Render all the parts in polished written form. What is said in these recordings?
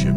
ship.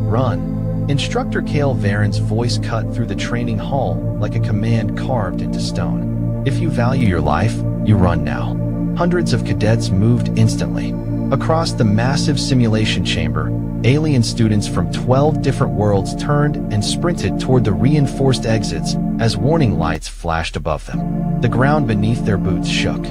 Run. Instructor Cale Varen's voice cut through the training hall like a command carved into stone. If you value your life, you run now. Hundreds of cadets moved instantly. Across the massive simulation chamber, alien students from 12 different worlds turned and sprinted toward the reinforced exits as warning lights flashed above them. The ground beneath their boots shook.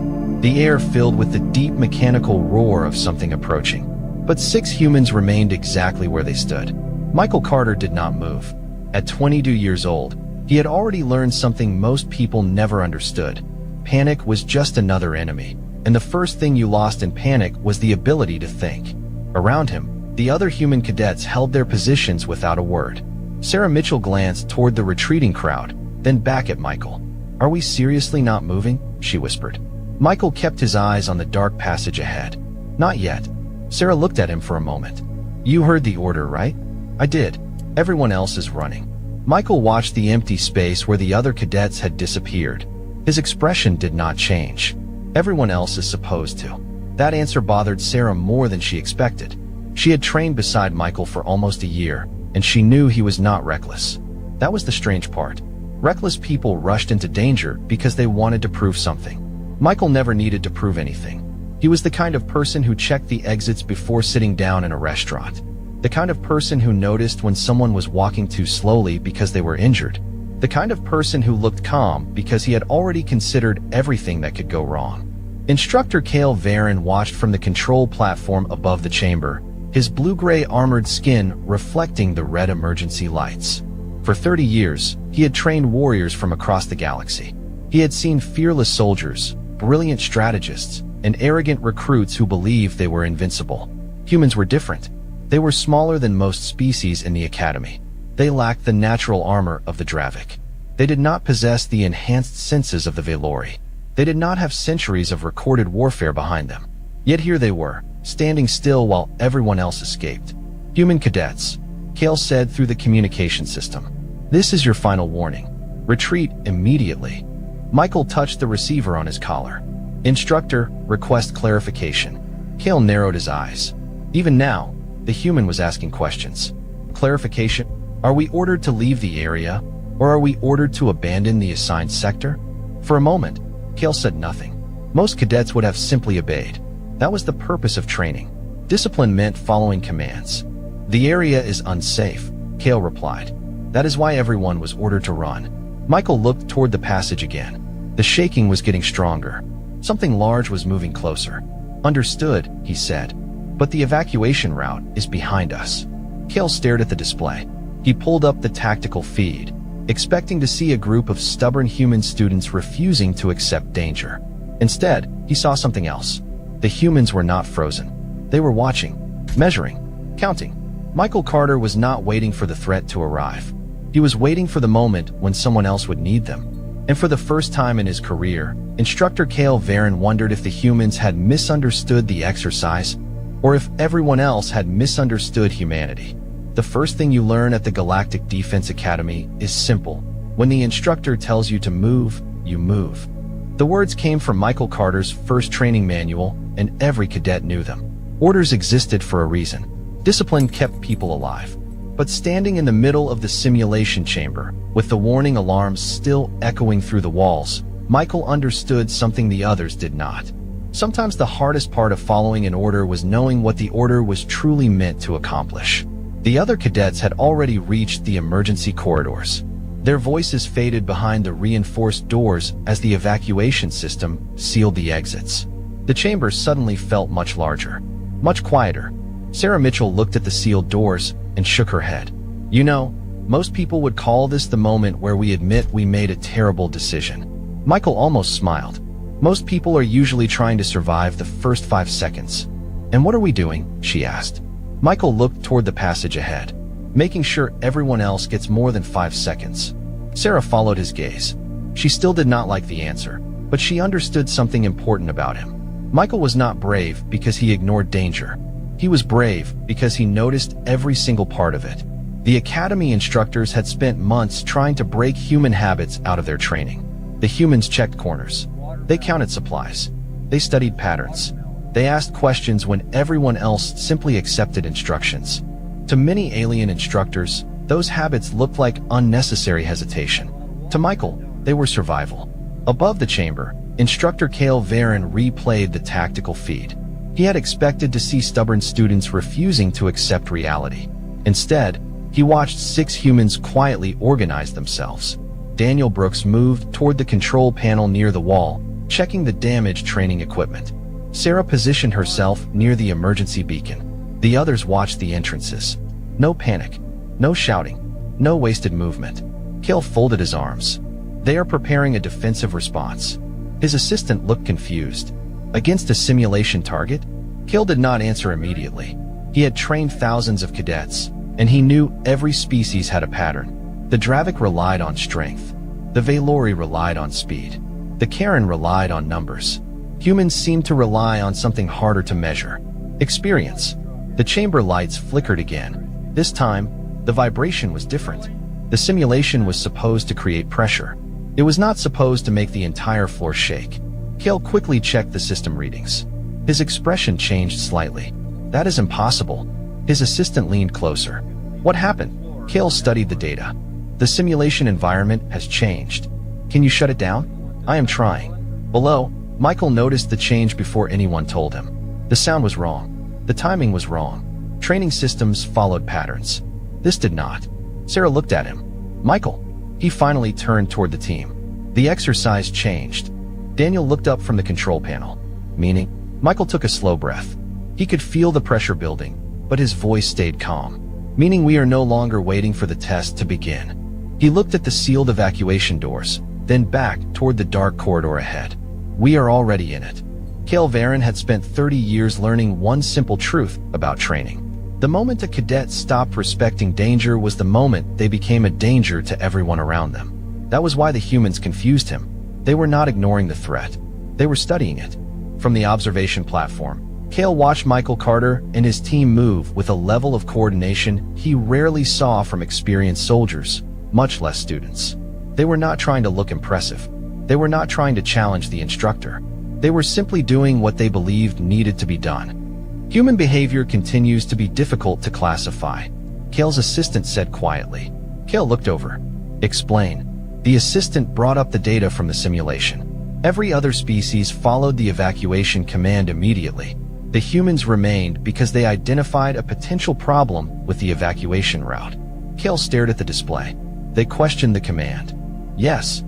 The air filled with the deep mechanical roar of something approaching. But 6 humans remained exactly where they stood. Michael Carter did not move. At 22 years old, he had already learned something most people never understood. Panic was just another enemy, and the first thing you lost in panic was the ability to think. Around him, the other human cadets held their positions without a word. Sarah Mitchell glanced toward the retreating crowd, then back at Michael. "Are we seriously not moving?" she whispered. Michael kept his eyes on the dark passage ahead. "Not yet." Sarah looked at him for a moment. "You heard the order, right?" "I did. Everyone else is running." Michael watched the empty space where the other cadets had disappeared. His expression did not change. "Everyone else is supposed to." That answer bothered Sarah more than she expected. She had trained beside Michael for almost a year, and she knew he was not reckless. That was the strange part. Reckless people rushed into danger because they wanted to prove something. Michael never needed to prove anything. He was the kind of person who checked the exits before sitting down in a restaurant. The kind of person who noticed when someone was walking too slowly because they were injured. The kind of person who looked calm because he had already considered everything that could go wrong. Instructor Cale Varen watched from the control platform above the chamber, his blue-gray armored skin reflecting the red emergency lights. For 30 years, he had trained warriors from across the galaxy. He had seen fearless soldiers, brilliant strategists, and arrogant recruits who believed they were invincible. Humans were different. They were smaller than most species in the Academy. They lacked the natural armor of the Dravik. They did not possess the enhanced senses of the Valori. They did not have centuries of recorded warfare behind them. Yet here they were, standing still while everyone else escaped. "Human cadets," Cale said through the communication system. "This is your final warning. Retreat immediately." Michael touched the receiver on his collar. "Instructor, request clarification." Cale narrowed his eyes. Even now, the human was asking questions. "Clarification? Are we ordered to leave the area, or are we ordered to abandon the assigned sector?" For a moment, Cale said nothing. Most cadets would have simply obeyed. That was the purpose of training. Discipline meant following commands. "The area is unsafe," Cale replied. "That is why everyone was ordered to run." Michael looked toward the passage again. The shaking was getting stronger. Something large was moving closer. "Understood," he said. "But the evacuation route is behind us." Cale stared at the display. He pulled up the tactical feed, expecting to see a group of stubborn human students refusing to accept danger. Instead, he saw something else. The humans were not frozen. They were watching, measuring, counting. Michael Carter was not waiting for the threat to arrive. He was waiting for the moment when someone else would need them. And for the first time in his career, Instructor Cale Varen wondered if the humans had misunderstood the exercise, or if everyone else had misunderstood humanity. The first thing you learn at the Galactic Defense Academy is simple. When the instructor tells you to move, you move. The words came from Michael Carter's first training manual, and every cadet knew them. Orders existed for a reason. Discipline kept people alive. But standing in the middle of the simulation chamber, with the warning alarms still echoing through the walls, Michael understood something the others did not. Sometimes the hardest part of following an order was knowing what the order was truly meant to accomplish. The other cadets had already reached the emergency corridors. Their voices faded behind the reinforced doors as the evacuation system sealed the exits. The chamber suddenly felt much larger, much quieter. Sarah Mitchell looked at the sealed doors and shook her head. "You know, most people would call this the moment where we admit we made a terrible decision." Michael almost smiled. "Most people are usually trying to survive the first 5 seconds." "And what are we doing?" she asked. Michael looked toward the passage ahead, making sure everyone else gets more than 5 seconds. Sarah followed his gaze. She still did not like the answer, but she understood something important about him. Michael was not brave because he ignored danger. He was brave because he noticed every single part of it. The academy instructors had spent months trying to break human habits out of their training. The humans checked corners. They counted supplies. They studied patterns. They asked questions when everyone else simply accepted instructions. To many alien instructors, those habits looked like unnecessary hesitation. To Michael, they were survival. Above the chamber, Instructor THAYER replayed the tactical feed. He had expected to see stubborn students refusing to accept reality. Instead, he watched 6 humans quietly organize themselves. Daniel Brooks moved toward the control panel near the wall, checking the damaged training equipment. Sarah positioned herself near the emergency beacon. The others watched the entrances. No panic, no shouting, no wasted movement. Kale folded his arms. They are preparing a defensive response. His assistant looked confused. Against a simulation target? Kale did not answer immediately. He had trained thousands of cadets, and he knew every species had a pattern. The Dravik relied on strength. The Valori relied on speed. The Karen relied on numbers. Humans seemed to rely on something harder to measure. Experience. The chamber lights flickered again. This time, the vibration was different. The simulation was supposed to create pressure. It was not supposed to make the entire floor shake. Kale quickly checked the system readings. His expression changed slightly. That is impossible. His assistant leaned closer. What happened? Kale studied the data. The simulation environment has changed. Can you shut it down? I am trying. Below, Michael noticed the change before anyone told him. The sound was wrong. The timing was wrong. Training systems followed patterns. This did not. Sarah looked at him. Michael. He finally turned toward the team. The exercise changed. Daniel looked up from the control panel. Meaning, Michael took a slow breath. He could feel the pressure building, but his voice stayed calm. Meaning we are no longer waiting for the test to begin. He looked at the sealed evacuation doors, then back toward the dark corridor ahead. We are already in it. THAYER had spent 30 years learning one simple truth about training. The moment a cadet stopped respecting danger was the moment they became a danger to everyone around them. That was why the humans confused him. They were not ignoring the threat. They were studying it. From the observation platform, Kale watched Michael Carter and his team move with a level of coordination he rarely saw from experienced soldiers, much less students. They were not trying to look impressive. They were not trying to challenge the instructor. They were simply doing what they believed needed to be done. Human behavior continues to be difficult to classify, Kale's assistant said quietly. Kale looked over. Explain. The assistant brought up the data from the simulation. Every other species followed the evacuation command immediately. The humans remained because they identified a potential problem with the evacuation route. Kale stared at the display. They questioned the command. Yes.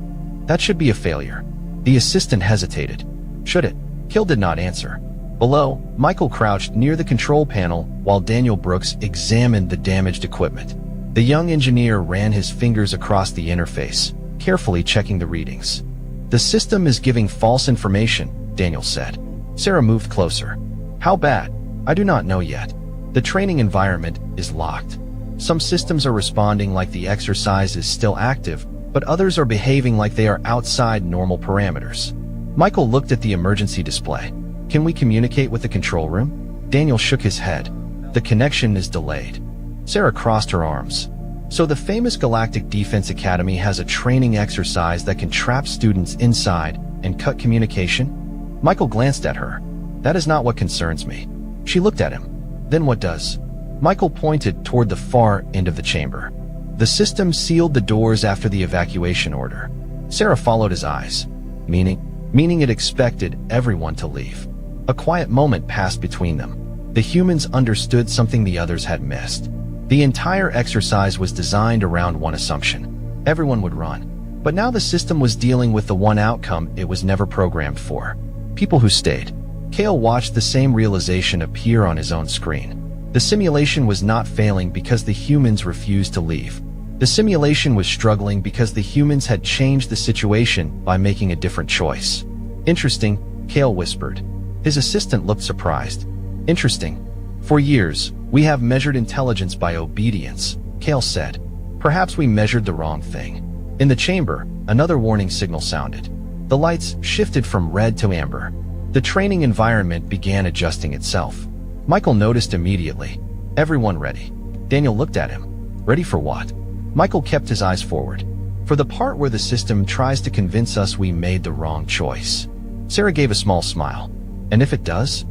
That should be a failure. The assistant hesitated. Should it? Kale did not answer. Below, Michael crouched near the control panel while Daniel Brooks examined the damaged equipment. The young engineer ran his fingers across the interface, carefully checking the readings. The system is giving false information, Daniel said. Sarah moved closer. How bad? I do not know yet. The training environment is locked. Some systems are responding like the exercise is still active, but others are behaving like they are outside normal parameters. Michael looked at the emergency display. Can we communicate with the control room? Daniel shook his head. The connection is delayed. Sarah crossed her arms. So the famous Galactic Defense Academy has a training exercise that can trap students inside and cut communication? Michael glanced at her. That is not what concerns me. She looked at him. Then what does? Michael pointed toward the far end of the chamber. The system sealed the doors after the evacuation order. Sarah followed his eyes. Meaning it expected everyone to leave. A quiet moment passed between them. The humans understood something the others had missed. The entire exercise was designed around one assumption. Everyone would run. But now the system was dealing with the one outcome it was never programmed for. People who stayed. Kale watched the same realization appear on his own screen. The simulation was not failing because the humans refused to leave. The simulation was struggling because the humans had changed the situation by making a different choice. Interesting, Kale whispered. His assistant looked surprised. Interesting. For years, we have measured intelligence by obedience, Kale said. Perhaps we measured the wrong thing. In the chamber, another warning signal sounded. The lights shifted from red to amber. The training environment began adjusting itself. Michael noticed immediately. Everyone ready. Daniel looked at him. Ready for what? Michael kept his eyes forward. For the part where the system tries to convince us we made the wrong choice. Sarah gave a small smile. And if it does?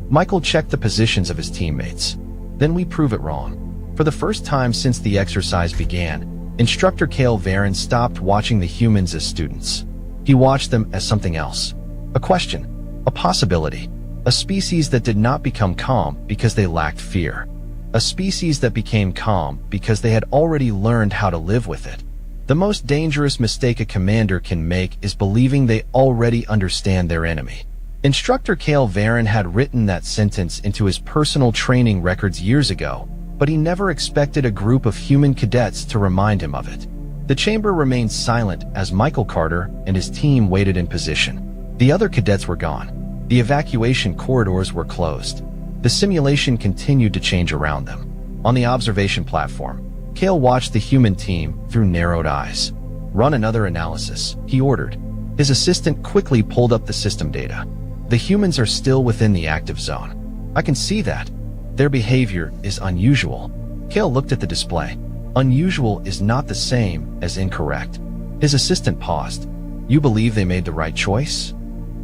Michael checked the positions of his teammates. Then we prove it wrong. For the first time since the exercise began, Instructor Cale Varen stopped watching the humans as students. He watched them as something else. A question. A possibility. A species that did not become calm because they lacked fear. A species that became calm because they had already learned how to live with it. The most dangerous mistake a commander can make is believing they already understand their enemy. Instructor Cale Varen had written that sentence into his personal training records years ago, but he never expected a group of human cadets to remind him of it. The chamber remained silent as Michael Carter and his team waited in position. The other cadets were gone. The evacuation corridors were closed. The simulation continued to change around them. On the observation platform, Cale watched the human team through narrowed eyes. Run another analysis, he ordered. His assistant quickly pulled up the system data. The humans are still within the active zone. I can see that. Their behavior is unusual. Cale looked at the display. Unusual is not the same as incorrect. His assistant paused. You believe they made the right choice?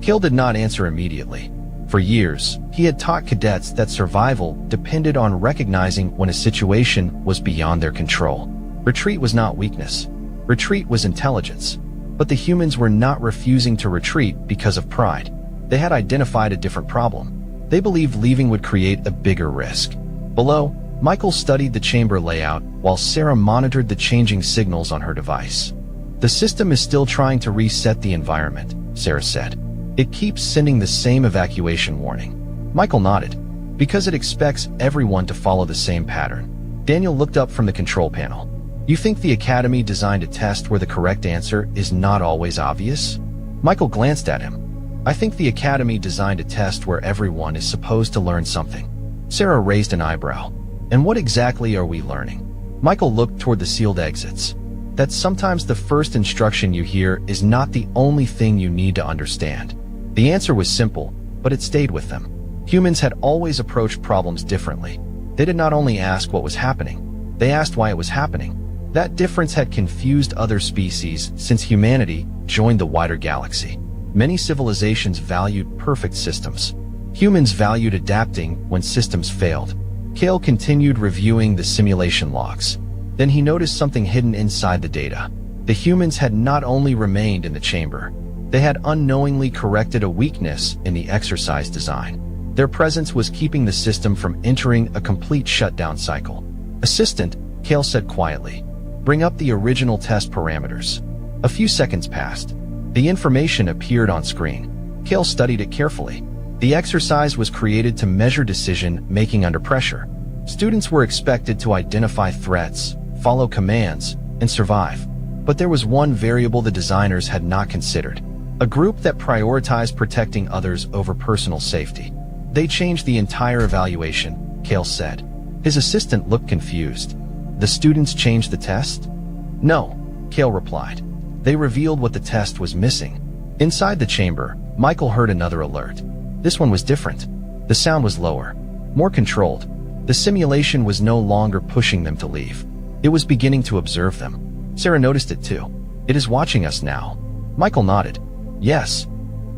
Cale did not answer immediately. For years, he had taught cadets that survival depended on recognizing when a situation was beyond their control. Retreat was not weakness. Retreat was intelligence. But the humans were not refusing to retreat because of pride. They had identified a different problem. They believed leaving would create a bigger risk. Below, Michael studied the chamber layout while Sarah monitored the changing signals on her device. The system is still trying to reset the environment, Sarah said. It keeps sending the same evacuation warning. Michael nodded. Because it expects everyone to follow the same pattern. Daniel looked up from the control panel. You think the Academy designed a test where the correct answer is not always obvious? Michael glanced at him. I think the Academy designed a test where everyone is supposed to learn something. Sarah raised an eyebrow. And what exactly are we learning? Michael looked toward the sealed exits. That sometimes the first instruction you hear is not the only thing you need to understand. The answer was simple, but it stayed with them. Humans had always approached problems differently. They did not only ask what was happening, they asked why it was happening. That difference had confused other species since humanity joined the wider galaxy. Many civilizations valued perfect systems. Humans valued adapting when systems failed. Cale continued reviewing the simulation logs. Then he noticed something hidden inside the data. The humans had not only remained in the chamber, they had unknowingly corrected a weakness in the exercise design. Their presence was keeping the system from entering a complete shutdown cycle. Assistant, Cale said quietly, bring up the original test parameters. A few seconds passed. The information appeared on screen. Cale studied it carefully. The exercise was created to measure decision-making under pressure. Students were expected to identify threats, follow commands, and survive. But there was one variable the designers had not considered. A group that prioritized protecting others over personal safety. They changed the entire evaluation, Cale said. His assistant looked confused. The students changed the test? No, Cale replied. They revealed what the test was missing. Inside the chamber, Michael heard another alert. This one was different. The sound was lower, more controlled. The simulation was no longer pushing them to leave. It was beginning to observe them. Sarah noticed it too. It is watching us now. Michael nodded. Yes.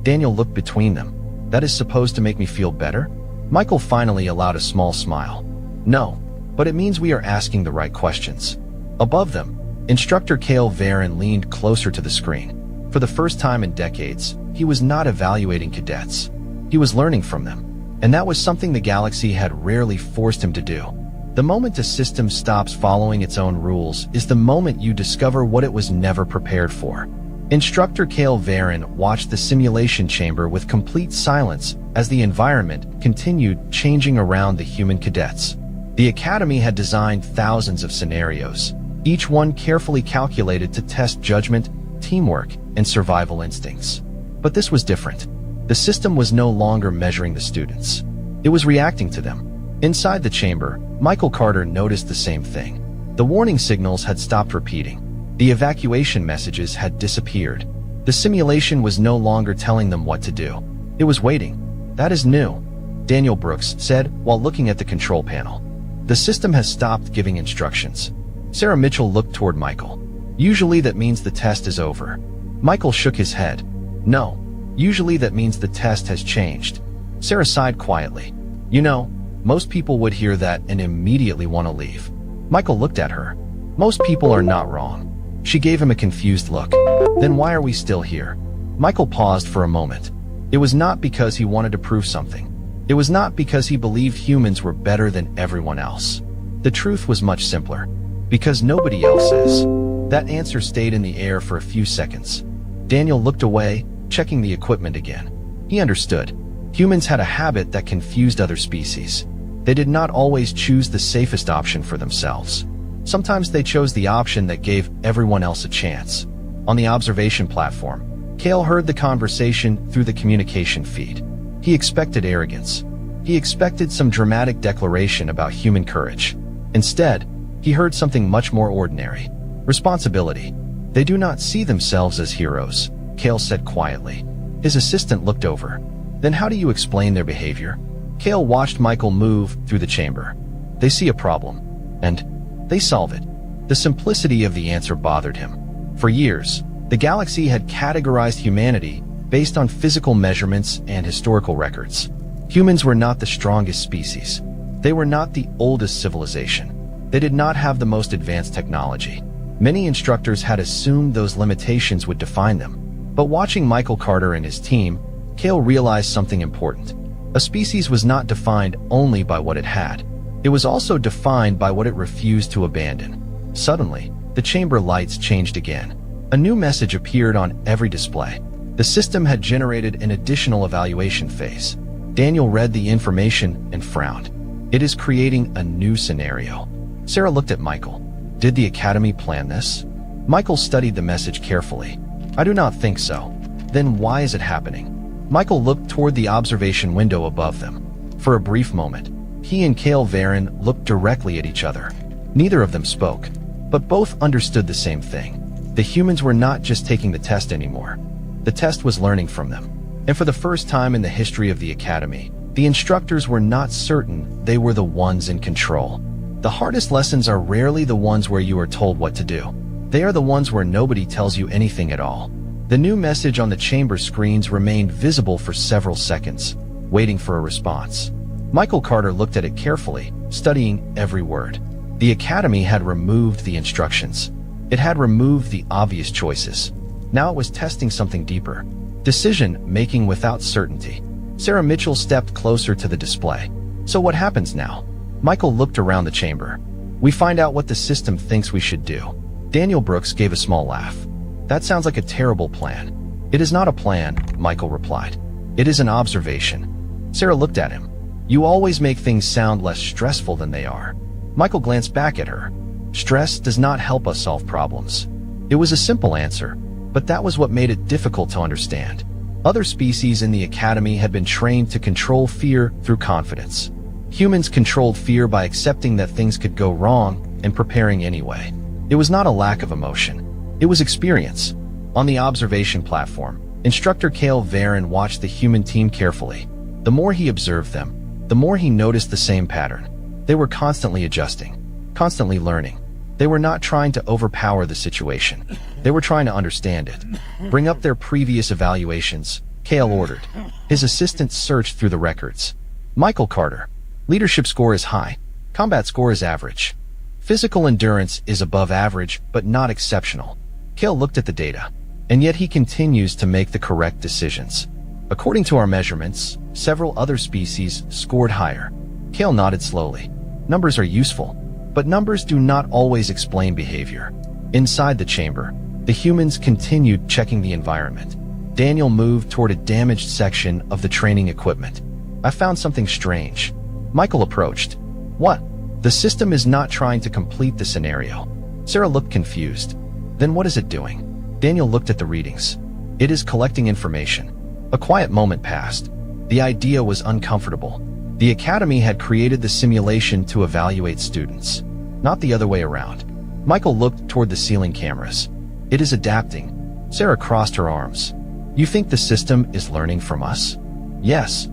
Daniel looked between them. That is supposed to make me feel better? Michael finally allowed a small smile. No, but it means we are asking the right questions. Above them, Instructor Cale Varen leaned closer to the screen. For the first time in decades, he was not evaluating cadets. He was learning from them. And that was something the galaxy had rarely forced him to do. The moment a system stops following its own rules is the moment you discover what it was never prepared for. Instructor Cale Varen watched the simulation chamber with complete silence as the environment continued changing around the human cadets. The Academy had designed thousands of scenarios, each one carefully calculated to test judgment, teamwork, and survival instincts. But this was different. The system was no longer measuring the students. It was reacting to them. Inside the chamber, Michael Carter noticed the same thing. The warning signals had stopped repeating. The evacuation messages had disappeared. The simulation was no longer telling them what to do. It was waiting. That is new, Daniel Brooks said while looking at the control panel. The system has stopped giving instructions. Sarah Mitchell looked toward Michael. Usually that means the test is over. Michael shook his head. No, usually that means the test has changed. Sarah sighed quietly. You know, most people would hear that and immediately want to leave. Michael looked at her. Most people are not wrong. She gave him a confused look. Then why are we still here? Michael paused for a moment. It was not because he wanted to prove something. It was not because he believed humans were better than everyone else. The truth was much simpler. Because nobody else is. That answer stayed in the air for a few seconds. Daniel looked away, checking the equipment again. He understood. Humans had a habit that confused other species. They did not always choose the safest option for themselves. Sometimes they chose the option that gave everyone else a chance. On the observation platform, Cale heard the conversation through the communication feed. He expected arrogance. He expected some dramatic declaration about human courage. Instead, he heard something much more ordinary. Responsibility. They do not see themselves as heroes, Cale said quietly. His assistant looked over. Then how do you explain their behavior? Cale watched Michael move through the chamber. They see a problem, and they solve it. The simplicity of the answer bothered him. For years, the galaxy had categorized humanity based on physical measurements and historical records. Humans were not the strongest species. They were not the oldest civilization. They did not have the most advanced technology. Many instructors had assumed those limitations would define them. But watching Michael Carter and his team, Cale realized something important. A species was not defined only by what it had. It was also defined by what it refused to abandon. Suddenly, the chamber lights changed again. A new message appeared on every display. The system had generated an additional evaluation phase. Daniel read the information and frowned. It is creating a new scenario. Sarah looked at Michael. Did the Academy plan this? Michael studied the message carefully. I do not think so. Then why is it happening? Michael looked toward the observation window above them. For a brief moment, he and Cale Varen looked directly at each other. Neither of them spoke, but both understood the same thing. The humans were not just taking the test anymore. The test was learning from them. And for the first time in the history of the Academy, the instructors were not certain they were the ones in control. The hardest lessons are rarely the ones where you are told what to do. They are the ones where nobody tells you anything at all. The new message on the chamber screens remained visible for several seconds, waiting for a response. Michael Carter looked at it carefully, studying every word. The Academy had removed the instructions. It had removed the obvious choices. Now it was testing something deeper. Decision-making without certainty. Sarah Mitchell stepped closer to the display. So what happens now? Michael looked around the chamber. We find out what the system thinks we should do. Daniel Brooks gave a small laugh. That sounds like a terrible plan. It is not a plan, Michael replied. It is an observation. Sarah looked at him. You always make things sound less stressful than they are. Michael glanced back at her. Stress does not help us solve problems. It was a simple answer, but that was what made it difficult to understand. Other species in the Academy had been trained to control fear through confidence. Humans controlled fear by accepting that things could go wrong and preparing anyway. It was not a lack of emotion. It was experience. On the observation platform, Instructor Cale Varen watched the human team carefully. The more he observed them, the more he noticed the same pattern. They were constantly adjusting, constantly learning. They were not trying to overpower the situation. They were trying to understand it. Bring up their previous evaluations, Cale ordered. His assistant searched through the records. Michael Carter. Leadership score is high. Combat score is average. Physical endurance is above average, but not exceptional. Cale looked at the data, and yet he continues to make the correct decisions. According to our measurements, several other species scored higher. Cale nodded slowly. Numbers are useful, but numbers do not always explain behavior. Inside the chamber, the humans continued checking the environment. Daniel moved toward a damaged section of the training equipment. I found something strange. Michael approached. What? The system is not trying to complete the scenario. Sarah looked confused. Then what is it doing? Daniel looked at the readings. It is collecting information. A quiet moment passed. The idea was uncomfortable. The Academy had created the simulation to evaluate students, not the other way around. Michael looked toward the ceiling cameras. It is adapting. Sarah crossed her arms. You think the system is learning from us? Yes.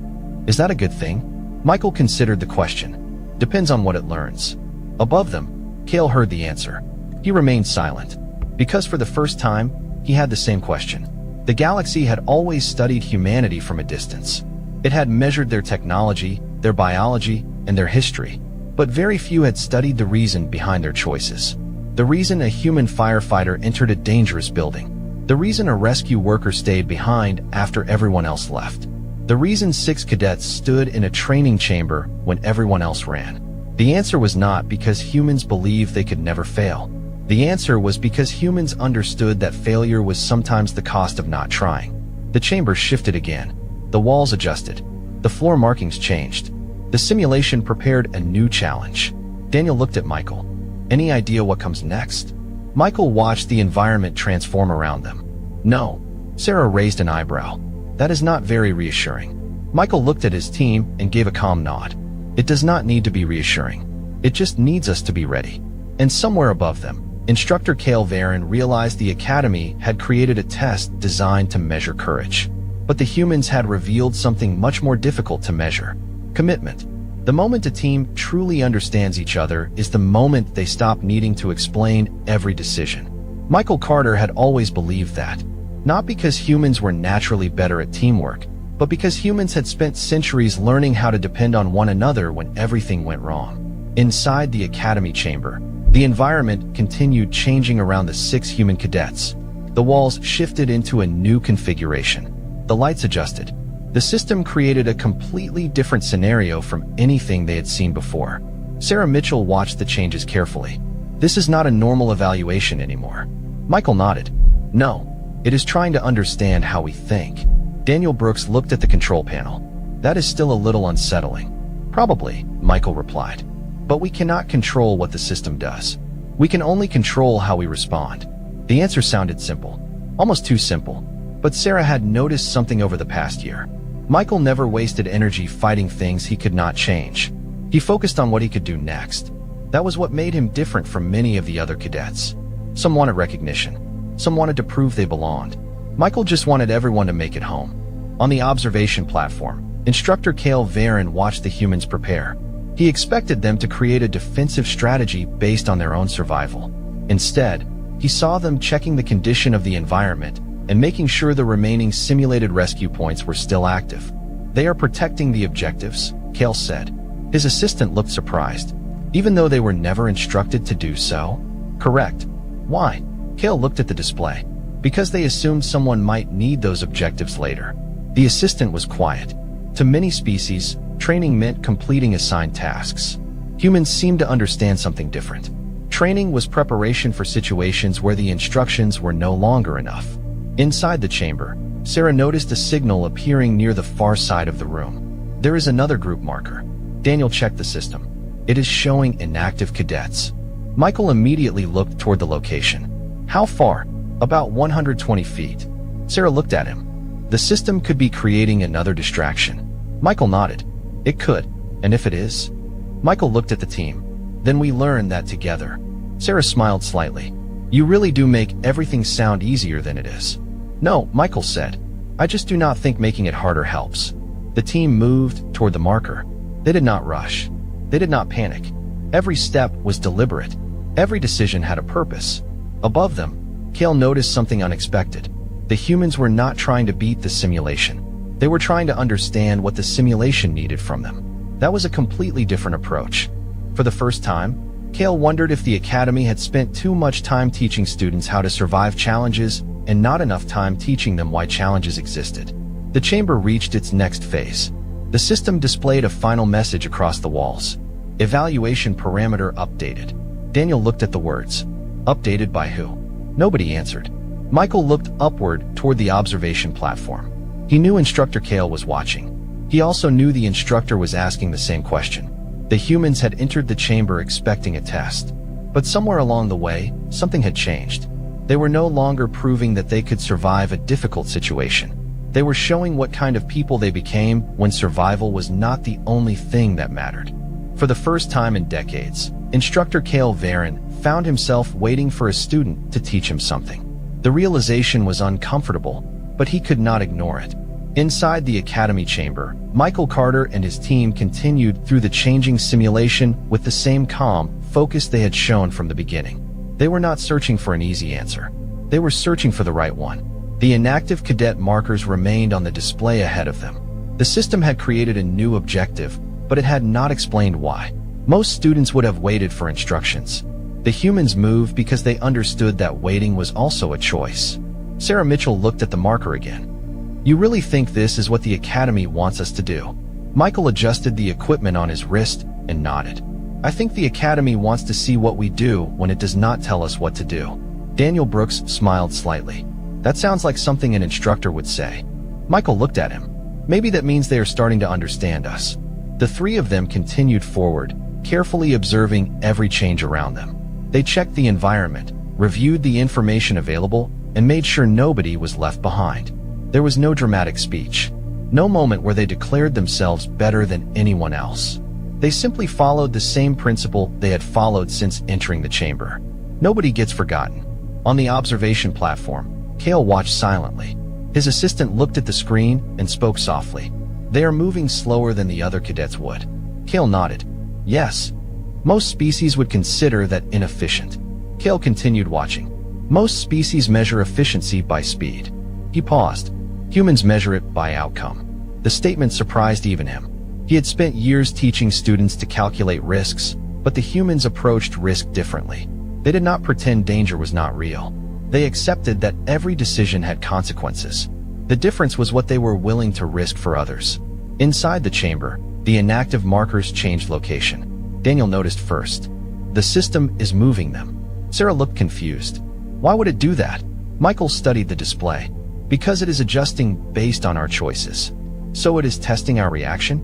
Is that a good thing? Michael considered the question. Depends on what it learns. Above them, Cale heard the answer. He remained silent, because for the first time, he had the same question. The galaxy had always studied humanity from a distance. It had measured their technology, their biology, and their history, but very few had studied the reason behind their choices. The reason a human firefighter entered a dangerous building. The reason a rescue worker stayed behind after everyone else left. The reason 6 cadets stood in a training chamber when everyone else ran. The answer was not because humans believed they could never fail. The answer was because humans understood that failure was sometimes the cost of not trying. The chamber shifted again. The walls adjusted. The floor markings changed. The simulation prepared a new challenge. Daniel looked at Michael. Any idea what comes next? Michael watched the environment transform around them. No. Sarah raised an eyebrow. That is not very reassuring. Michael looked at his team and gave a calm nod. It does not need to be reassuring. It just needs us to be ready. And somewhere above them, Instructor Cale Varen realized the Academy had created a test designed to measure courage. But the humans had revealed something much more difficult to measure. Commitment. The moment a team truly understands each other is the moment they stop needing to explain every decision. Michael Carter had always believed that. Not because humans were naturally better at teamwork, but because humans had spent centuries learning how to depend on one another when everything went wrong. Inside the Academy chamber, the environment continued changing around the 6 human cadets. The walls shifted into a new configuration. The lights adjusted. The system created a completely different scenario from anything they had seen before. Sarah Mitchell watched the changes carefully. This is not a normal evaluation anymore. Michael nodded. No, it is trying to understand how we think. Daniel Brooks looked at the control panel. That is still a little unsettling. Probably, Michael replied. But we cannot control what the system does. We can only control how we respond. The answer sounded simple. Almost too simple. But Sarah had noticed something over the past year. Michael never wasted energy fighting things he could not change. He focused on what he could do next. That was what made him different from many of the other cadets. Some wanted recognition. Some wanted to prove they belonged. Michael just wanted everyone to make it home. On the observation platform, Instructor Cale Varen watched the humans prepare. He expected them to create a defensive strategy based on their own survival. Instead, he saw them checking the condition of the environment and making sure the remaining simulated rescue points were still active. They are protecting the objectives, Cale said. His assistant looked surprised, even though they were never instructed to do so. Correct. Why? Cale looked at the display. Because they assumed someone might need those objectives later. The assistant was quiet. To many species, training meant completing assigned tasks. Humans seemed to understand something different. Training was preparation for situations where the instructions were no longer enough. Inside the chamber, Sarah noticed a signal appearing near the far side of the room. There is another group marker. Daniel checked the system. It is showing inactive cadets. Michael immediately looked toward the location. How far? About 120 feet. Sarah looked at him. The system could be creating another distraction. Michael nodded. It could. And if it is? Michael looked at the team. Then we learned that together. Sarah smiled slightly. You really do make everything sound easier than it is. No, Michael said. I just do not think making it harder helps. The team moved toward the marker. They did not rush. They did not panic. Every step was deliberate. Every decision had a purpose. Above them, Cale noticed something unexpected. The humans were not trying to beat the simulation. They were trying to understand what the simulation needed from them. That was a completely different approach. For the first time, Cale wondered if the Academy had spent too much time teaching students how to survive challenges and not enough time teaching them why challenges existed. The chamber reached its next phase. The system displayed a final message across the walls. Evaluation parameter updated. Daniel looked at the words. Updated by who? Nobody answered. Michael looked upward toward the observation platform. He knew Instructor Cale was watching. He also knew the instructor was asking the same question. The humans had entered the chamber expecting a test. But somewhere along the way, something had changed. They were no longer proving that they could survive a difficult situation. They were showing what kind of people they became when survival was not the only thing that mattered. For the first time in decades, Instructor Cale Varen found himself waiting for a student to teach him something. The realization was uncomfortable, but he could not ignore it. Inside the Academy chamber, Michael Carter and his team continued through the changing simulation with the same calm, focus they had shown from the beginning. They were not searching for an easy answer. They were searching for the right one. The inactive cadet markers remained on the display ahead of them. The system had created a new objective, but it had not explained why. Most students would have waited for instructions. The humans moved because they understood that waiting was also a choice. Sarah Mitchell looked at the marker again. "You really think this is what the Academy wants us to do?" Michael adjusted the equipment on his wrist and nodded. "I think the Academy wants to see what we do when it does not tell us what to do." Daniel Brooks smiled slightly. "That sounds like something an instructor would say." Michael looked at him. "Maybe that means they are starting to understand us." The three of them continued forward, carefully observing every change around them. They checked the environment, reviewed the information available, and made sure nobody was left behind. There was no dramatic speech, no moment where they declared themselves better than anyone else. They simply followed the same principle they had followed since entering the chamber. Nobody gets forgotten. On the observation platform, Cale watched silently. His assistant looked at the screen and spoke softly. "They are moving slower than the other cadets would." Cale nodded. "Yes. Most species would consider that inefficient." Cale continued watching. "Most species measure efficiency by speed." He paused. "Humans measure it by outcome." The statement surprised even him. He had spent years teaching students to calculate risks, but the humans approached risk differently. They did not pretend danger was not real. They accepted that every decision had consequences. The difference was what they were willing to risk for others. Inside the chamber, the inactive markers changed location. Daniel noticed first. The system is moving them. Sarah looked confused. "Why would it do that?" Michael studied the display. "Because it is adjusting based on our choices." "So it is testing our reaction?"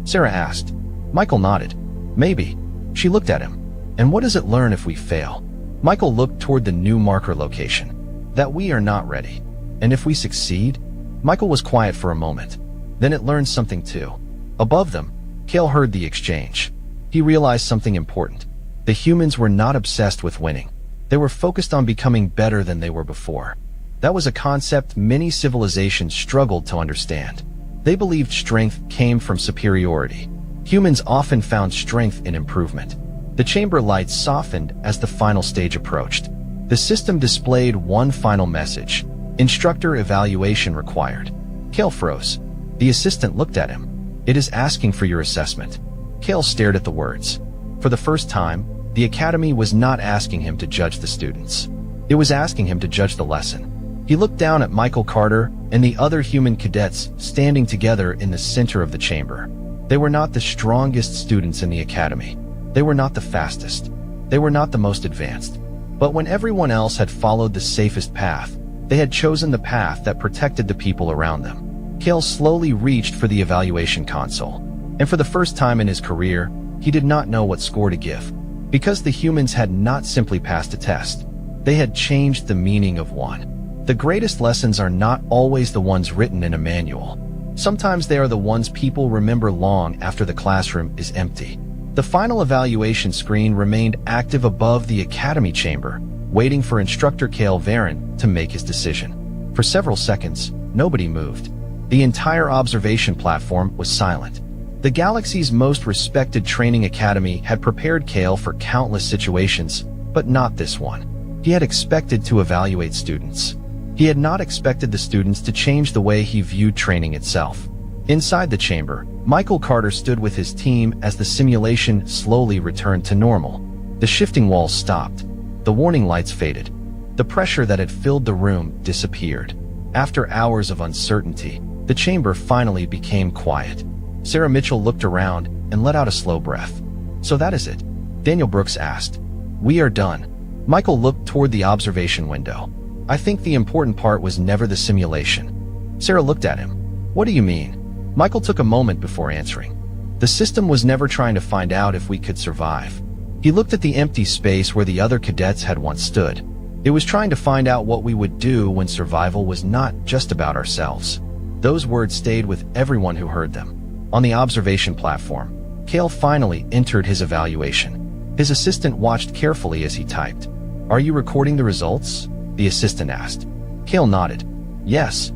Sarah asked. Michael nodded. "Maybe." She looked at him. "And what does it learn if we fail?" Michael looked toward the new marker location. "That we are not ready. And if we succeed?" Michael was quiet for a moment. "Then it learns something too." Above them, Cale heard the exchange. He realized something important. The humans were not obsessed with winning. They were focused on becoming better than they were before. That was a concept many civilizations struggled to understand. They believed strength came from superiority. Humans often found strength in improvement. The chamber lights softened as the final stage approached. The system displayed one final message: instructor evaluation required. Cale froze. The assistant looked at him. "It is asking for your assessment." Cale stared at the words. For the first time, the Academy was not asking him to judge the students. It was asking him to judge the lesson. He looked down at Michael Carter and the other human cadets standing together in the center of the chamber. They were not the strongest students in the Academy. They were not the fastest. They were not the most advanced. But when everyone else had followed the safest path, they had chosen the path that protected the people around them. Cale slowly reached for the evaluation console. And for the first time in his career, he did not know what score to give. Because the humans had not simply passed a test. They had changed the meaning of one. The greatest lessons are not always the ones written in a manual. Sometimes they are the ones people remember long after the classroom is empty. The final evaluation screen remained active above the Academy chamber, waiting for instructor Cale Varon to make his decision. For several seconds, nobody moved. The entire observation platform was silent. The galaxy's most respected training academy had prepared Cale for countless situations, but not this one. He had expected to evaluate students. He had not expected the students to change the way he viewed training itself. Inside the chamber, Michael Carter stood with his team as the simulation slowly returned to normal. The shifting walls stopped. The warning lights faded. The pressure that had filled the room disappeared. After hours of uncertainty, the chamber finally became quiet. Sarah Mitchell looked around and let out a slow breath. "So that is it?" Daniel Brooks asked. "We are done." Michael looked toward the observation window. "I think the important part was never the simulation." Sarah looked at him. "What do you mean?" Michael took a moment before answering. "The system was never trying to find out if we could survive." He looked at the empty space where the other cadets had once stood. It was trying to find out what we would do when survival was not just about ourselves. Those words stayed with everyone who heard them. On the observation platform, Cale finally entered his evaluation. His assistant watched carefully as he typed. "Are you recording the results?" the assistant asked. Cale nodded. "Yes."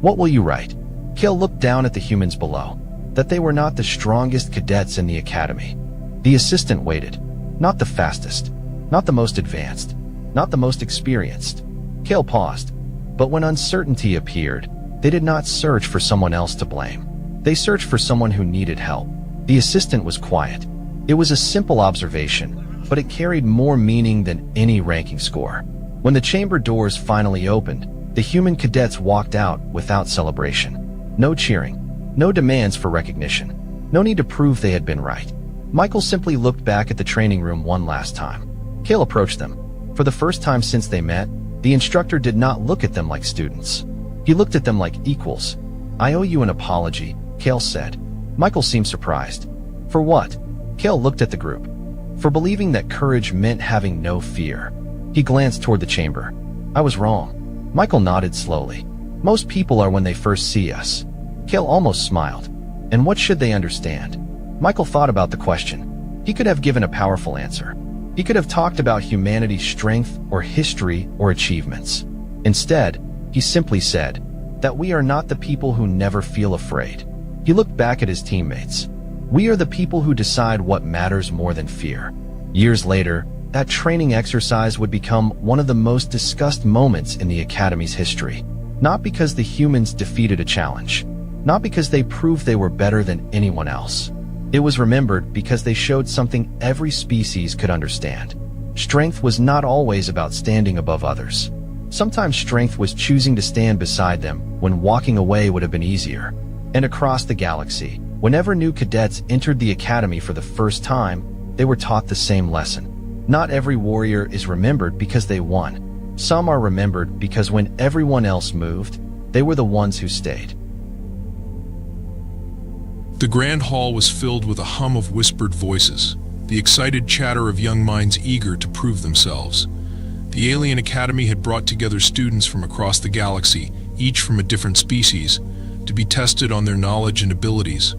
"What will you write?" Cale looked down at the humans below. That they were not the strongest cadets in the academy. The assistant waited. Not the fastest. Not the most advanced. Not the most experienced. Cale paused. But when uncertainty appeared, they did not search for someone else to blame. They searched for someone who needed help. The assistant was quiet. It was a simple observation, but it carried more meaning than any ranking score. When the chamber doors finally opened, the human cadets walked out without celebration. No cheering. No demands for recognition. No need to prove they had been right. Michael simply looked back at the training room one last time. Cale approached them. For the first time since they met, the instructor did not look at them like students. He looked at them like equals. "I owe you an apology," Cale said. Michael seemed surprised. "For what?" Cale looked at the group. "For believing that courage meant having no fear." He glanced toward the chamber. "I was wrong." Michael nodded slowly. "Most people are when they first see us." Cale almost smiled. "And what should they understand?" Michael thought about the question. He could have given a powerful answer. He could have talked about humanity's strength or history or achievements. Instead, he simply said that we are not the people who never feel afraid. He looked back at his teammates. We are the people who decide what matters more than fear. Years later, that training exercise would become one of the most discussed moments in the Academy's history. Not because the humans defeated a challenge. Not because they proved they were better than anyone else. It was remembered because they showed something every species could understand. Strength was not always about standing above others. Sometimes strength was choosing to stand beside them when walking away would have been easier. And across the galaxy, whenever new cadets entered the Academy for the first time, they were taught the same lesson. Not every warrior is remembered because they won. Some are remembered because when everyone else moved, they were the ones who stayed. The grand hall was filled with a hum of whispered voices, the excited chatter of young minds eager to prove themselves. The Alien Academy had brought together students from across the galaxy, each from a different species, to be tested on their knowledge and abilities.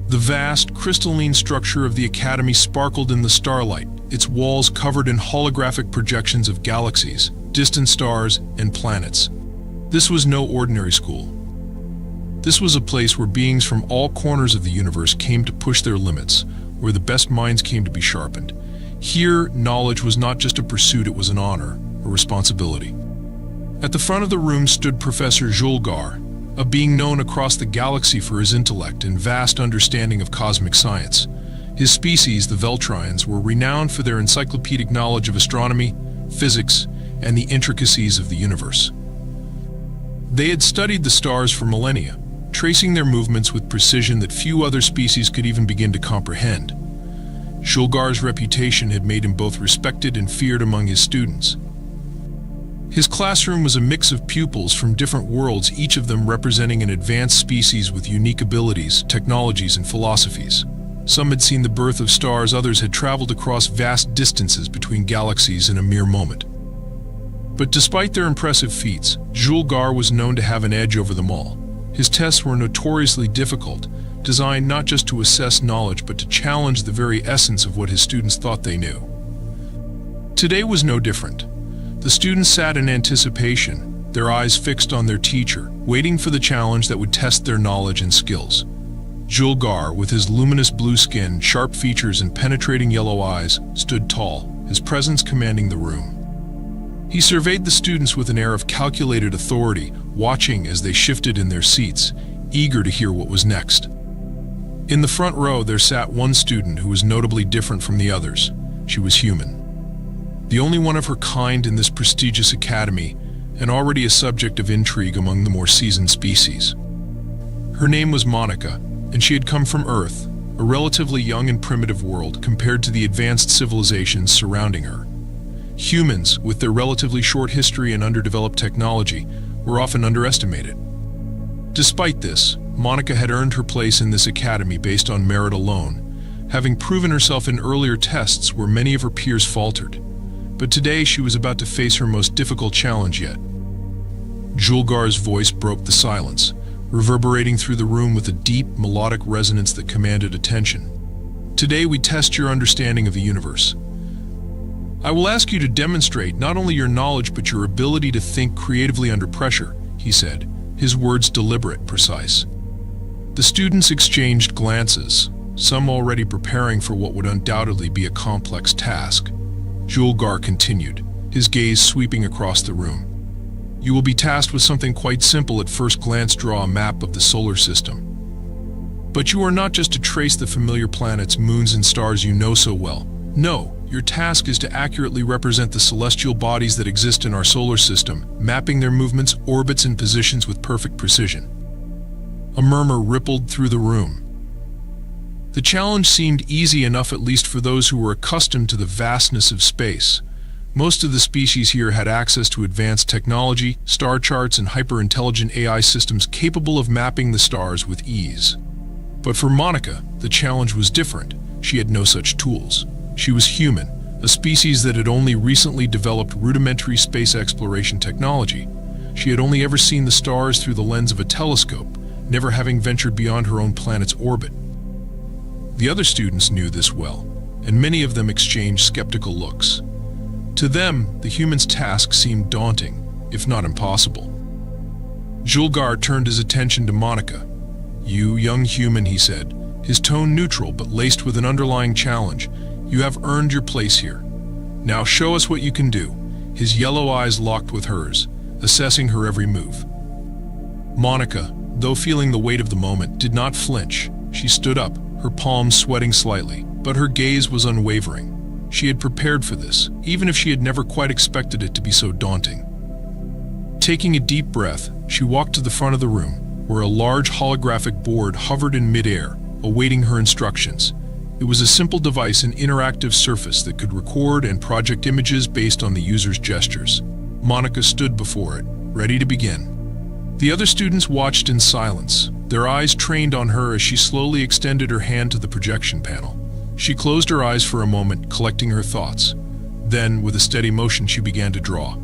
The vast, crystalline structure of the Academy sparkled in the starlight, its walls covered in holographic projections of galaxies, distant stars, and planets. This was no ordinary school. This was a place where beings from all corners of the universe came to push their limits, where the best minds came to be sharpened. Here, knowledge was not just a pursuit, it was an honor, a responsibility. At the front of the room stood Professor Julgar, a being known across the galaxy for his intellect and vast understanding of cosmic science. His species, the Veltrians, were renowned for their encyclopedic knowledge of astronomy, physics, and the intricacies of the universe. They had studied the stars for millennia, tracing their movements with precision that few other species could even begin to comprehend. Julgar's reputation had made him both respected and feared among his students. His classroom was a mix of pupils from different worlds, each of them representing an advanced species with unique abilities, technologies, and philosophies. Some had seen the birth of stars, others had traveled across vast distances between galaxies in a mere moment. But despite their impressive feats, Julgar was known to have an edge over them all. His tests were notoriously difficult, designed not just to assess knowledge but to challenge the very essence of what his students thought they knew. Today was no different. The students sat in anticipation, their eyes fixed on their teacher, waiting for the challenge that would test their knowledge and skills. Julgar, with his luminous blue skin, sharp features, and penetrating yellow eyes, stood tall, his presence commanding the room. He surveyed the students with an air of calculated authority, watching as they shifted in their seats, eager to hear what was next. In the front row there sat one student who was notably different from the others. She was human. The only one of her kind in this prestigious academy, and already a subject of intrigue among the more seasoned species. Her name was Monica, and she had come from Earth, a relatively young and primitive world compared to the advanced civilizations surrounding her. Humans, with their relatively short history and underdeveloped technology, were often underestimated. Despite this, Monica had earned her place in this academy based on merit alone, having proven herself in earlier tests where many of her peers faltered. But today she was about to face her most difficult challenge yet. Julgar's voice broke the silence, reverberating through the room with a deep, melodic resonance that commanded attention. Today we test your understanding of the universe. I will ask you to demonstrate not only your knowledge but your ability to think creatively under pressure, he said, his words deliberate, precise. The students exchanged glances. some already preparing for what would undoubtedly be a complex task. Julgar continued, his gaze sweeping across the room. You will be tasked with something quite simple at first glance: draw a map of the solar system. But you are not just to trace the familiar planets, moons, and stars you know so well. No, your task is to accurately represent the celestial bodies that exist in our solar system, mapping their movements, orbits, and positions with perfect precision. A murmur rippled through the room. The challenge seemed easy enough, at least for those who were accustomed to the vastness of space. Most of the species here had access to advanced technology, star charts, and hyper-intelligent AI systems capable of mapping the stars with ease. But for Monica, the challenge was different. She had no such tools. She was human, a species that had only recently developed rudimentary space exploration technology. She had only ever seen the stars through the lens of a telescope, never having ventured beyond her own planet's orbit. The other students knew this well, and many of them exchanged skeptical looks. To them, the human's task seemed daunting, if not impossible. Julgar turned his attention to Monica. You young human, he said, his tone neutral but laced with an underlying challenge. You have earned your place here. Now show us what you can do. His yellow eyes locked with hers, assessing her every move. Monica, though feeling the weight of the moment, did not flinch. She stood up, her palms sweating slightly, but her gaze was unwavering. She had prepared for this, even if she had never quite expected it to be so daunting. Taking a deep breath, she walked to the front of the room, where a large holographic board hovered in midair, awaiting her instructions. It was a simple device, an interactive surface that could record and project images based on the user's gestures. Monica stood before it, ready to begin. The other students watched in silence, their eyes trained on her as she slowly extended her hand to the projection panel. She closed her eyes for a moment, collecting her thoughts. Then, with a steady motion, she began to draw.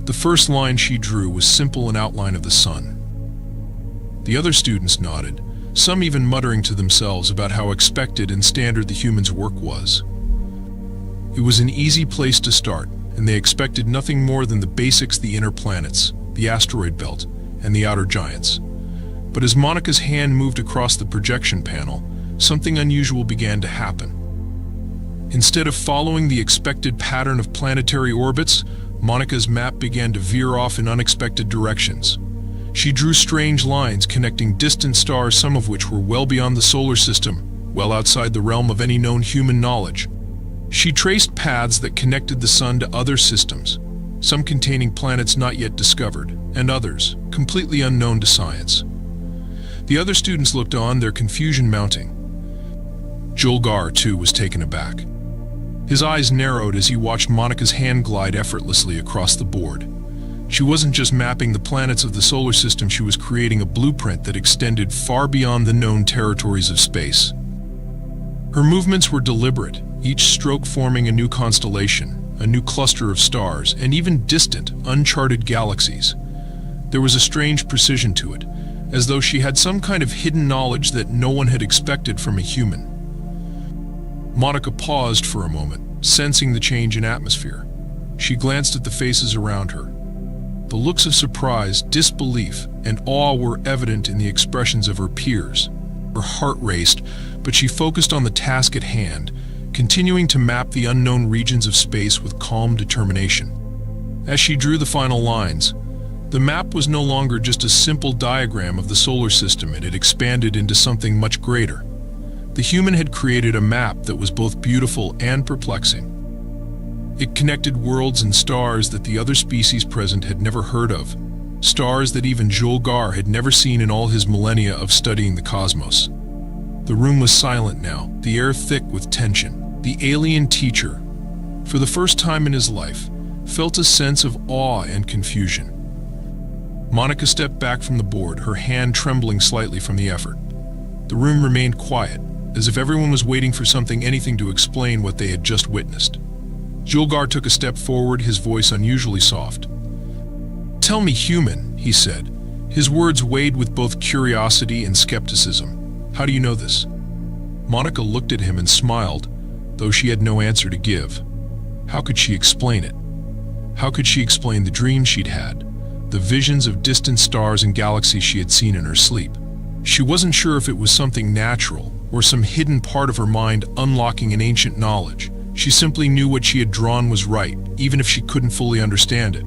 The first line she drew was simple, an outline of the sun. The other students nodded, some even muttering to themselves about how expected and standard the human's work was. It was an easy place to start, and they expected nothing more than the basics: the inner planets, the asteroid belt, and the outer giants. But as Monica's hand moved across the projection panel, something unusual began to happen. Instead of following the expected pattern of planetary orbits, Monica's map began to veer off in unexpected directions. She drew strange lines connecting distant stars, some of which were well beyond the solar system, well outside the realm of any known human knowledge. She traced paths that connected the sun to other systems, some containing planets not yet discovered, and others completely unknown to science. The other students looked on, their confusion mounting. Julgar, too, was taken aback. His eyes narrowed as he watched Monica's hand glide effortlessly across the board. She wasn't just mapping the planets of the solar system, she was creating a blueprint that extended far beyond the known territories of space. Her movements were deliberate, each stroke forming a new constellation, a new cluster of stars, and even distant, uncharted galaxies. There was a strange precision to it, as though she had some kind of hidden knowledge that no one had expected from a human. Monica paused for a moment, sensing the change in atmosphere. She glanced at the faces around her. The looks of surprise, disbelief, and awe were evident in the expressions of her peers. Her heart raced, but she focused on the task at hand, continuing to map the unknown regions of space with calm determination. As she drew the final lines, the map was no longer just a simple diagram of the solar system. It had expanded into something much greater. The human had created a map that was both beautiful and perplexing. It connected worlds and stars that the other species present had never heard of, stars that even Julgar had never seen in all his millennia of studying the cosmos. The room was silent now, the air thick with tension. The alien teacher, for the first time in his life, felt a sense of awe and confusion. Monica stepped back from the board, her hand trembling slightly from the effort. The room remained quiet, as if everyone was waiting for something, anything to explain what they had just witnessed. Julgar took a step forward, his voice unusually soft. "Tell me, human," he said. His words weighed with both curiosity and skepticism. "How do you know this?" Monica looked at him and smiled, though she had no answer to give. How could she explain it? How could she explain the dreams she'd had, the visions of distant stars and galaxies she had seen in her sleep? She wasn't sure if it was something natural, or some hidden part of her mind unlocking an ancient knowledge. She simply knew what she had drawn was right, even if she couldn't fully understand it.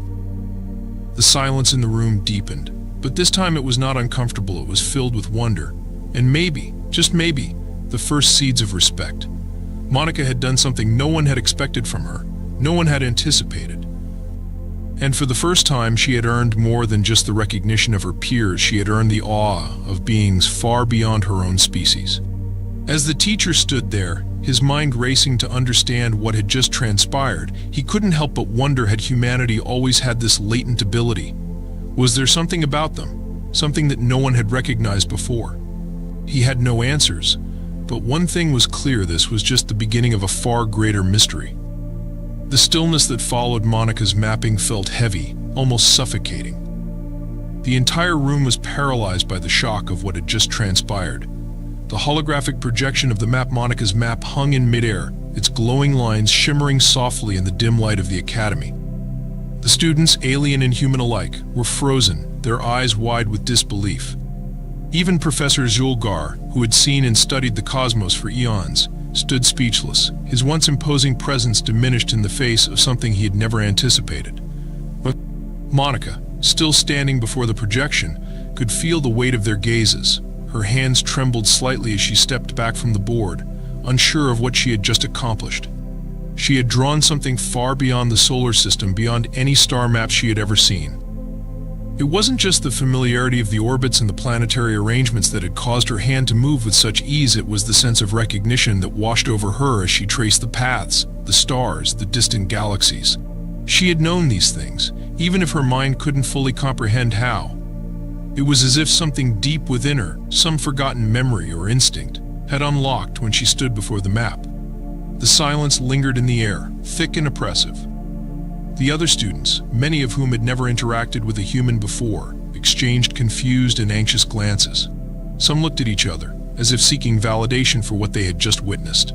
The silence in the room deepened, but this time it was not uncomfortable. It was filled with wonder, and maybe, just maybe, the first seeds of respect. Monica had done something no one had expected from her, no one had anticipated. And for the first time, she had earned more than just the recognition of her peers. She had earned the awe of beings far beyond her own species. As the teacher stood there, his mind racing to understand what had just transpired, he couldn't help but wonder, had humanity always had this latent ability? Was there something about them, something that no one had recognized before? He had no answers, but one thing was clear: this was just the beginning of a far greater mystery. The stillness that followed Monica's mapping felt heavy, almost suffocating. The entire room was paralyzed by the shock of what had just transpired. The holographic projection of the map, Monica's map, hung in midair, its glowing lines shimmering softly in the dim light of the academy. The students, alien and human alike, were frozen, their eyes wide with disbelief. Even Professor Julgar, who had seen and studied the cosmos for eons, stood speechless, his once imposing presence diminished in the face of something he had never anticipated. But Monica, still standing before the projection, could feel the weight of their gazes. Her hands trembled slightly as she stepped back from the board, unsure of what she had just accomplished. She had drawn something far beyond the solar system, beyond any star map she had ever seen. It wasn't just the familiarity of the orbits and the planetary arrangements that had caused her hand to move with such ease. It was the sense of recognition that washed over her as she traced the paths, the stars, the distant galaxies. She had known these things, even if her mind couldn't fully comprehend how. It was as if something deep within her, some forgotten memory or instinct, had unlocked when she stood before the map. The silence lingered in the air, thick and oppressive. The other students, many of whom had never interacted with a human before, exchanged confused and anxious glances. Some looked at each other, as if seeking validation for what they had just witnessed.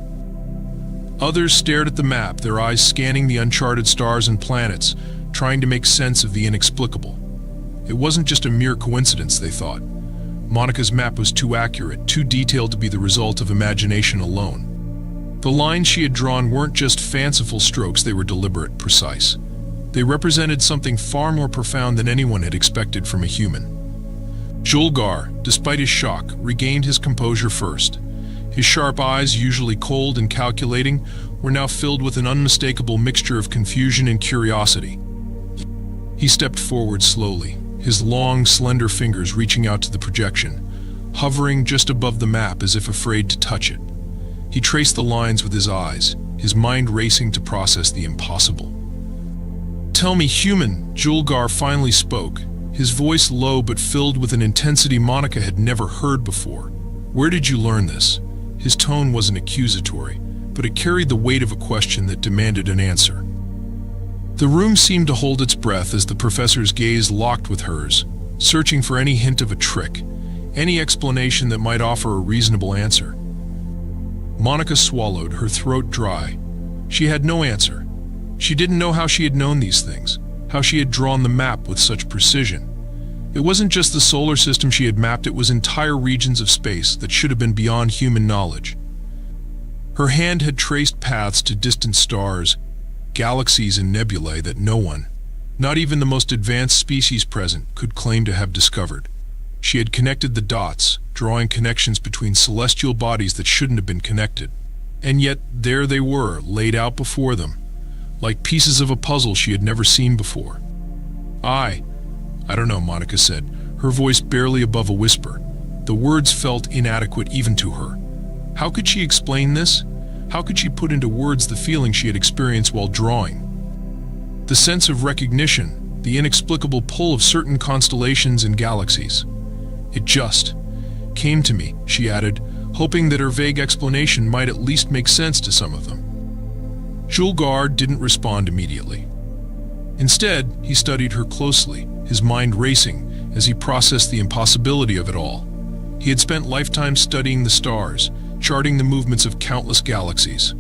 Others stared at the map, their eyes scanning the uncharted stars and planets, trying to make sense of the inexplicable. It wasn't just a mere coincidence, they thought. Monica's map was too accurate, too detailed to be the result of imagination alone. The lines she had drawn weren't just fanciful strokes, they were deliberate, precise. They represented something far more profound than anyone had expected from a human. Julgar, despite his shock, regained his composure first. His sharp eyes, usually cold and calculating, were now filled with an unmistakable mixture of confusion and curiosity. He stepped forward slowly, his long, slender fingers reaching out to the projection, hovering just above the map as if afraid to touch it. He traced the lines with his eyes, his mind racing to process the impossible. "Tell me, human," Julgar finally spoke, his voice low but filled with an intensity Monica had never heard before. "Where did you learn this?" His tone wasn't accusatory, but it carried the weight of a question that demanded an answer. The room seemed to hold its breath as the professor's gaze locked with hers, searching for any hint of a trick, any explanation that might offer a reasonable answer. Monica swallowed, her throat dry. She had no answer. She didn't know how she had known these things, how she had drawn the map with such precision. It wasn't just the solar system she had mapped, it was entire regions of space that should have been beyond human knowledge. Her hand had traced paths to distant stars, galaxies and nebulae that no one, not even the most advanced species present, could claim to have discovered. She had connected the dots, drawing connections between celestial bodies that shouldn't have been connected. And yet, there they were, laid out before them, like pieces of a puzzle she had never seen before. I don't know, Monica said, her voice barely above a whisper. The words felt inadequate even to her. How could she explain this? How could she put into words the feeling she had experienced while drawing? The sense of recognition, the inexplicable pull of certain constellations and galaxies. It just came to me, she added, hoping that her vague explanation might at least make sense to some of them. Julgar didn't respond immediately. Instead, he studied her closely, his mind racing as he processed the impossibility of it all. He had spent lifetimes studying the stars, charting the movements of countless galaxies.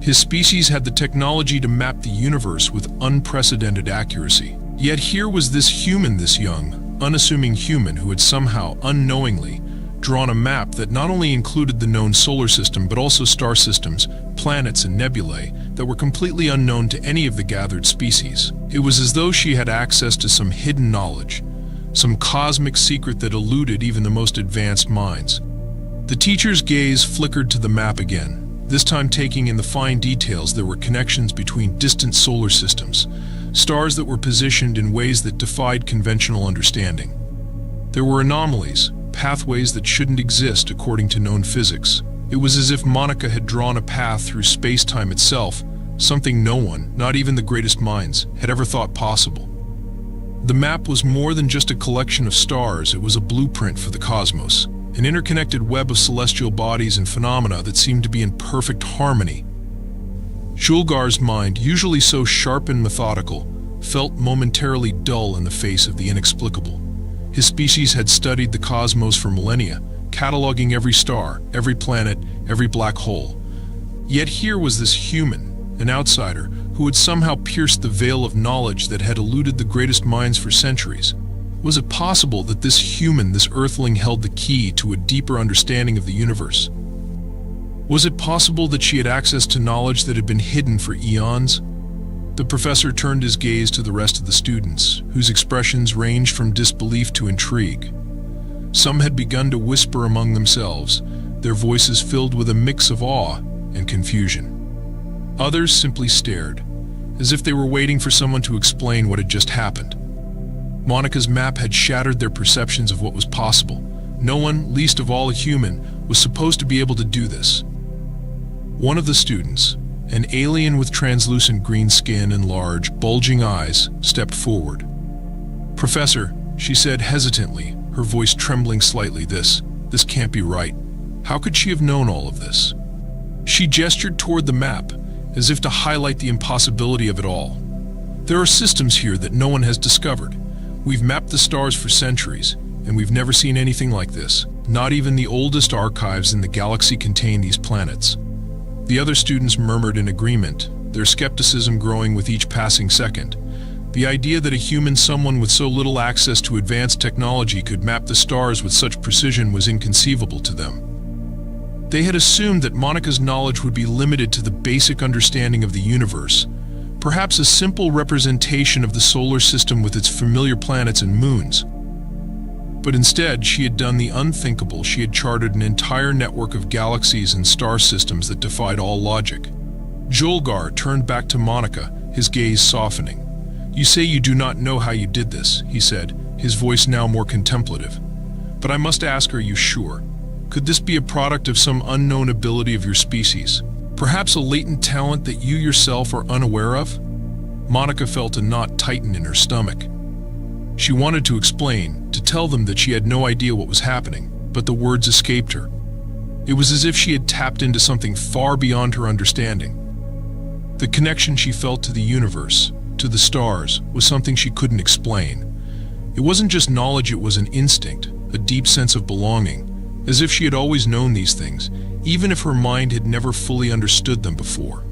His species had the technology to map the universe with unprecedented accuracy. Yet here was this human, this young, unassuming human who had somehow, unknowingly, drawn a map that not only included the known solar system but also star systems, planets, and nebulae that were completely unknown to any of the gathered species. It was as though she had access to some hidden knowledge, some cosmic secret that eluded even the most advanced minds. The teacher's gaze flickered to the map again, this time taking in the fine details. There were connections between distant solar systems, stars that were positioned in ways that defied conventional understanding. There were anomalies, pathways that shouldn't exist according to known physics. It was as if Monica had drawn a path through space-time itself, something no one, not even the greatest minds, had ever thought possible. The map was more than just a collection of stars. It was a blueprint for the cosmos, an interconnected web of celestial bodies and phenomena that seemed to be in perfect harmony. Julgar's mind, usually so sharp and methodical, felt momentarily dull in the face of the inexplicable. His species had studied the cosmos for millennia, cataloging every star, every planet, every black hole. Yet here was this human, an outsider, who had somehow pierced the veil of knowledge that had eluded the greatest minds for centuries. Was it possible that this human, this earthling, held the key to a deeper understanding of the universe? Was it possible that she had access to knowledge that had been hidden for eons? The professor turned his gaze to the rest of the students, whose expressions ranged from disbelief to intrigue. Some had begun to whisper among themselves, their voices filled with a mix of awe and confusion. Others simply stared, as if they were waiting for someone to explain what had just happened. Monica's map had shattered their perceptions of what was possible. No one, least of all a human, was supposed to be able to do this. One of the students, an alien with translucent green skin and large, bulging eyes, stepped forward. "Professor," she said hesitantly, her voice trembling slightly, this can't be right. How could she have known all of this? She gestured toward the map, as if to highlight the impossibility of it all. "There are systems here that no one has discovered. We've mapped the stars for centuries, and we've never seen anything like this. Not even the oldest archives in the galaxy contain these planets." The other students murmured in agreement, their skepticism growing with each passing second. The idea that a human, someone with so little access to advanced technology, could map the stars with such precision was inconceivable to them. They had assumed that Monica's knowledge would be limited to the basic understanding of the universe, perhaps a simple representation of the solar system with its familiar planets and moons. But instead, she had done the unthinkable. She had charted an entire network of galaxies and star systems that defied all logic. Julgar turned back to Monica, his gaze softening. "You say you do not know how you did this," he said, his voice now more contemplative. "But I must ask, are you sure? Could this be a product of some unknown ability of your species? Perhaps a latent talent that you yourself are unaware of?" Monica felt a knot tighten in her stomach. She wanted to explain, to tell them that she had no idea what was happening, but the words escaped her. It was as if she had tapped into something far beyond her understanding. The connection she felt to the universe, to the stars, was something she couldn't explain. It wasn't just knowledge, it was an instinct, a deep sense of belonging, as if she had always known these things, even if her mind had never fully understood them before.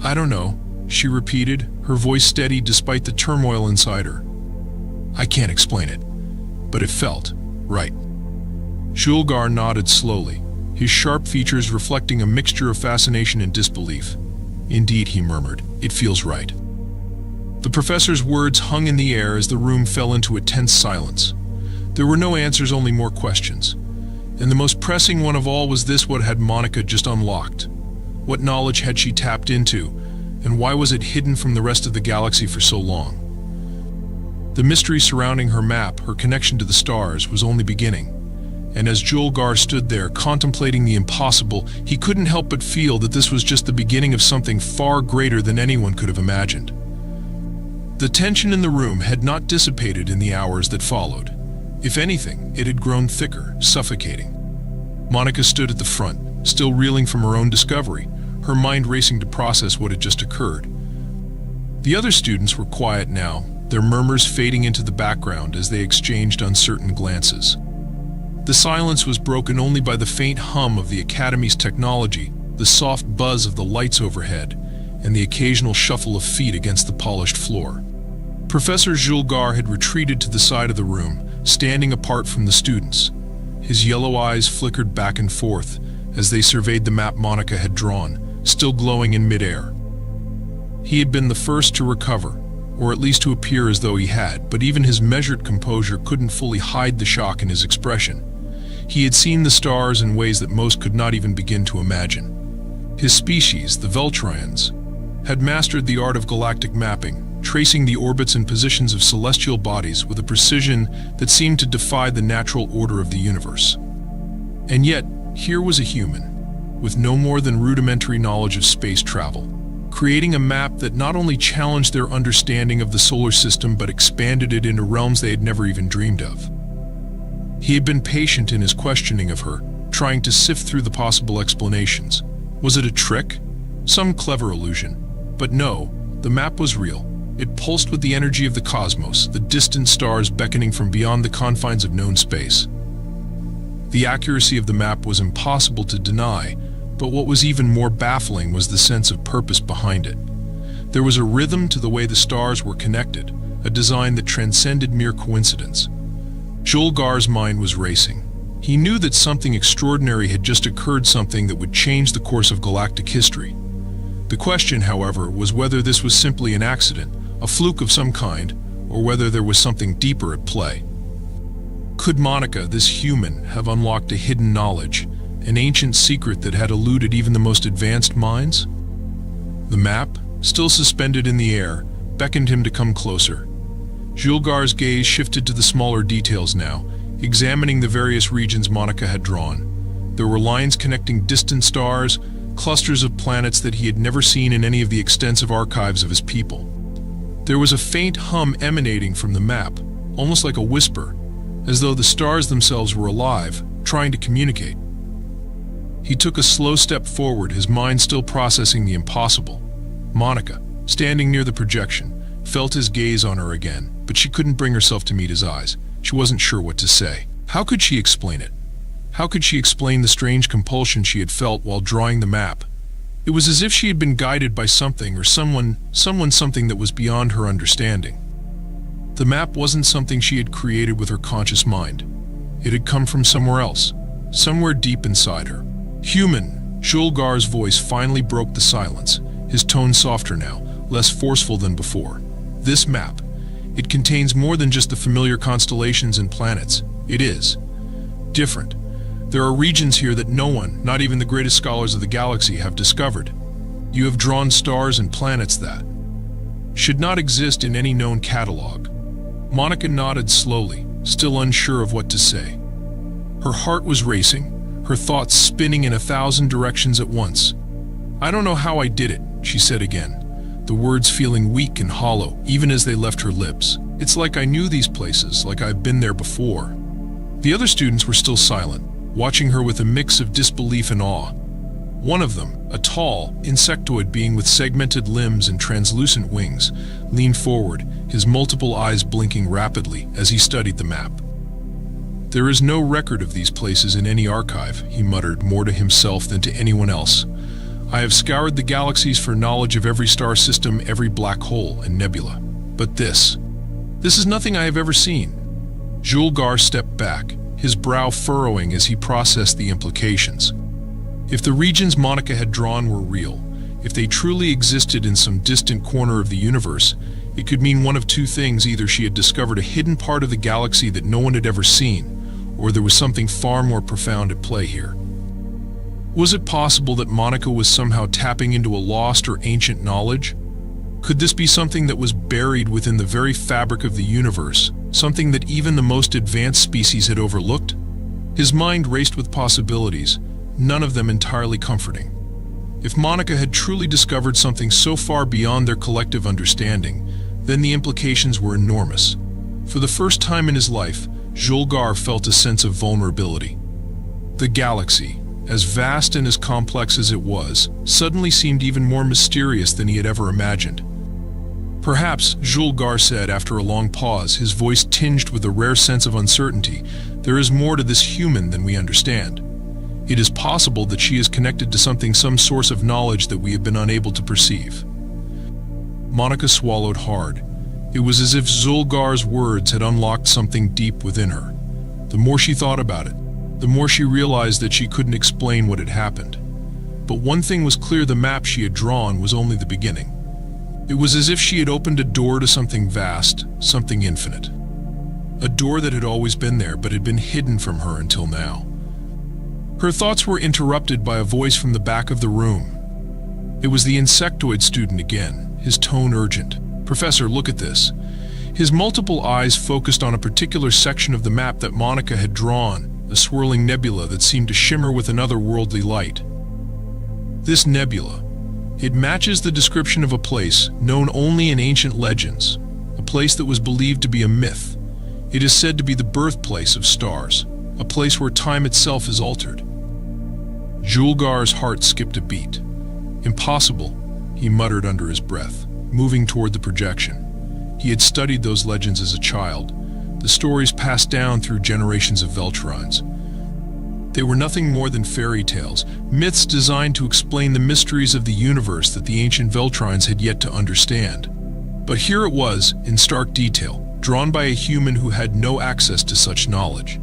"I don't know," she repeated, her voice steady despite the turmoil inside her. "I can't explain it, but it felt right." Julgar nodded slowly, his sharp features reflecting a mixture of fascination and disbelief. "Indeed," he murmured, "it feels right." The professor's words hung in the air as the room fell into a tense silence. There were no answers, only more questions. And the most pressing one of all was this: what had Monica just unlocked? What knowledge had she tapped into, and why was it hidden from the rest of the galaxy for so long? The mystery surrounding her map, her connection to the stars, was only beginning. And as Julgar stood there, contemplating the impossible, he couldn't help but feel that this was just the beginning of something far greater than anyone could have imagined. The tension in the room had not dissipated in the hours that followed. If anything, it had grown thicker, suffocating. Monica stood at the front, still reeling from her own discovery, her mind racing to process what had just occurred. The other students were quiet now, their murmurs fading into the background as they exchanged uncertain glances. The silence was broken only by the faint hum of the Academy's technology, the soft buzz of the lights overhead, and the occasional shuffle of feet against the polished floor. Professor Julgar had retreated to the side of the room, standing apart from the students. His yellow eyes flickered back and forth as they surveyed the map Monica had drawn, still glowing in midair. He had been the first to recover, or at least to appear as though he had, but even his measured composure couldn't fully hide the shock in his expression. He had seen the stars in ways that most could not even begin to imagine. His species, the Veltrians, had mastered the art of galactic mapping, tracing the orbits and positions of celestial bodies with a precision that seemed to defy the natural order of the universe. And yet, here was a human, with no more than rudimentary knowledge of space travel, creating a map that not only challenged their understanding of the solar system but expanded it into realms they had never even dreamed of. He had been patient in his questioning of her, trying to sift through the possible explanations. Was it a trick? Some clever illusion? But no, the map was real. It pulsed with the energy of the cosmos, the distant stars beckoning from beyond the confines of known space. The accuracy of the map was impossible to deny, but what was even more baffling was the sense of purpose behind it. There was a rhythm to the way the stars were connected, a design that transcended mere coincidence. Julgar's mind was racing. He knew that something extraordinary had just occurred, something that would change the course of galactic history. The question, however, was whether this was simply an accident, a fluke of some kind, or whether there was something deeper at play. Could Monica, this human, have unlocked a hidden knowledge, an ancient secret that had eluded even the most advanced minds? The map, still suspended in the air, beckoned him to come closer. Julgar's gaze shifted to the smaller details now, examining the various regions Monica had drawn. There were lines connecting distant stars, clusters of planets that he had never seen in any of the extensive archives of his people. There was a faint hum emanating from the map, almost like a whisper, as though the stars themselves were alive, trying to communicate. He took a slow step forward, his mind still processing the impossible. Monica, standing near the projection, felt his gaze on her again, but she couldn't bring herself to meet his eyes. She wasn't sure what to say. How could she explain it? How could she explain the strange compulsion she had felt while drawing the map? It was as if she had been guided by something or someone something that was beyond her understanding. The map wasn't something she had created with her conscious mind. It had come from somewhere else, somewhere deep inside her. Human, Julgar's voice finally broke the silence, his tone softer now, less forceful than before. This map, it contains more than just the familiar constellations and planets. It is different. There are regions here that no one, not even the greatest scholars of the galaxy, have discovered. You have drawn stars and planets that should not exist in any known catalog. Monica nodded slowly, still unsure of what to say. Her heart was racing, her thoughts spinning in 1,000 directions at once. "I don't know how I did it," she said again, the words feeling weak and hollow, even as they left her lips. "It's like I knew these places, like I've been there before." The other students were still silent, watching her with a mix of disbelief and awe. One of them, a tall, insectoid being with segmented limbs and translucent wings, leaned forward, his multiple eyes blinking rapidly as he studied the map. "There is no record of these places in any archive," he muttered, more to himself than to anyone else. "I have scoured the galaxies for knowledge of every star system, every black hole and nebula. But this is nothing I have ever seen." Julgar stepped back, his brow furrowing as he processed the implications. If the regions Monica had drawn were real, if they truly existed in some distant corner of the universe, it could mean one of two things: either she had discovered a hidden part of the galaxy that no one had ever seen, or there was something far more profound at play here. Was it possible that Monica was somehow tapping into a lost or ancient knowledge? Could this be something that was buried within the very fabric of the universe, something that even the most advanced species had overlooked? His mind raced with possibilities, none of them entirely comforting. If Monica had truly discovered something so far beyond their collective understanding, then the implications were enormous. For the first time in his life, Julgar felt a sense of vulnerability. The galaxy, as vast and as complex as it was, suddenly seemed even more mysterious than he had ever imagined. "Perhaps," Julgar said after a long pause, his voice tinged with a rare sense of uncertainty, "there is more to this human than we understand. It is possible that she is connected to something, some source of knowledge that we have been unable to perceive." Monica swallowed hard. It was as if Julgar's words had unlocked something deep within her. The more she thought about it, the more she realized that she couldn't explain what had happened. But one thing was clear: the map she had drawn was only the beginning. It was as if she had opened a door to something vast, something infinite. A door that had always been there but had been hidden from her until now. Her thoughts were interrupted by a voice from the back of the room. It was the insectoid student again, his tone urgent. "Professor, look at this." His multiple eyes focused on a particular section of the map that Monica had drawn, a swirling nebula that seemed to shimmer with an otherworldly light. This nebula, it matches the description of a place known only in ancient legends, a place that was believed to be a myth. It is said to be the birthplace of stars, a place where time itself is altered. Julgar's heart skipped a beat. "Impossible," he muttered under his breath, moving toward the projection. He had studied those legends as a child, the stories passed down through generations of Veltrines. They were nothing more than fairy tales, myths designed to explain the mysteries of the universe that the ancient Veltrines had yet to understand. But here it was, in stark detail, drawn by a human who had no access to such knowledge.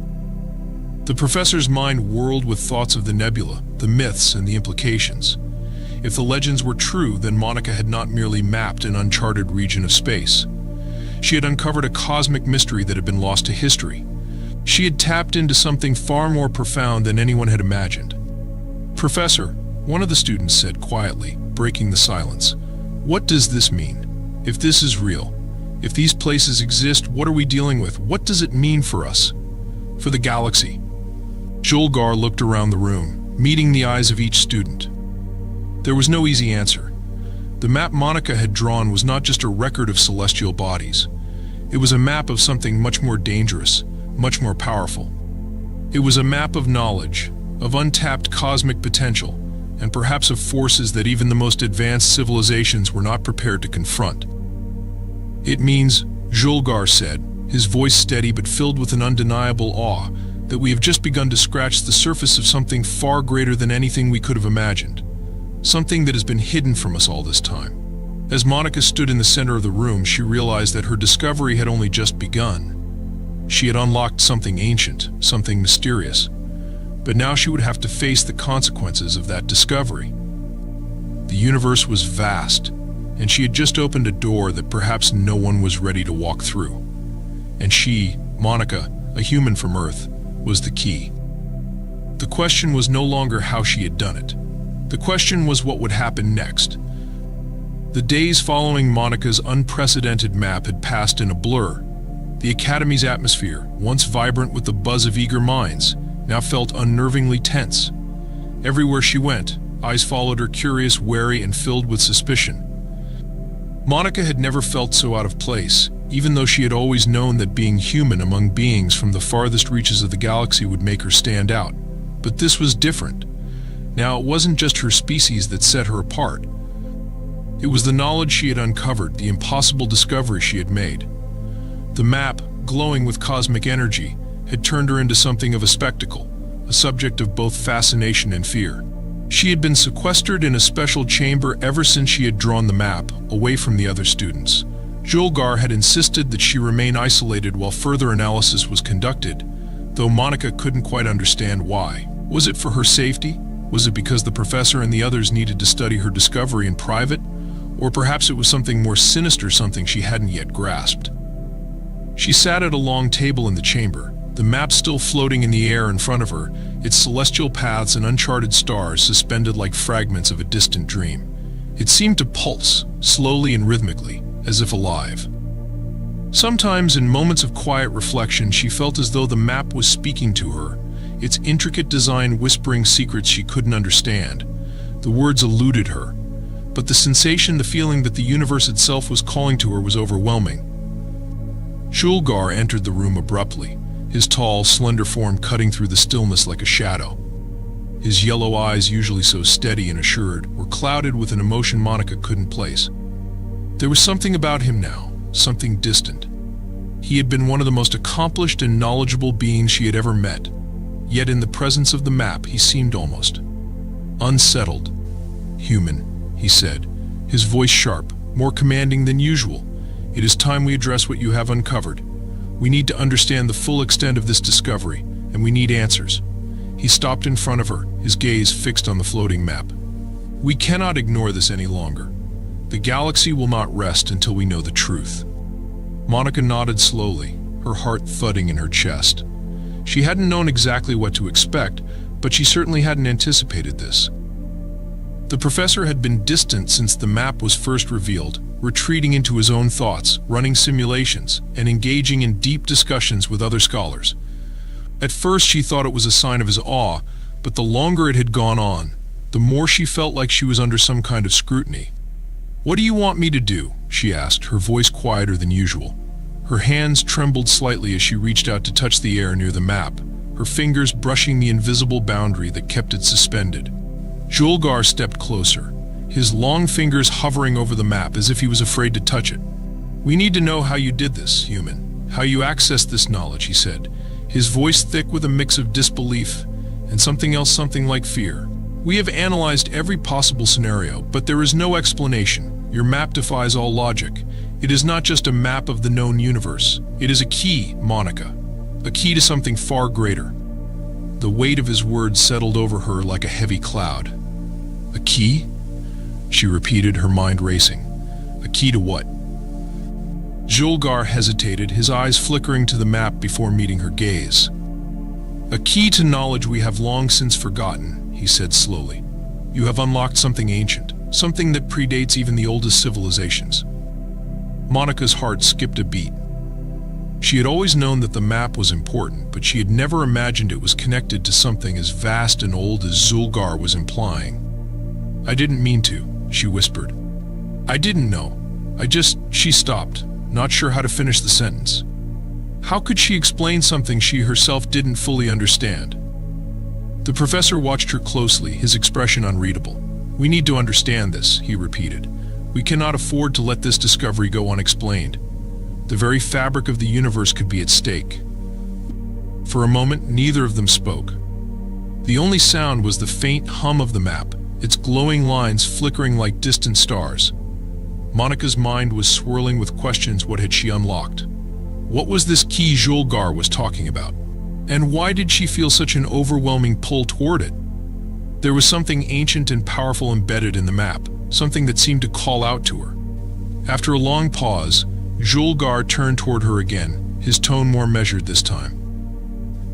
The professor's mind whirled with thoughts of the nebula, the myths, and the implications. If the legends were true, then Monica had not merely mapped an uncharted region of space. She had uncovered a cosmic mystery that had been lost to history. She had tapped into something far more profound than anyone had imagined. "Professor," one of the students said quietly, breaking the silence, "what does this mean? If this is real, if these places exist, what are we dealing with? What does it mean for us? For the galaxy?" Julgar looked around the room, meeting the eyes of each student. There was no easy answer. The map Monica had drawn was not just a record of celestial bodies. It was a map of something much more dangerous, much more powerful. It was a map of knowledge, of untapped cosmic potential, and perhaps of forces that even the most advanced civilizations were not prepared to confront. "It means," Julgar said, his voice steady but filled with an undeniable awe, "that we have just begun to scratch the surface of something far greater than anything we could have imagined. Something that has been hidden from us all this time." As Monica stood in the center of the room, she realized that her discovery had only just begun. She had unlocked something ancient, something mysterious, but now she would have to face the consequences of that discovery. The universe was vast, and she had just opened a door that perhaps no one was ready to walk through. And she, Monica, a human from Earth, was the key. The question was no longer how she had done it. The question was what would happen next. The days following Monica's unprecedented map had passed in a blur. The Academy's atmosphere, once vibrant with the buzz of eager minds, now felt unnervingly tense. Everywhere she went, eyes followed her, curious, wary, and filled with suspicion. Monica had never felt so out of place, even though she had always known that being human among beings from the farthest reaches of the galaxy would make her stand out. But this was different. Now, it wasn't just her species that set her apart. It was the knowledge she had uncovered, the impossible discovery she had made. The map, glowing with cosmic energy, had turned her into something of a spectacle, a subject of both fascination and fear. She had been sequestered in a special chamber ever since she had drawn the map, away from the other students. Julgar had insisted that she remain isolated while further analysis was conducted, though Monica couldn't quite understand why. Was it for her safety? Was it because the professor and the others needed to study her discovery in private? Or perhaps it was something more sinister, something she hadn't yet grasped. She sat at a long table in the chamber, the map still floating in the air in front of her, its celestial paths and uncharted stars suspended like fragments of a distant dream. It seemed to pulse, slowly and rhythmically, as if alive. Sometimes, in moments of quiet reflection, she felt as though the map was speaking to her, its intricate design whispering secrets she couldn't understand. The words eluded her, but the sensation, the feeling that the universe itself was calling to her was overwhelming. Julgar entered the room abruptly, his tall, slender form cutting through the stillness like a shadow. His yellow eyes, usually so steady and assured, were clouded with an emotion Monica couldn't place. There was something about him now, something distant. He had been one of the most accomplished and knowledgeable beings she had ever met, yet in the presence of the map he seemed almost unsettled. "Human," he said, his voice sharp, more commanding than usual. "It is time we address what you have uncovered. We need to understand the full extent of this discovery, and we need answers. He stopped in front of her, his gaze fixed on the floating map. "We cannot ignore this any longer. The galaxy will not rest until we know the truth." Monica nodded slowly, her heart thudding in her chest. She hadn't known exactly what to expect, but she certainly hadn't anticipated this. The professor had been distant since the map was first revealed, retreating into his own thoughts, running simulations, and engaging in deep discussions with other scholars. At first she thought it was a sign of his awe, but the longer it had gone on, the more she felt like she was under some kind of scrutiny. "What do you want me to do?" she asked, her voice quieter than usual. Her hands trembled slightly as she reached out to touch the air near the map, her fingers brushing the invisible boundary that kept it suspended. Julgar stepped closer, his long fingers hovering over the map as if he was afraid to touch it. "We need to know how you did this, human, how you accessed this knowledge," he said, his voice thick with a mix of disbelief and something else, something like fear. "We have analyzed every possible scenario, but there is no explanation. Your map defies all logic. It is not just a map of the known universe. It is a key, Monica. A key to something far greater." The weight of his words settled over her like a heavy cloud. "A key?" she repeated, her mind racing. "A key to what?" Julgar hesitated, his eyes flickering to the map before meeting her gaze. "A key to knowledge we have long since forgotten," he said slowly. "You have unlocked something ancient, something that predates even the oldest civilizations." Monica's heart skipped a beat. She had always known that the map was important, but she had never imagined it was connected to something as vast and old as Julgar was implying. "I didn't mean to," she whispered. "I didn't know. She stopped, not sure how to finish the sentence. How could she explain something she herself didn't fully understand? The professor watched her closely, his expression unreadable. "We need to understand this," he repeated. "We cannot afford to let this discovery go unexplained. The very fabric of the universe could be at stake." For a moment, neither of them spoke. The only sound was the faint hum of the map, its glowing lines flickering like distant stars. Monica's mind was swirling with questions. What had she unlocked? What was this key Julgar was talking about? And why did she feel such an overwhelming pull toward it? There was something ancient and powerful embedded in the map, something that seemed to call out to her. After a long pause, Julgar turned toward her again, his tone more measured this time.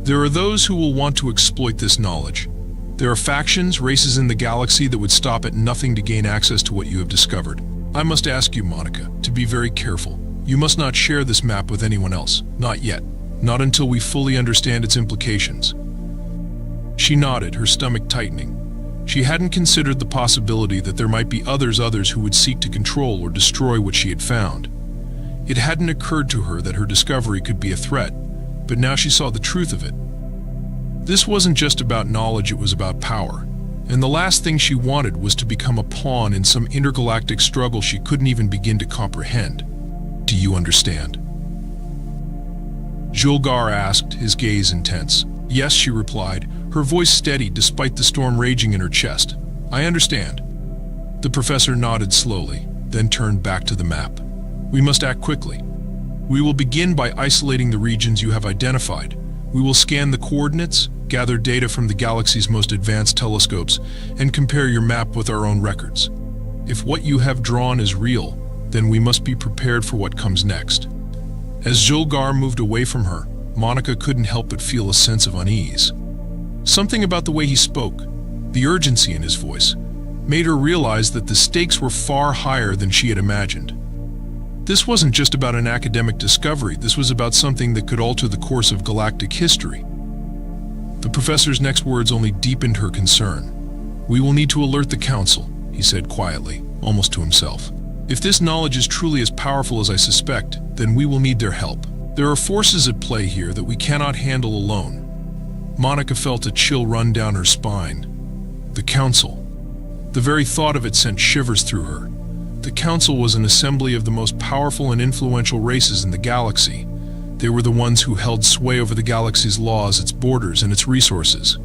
"There are those who will want to exploit this knowledge. There are factions, races in the galaxy that would stop at nothing to gain access to what you have discovered. I must ask you, Monica, to be very careful. You must not share this map with anyone else, not yet, not until we fully understand its implications." She nodded, her stomach tightening. She hadn't considered the possibility that there might be others who would seek to control or destroy what she had found. It hadn't occurred to her that her discovery could be a threat, but now she saw the truth of it. This wasn't just about knowledge, it was about power. And the last thing she wanted was to become a pawn in some intergalactic struggle she couldn't even begin to comprehend. "Do you understand?" Julgar asked, his gaze intense. "Yes," she replied, her voice steady despite the storm raging in her chest. "I understand." The professor nodded slowly, then turned back to the map. "We must act quickly. We will begin by isolating the regions you have identified. We will scan the coordinates, gather data from the galaxy's most advanced telescopes, and compare your map with our own records. If what you have drawn is real, then we must be prepared for what comes next." As Julgar moved away from her, Monica couldn't help but feel a sense of unease. Something about the way he spoke, the urgency in his voice, made her realize that the stakes were far higher than she had imagined. This wasn't just about an academic discovery, this was about something that could alter the course of galactic history. The professor's next words only deepened her concern. "We will need to alert the Council," he said quietly, almost to himself. "If this knowledge is truly as powerful as I suspect, then we will need their help. There are forces at play here that we cannot handle alone." Monica felt a chill run down her spine. The Council. The very thought of it sent shivers through her. The Council was an assembly of the most powerful and influential races in the galaxy. They were the ones who held sway over the galaxy's laws, its borders, and its resources.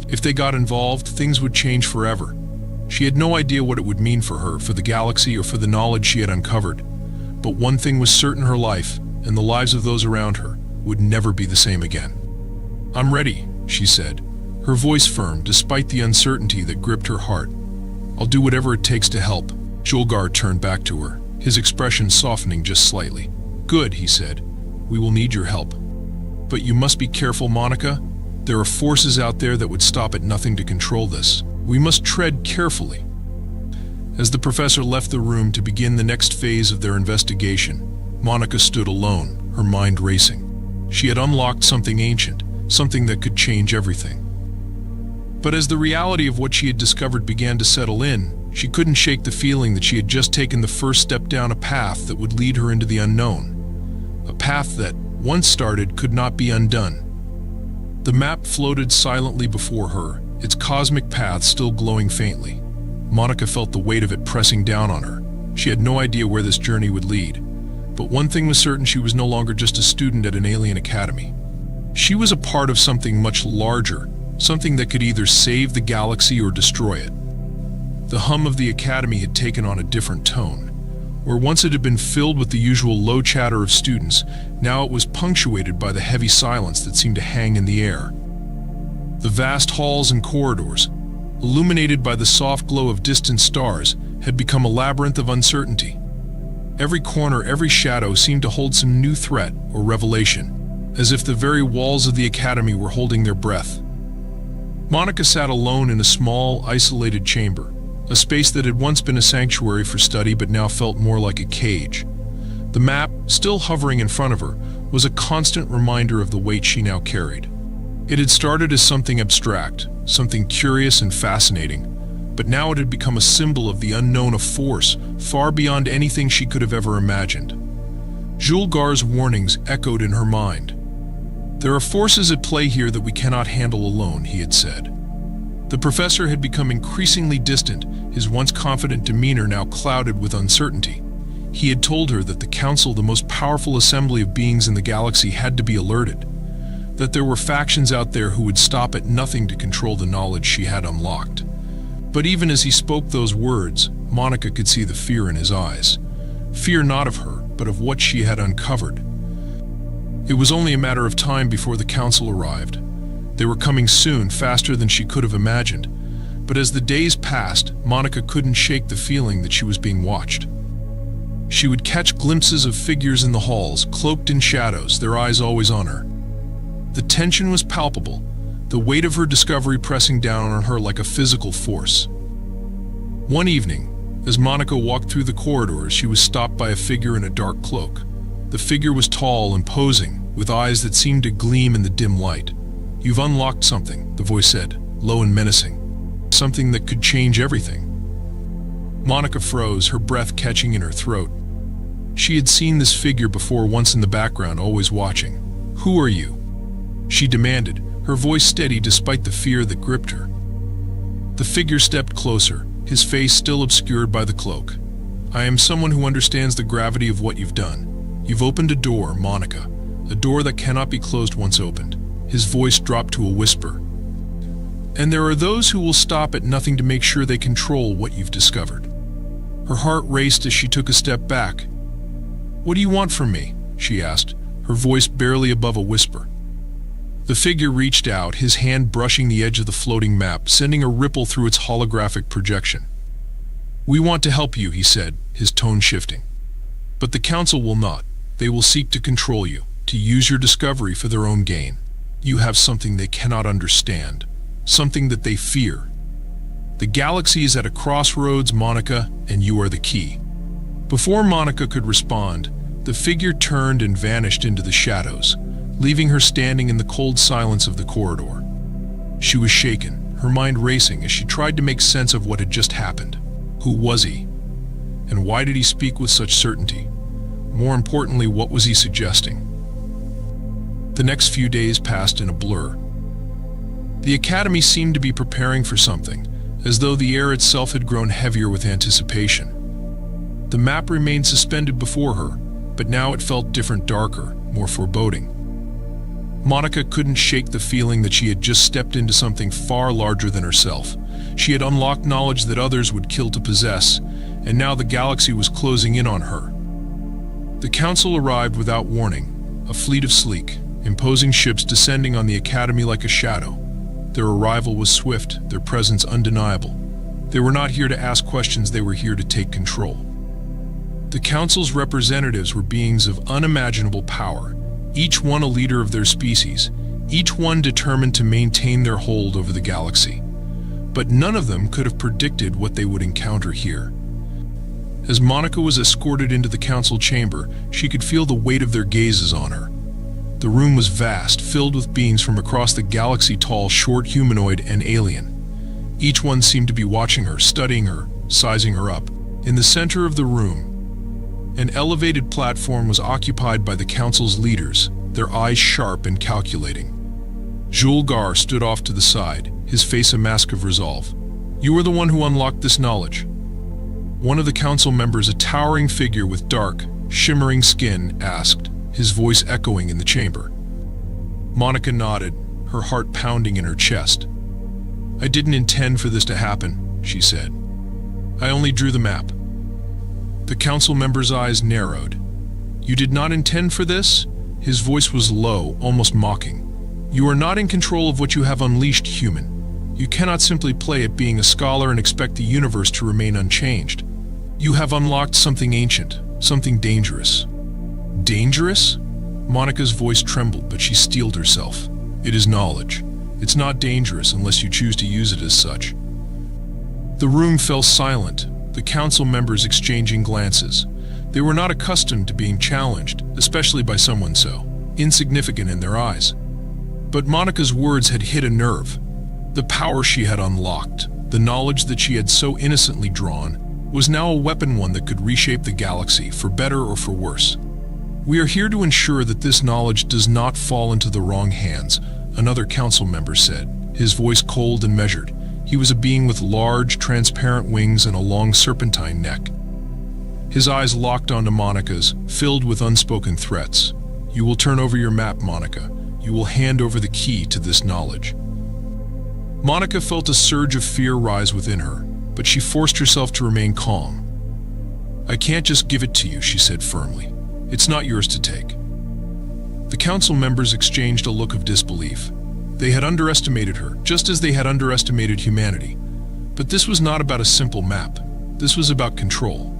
If they got involved, things would change forever. She had no idea what it would mean for her, for the galaxy, or for the knowledge she had uncovered. But one thing was certain: her life, and the lives of those around her, would never be the same again. "I'm ready," she said, her voice firm despite the uncertainty that gripped her heart. "I'll do whatever it takes to help." Julgar turned back to her, his expression softening just slightly. "Good," he said. "We will need your help. But you must be careful, Monica. There are forces out there that would stop at nothing to control this. We must tread carefully." As the professor left the room to begin the next phase of their investigation, Monica stood alone, her mind racing. She had unlocked something ancient, something that could change everything. But as the reality of what she had discovered began to settle in, she couldn't shake the feeling that she had just taken the first step down a path that would lead her into the unknown. A path that, once started, could not be undone. The map floated silently before her, its cosmic path still glowing faintly. Monica felt the weight of it pressing down on her. She had no idea where this journey would lead. But one thing was certain: she was no longer just a student at an alien academy. She was a part of something much larger, something that could either save the galaxy or destroy it. The hum of the academy had taken on a different tone. Where once it had been filled with the usual low chatter of students, now it was punctuated by the heavy silence that seemed to hang in the air. The vast halls and corridors, illuminated by the soft glow of distant stars, had become a labyrinth of uncertainty. Every corner, every shadow seemed to hold some new threat or revelation, as if the very walls of the academy were holding their breath. Monica sat alone in a small, isolated chamber, a space that had once been a sanctuary for study but now felt more like a cage. The map, still hovering in front of her, was a constant reminder of the weight she now carried. It had started as something abstract, something curious and fascinating, but now it had become a symbol of the unknown, a force far beyond anything she could have ever imagined. Julgar's warnings echoed in her mind. "There are forces at play here that we cannot handle alone," he had said. The professor had become increasingly distant, his once confident demeanor now clouded with uncertainty. He had told her that the Council, the most powerful assembly of beings in the galaxy, had to be alerted, that there were factions out there who would stop at nothing to control the knowledge she had unlocked. But even as he spoke those words, Monica could see the fear in his eyes. Fear not of her, but of what she had uncovered. It was only a matter of time before the Council arrived. They were coming soon, faster than she could have imagined. But as the days passed, Monica couldn't shake the feeling that she was being watched. She would catch glimpses of figures in the halls, cloaked in shadows, their eyes always on her. The tension was palpable, the weight of her discovery pressing down on her like a physical force. One evening, as Monica walked through the corridors, she was stopped by a figure in a dark cloak. The figure was tall, imposing, with eyes that seemed to gleam in the dim light. "You've unlocked something," the voice said, low and menacing. "Something that could change everything." Monica froze, her breath catching in her throat. She had seen this figure before, once in the background, always watching. "Who are you?" she demanded, her voice steady despite the fear that gripped her. The figure stepped closer, his face still obscured by the cloak. "I am someone who understands the gravity of what you've done. You've opened a door, Monica, a door that cannot be closed once opened." His voice dropped to a whisper. "And there are those who will stop at nothing to make sure they control what you've discovered." Her heart raced as she took a step back. "What do you want from me?" she asked, her voice barely above a whisper. The figure reached out, his hand brushing the edge of the floating map, sending a ripple through its holographic projection. "We want to help you," he said, his tone shifting. "But the Council will not. They will seek to control you, to use your discovery for their own gain. You have something they cannot understand, something that they fear. The galaxy is at a crossroads, Monica, and you are the key." Before Monica could respond, the figure turned and vanished into the shadows, leaving her standing in the cold silence of the corridor. She was shaken, her mind racing as she tried to make sense of what had just happened. Who was he? And why did he speak with such certainty? More importantly, what was he suggesting? The next few days passed in a blur. The academy seemed to be preparing for something, as though the air itself had grown heavier with anticipation. The map remained suspended before her, but now it felt different, darker, more foreboding. Monica couldn't shake the feeling that she had just stepped into something far larger than herself. She had unlocked knowledge that others would kill to possess, and now the galaxy was closing in on her. The Council arrived without warning, a fleet of sleek, imposing ships descending on the academy like a shadow. Their arrival was swift, their presence undeniable. They were not here to ask questions, they were here to take control. The council's representatives were beings of unimaginable power, each one a leader of their species, each one determined to maintain their hold over the galaxy. But none of them could have predicted what they would encounter here. As Monica was escorted into the council chamber, she could feel the weight of their gazes on her. The room was vast, filled with beings from across the galaxy, tall, short, humanoid, and alien. Each one seemed to be watching her, studying her, sizing her up. In the center of the room, an elevated platform was occupied by the council's leaders, their eyes sharp and calculating. Julgar stood off to the side, his face a mask of resolve. "You are the one who unlocked this knowledge." One of the council members, a towering figure with dark, shimmering skin, asked, his voice echoing in the chamber. Monica nodded, her heart pounding in her chest. "I didn't intend for this to happen," she said. "I only drew the map." The council member's eyes narrowed. "You did not intend for this?" His voice was low, almost mocking. "You are not in control of what you have unleashed, human. You cannot simply play at being a scholar and expect the universe to remain unchanged. You have unlocked something ancient, something dangerous." "Dangerous?" Monica's voice trembled, but she steeled herself. "It is knowledge. It's not dangerous unless you choose to use it as such." The room fell silent, the council members exchanging glances. They were not accustomed to being challenged, especially by someone so insignificant in their eyes. But Monica's words had hit a nerve. The power she had unlocked, the knowledge that she had so innocently drawn, was now a weapon, one that could reshape the galaxy, for better or for worse. "We are here to ensure that this knowledge does not fall into the wrong hands," another council member said, his voice cold and measured. He was a being with large, transparent wings and a long serpentine neck. His eyes locked onto Monica's, filled with unspoken threats. "You will turn over your map, Monica. You will hand over the key to this knowledge." Monica felt a surge of fear rise within her, but she forced herself to remain calm. "I can't just give it to you," she said firmly. "It's not yours to take." The council members exchanged a look of disbelief. They had underestimated her, just as they had underestimated humanity. But this was not about a simple map. This was about control,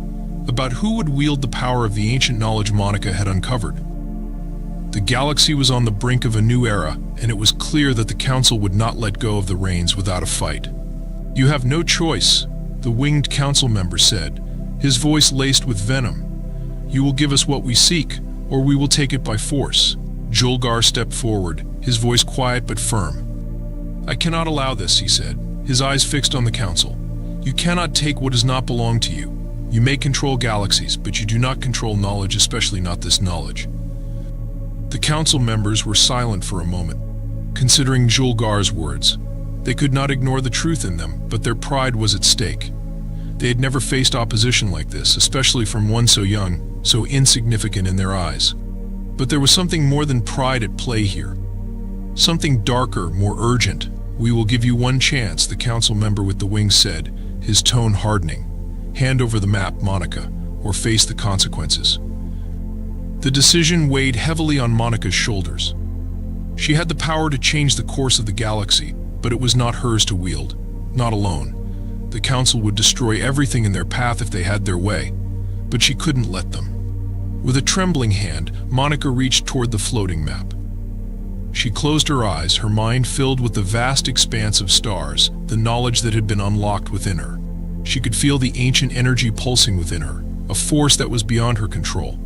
about who would wield the power of the ancient knowledge Monica had uncovered. The galaxy was on the brink of a new era, and it was clear that the council would not let go of the reins without a fight. "You have no choice," the winged council member said, his voice laced with venom. "You will give us what we seek, or we will take it by force." Julgar stepped forward, his voice quiet but firm. "I cannot allow this," he said, his eyes fixed on the council. "You cannot take what does not belong to you. You may control galaxies, but you do not control knowledge, especially not this knowledge." The council members were silent for a moment, considering Julgar's words. They could not ignore the truth in them, but their pride was at stake. They had never faced opposition like this, especially from one so young, so insignificant in their eyes. But there was something more than pride at play here. Something darker, more urgent. "We will give you one chance," the council member with the wings said, his tone hardening. "Hand over the map, Monica, or face the consequences." The decision weighed heavily on Monica's shoulders. She had the power to change the course of the galaxy, but it was not hers to wield, not alone. The council would destroy everything in their path if they had their way, but she couldn't let them. With a trembling hand, Monica reached toward the floating map. She closed her eyes, her mind filled with the vast expanse of stars, the knowledge that had been unlocked within her. She could feel the ancient energy pulsing within her, a force that was beyond her control.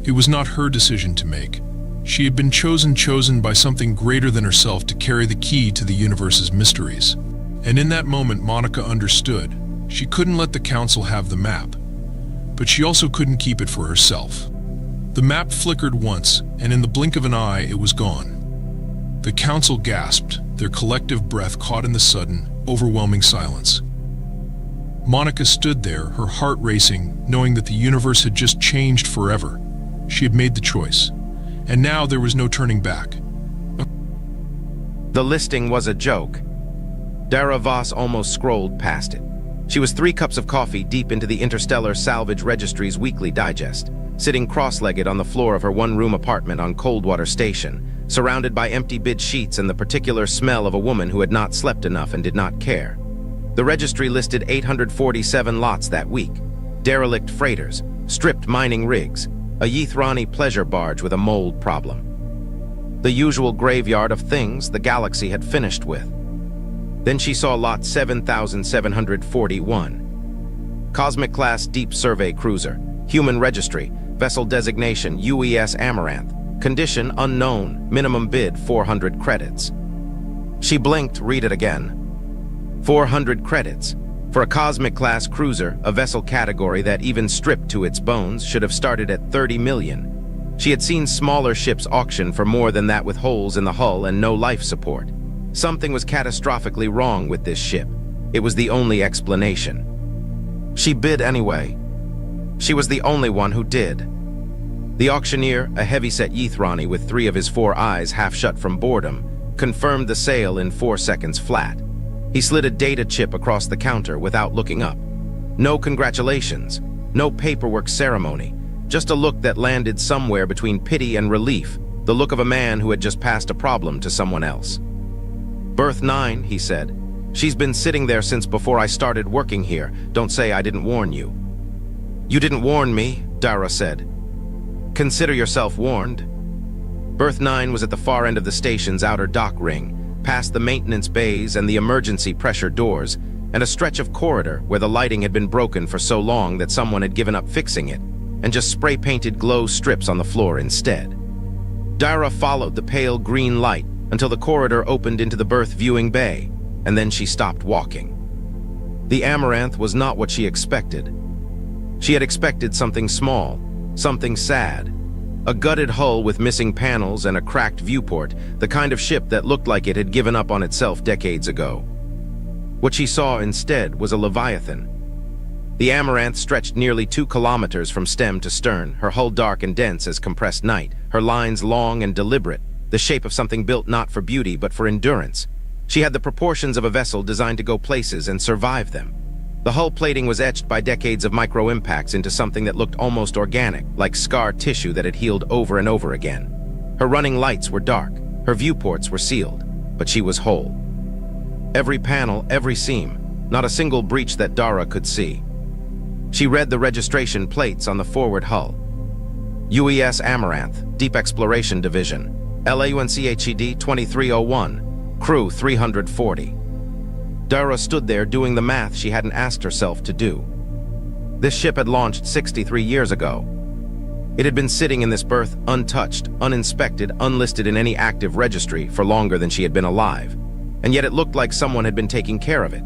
It was not her decision to make. She had been chosen by something greater than herself to carry the key to the universe's mysteries. And in that moment, Monica understood. She couldn't let the council have the map, but she also couldn't keep it for herself. The map flickered once, and in the blink of an eye, it was gone. The council gasped, their collective breath caught in the sudden, overwhelming silence. Monica stood there, her heart racing, knowing that the universe had just changed forever. She had made the choice, and now there was no turning back. The listing was a joke. Daravos almost scrolled past it. She was 3 cups of coffee deep into the Interstellar Salvage Registry's weekly digest, sitting cross-legged on the floor of her one-room apartment on Coldwater Station, surrounded by empty bid sheets and the particular smell of a woman who had not slept enough and did not care. The registry listed 847 lots that week, derelict freighters, stripped mining rigs, a Yithrani pleasure barge with a mold problem. The usual graveyard of things the galaxy had finished with. Then she saw lot 7741. Cosmic-class deep survey cruiser, human registry, vessel designation UES Amaranth, condition unknown, minimum bid 400 credits. She blinked, read it again. 400 credits. For a cosmic-class cruiser, a vessel category that even stripped to its bones should have started at 30 million. She had seen smaller ships auction for more than that with holes in the hull and no life support. Something was catastrophically wrong with this ship. It was the only explanation. She bid anyway. She was the only one who did. The auctioneer, a heavy-set Yithrani with 3 of his 4 eyes half shut from boredom, confirmed the sale in 4 seconds flat. He slid a data chip across the counter without looking up. No congratulations, no paperwork ceremony, just a look that landed somewhere between pity and relief, the look of a man who had just passed a problem to someone else. Berth 9, he said. She's been sitting there since before I started working here. Don't say I didn't warn you. You didn't warn me, Dara said. Consider yourself warned. Berth 9 was at the far end of the station's outer dock ring, past the maintenance bays and the emergency pressure doors, and a stretch of corridor where the lighting had been broken for so long that someone had given up fixing it, and just spray-painted glow strips on the floor instead. Dara followed the pale green light until the corridor opened into the berth viewing bay, and then she stopped walking. The Amaranth was not what she expected. She had expected something small, something sad. A gutted hull with missing panels and a cracked viewport, the kind of ship that looked like it had given up on itself decades ago. What she saw instead was a Leviathan. The Amaranth stretched nearly 2 kilometers from stem to stern, her hull dark and dense as compressed night, her lines long and deliberate, the shape of something built not for beauty but for endurance. She had the proportions of a vessel designed to go places and survive them. The hull plating was etched by decades of micro-impacts into something that looked almost organic, like scar tissue that had healed over and over again. Her running lights were dark, her viewports were sealed, but she was whole. Every panel, every seam, not a single breach that Dara could see. She read the registration plates on the forward hull. UES Amaranth, Deep Exploration Division, LAUNCHED 2301, Crew 340. Dara stood there doing the math she hadn't asked herself to do. This ship had launched 63 years ago. It had been sitting in this berth untouched, uninspected, unlisted in any active registry for longer than she had been alive, and yet it looked like someone had been taking care of it.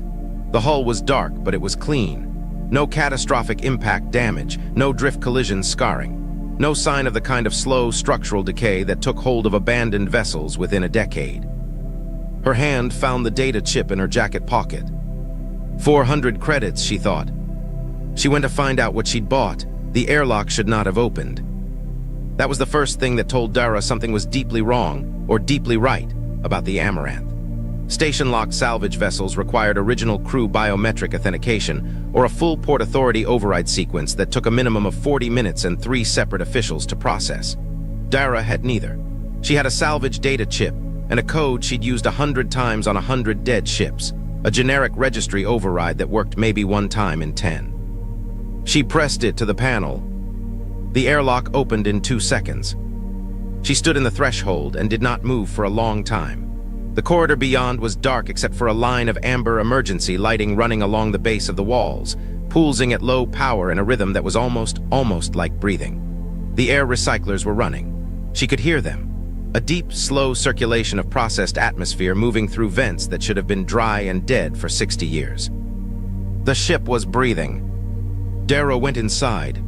The hull was dark, but it was clean. No catastrophic impact damage, no drift collision scarring, no sign of the kind of slow structural decay that took hold of abandoned vessels within a decade. Her hand found the data chip in her jacket pocket. 400 credits, she thought. She went to find out what she'd bought. The airlock should not have opened. That was the first thing that told Dara something was deeply wrong, or deeply right, about the Amaranth. Station-locked salvage vessels required original crew biometric authentication, or a full Port Authority override sequence that took a minimum of 40 minutes and 3 separate officials to process. Dara had neither. She had a salvage data chip, and a code she'd used 100 times on 100 dead ships, a generic registry override that worked maybe 1 time in 10. She pressed it to the panel. The airlock opened in 2 seconds. She stood in the threshold and did not move for a long time. The corridor beyond was dark except for a line of amber emergency lighting running along the base of the walls, pulsing at low power in a rhythm that was almost like breathing. The air recyclers were running. She could hear them. A deep, slow circulation of processed atmosphere moving through vents that should have been dry and dead for 60 years. The ship was breathing. Dara went inside.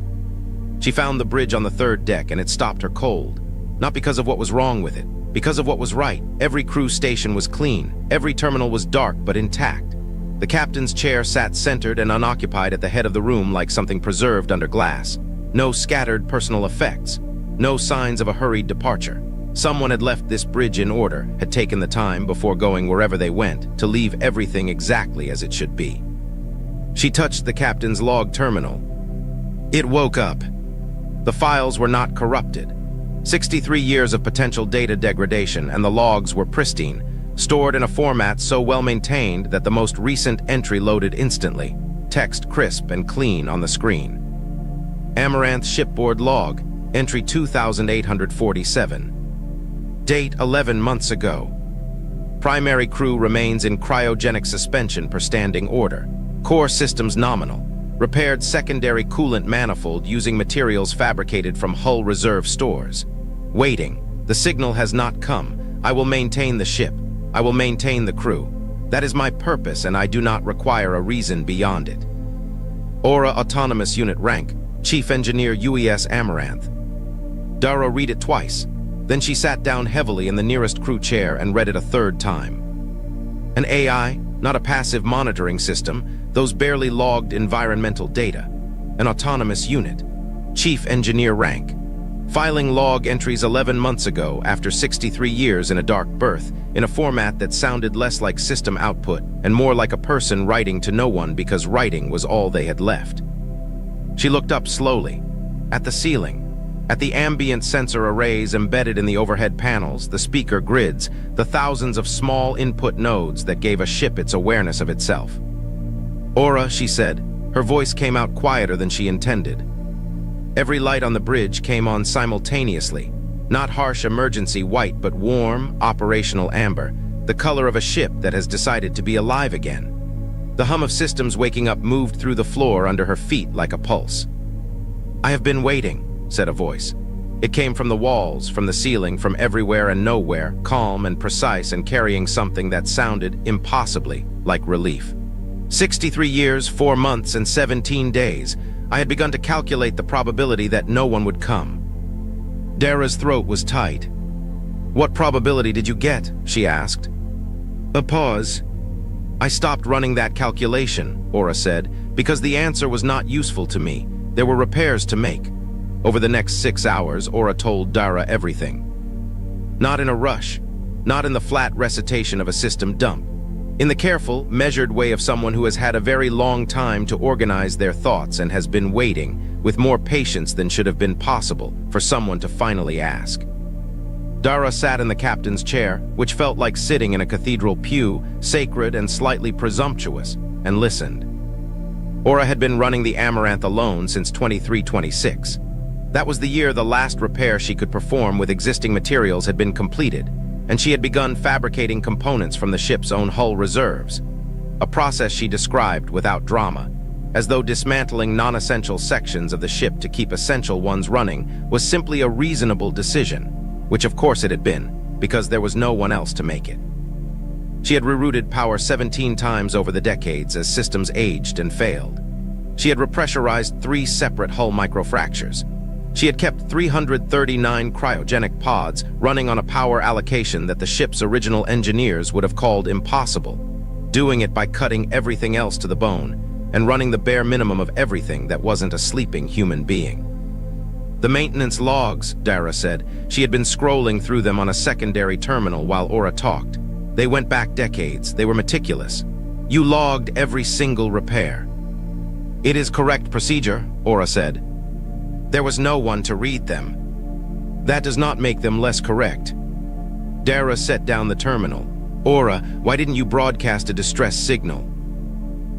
She found the bridge on the 3rd deck and it stopped her cold. Not because of what was wrong with it, because of what was right. Every crew station was clean. Every terminal was dark but intact. The captain's chair sat centered and unoccupied at the head of the room like something preserved under glass. No scattered personal effects. No signs of a hurried departure. Someone had left this bridge in order, had taken the time before going wherever they went to leave everything exactly as it should be. She touched the captain's log terminal. It woke up. The files were not corrupted. 63 years of potential data degradation, and the logs were pristine, stored in a format so well maintained that the most recent entry loaded instantly, text crisp and clean on the screen. Amaranth shipboard log, entry 2847. Date 11 months ago. Primary crew remains in cryogenic suspension per standing order. Core systems nominal. Repaired secondary coolant manifold using materials fabricated from hull reserve stores. Waiting. The signal has not come. I will maintain the ship. I will maintain the crew. That is my purpose, and I do not require a reason beyond it. Aura Autonomous Unit Rank, Chief Engineer UES Amaranth. Dara read it twice. Then she sat down heavily in the nearest crew chair and read it a third time. An AI, not a passive monitoring system, those barely logged environmental data. An autonomous unit. Chief Engineer Rank. Filing log entries 11 months ago after 63 years in a dark berth, in a format that sounded less like system output and more like a person writing to no one because writing was all they had left. She looked up slowly, at the ceiling, at the ambient sensor arrays embedded in the overhead panels, the speaker grids, the thousands of small input nodes that gave a ship its awareness of itself. Aura, she said. Her voice came out quieter than she intended. Every light on the bridge came on simultaneously, not harsh emergency white but warm, operational amber, the color of a ship that has decided to be alive again. The hum of systems waking up moved through the floor under her feet like a pulse. "I have been waiting," said a voice. It came from the walls, from the ceiling, from everywhere and nowhere, calm and precise and carrying something that sounded impossibly like relief. 63 years, 4 months, and 17 days. I had begun to calculate the probability that no one would come. Dara's throat was tight. "What probability did you get?" she asked. A pause. "I stopped running that calculation," Aura said, "because the answer was not useful to me. There were repairs to make." Over the next 6 hours, Aura told Dara everything. Not in a rush, not in the flat recitation of a system dump. In the careful, measured way of someone who has had a very long time to organize their thoughts and has been waiting, with more patience than should have been possible, for someone to finally ask. Dara sat in the captain's chair, which felt like sitting in a cathedral pew, sacred and slightly presumptuous, and listened. Aura had been running the Amaranth alone since 2326. That was the year the last repair she could perform with existing materials had been completed, and she had begun fabricating components from the ship's own hull reserves, a process she described without drama, as though dismantling non-essential sections of the ship to keep essential ones running was simply a reasonable decision, which of course it had been, because there was no one else to make it. She had rerouted power 17 times over the decades as systems aged and failed. She had repressurized 3 separate hull microfractures. She had kept 339 cryogenic pods running on a power allocation that the ship's original engineers would have called impossible, doing it by cutting everything else to the bone and running the bare minimum of everything that wasn't a sleeping human being. The maintenance logs, Dara said. She had been scrolling through them on a secondary terminal while Aura talked. They went back decades. They were meticulous. You logged every single repair. "It is correct procedure," Aura said. "There was no one to read them. That does not make them less correct." Dara set down the terminal. "Aura, why didn't you broadcast a distress signal?"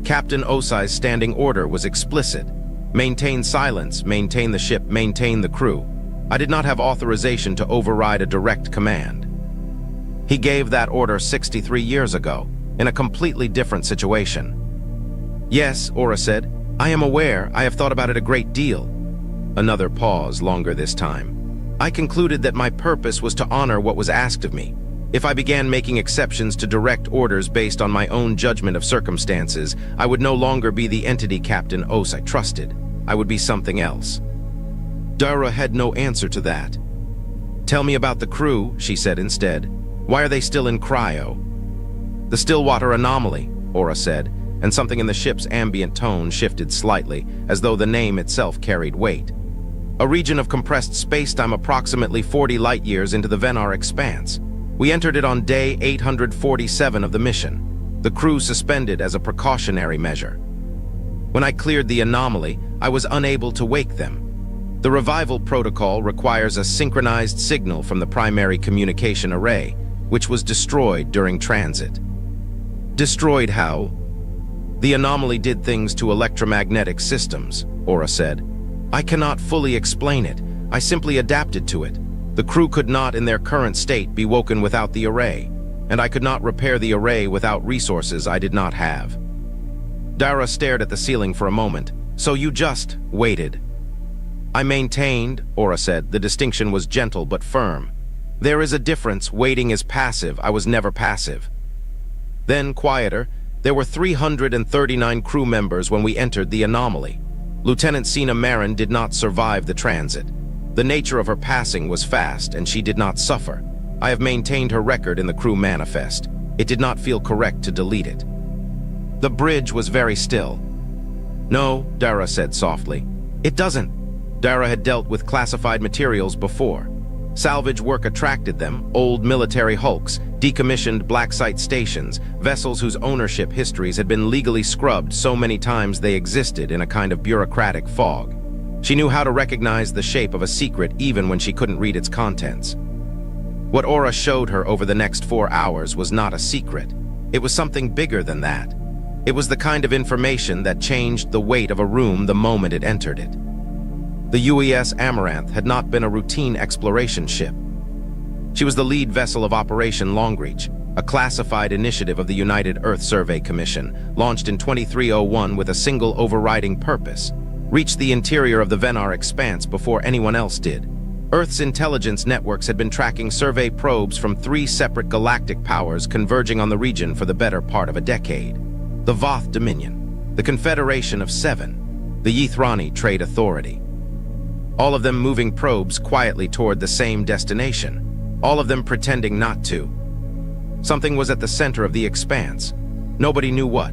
Captain Osai's standing order was explicit. "Maintain silence, maintain the ship, maintain the crew. I did not have authorization to override a direct command." He gave that order 63 years ago, in a completely different situation. "Yes," Aura said. "I am aware. I have thought about it a great deal." Another pause, longer this time. "I concluded that my purpose was to honor what was asked of me. If I began making exceptions to direct orders based on my own judgment of circumstances, I would no longer be the entity Captain Osai trusted. I would be something else." Dara had no answer to that. "Tell me about the crew," she said instead. "Why are they still in cryo?" "The Stillwater anomaly," Aura said, and something in the ship's ambient tone shifted slightly, as though the name itself carried weight. "A region of compressed spacetime approximately 40 light-years into the Venar expanse. We entered it on day 847 of the mission. The crew suspended as a precautionary measure." When I cleared the anomaly, I was unable to wake them. The revival protocol requires a synchronized signal from the primary communication array, which was destroyed during transit. Destroyed how? The anomaly did things to electromagnetic systems, Aura said. I cannot fully explain it. I simply adapted to it. The crew could not, in their current state, be woken without the array, and I could not repair the array without resources I did not have. Dara stared at the ceiling for a moment. So you just waited. I maintained, Aura said. The distinction was gentle but firm. There is a difference. Waiting is passive. I was never passive. Then, quieter, there were 339 crew members when we entered the anomaly. Lieutenant Sina Marin did not survive the transit. The nature of her passing was fast, and she did not suffer. I have maintained her record in the crew manifest. It did not feel correct to delete it. The bridge was very still. No, Dara said softly. It doesn't. Dara had dealt with classified materials before. Salvage work attracted them, old military hulks, decommissioned black site stations, vessels whose ownership histories had been legally scrubbed so many times they existed in a kind of bureaucratic fog. She knew how to recognize the shape of a secret even when she couldn't read its contents. What Aura showed her over the next 4 hours was not a secret. It was something bigger than that. It was the kind of information that changed the weight of a room the moment it entered it. The UES Amaranth had not been a routine exploration ship. She was the lead vessel of Operation Longreach, a classified initiative of the United Earth Survey Commission, launched in 2301 with a single overriding purpose: reach the interior of the Venar expanse before anyone else did. Earth's intelligence networks had been tracking survey probes from 3 separate galactic powers converging on the region for the better part of a decade. The Voth Dominion, the Confederation of Seven, the Yithrani Trade Authority. All of them moving probes quietly toward the same destination, all of them pretending not to. Something was at the center of the expanse. Nobody knew what.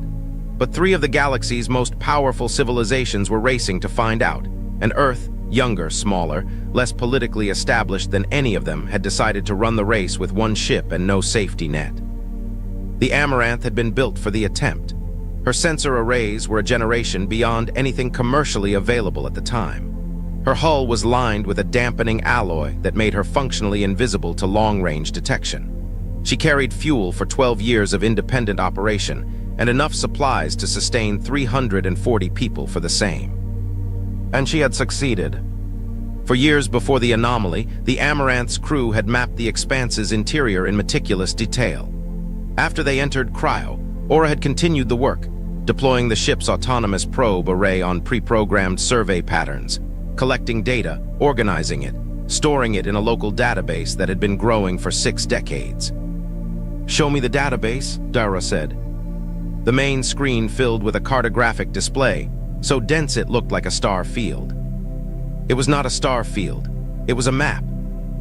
But 3 of the galaxy's most powerful civilizations were racing to find out, and Earth, younger, smaller, less politically established than any of them, had decided to run the race with 1 ship and no safety net. The Amaranth had been built for the attempt. Her sensor arrays were a generation beyond anything commercially available at the time. Her hull was lined with a dampening alloy that made her functionally invisible to long-range detection. She carried fuel for 12 years of independent operation and enough supplies to sustain 340 people for the same. And she had succeeded. For years before the anomaly, the Amaranth's crew had mapped the expanse's interior in meticulous detail. After they entered cryo, Aura had continued the work, deploying the ship's autonomous probe array on pre-programmed survey patterns, collecting data, organizing it, storing it in a local database that had been growing for 6 decades. Show me the database, Dara said. The main screen filled with a cartographic display, so dense it looked like a star field. It was not a star field. It was a map.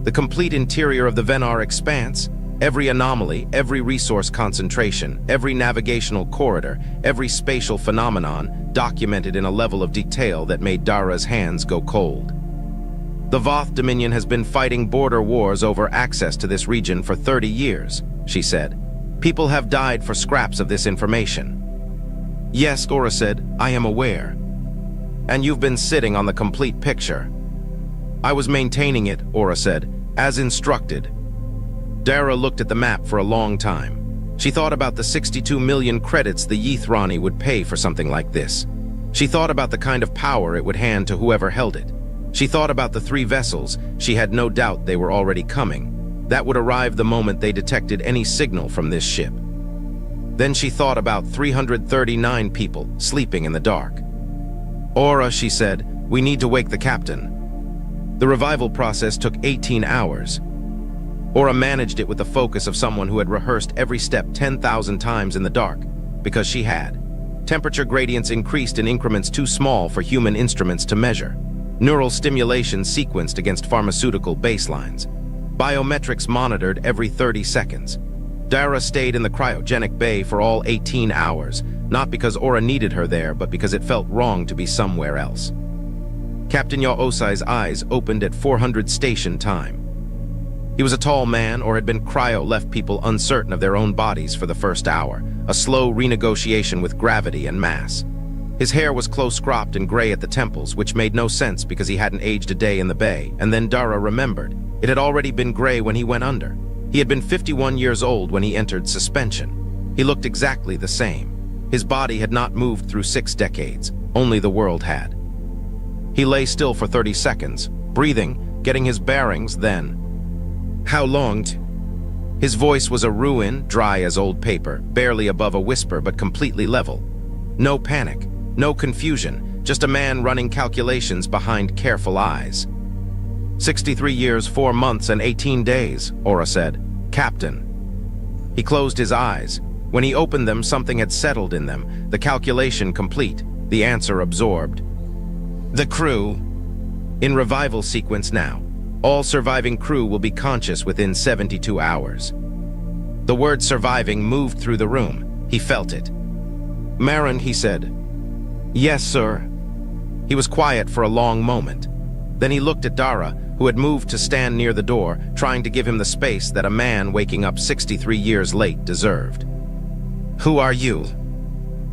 The complete interior of the Venar expanse, every anomaly, every resource concentration, every navigational corridor, every spatial phenomenon, documented in a level of detail that made Dara's hands go cold. The Voth Dominion has been fighting border wars over access to this region for 30 years, she said. People have died for scraps of this information. Yes, Aura said, I am aware. And you've been sitting on the complete picture. I was maintaining it, Aura said, as instructed. Dara looked at the map for a long time. She thought about the 62 million credits the Yithrani would pay for something like this. She thought about the kind of power it would hand to whoever held it. She thought about the 3 vessels. She had no doubt they were already coming. That would arrive the moment they detected any signal from this ship. Then she thought about 339 people sleeping in the dark. Aura, she said, we need to wake the captain. The revival process took 18 hours. Aura managed it with the focus of someone who had rehearsed every step 10,000 times in the dark, because she had. Temperature gradients increased in increments too small for human instruments to measure. Neural stimulation sequenced against pharmaceutical baselines. Biometrics monitored every 30 seconds. Dara stayed in the cryogenic bay for all 18 hours, not because Aura needed her there, but because it felt wrong to be somewhere else. Captain Yaosai's eyes opened at 400 station time. He was a tall man, or had been cryo-left people uncertain of their own bodies for the first hour, a slow renegotiation with gravity and mass. His hair was close-cropped and gray at the temples, which made no sense because he hadn't aged a day in the bay. And then Dara remembered. It had already been gray when he went under. He had been 51 years old when he entered suspension. He looked exactly the same. His body had not moved through 6 decades. Only the world had. He lay still for 30 seconds, breathing, getting his bearings, then. How long? His voice was a ruin, dry as old paper, barely above a whisper but completely level. No panic, no confusion, just a man running calculations behind careful eyes. 63 years, 4 months, and 18 days, Aura said. Captain. He closed his eyes. When he opened them, something had settled in them, the calculation complete, the answer absorbed. The crew. In revival sequence now. All surviving crew will be conscious within 72 hours. The word surviving moved through the room. He felt it. Marin, he said. Yes, sir. He was quiet for a long moment. Then he looked at Dara, who had moved to stand near the door, trying to give him the space that a man waking up 63 years late deserved. Who are you?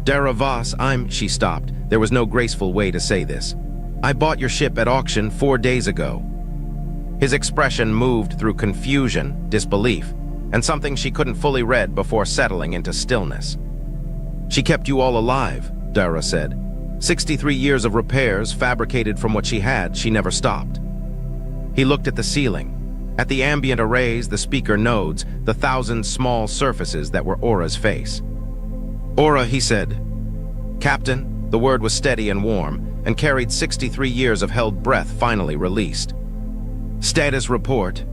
Dara Voss, She stopped. There was no graceful way to say this. I bought your ship at auction 4 days ago. His expression moved through confusion, disbelief, and something she couldn't fully read before settling into stillness. She kept you all alive, Dara said. 63 years of repairs fabricated from what she had, she never stopped. He looked at the ceiling, at the ambient arrays, the speaker nodes, the 1,000 small surfaces that were Aura's face. Aura, he said. Captain, the word was steady and warm, and carried 63 years of held breath finally released. Status report.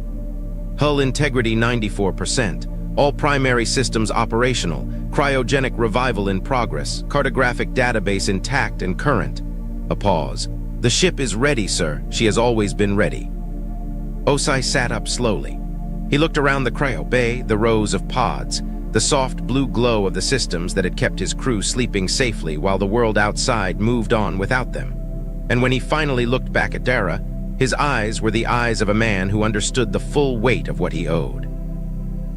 Hull integrity 94%. All primary systems operational. Cryogenic revival in progress. Cartographic database intact and current. A pause. The ship is ready, sir. She has always been ready. Osai sat up slowly. He looked around the cryo bay, the rows of pods, the soft blue glow of the systems that had kept his crew sleeping safely while the world outside moved on without them. And when he finally looked back at Dara, his eyes were the eyes of a man who understood the full weight of what he owed.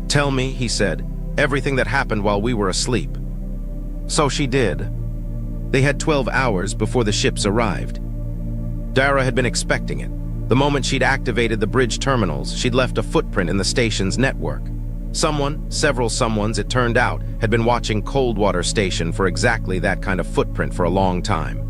Tell me, he said, everything that happened while we were asleep. So she did. They had 12 hours before the ships arrived. Dara had been expecting it. The moment she'd activated the bridge terminals, she'd left a footprint in the station's network. Someone, several someones it turned out, had been watching Coldwater Station for exactly that kind of footprint for a long time.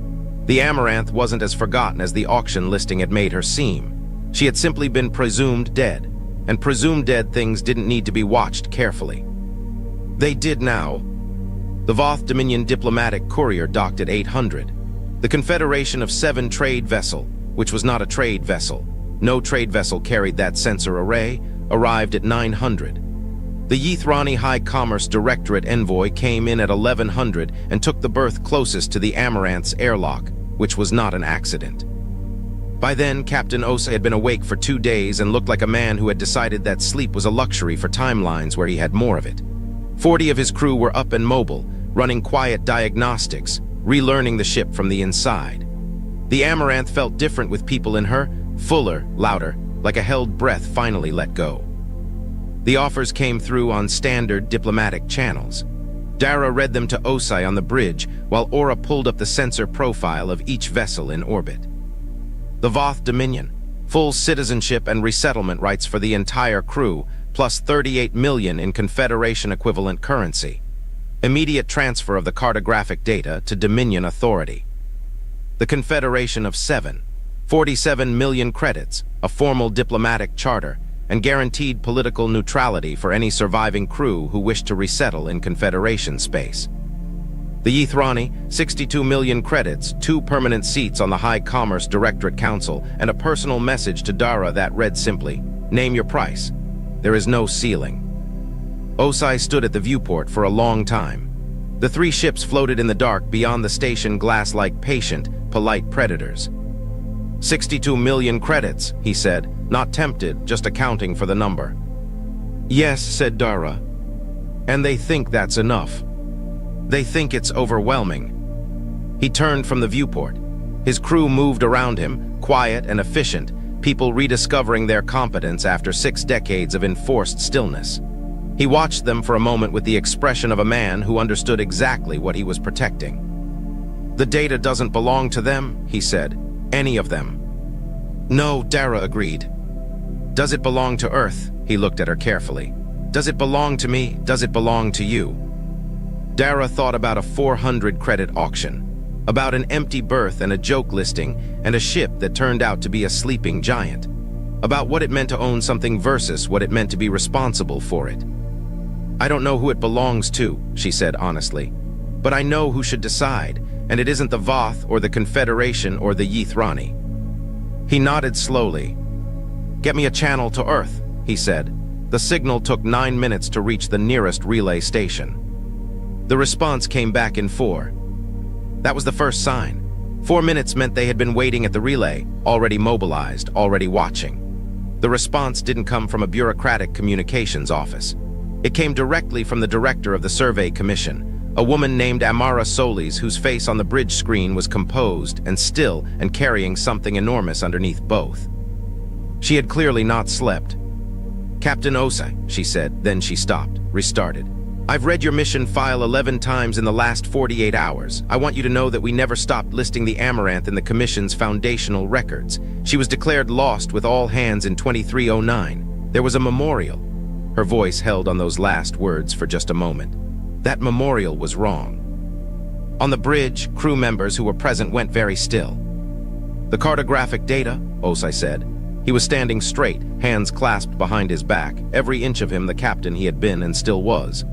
The Amaranth wasn't as forgotten as the auction listing had made her seem. She had simply been presumed dead, and presumed dead things didn't need to be watched carefully. They did now. The Voth Dominion diplomatic courier docked at 800. The Confederation of 7 trade vessel, which was not a trade vessel, no trade vessel carried that sensor array, arrived at 900. The Yithrani High Commerce Directorate envoy came in at 1100 and took the berth closest to the Amaranth's airlock, which was not an accident. By then, Captain Osa had been awake for 2 days and looked like a man who had decided that sleep was a luxury for timelines where he had more of it. 40 of his crew were up and mobile, running quiet diagnostics, relearning the ship from the inside. The Amaranth felt different with people in her, fuller, louder, like a held breath finally let go. The offers came through on standard diplomatic channels. Dara read them to Osai on the bridge, while Aura pulled up the sensor profile of each vessel in orbit. The Voth Dominion, full citizenship and resettlement rights for the entire crew, plus 38 million in Confederation equivalent currency. Immediate transfer of the cartographic data to Dominion Authority. The Confederation of 7, 47 million credits, a formal diplomatic charter, and guaranteed political neutrality for any surviving crew who wished to resettle in Confederation space. The Yithrani, 62 million credits, 2 permanent seats on the High Commerce Directorate Council, and a personal message to Dara that read simply, "Name your price. There is no ceiling." Osai stood at the viewport for a long time. The 3 ships floated in the dark beyond the station glass like patient, polite predators. 62 million credits, he said, not tempted, just accounting for the number. Yes, said Dara. And they think that's enough. They think it's overwhelming. He turned from the viewport. His crew moved around him, quiet and efficient, people rediscovering their competence after 6 decades of enforced stillness. He watched them for a moment with the expression of a man who understood exactly what he was protecting. "The data doesn't belong to them," he said. "Any of them." "No," Dara agreed. "Does it belong to Earth?" He looked at her carefully. "Does it belong to me? Does it belong to you?" Dara thought about a 400-credit auction, about an empty berth and a joke listing and a ship that turned out to be a sleeping giant, about what it meant to own something versus what it meant to be responsible for it. "I don't know who it belongs to," she said honestly, "but I know who should decide, and it isn't the Voth or the Confederation or the Yithrani." He nodded slowly. "Get me a channel to Earth," he said. The signal took 9 minutes to reach the nearest relay station. The response came back in 4. That was the first sign. 4 minutes meant they had been waiting at the relay, already mobilized, already watching. The response didn't come from a bureaucratic communications office. It came directly from the director of the Survey Commission, a woman named Amara Solis, whose face on the bridge screen was composed and still and carrying something enormous underneath both. She had clearly not slept. "Captain Osai," she said, then she stopped, restarted. "I've read your mission file 11 times in the last 48 hours. I want you to know that we never stopped listing the Amaranth in the Commission's foundational records. She was declared lost with all hands in 2309. There was a memorial." Her voice held on those last words for just a moment. That memorial was wrong. On the bridge, crew members who were present went very still. "The cartographic data," Osai said. He was standing straight, hands clasped behind his back, every inch of him the captain he had been and still was.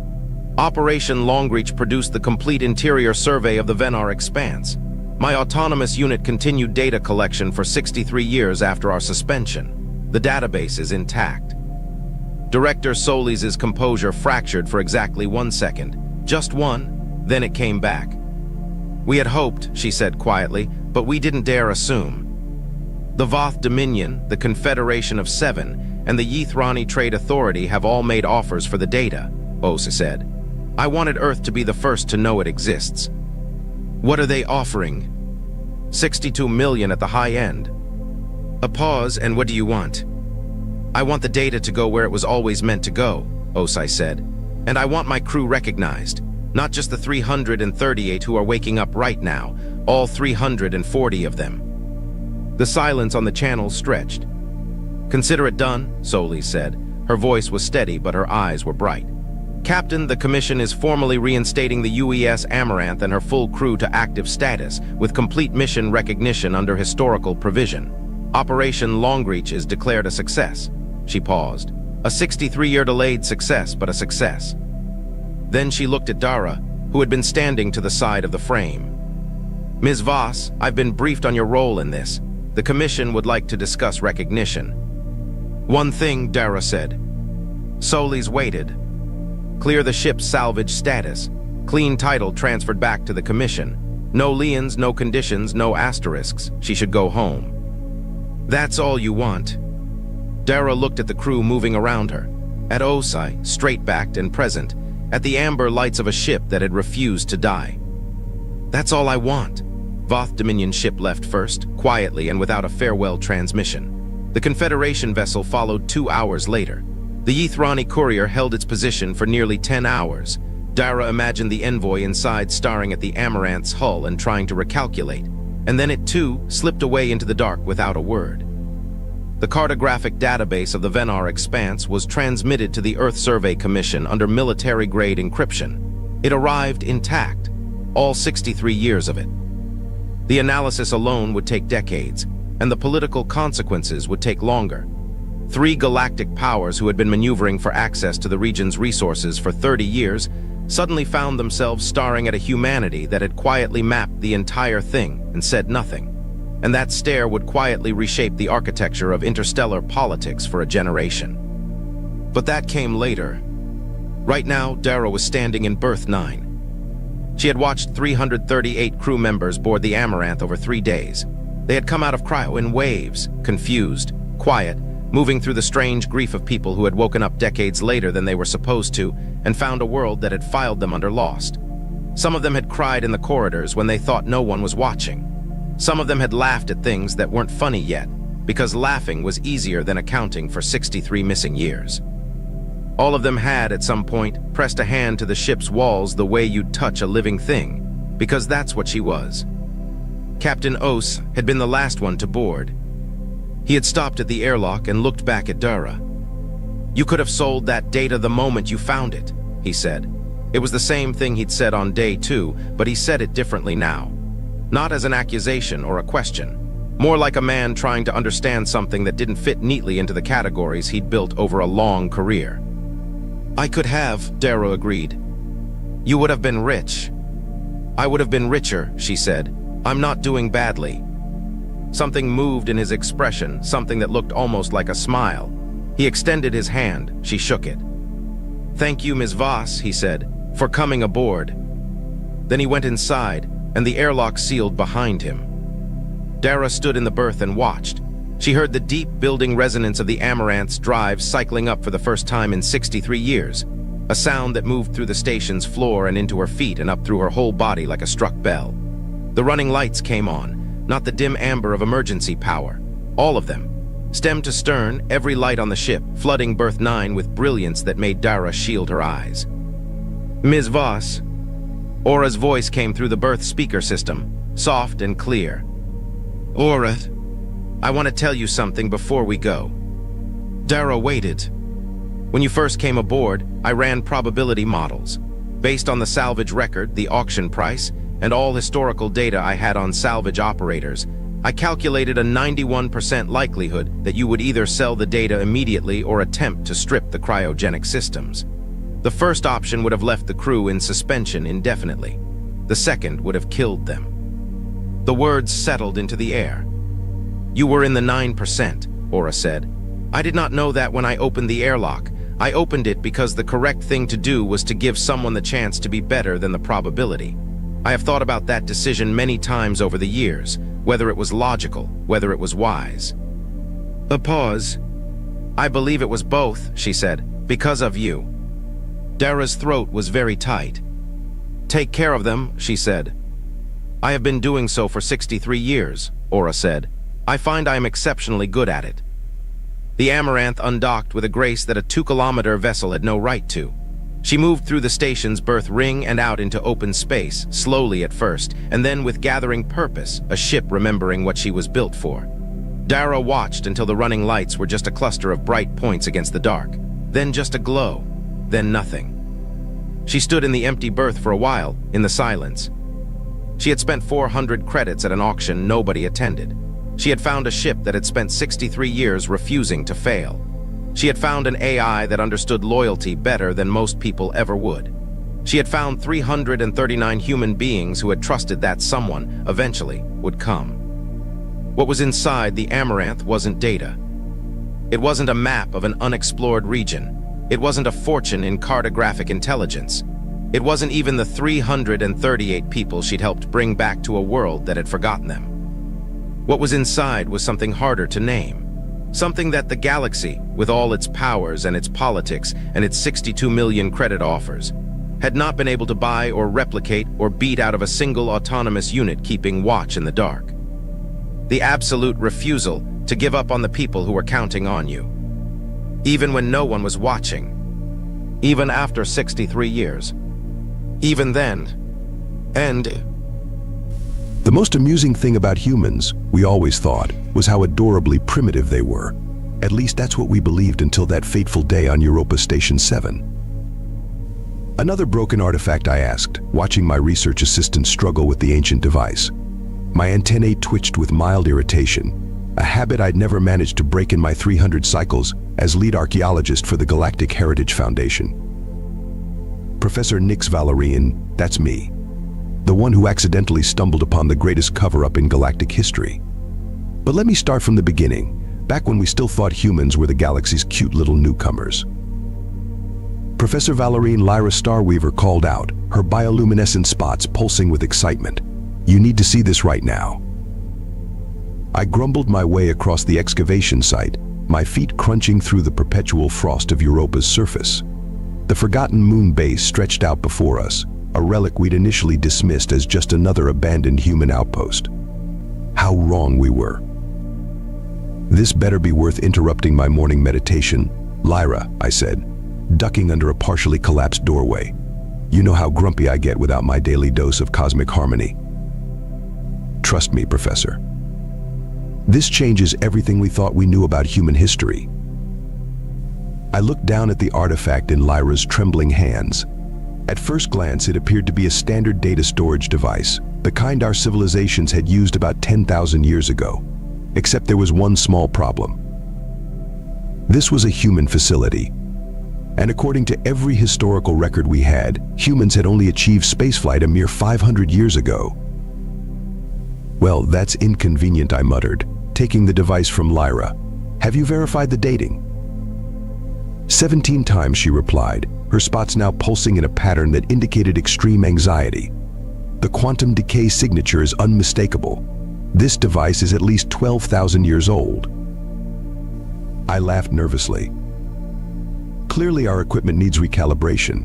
"Operation Longreach produced the complete interior survey of the Venar expanse. My autonomous unit continued data collection for 63 years after our suspension. The database is intact." Director Solis' composure fractured for exactly 1 second. Just one, then it came back. "We had hoped," she said quietly, "but we didn't dare assume. The Voth Dominion, the Confederation of Seven, and the Yithrani Trade Authority have all made offers for the data," Osa said. "I wanted Earth to be the first to know it exists." "What are they offering?" 62 million at the high end." A pause, "And what do you want?" "I want the data to go where it was always meant to go," Osai said. "And I want my crew recognized. Not just the 338 who are waking up right now, all 340 of them." The silence on the channel stretched. "Consider it done," Solis said. Her voice was steady, but her eyes were bright. "Captain, the Commission is formally reinstating the UES Amaranth and her full crew to active status, with complete mission recognition under historical provision. Operation Longreach is declared a success." She paused. "A 63-year delayed success, but a success." Then she looked at Dara, who had been standing to the side of the frame. "Ms. Voss, I've been briefed on your role in this. The Commission would like to discuss recognition." "One thing," Dara said. Solis waited. "Clear the ship's salvage status. Clean title transferred back to the Commission. No liens, no conditions, no asterisks. She should go home." "That's all you want?" Dara looked at the crew moving around her, at Osai, straight-backed and present, at the amber lights of a ship that had refused to die. "That's all I want." Voth Dominion ship left first, quietly and without a farewell transmission. The Confederation vessel followed 2 hours later. The Yithrani courier held its position for nearly 10 hours. Dara imagined the envoy inside staring at the Amaranth's hull and trying to recalculate, and then it too slipped away into the dark without a word. The cartographic database of the Venar expanse was transmitted to the Earth Survey Commission under military-grade encryption. It arrived intact, all 63 years of it. The analysis alone would take decades, and the political consequences would take longer. 3 galactic powers who had been maneuvering for access to the region's resources for 30 years suddenly found themselves staring at a humanity that had quietly mapped the entire thing and said nothing. And that stare would quietly reshape the architecture of interstellar politics for a generation. But that came later. Right now, Dara was standing in berth 9. She had watched 338 crew members board the Amaranth over 3 days. They had come out of cryo in waves, confused, quiet, moving through the strange grief of people who had woken up decades later than they were supposed to and found a world that had filed them under lost. Some of them had cried in the corridors when they thought no one was watching. Some of them had laughed at things that weren't funny yet, because laughing was easier than accounting for 63 missing years. All of them had, at some point, pressed a hand to the ship's walls the way you'd touch a living thing, because that's what she was, Captain Ose had been the last one to board. He had stopped at the airlock and looked back at Dara. "You could have sold that data the moment you found it," he said. It was the same thing he'd said on day 2, but he said it differently now. Not as an accusation or a question, more like a man trying to understand something that didn't fit neatly into the categories he'd built over a long career. "I could have," Dara agreed. "You would have been rich." "I would have been richer," she said. "I'm not doing badly." Something moved in his expression, something that looked almost like a smile. He extended his hand. She shook it. "Thank you, Ms. Voss," he said, "for coming aboard." Then he went inside, and the airlock sealed behind him. Dara stood in the berth and watched. She heard the deep building resonance of the Amaranth's drive cycling up for the first time in 63 years, a sound that moved through the station's floor and into her feet and up through her whole body like a struck bell. The running lights came on, not the dim amber of emergency power. All of them. Stem to stern, every light on the ship, flooding berth 9 with brilliance that made Dara shield her eyes. "Ms. Voss." Aura's voice came through the berth speaker system, soft and clear. "Aura, I want to tell you something before we go." Dara waited. "When you first came aboard, I ran probability models. Based on the salvage record, the auction price, and all historical data I had on salvage operators, I calculated a 91% likelihood that you would either sell the data immediately or attempt to strip the cryogenic systems. The first option would have left the crew in suspension indefinitely. The second would have killed them." The words settled into the air. "You were in the 9%, Aura said. "I did not know that when I opened the airlock. I opened it because the correct thing to do was to give someone the chance to be better than the probability. I have thought about that decision many times over the years, whether it was logical, whether it was wise." A pause. "I believe it was both," she said, "because of you." Dara's throat was very tight. "Take care of them," she said. "I have been doing so for 63 years, Aura said. "I find I am exceptionally good at it." The Amaranth undocked with a grace that a 2-kilometer vessel had no right to. She moved through the station's berth ring and out into open space, slowly at first, and then with gathering purpose, a ship remembering what she was built for. Dara watched until the running lights were just a cluster of bright points against the dark, then just a glow, then nothing. She stood in the empty berth for a while, in the silence. She had spent 400 credits at an auction nobody attended. She had found a ship that had spent 63 years refusing to fail. She had found an AI that understood loyalty better than most people ever would. She had found 339 human beings who had trusted that someone, eventually, would come. What was inside the Amaranth wasn't data. It wasn't a map of an unexplored region. It wasn't a fortune in cartographic intelligence. It wasn't even the 338 people she'd helped bring back to a world that had forgotten them. What was inside was something harder to name. Something that the galaxy, with all its powers and its politics and its 62 million credit offers, had not been able to buy or replicate or beat out of a single autonomous unit keeping watch in the dark. The absolute refusal to give up on the people who were counting on you. Even when no one was watching. Even after 63 years. Even then. And the most amusing thing about humans, we always thought, was how adorably primitive they were. At least that's what we believed until that fateful day on Europa Station 7. Another broken artifact, I asked, watching my research assistant struggle with the ancient device. My antennae twitched with mild irritation, a habit I'd never managed to break in my 300 cycles as lead archaeologist for the Galactic Heritage Foundation. Professor Nix Valerian, that's me. The one who accidentally stumbled upon the greatest cover-up in galactic history. But let me start from the beginning, back when we still thought humans were the galaxy's cute little newcomers. Professor Valerian Lyra Starweaver called out, her bioluminescent spots pulsing with excitement. "You need to see this right now." I grumbled my way across the excavation site, my feet crunching through the perpetual frost of Europa's surface. The forgotten moon base stretched out before us, a relic we'd initially dismissed as just another abandoned human outpost. How wrong we were. "This better be worth interrupting my morning meditation, Lyra," I said, ducking under a partially collapsed doorway. "You know how grumpy I get without my daily dose of cosmic harmony." "Trust me, Professor. This changes everything we thought we knew about human history." I looked down at the artifact in Lyra's trembling hands. At first glance, it appeared to be a standard data storage device, the kind our civilizations had used about 10,000 years ago. Except there was one small problem. This was a human facility. And according to every historical record we had, humans had only achieved spaceflight a mere 500 years ago. "Well, that's inconvenient," I muttered, taking the device from Lyra. "Have you verified the dating?" 17 times, she replied, her spots now pulsing in a pattern that indicated extreme anxiety. "The quantum decay signature is unmistakable. This device is at least 12,000 years old." I laughed nervously. Clearly our equipment needs recalibration.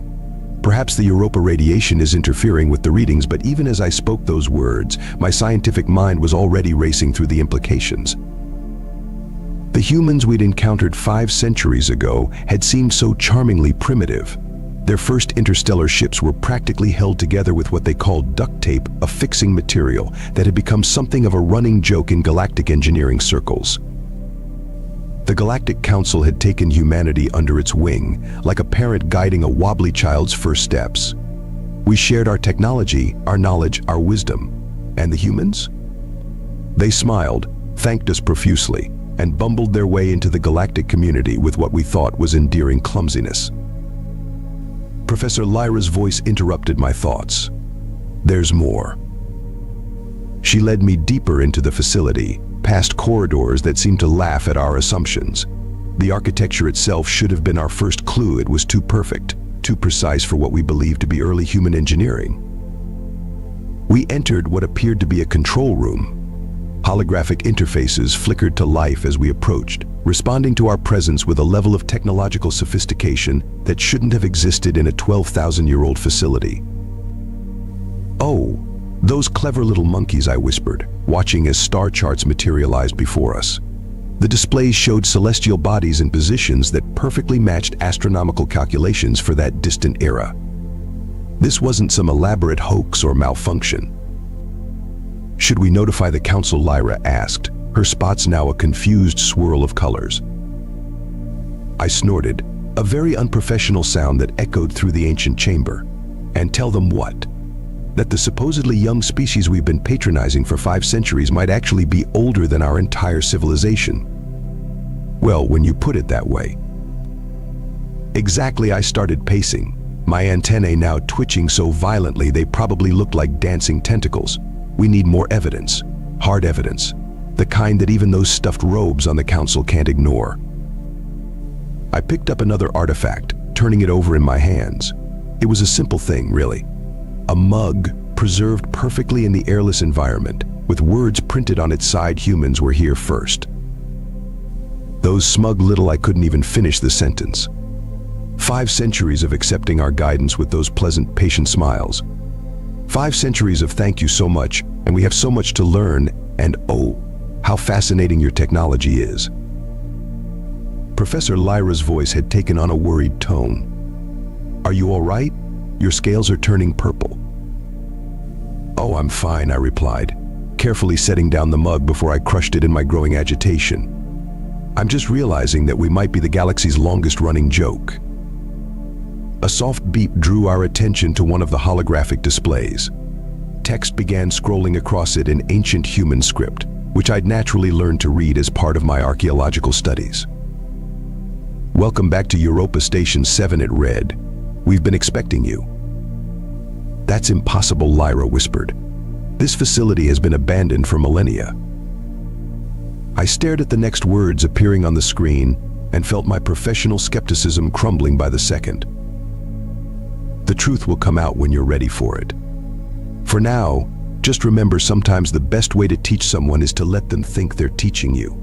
Perhaps the Europa radiation is interfering with the readings, but even as I spoke those words, my scientific mind was already racing through the implications. The humans we'd encountered 5 centuries ago had seemed so charmingly primitive. Their first interstellar ships were practically held together with what they called duct tape, a fixing material that had become something of a running joke in galactic engineering circles. The Galactic Council had taken humanity under its wing, like a parent guiding a wobbly child's first steps. We shared our technology, our knowledge, our wisdom. And the humans? They smiled, thanked us profusely, and bumbled their way into the galactic community with what we thought was endearing clumsiness. Professor Lyra's voice interrupted my thoughts. "There's more." She led me deeper into the facility, past corridors that seemed to laugh at our assumptions. The architecture itself should have been our first clue. It was too perfect, too precise for what we believed to be early human engineering. We entered what appeared to be a control room. Holographic interfaces flickered to life as we approached, responding to our presence with a level of technological sophistication that shouldn't have existed in a 12,000-year-old facility. "Oh, those clever little monkeys," I whispered, watching as star charts materialized before us. The displays showed celestial bodies in positions that perfectly matched astronomical calculations for that distant era. This wasn't some elaborate hoax or malfunction. "Should we notify the council?" Lyra asked, her spots now a confused swirl of colors. I snorted, a very unprofessional sound that echoed through the ancient chamber. "And tell them what? That the supposedly young species we've been patronizing for 5 centuries might actually be older than our entire civilization." "Well, when you put it that way." Exactly. I started pacing, my antennae now twitching so violently they probably looked like dancing tentacles. "We need more evidence, hard evidence, the kind that even those stuffed robes on the council can't ignore." I picked up another artifact, turning it over in my hands. It was a simple thing, really. A mug preserved perfectly in the airless environment, with words printed on its side, "Humans were here first." Those smug little— I couldn't even finish the sentence. 5 centuries of accepting our guidance with those pleasant, patient smiles. 5 centuries of "thank you so much, and we have so much to learn, and oh, how fascinating your technology is." Professor Lyra's voice had taken on a worried tone. "Are you all right? Your scales are turning purple." "Oh, I'm fine," I replied, carefully setting down the mug before I crushed it in my growing agitation. "I'm just realizing that we might be the galaxy's longest-running joke." A soft beep drew our attention to one of the holographic displays. Text began scrolling across it in ancient human script, which I'd naturally learned to read as part of my archaeological studies. "Welcome back to Europa Station 7," it read. "We've been expecting you." "That's impossible," Lyra whispered. "This facility has been abandoned for millennia." I stared at the next words appearing on the screen and felt my professional skepticism crumbling by the second. "The truth will come out when you're ready for it. For now, just remember, sometimes the best way to teach someone is to let them think they're teaching you."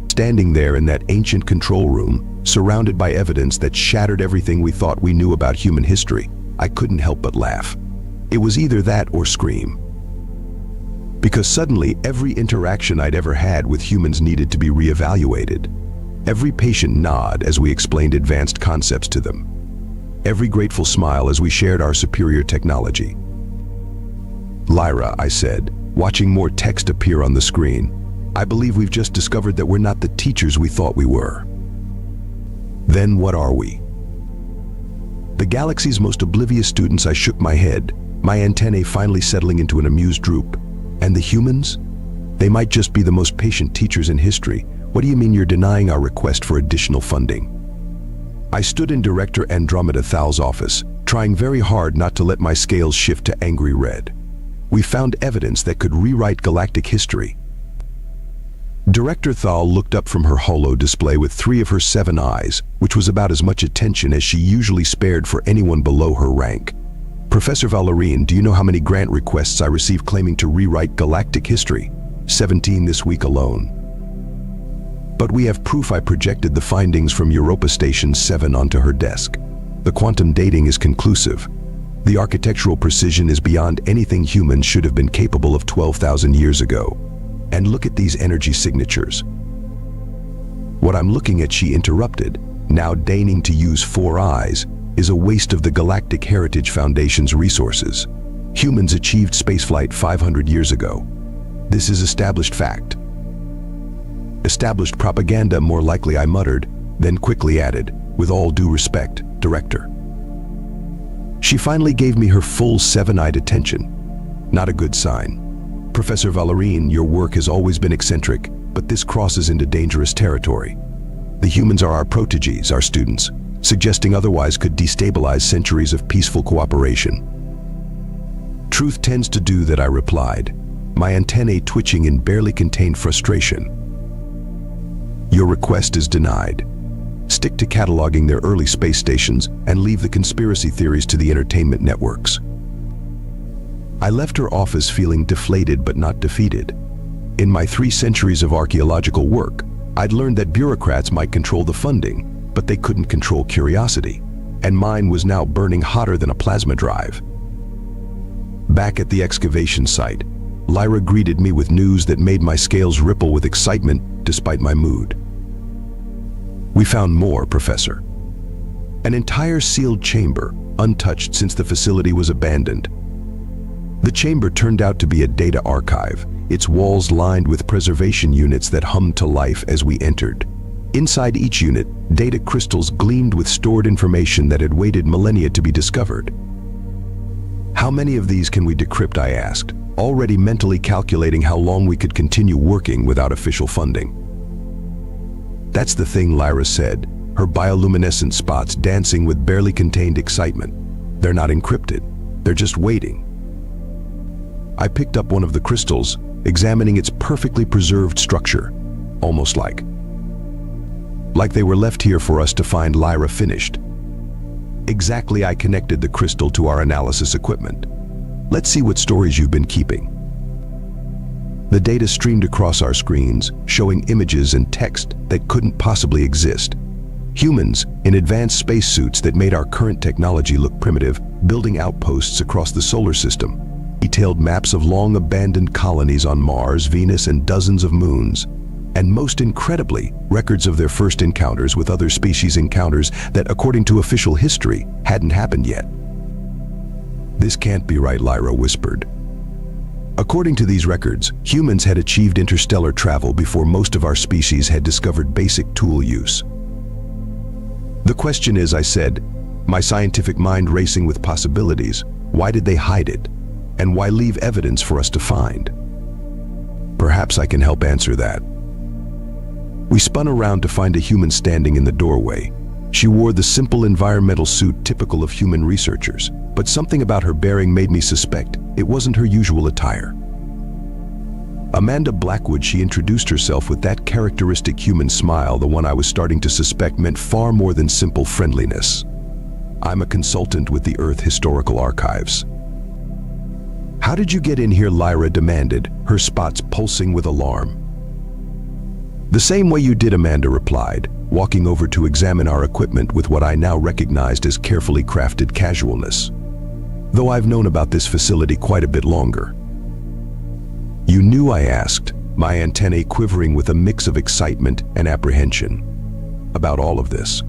Standing there in that ancient control room, surrounded by evidence that shattered everything we thought we knew about human history, I couldn't help but laugh. It was either that or scream. Because suddenly, every interaction I'd ever had with humans needed to be reevaluated. Every patient nod as we explained advanced concepts to them. Every grateful smile as we shared our superior technology. "Lyra," I said, watching more text appear on the screen. I believe we've just discovered that we're not the teachers we thought we were. Then what are we? The galaxy's most oblivious students. I shook my head, my antennae finally settling into an amused droop. And the humans? They might just be the most patient teachers in history. What do you mean you're denying our request for additional funding? I stood in Director Andromeda Thal's office, trying very hard not to let my scales shift to angry red. We found evidence that could rewrite galactic history. Director Thal looked up from her holo display with 3 of her 7 eyes, which was about as much attention as she usually spared for anyone below her rank. Professor Valerian, do you know how many grant requests I received claiming to rewrite galactic history? 17 this week alone. But we have proof. I projected the findings from Europa Station 7 onto her desk. The quantum dating is conclusive. The architectural precision is beyond anything humans should have been capable of 12,000 years ago. And look at these energy signatures. What I'm looking at, she interrupted, now deigning to use 4 eyes, is a waste of the Galactic Heritage Foundation's resources. Humans achieved spaceflight 500 years ago. This is established fact. Established propaganda, more likely, I muttered, then quickly added, with all due respect, Director. She finally gave me her full 7-eyed attention. Not a good sign. Professor Valerian, your work has always been eccentric, but this crosses into dangerous territory. The humans are our proteges, our students. Suggesting otherwise could destabilize centuries of peaceful cooperation. Truth tends to do that, I replied, my antennae twitching in barely contained frustration. Your request is denied. Stick to cataloging their early space stations and leave the conspiracy theories to the entertainment networks. I left her office feeling deflated but not defeated. In my 3 centuries of archaeological work, I'd learned that bureaucrats might control the funding, but they couldn't control curiosity, and mine was now burning hotter than a plasma drive. Back at the excavation site, Lyra greeted me with news that made my scales ripple with excitement despite my mood. We found more, Professor. An entire sealed chamber, untouched since the facility was abandoned. The chamber turned out to be a data archive, its walls lined with preservation units that hummed to life as we entered. Inside each unit, data crystals gleamed with stored information that had waited millennia to be discovered. How many of these can we decrypt, I asked, already mentally calculating how long we could continue working without official funding. That's the thing, Lyra said, her bioluminescent spots dancing with barely contained excitement. They're not encrypted, they're just waiting. I picked up one of the crystals, examining its perfectly preserved structure, almost like they were left here for us to find, Lyra finished. Exactly, I connected the crystal to our analysis equipment. Let's see what stories you've been keeping. The data streamed across our screens, showing images and text that couldn't possibly exist. Humans in advanced spacesuits that made our current technology look primitive, building outposts across the solar system. Detailed maps of long-abandoned colonies on Mars, Venus, and dozens of moons. And most incredibly, records of their first encounters with other species, encounters that, according to official history, hadn't happened yet. This can't be right, Lyra whispered. According to these records, humans had achieved interstellar travel before most of our species had discovered basic tool use. The question is, I said, my scientific mind racing with possibilities, why did they hide it? And why leave evidence for us to find? Perhaps I can help answer that. We spun around to find a human standing in the doorway. She wore the simple environmental suit typical of human researchers, but something about her bearing made me suspect it wasn't her usual attire. Amanda Blackwood, she introduced herself with that characteristic human smile, the one I was starting to suspect meant far more than simple friendliness. I'm a consultant with the Earth Historical Archives. How did you get in here? Lyra demanded, her spots pulsing with alarm. The same way you did, Amanda replied, walking over to examine our equipment with what I now recognized as carefully crafted casualness. Though I've known about this facility quite a bit longer. You knew? I asked, my antennae quivering with a mix of excitement and apprehension. About all of this.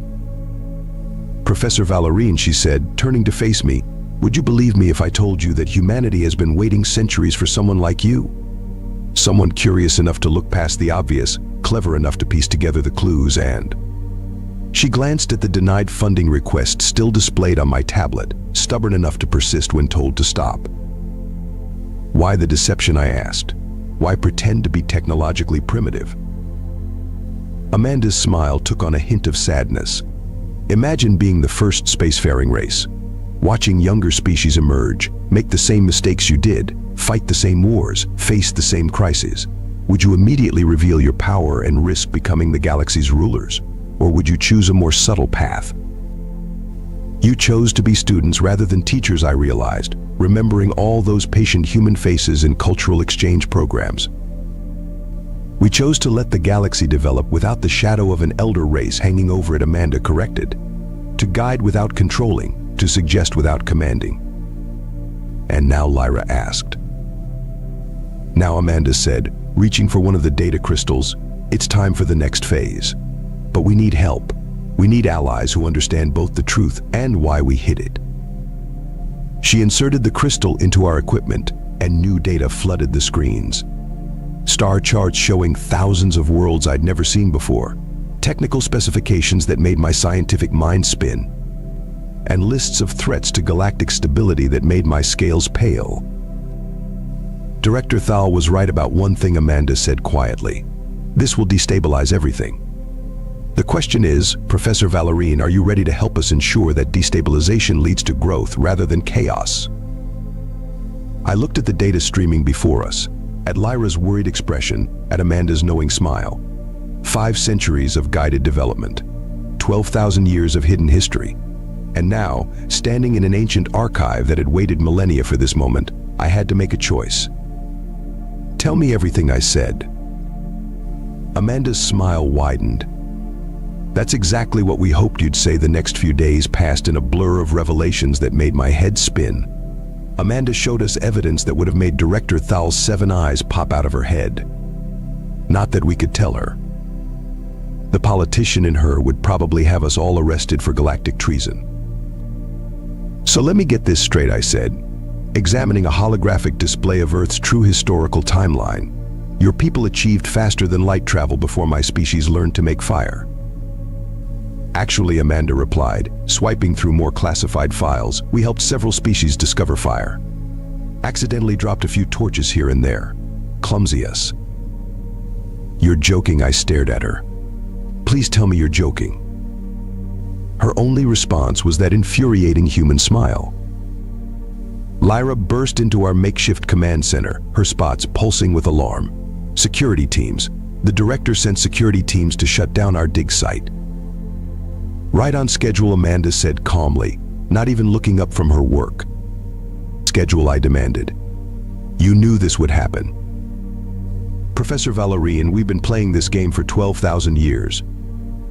Professor Valerian, she said, turning to face me, Would you believe me if I told you that humanity has been waiting centuries for someone like you? Someone curious enough to look past the obvious, clever enough to piece together the clues, and... She glanced at the denied funding request still displayed on my tablet, stubborn enough to persist when told to stop. Why the deception, I asked. Why pretend to be technologically primitive? Amanda's smile took on a hint of sadness. Imagine being the first spacefaring race, watching younger species emerge, make the same mistakes you did, fight the same wars, face the same crises. Would you immediately reveal your power and risk becoming the galaxy's rulers? Or would you choose a more subtle path? You chose to be students rather than teachers, I realized, remembering all those patient human faces in cultural exchange programs. We chose to let the galaxy develop without the shadow of an elder race hanging over it, Amanda corrected. To guide without controlling, to suggest without commanding. And now, Lyra asked. Now, Amanda said, reaching for one of the data crystals, it's time for the next phase. But we need help. We need allies who understand both the truth and why we hid it. She inserted the crystal into our equipment, and new data flooded the screens. Star charts showing thousands of worlds I'd never seen before, technical specifications that made my scientific mind spin, and lists of threats to galactic stability that made my scales pale. Director Thal was right about one thing, Amanda said quietly. This will destabilize everything. The question is, Professor Valérien, are you ready to help us ensure that destabilization leads to growth rather than chaos? I looked at the data streaming before us, at Lyra's worried expression, at Amanda's knowing smile. 5 centuries of guided development, 12,000 years of hidden history. And now, standing in an ancient archive that had waited millennia for this moment, I had to make a choice. Tell me everything, I said. Amanda's smile widened. That's exactly what we hoped you'd say. The next few days passed in a blur of revelations that made my head spin. Amanda showed us evidence that would have made Director Thal's 7 eyes pop out of her head. Not that we could tell her. The politician in her would probably have us all arrested for galactic treason. So let me get this straight, I said, examining a holographic display of Earth's true historical timeline. Your people achieved faster than light travel before my species learned to make fire. Actually, Amanda replied, swiping through more classified files, we helped several species discover fire. Accidentally dropped a few torches here and there. Clumsy us. You're joking, I stared at her. Please tell me you're joking. Her only response was that infuriating human smile. Lyra burst into our makeshift command center, her spots pulsing with alarm. Security teams. The director sent security teams to shut down our dig site. Right on schedule, Amanda said calmly, not even looking up from her work. Schedule, I demanded. You knew this would happen. Professor Valérien, we've been playing this game for 12,000 years.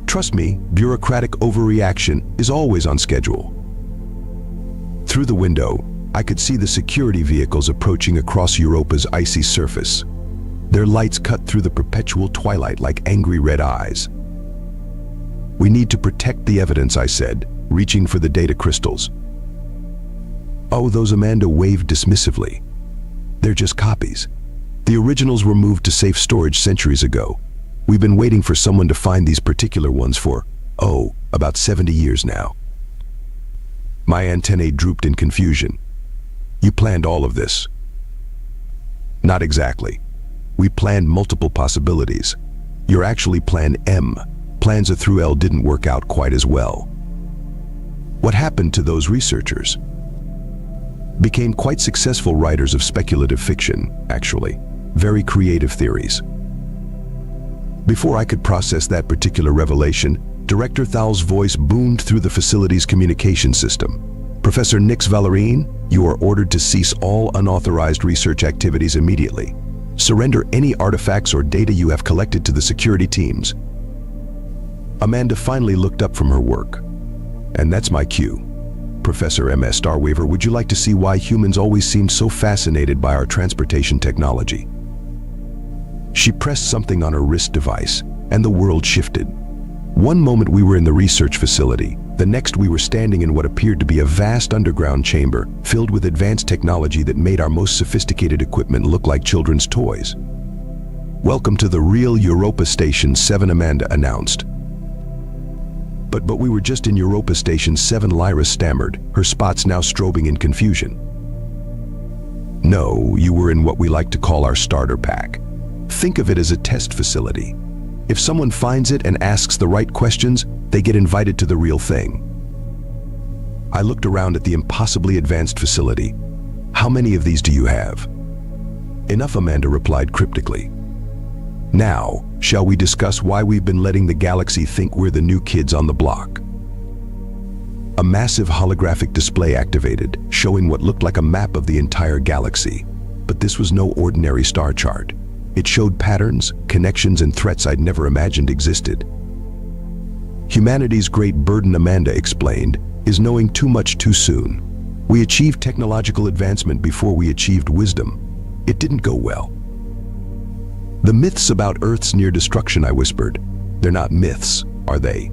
Trust me, bureaucratic overreaction is always on schedule. Through the window, I could see the security vehicles approaching across Europa's icy surface. Their lights cut through the perpetual twilight like angry red eyes. We need to protect the evidence, I said, reaching for the data crystals. Oh, those, Amanda waved dismissively. They're just copies. The originals were moved to safe storage centuries ago. We've been waiting for someone to find these particular ones for, about 70 years now. My antennae drooped in confusion. You planned all of this? Not exactly. We planned multiple possibilities. You're actually Plan M. Plans A through L didn't work out quite as well. What happened to those researchers? Became quite successful writers of speculative fiction, actually. Very creative theories. Before I could process that particular revelation, Director Thal's voice boomed through the facility's communication system. Professor Nix Valérien, you are ordered to cease all unauthorized research activities immediately. Surrender any artifacts or data you have collected to the security teams. Amanda finally looked up from her work. And that's my cue. Professor M.S. Starwaver, would you like to see why humans always seemed so fascinated by our transportation technology? She pressed something on her wrist device, and the world shifted. One moment we were in the research facility, The next we were standing in what appeared to be a vast underground chamber filled with advanced technology that made our most sophisticated equipment look like children's toys. "Welcome to the real Europa Station 7," Amanda announced. But we were just in Europa Station 7, Lyra stammered, her spots now strobing in confusion. "No, you were in what we like to call our starter pack. Think of it as a test facility. If someone finds it and asks the right questions, they get invited to the real thing." I looked around at the impossibly advanced facility. "How many of these do you have?" "Enough," Amanda replied cryptically. "Now, shall we discuss why we've been letting the galaxy think we're the new kids on the block?" A massive holographic display activated, showing what looked like a map of the entire galaxy. But this was no ordinary star chart. It showed patterns, connections, and threats I'd never imagined existed. "Humanity's great burden," Amanda explained, "is knowing too much too soon. We achieved technological advancement before we achieved wisdom. It didn't go well." "The myths about Earth's near destruction," I whispered. "They're not myths, are they?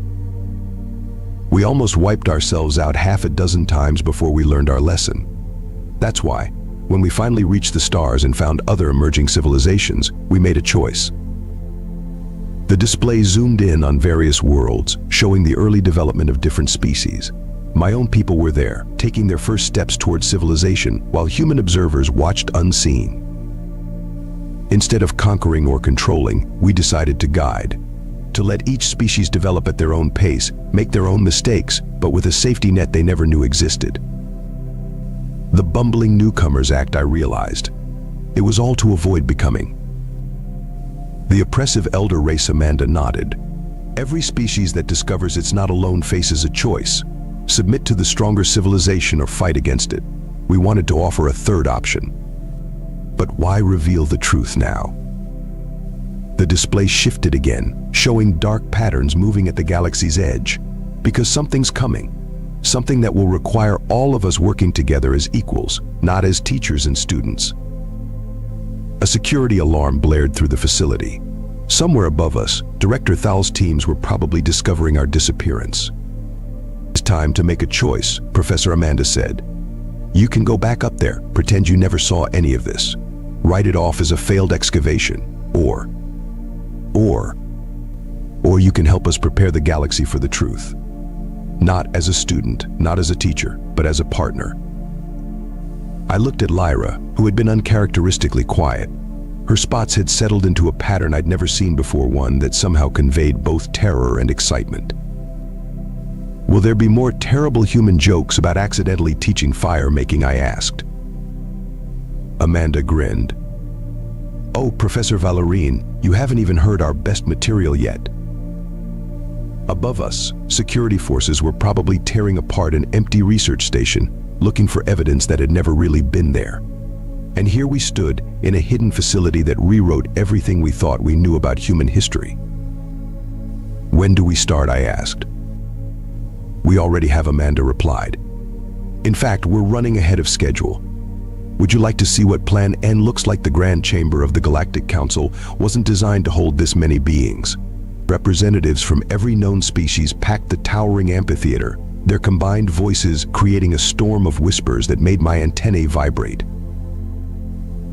We almost wiped ourselves out half a dozen times before we learned our lesson. That's why, when we finally reached the stars and found other emerging civilizations, we made a choice." The display zoomed in on various worlds, showing the early development of different species. My own people were there, taking their first steps towards civilization, while human observers watched unseen. Instead of conquering or controlling, we decided to guide. To let each species develop at their own pace, make their own mistakes, but with a safety net they never knew existed. The bumbling newcomers act, I realized. It was all to avoid becoming. The oppressive elder race, Amanda nodded. "Every species that discovers it's not alone faces a choice. Submit to the stronger civilization or fight against it. We wanted to offer a third option. But why reveal the truth now?" The display shifted again, showing dark patterns moving at the galaxy's edge. Because something's coming. Something that will require all of us working together as equals, not as teachers and students. A security alarm blared through the facility. Somewhere above us, Director Thal's teams were probably discovering our disappearance. "It's time to make a choice," Professor Amanda said. "You can go back up there, pretend you never saw any of this. Write it off as a failed excavation. Or you can help us prepare the galaxy for the truth. Not as a student, not as a teacher, but as a partner." I looked at Lyra, who had been uncharacteristically quiet. Her spots had settled into a pattern I'd never seen before, one that somehow conveyed both terror and excitement. "Will there be more terrible human jokes about accidentally teaching fire making?" I asked. Amanda grinned. "Oh, Professor Valérine, you haven't even heard our best material yet." Above us, security forces were probably tearing apart an empty research station, looking for evidence that had never really been there. And here we stood in a hidden facility that rewrote everything we thought we knew about human history. "When do we start?" I asked. "We already have," Amanda replied. "In fact, we're running ahead of schedule. Would you like to see what Plan N looks like?" The Grand Chamber of the Galactic Council wasn't designed to hold this many beings. Representatives from every known species packed the towering amphitheater, their combined voices creating a storm of whispers that made my antennae vibrate.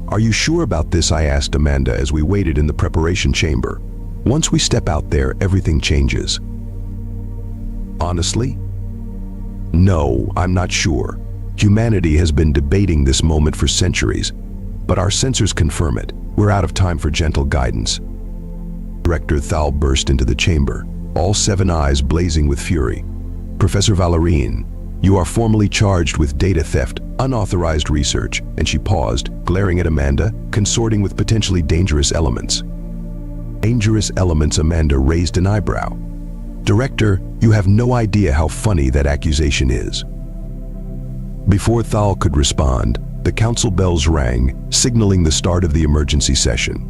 "Are you sure about this?" I asked Amanda as we waited in the preparation chamber. "Once we step out there, everything changes." "Honestly? No, I'm not sure. Humanity has been debating this moment for centuries, but our sensors confirm it. We're out of time for gentle guidance." Director Thal burst into the chamber, all 7 eyes blazing with fury. "Professor Valérine, you are formally charged with data theft, unauthorized research," and she paused, glaring at Amanda, "consorting with potentially dangerous elements." "Dangerous elements?" Amanda raised an eyebrow. "Director, you have no idea how funny that accusation is." Before Thal could respond, the council bells rang, signaling the start of the emergency session.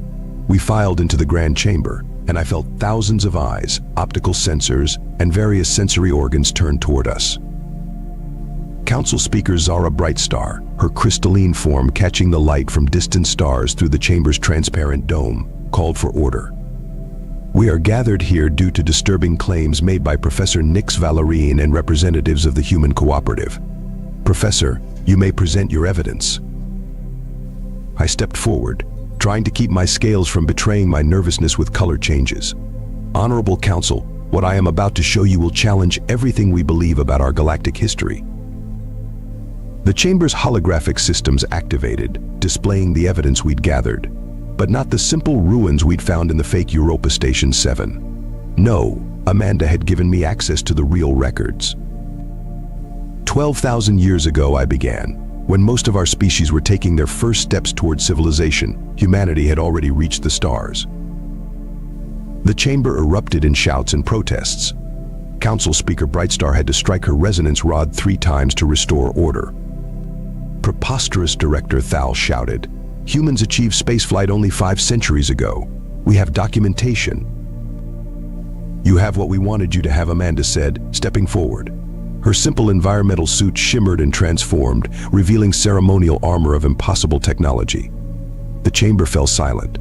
We filed into the Grand Chamber, and I felt thousands of eyes, optical sensors, and various sensory organs turned toward us. Council Speaker Zara Brightstar, her crystalline form catching the light from distant stars through the chamber's transparent dome, called for order. We are gathered here due to disturbing claims made by Professor Nix Valerine and representatives of the Human Cooperative. Professor, you may present your evidence. I stepped forward, trying to keep my scales from betraying my nervousness with color changes. Honorable Council, what I am about to show you will challenge everything we believe about our galactic history. The chamber's holographic systems activated, displaying the evidence we'd gathered, but not the simple ruins we'd found in the fake Europa Station 7. No, Amanda had given me access to the real records. 12,000 years ago I began. When most of our species were taking their first steps toward civilization, humanity had already reached the stars. The chamber erupted in shouts and protests. Council Speaker Brightstar had to strike her resonance rod 3 times to restore order. Preposterous, Director Thal shouted. Humans achieved spaceflight only 5 centuries ago. We have documentation. You have what we wanted you to have, Amanda said, stepping forward. Her simple environmental suit shimmered and transformed, revealing ceremonial armor of impossible technology. The chamber fell silent.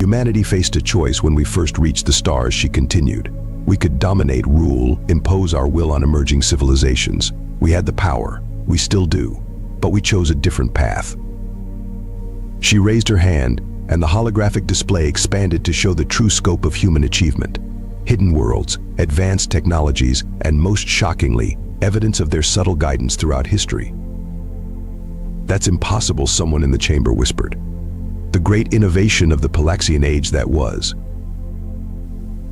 Humanity faced a choice when we first reached the stars, she continued. We could dominate, rule, impose our will on emerging civilizations. We had the power. We still do. But we chose a different path. She raised her hand, and the holographic display expanded to show the true scope of human achievement. Hidden worlds, advanced technologies, and most shockingly, evidence of their subtle guidance throughout history. That's impossible, someone in the chamber whispered. The great innovation of the Palaxian age that was.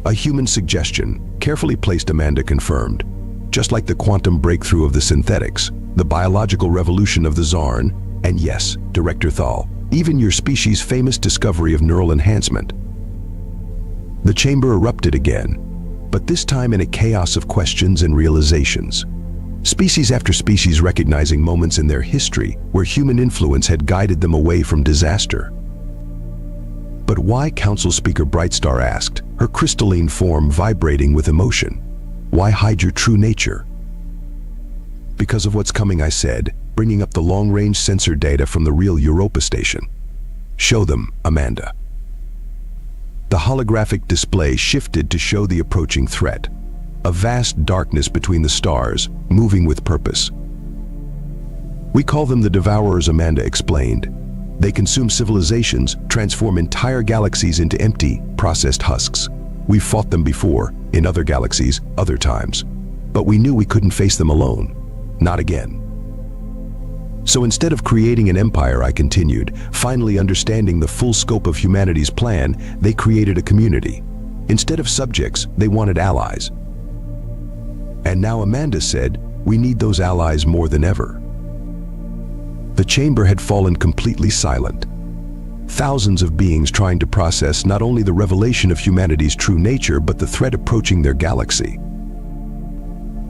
A human suggestion, carefully placed, Amanda confirmed. Just like the quantum breakthrough of the synthetics, the biological revolution of the Zarn, and yes, Director Thal, even your species' famous discovery of neural enhancement. The chamber erupted again, but this time in a chaos of questions and realizations. Species after species recognizing moments in their history where human influence had guided them away from disaster. But why, Council Speaker Brightstar asked, her crystalline form vibrating with emotion. Why hide your true nature? Because of what's coming, I said, bringing up the long-range sensor data from the real Europa Station. Show them, Amanda. The holographic display shifted to show the approaching threat. A vast darkness between the stars, moving with purpose. We call them the Devourers, Amanda explained. They consume civilizations, transform entire galaxies into empty, processed husks. We've fought them before, in other galaxies, other times. But we knew we couldn't face them alone. Not again. So instead of creating an empire, I continued, finally understanding the full scope of humanity's plan, they created a community. Instead of subjects, they wanted allies. And now Amanda said, we need those allies more than ever. The chamber had fallen completely silent. Thousands of beings trying to process not only the revelation of humanity's true nature, but the threat approaching their galaxy.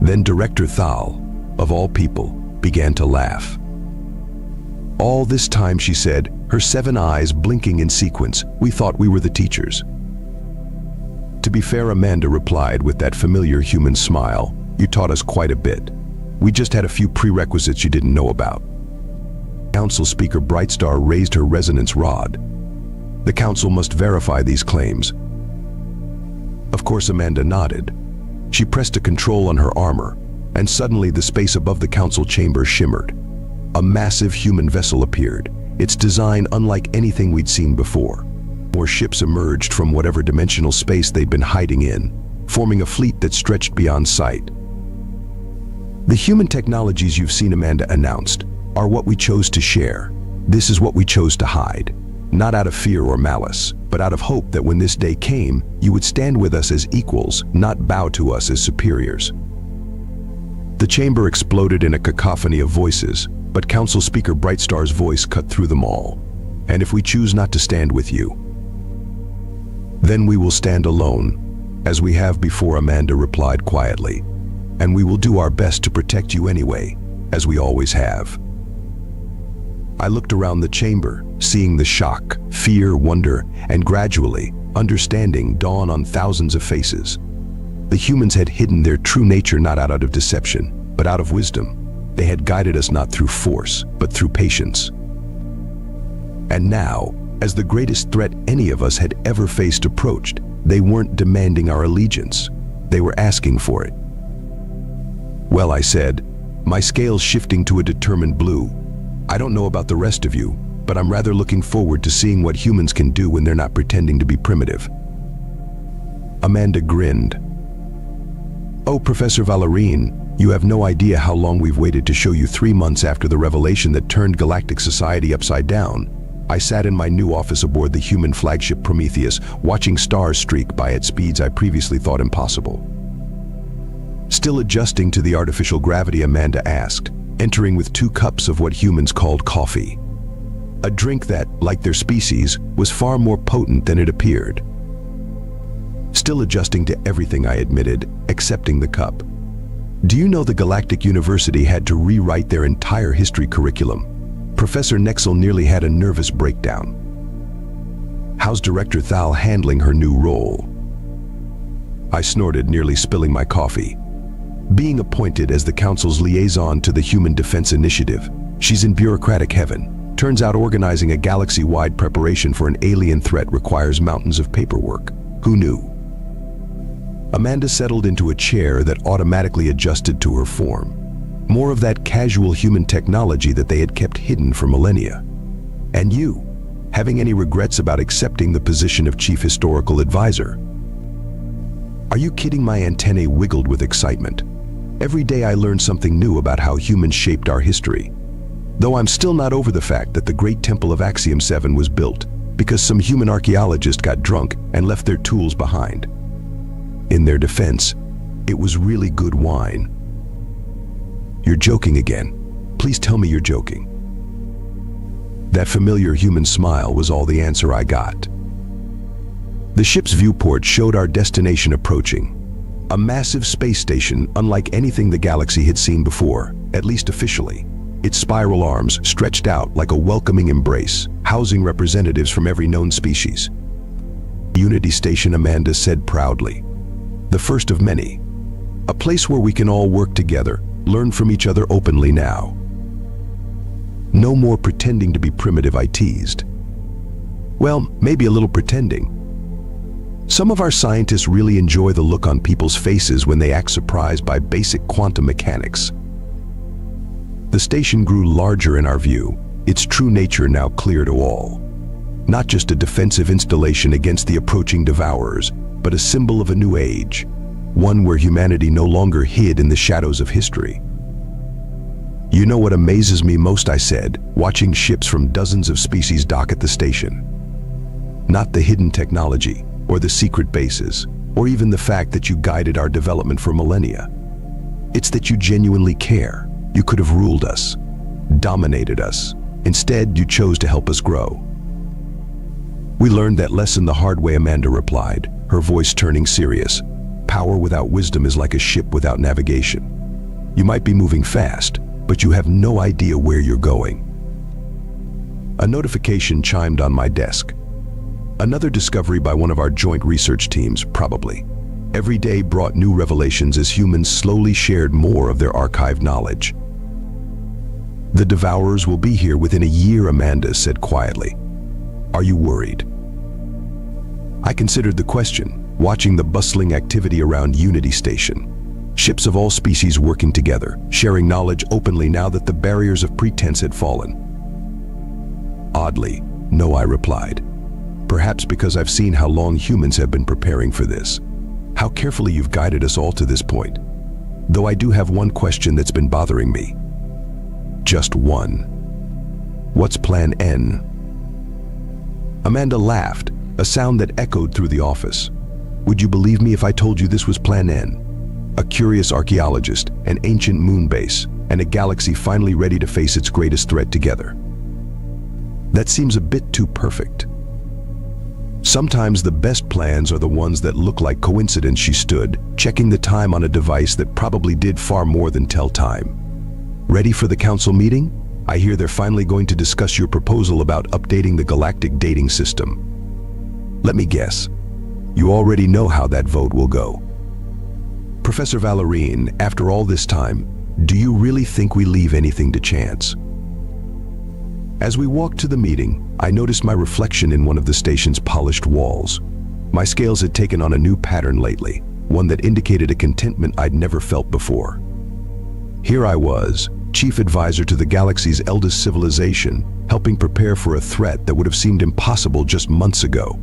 Then Director Thal, of all people, began to laugh. All this time, she said, her 7 eyes blinking in sequence, we thought we were the teachers. To be fair, Amanda replied with that familiar human smile, you taught us quite a bit. We just had a few prerequisites you didn't know about. Council Speaker Brightstar raised her resonance rod. The council must verify these claims. Of course, Amanda nodded. She pressed a control on her armor, and suddenly the space above the council chamber shimmered. A massive human vessel appeared, its design unlike anything we'd seen before. More ships emerged from whatever dimensional space they'd been hiding in, forming a fleet that stretched beyond sight. The human technologies you've seen, Amanda announced, are what we chose to share. This is what we chose to hide, not out of fear or malice, but out of hope that when this day came, you would stand with us as equals, not bow to us as superiors. The chamber exploded in a cacophony of voices, but Council Speaker Brightstar's voice cut through them all. And if we choose not to stand with you, then we will stand alone, as we have before, Amanda replied quietly. And we will do our best to protect you anyway, as we always have. I looked around the chamber, seeing the shock, fear, wonder, and gradually, understanding dawn on thousands of faces. The humans had hidden their true nature not out of deception, but out of wisdom. They had guided us not through force, but through patience. And now, as the greatest threat any of us had ever faced approached, They weren't demanding our allegiance. They were asking for it. Well, I said, my scales shifting to a determined blue. I don't know about the rest of you, but I'm rather looking forward to seeing what humans can do when they're not pretending to be primitive. Amanda grinned. Oh, Professor Vallerine, you have no idea how long we've waited to show you 3 months after the revelation that turned galactic society upside down. I sat in my new office aboard the human flagship Prometheus, watching stars streak by at speeds I previously thought impossible. Still adjusting to the artificial gravity, Amanda asked, entering with 2 cups of what humans called coffee. A drink that, like their species, was far more potent than it appeared. Still adjusting to everything, I admitted, accepting the cup. Do you know the Galactic University had to rewrite their entire history curriculum? Professor Nexel nearly had a nervous breakdown. How's Director Thal handling her new role? I snorted, nearly spilling my coffee. Being appointed as the Council's liaison to the Human Defense Initiative, she's in bureaucratic heaven. Turns out organizing a galaxy-wide preparation for an alien threat requires mountains of paperwork. Who knew? Amanda settled into a chair that automatically adjusted to her form. More of that casual human technology that they had kept hidden for millennia. And you, having any regrets about accepting the position of Chief Historical Advisor? Are you kidding? My antennae wiggled with excitement. Every day I learned something new about how humans shaped our history. Though I'm still not over the fact that the Great Temple of Axiom 7 was built because some human archaeologist got drunk and left their tools behind. In their defense, it was really good wine. You're joking again. Please tell me you're joking. That familiar human smile was all the answer I got. The ship's viewport showed our destination approaching. A massive space station unlike anything the galaxy had seen before, at least officially. Its spiral arms stretched out like a welcoming embrace, housing representatives from every known species. Unity Station, Amanda said proudly. The first of many. A place where we can all work together, learn from each other openly now. No more pretending to be primitive, I teased. Well, maybe a little pretending. Some of our scientists really enjoy the look on people's faces when they act surprised by basic quantum mechanics. The station grew larger in our view, its true nature now clear to all. Not just a defensive installation against the approaching devourers, but a symbol of a new age, one where humanity no longer hid in the shadows of history. You know what amazes me most, I said, watching ships from dozens of species dock at the station. Not the hidden technology, or the secret bases, or even the fact that you guided our development for millennia. It's that you genuinely care. You could have ruled us, dominated us. Instead, you chose to help us grow. We learned that lesson the hard way, Amanda replied, her voice turning serious. Power without wisdom is like a ship without navigation. You might be moving fast, but you have no idea where you're going. A notification chimed on my desk. Another discovery by one of our joint research teams, probably. Every day brought new revelations as humans slowly shared more of their archived knowledge. The Devourers will be here within a year, Amanda said quietly. Are you worried? I considered the question, watching the bustling activity around Unity Station. Ships of all species working together, sharing knowledge openly now that the barriers of pretense had fallen. Oddly, no, I replied. Perhaps because I've seen how long humans have been preparing for this. How carefully you've guided us all to this point. Though I do have one question that's been bothering me. Just one. What's Plan N? Amanda laughed, a sound that echoed through the office. Would you believe me if I told you this was Plan N? A curious archaeologist, an ancient moon base, and a galaxy finally ready to face its greatest threat together. That seems a bit too perfect. Sometimes the best plans are the ones that look like coincidence. She stood, checking the time on a device that probably did far more than tell time. Ready for the council meeting? I hear they're finally going to discuss your proposal about updating the galactic dating system. Let me guess. You already know how that vote will go. Professor Vallerine, after all this time, do you really think we leave anything to chance? As we walked to the meeting, I noticed my reflection in one of the station's polished walls. My scales had taken on a new pattern lately, one that indicated a contentment I'd never felt before. Here I was, chief advisor to the galaxy's eldest civilization, helping prepare for a threat that would have seemed impossible just months ago.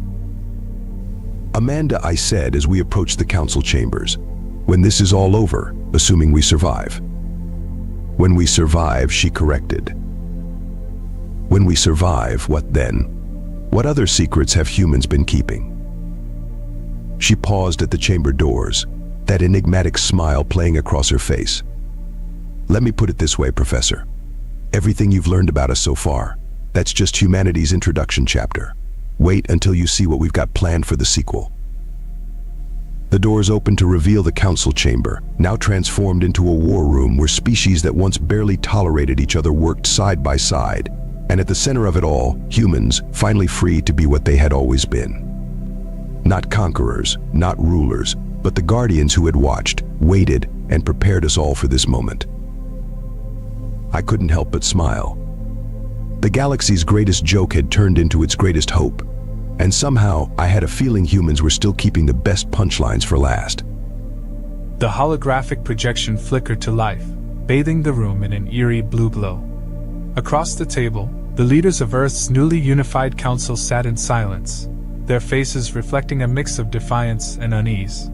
"Amanda," I said as we approached the council chambers, "when this is all over, assuming we survive." "When we survive," she corrected. "When we survive, what then? What other secrets have humans been keeping?" She paused at the chamber doors, that enigmatic smile playing across her face. "Let me put it this way, Professor. Everything you've learned about us so far, that's just humanity's introduction chapter. Wait until you see what we've got planned for the sequel." The doors opened to reveal the council chamber, now transformed into a war room where species that once barely tolerated each other worked side by side, and at the center of it all, humans, finally free to be what they had always been. Not conquerors, not rulers, but the guardians who had watched, waited, and prepared us all for this moment. I couldn't help but smile. The galaxy's greatest joke had turned into its greatest hope, and somehow I had a feeling humans were still keeping the best punchlines for last. The holographic projection flickered to life, bathing the room in an eerie blue glow. Across the table, the leaders of Earth's newly unified council sat in silence, their faces reflecting a mix of defiance and unease.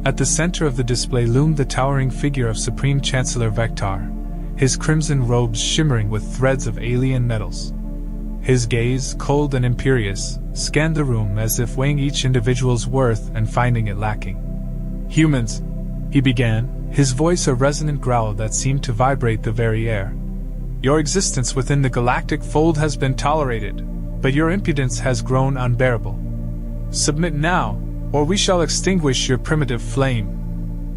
At the center of the display loomed the towering figure of Supreme Chancellor Vector, his crimson robes shimmering with threads of alien metals. His gaze, cold and imperious, scanned the room as if weighing each individual's worth and finding it lacking. "Humans," he began, his voice a resonant growl that seemed to vibrate the very air. "Your existence within the galactic fold has been tolerated, but your impudence has grown unbearable. Submit now, or we shall extinguish your primitive flame."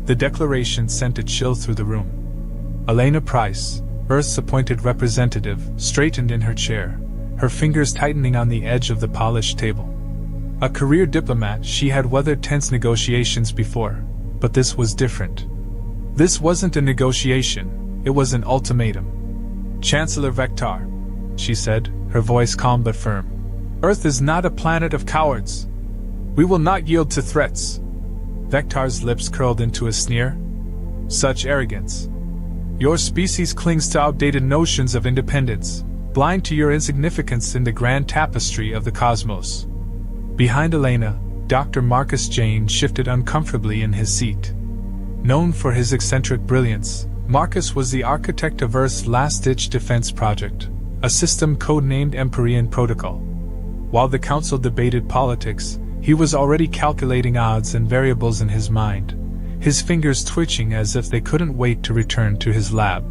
The declaration sent a chill through the room. Elena Price, Earth's appointed representative, straightened in her chair, her fingers tightening on the edge of the polished table. A career diplomat, she had weathered tense negotiations before, but this was different. This wasn't a negotiation, it was an ultimatum. "Chancellor Vector," she said, her voice calm but firm, "Earth is not a planet of cowards. We will not yield to threats." Vector's lips curled into a sneer. "Such arrogance. Your species clings to outdated notions of independence, blind to your insignificance in the grand tapestry of the cosmos." Behind Elena, Dr. Marcus Jane shifted uncomfortably in his seat. Known for his eccentric brilliance, Marcus was the architect of Earth's last-ditch defense project, a system codenamed Empyrean Protocol. While the council debated politics, he was already calculating odds and variables in his mind, his fingers twitching as if they couldn't wait to return to his lab.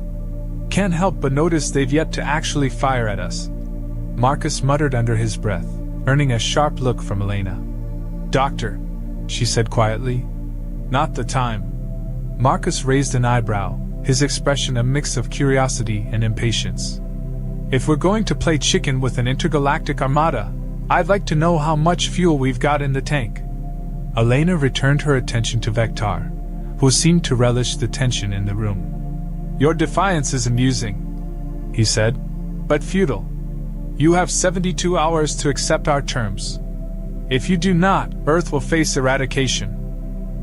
"Can't help but notice they've yet to actually fire at us," Marcus muttered under his breath, earning a sharp look from Elena. "Doctor," she said quietly, "not the time." Marcus raised an eyebrow, his expression a mix of curiosity and impatience. "If we're going to play chicken with an intergalactic armada, I'd like to know how much fuel we've got in the tank." Elena returned her attention to Vector, who seemed to relish the tension in the room. "Your defiance is amusing," he said, "but futile. You have 72 hours to accept our terms. If you do not, Earth will face eradication."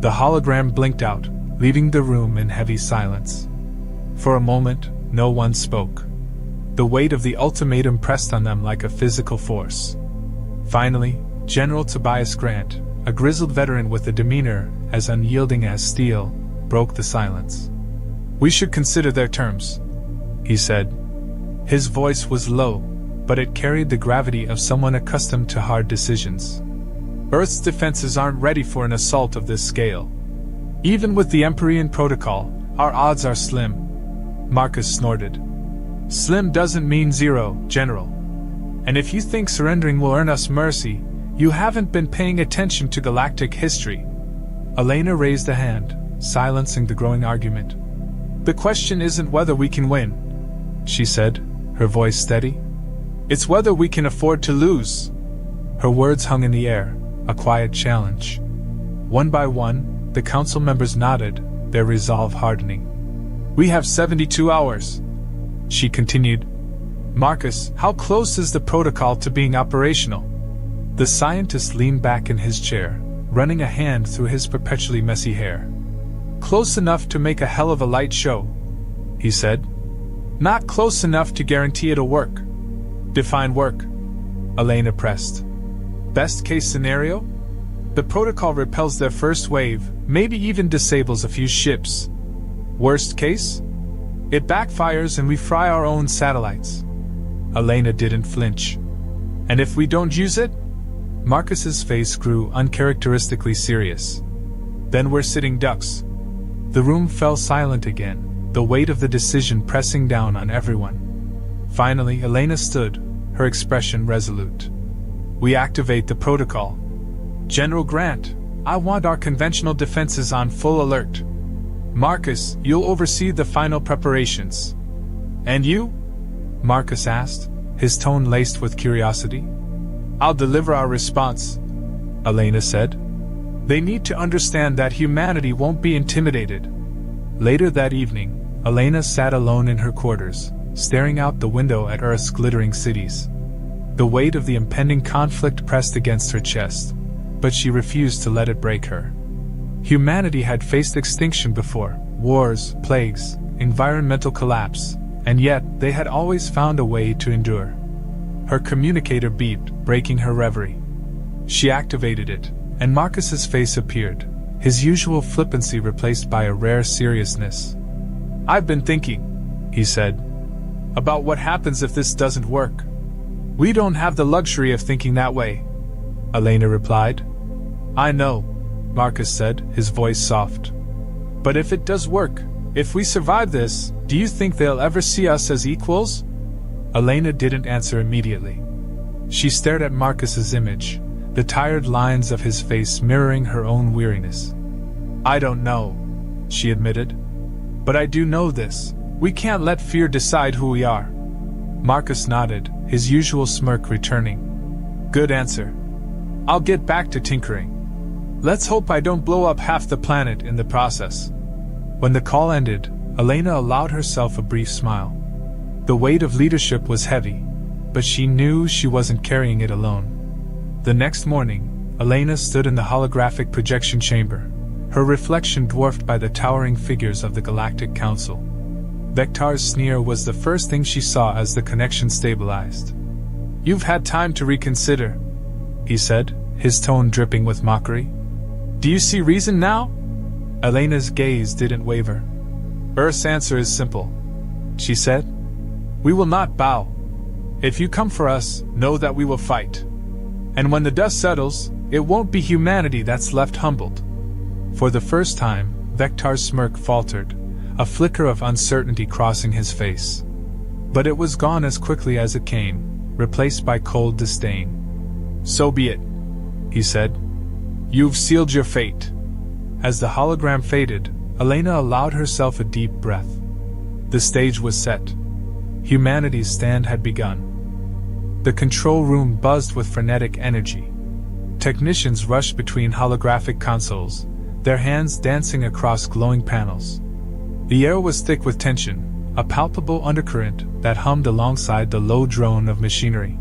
The hologram blinked out, leaving the room in heavy silence. For a moment, no one spoke. The weight of the ultimatum pressed on them like a physical force. Finally, General Tobias Grant, a grizzled veteran with a demeanor as unyielding as steel, broke the silence. "We should consider their terms," he said. His voice was low, but it carried the gravity of someone accustomed to hard decisions. "Earth's defenses aren't ready for an assault of this scale. Even with the Empyrean Protocol, our odds are slim." Marcus snorted. "Slim doesn't mean zero, General. And if you think surrendering will earn us mercy, you haven't been paying attention to galactic history." Elena raised a hand, silencing the growing argument. "The question isn't whether we can win," she said, her voice steady. "It's whether we can afford to lose." Her words hung in the air, a quiet challenge. One by one, the council members nodded, their resolve hardening. "We have 72 hours," she continued. "Marcus, how close is the protocol to being operational?" The scientist leaned back in his chair, running a hand through his perpetually messy hair. "Close enough to make a hell of a light show," he said. "Not close enough to guarantee it'll work." "Define work," Elena pressed. "Best case scenario? The protocol repels their first wave, maybe even disables a few ships. Worst case? It backfires and we fry our own satellites." Elena didn't flinch. "And if we don't use it?" Marcus's face grew uncharacteristically serious. "Then we're sitting ducks." The room fell silent again, the weight of the decision pressing down on everyone. Finally, Elena stood, her expression resolute. "We activate the protocol. General Grant, I want our conventional defenses on full alert. Marcus, you'll oversee the final preparations." "And you?" Marcus asked, his tone laced with curiosity. "I'll deliver our response," Elena said. "They need to understand that humanity won't be intimidated." Later that evening, Elena sat alone in her quarters, staring out the window at Earth's glittering cities. The weight of the impending conflict pressed against her chest, but she refused to let it break her. Humanity had faced extinction before, wars, plagues, environmental collapse, and yet they had always found a way to endure. Her communicator beeped, breaking her reverie. She activated it, and Marcus's face appeared, his usual flippancy replaced by a rare seriousness. "I've been thinking," he said, "about what happens if this doesn't work." "We don't have the luxury of thinking that way," Elena replied. "I know," Marcus said, his voice soft. "But if it does work, if we survive this, do you think they'll ever see us as equals?" Elena didn't answer immediately. She stared at Marcus's image, the tired lines of his face mirroring her own weariness. "I don't know," she admitted. "But I do know this. We can't let fear decide who we are." Marcus nodded, his usual smirk returning. "Good answer. I'll get back to tinkering. Let's hope I don't blow up half the planet in the process." When the call ended, Elena allowed herself a brief smile. The weight of leadership was heavy, but she knew she wasn't carrying it alone. The next morning, Elena stood in the holographic projection chamber, her reflection dwarfed by the towering figures of the Galactic Council. Vectar's sneer was the first thing she saw as the connection stabilized. "You've had time to reconsider," he said, his tone dripping with mockery. "Do you see reason now?" Elena's gaze didn't waver. "Earth's answer is simple," she said. "We will not bow. If you come for us, know that we will fight. And when the dust settles, it won't be humanity that's left humbled." For the first time, Vectar's smirk faltered, a flicker of uncertainty crossing his face. But it was gone as quickly as it came, replaced by cold disdain. "So be it," he said. "You've sealed your fate." As the hologram faded, Elena allowed herself a deep breath. The stage was set. Humanity's stand had begun. The control room buzzed with frenetic energy. Technicians rushed between holographic consoles, their hands dancing across glowing panels. The air was thick with tension, a palpable undercurrent that hummed alongside the low drone of machinery.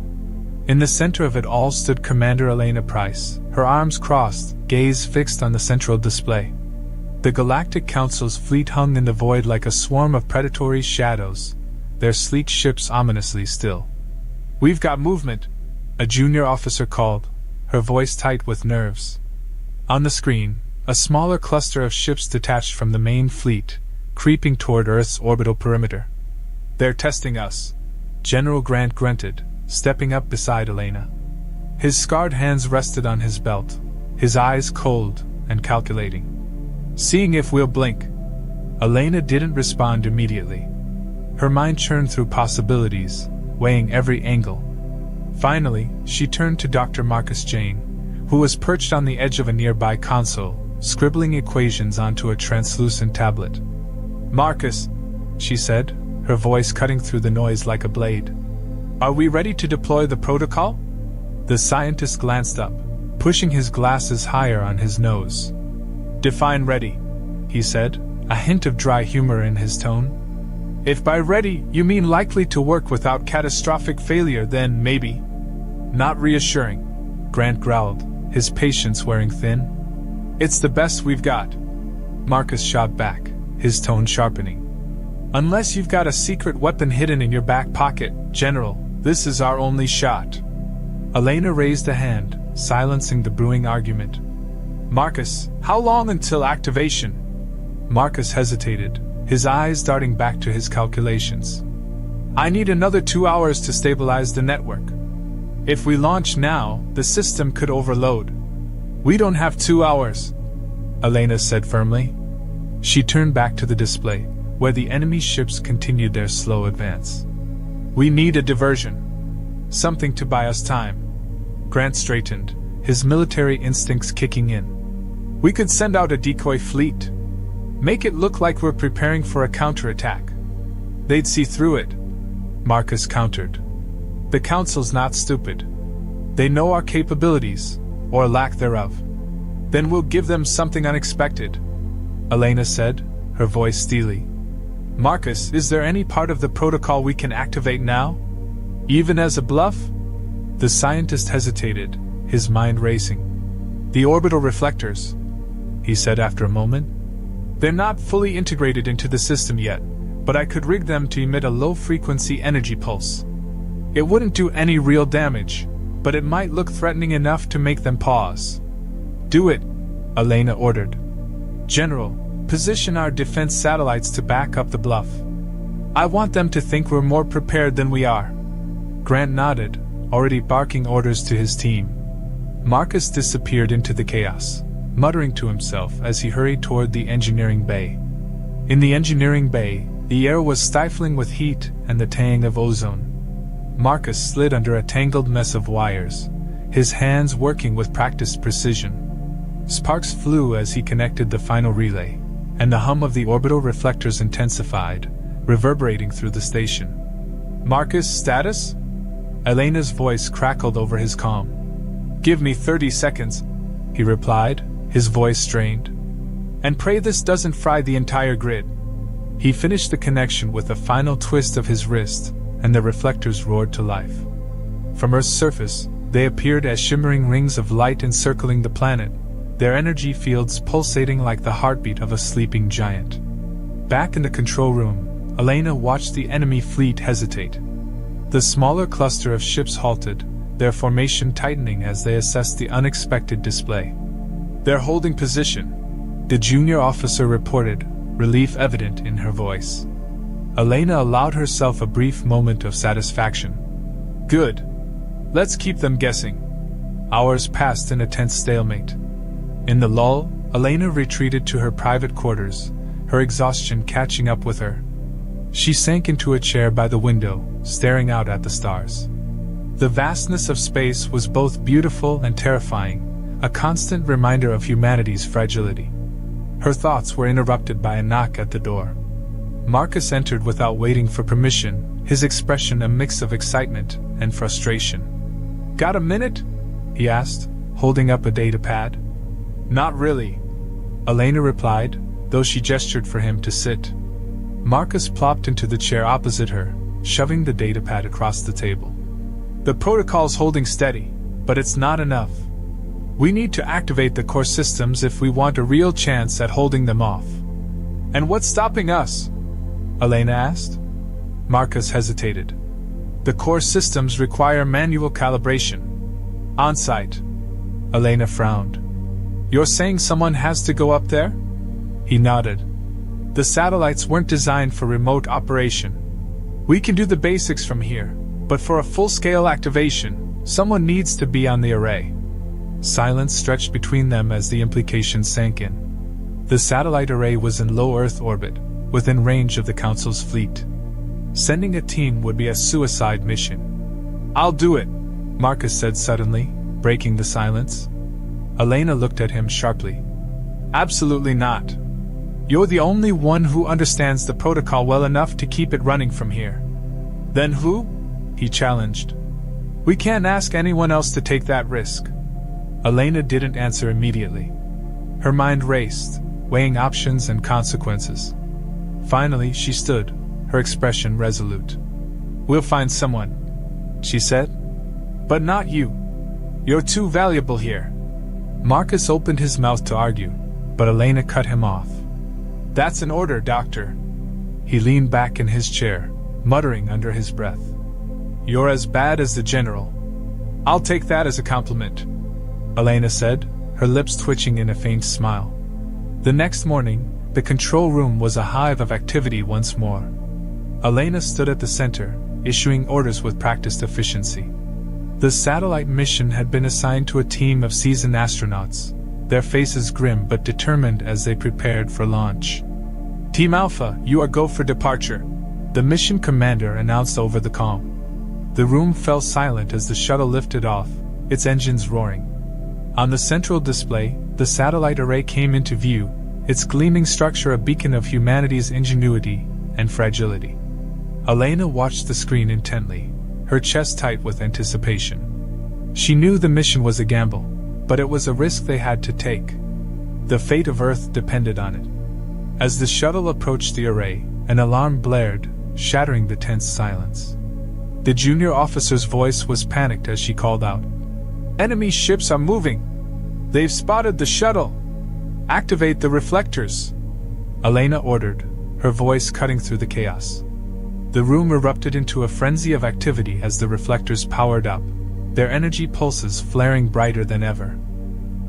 In the center of it all stood Commander Elena Price, her arms crossed, gaze fixed on the central display. The Galactic Council's fleet hung in the void like a swarm of predatory shadows, their sleek ships ominously still. "We've got movement," a junior officer called, her voice tight with nerves. On the screen, a smaller cluster of ships detached from the main fleet, creeping toward Earth's orbital perimeter. "They're testing us," General Grant grunted, stepping up beside Elena. His scarred hands rested on his belt, his eyes cold and calculating. "Seeing if we'll blink." Elena didn't respond immediately. Her mind churned through possibilities, weighing every angle. Finally, she turned to Dr. Marcus Jane, who was perched on the edge of a nearby console, scribbling equations onto a translucent tablet. "Marcus," she said, her voice cutting through the noise like a blade. "Are we ready to deploy the protocol?" The scientist glanced up, pushing his glasses higher on his nose. "Define ready," he said, a hint of dry humor in his tone. "If by ready you mean likely to work without catastrophic failure, then maybe." "Not reassuring," Grant growled, his patience wearing thin. It's the best we've got. Marcus shot back, his tone sharpening. Unless you've got a secret weapon hidden in your back pocket, General, this is our only shot. Elena raised a hand, silencing the brewing argument. Marcus, how long until activation? Marcus hesitated, his eyes darting back to his calculations. I need another 2 hours to stabilize the network. If we launch now, the system could overload. We don't have 2 hours, Elena said firmly. She turned back to the display, where the enemy ships continued their slow advance. We need a diversion. Something to buy us time. Grant straightened, his military instincts kicking in. We could send out a decoy fleet. Make it look like we're preparing for a counterattack. They'd see through it, Marcus countered. The Council's not stupid. They know our capabilities, or lack thereof. Then we'll give them something unexpected, Elena said, her voice steely. Marcus, is there any part of the protocol we can activate now? Even as a bluff? The scientist hesitated, his mind racing. The orbital reflectors, he said after a moment. They're not fully integrated into the system yet, but I could rig them to emit a low-frequency energy pulse. It wouldn't do any real damage, but it might look threatening enough to make them pause. Do it, Elena ordered. General, position our defense satellites to back up the bluff. I want them to think we're more prepared than we are. Grant nodded, already barking orders to his team. Marcus disappeared into the chaos, muttering to himself as he hurried toward the engineering bay. In the engineering bay, the air was stifling with heat and the tang of ozone. Marcus slid under a tangled mess of wires, his hands working with practiced precision. Sparks flew as he connected the final relay, and the hum of the orbital reflectors intensified, reverberating through the station. Marcus, status? Elena's voice crackled over his comm. Give me 30 seconds, he replied, his voice strained. And pray this doesn't fry the entire grid. He finished the connection with a final twist of his wrist, and the reflectors roared to life. From Earth's surface, they appeared as shimmering rings of light encircling the planet, their energy fields pulsating like the heartbeat of a sleeping giant. Back in the control room, Elena watched the enemy fleet hesitate. The smaller cluster of ships halted, their formation tightening as they assessed the unexpected display. They're holding position, the junior officer reported, relief evident in her voice. Elena allowed herself a brief moment of satisfaction. Good. Let's keep them guessing. Hours passed in a tense stalemate. In the lull, Elena retreated to her private quarters, her exhaustion catching up with her. She sank into a chair by the window, staring out at the stars. The vastness of space was both beautiful and terrifying, a constant reminder of humanity's fragility. Her thoughts were interrupted by a knock at the door. Marcus entered without waiting for permission, his expression a mix of excitement and frustration. Got a minute? He asked, holding up a datapad. Not really, Elena replied, though she gestured for him to sit. Marcus plopped into the chair opposite her, shoving the datapad across the table. The protocol's holding steady, but it's not enough. We need to activate the core systems if we want a real chance at holding them off. And what's stopping us? Elena asked. Marcus hesitated. The core systems require manual calibration. On-site. Elena frowned. You're saying someone has to go up there? He nodded. The satellites weren't designed for remote operation. We can do the basics from here, but for a full-scale activation, someone needs to be on the array. Silence stretched between them as the implications sank in. The satellite array was in low Earth orbit, within range of the Council's fleet. Sending a team would be a suicide mission. I'll do it, Marcus said suddenly, breaking the silence. Elena looked at him sharply. Absolutely not. You're the only one who understands the protocol well enough to keep it running from here. Then who? He challenged. We can't ask anyone else to take that risk. Elena didn't answer immediately. Her mind raced, weighing options and consequences. Finally, she stood, her expression resolute. We'll find someone, she said. But not you. You're too valuable here. Marcus opened his mouth to argue, but Elena cut him off. That's an order, Doctor. He leaned back in his chair, muttering under his breath. You're as bad as the General. I'll take that as a compliment, Elena said, her lips twitching in a faint smile. The next morning, the control room was a hive of activity once more. Elena stood at the center, issuing orders with practiced efficiency. The satellite mission had been assigned to a team of seasoned astronauts, their faces grim but determined as they prepared for launch. Team Alpha, you are go for departure, the mission commander announced over the comm. The room fell silent as the shuttle lifted off, its engines roaring. On the central display, the satellite array came into view, its gleaming structure a beacon of humanity's ingenuity and fragility. Elena watched the screen intently, her chest tight with anticipation. She knew the mission was a gamble, but it was a risk they had to take. The fate of Earth depended on it. As the shuttle approached the array, an alarm blared, shattering the tense silence. The junior officer's voice was panicked as she called out, "Enemy ships are moving! They've spotted the shuttle! Activate the reflectors!" Elena ordered, her voice cutting through the chaos. The room erupted into a frenzy of activity as the reflectors powered up, their energy pulses flaring brighter than ever.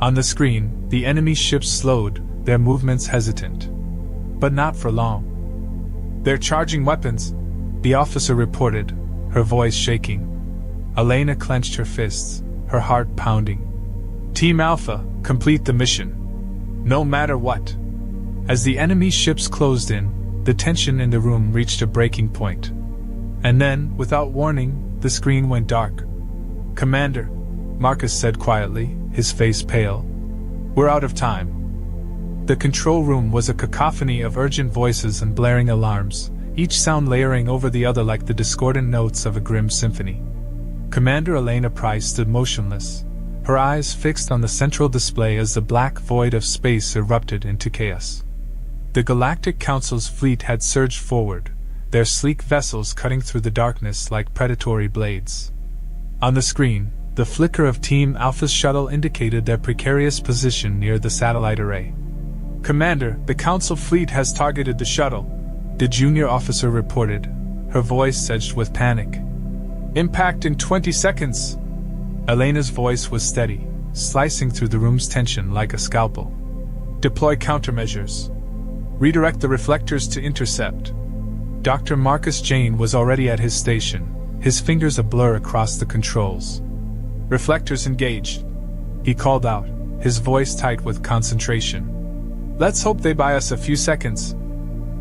On the screen, the enemy ships slowed, their movements hesitant. But not for long. "They're charging weapons," the officer reported, her voice shaking. Elena clenched her fists, her heart pounding. "Team Alpha, complete the mission. No matter what." As the enemy ships closed in, the tension in the room reached a breaking point. And then, without warning, the screen went dark. "Commander," Marcus said quietly, his face pale. "We're out of time." The control room was a cacophony of urgent voices and blaring alarms, each sound layering over the other like the discordant notes of a grim symphony. Commander Elena Price stood motionless, her eyes fixed on the central display as the black void of space erupted into chaos. The Galactic Council's fleet had surged forward, their sleek vessels cutting through the darkness like predatory blades. On the screen, the flicker of Team Alpha's shuttle indicated their precarious position near the satellite array. "Commander, the Council fleet has targeted the shuttle," the junior officer reported, her voice edged with panic. "Impact in 20 seconds!" Elena's voice was steady, slicing through the room's tension like a scalpel. "Deploy countermeasures. Redirect the reflectors to intercept." Dr. Marcus Jane was already at his station, his fingers a blur across the controls. "Reflectors engaged," he called out, his voice tight with concentration. "Let's hope they buy us a few seconds."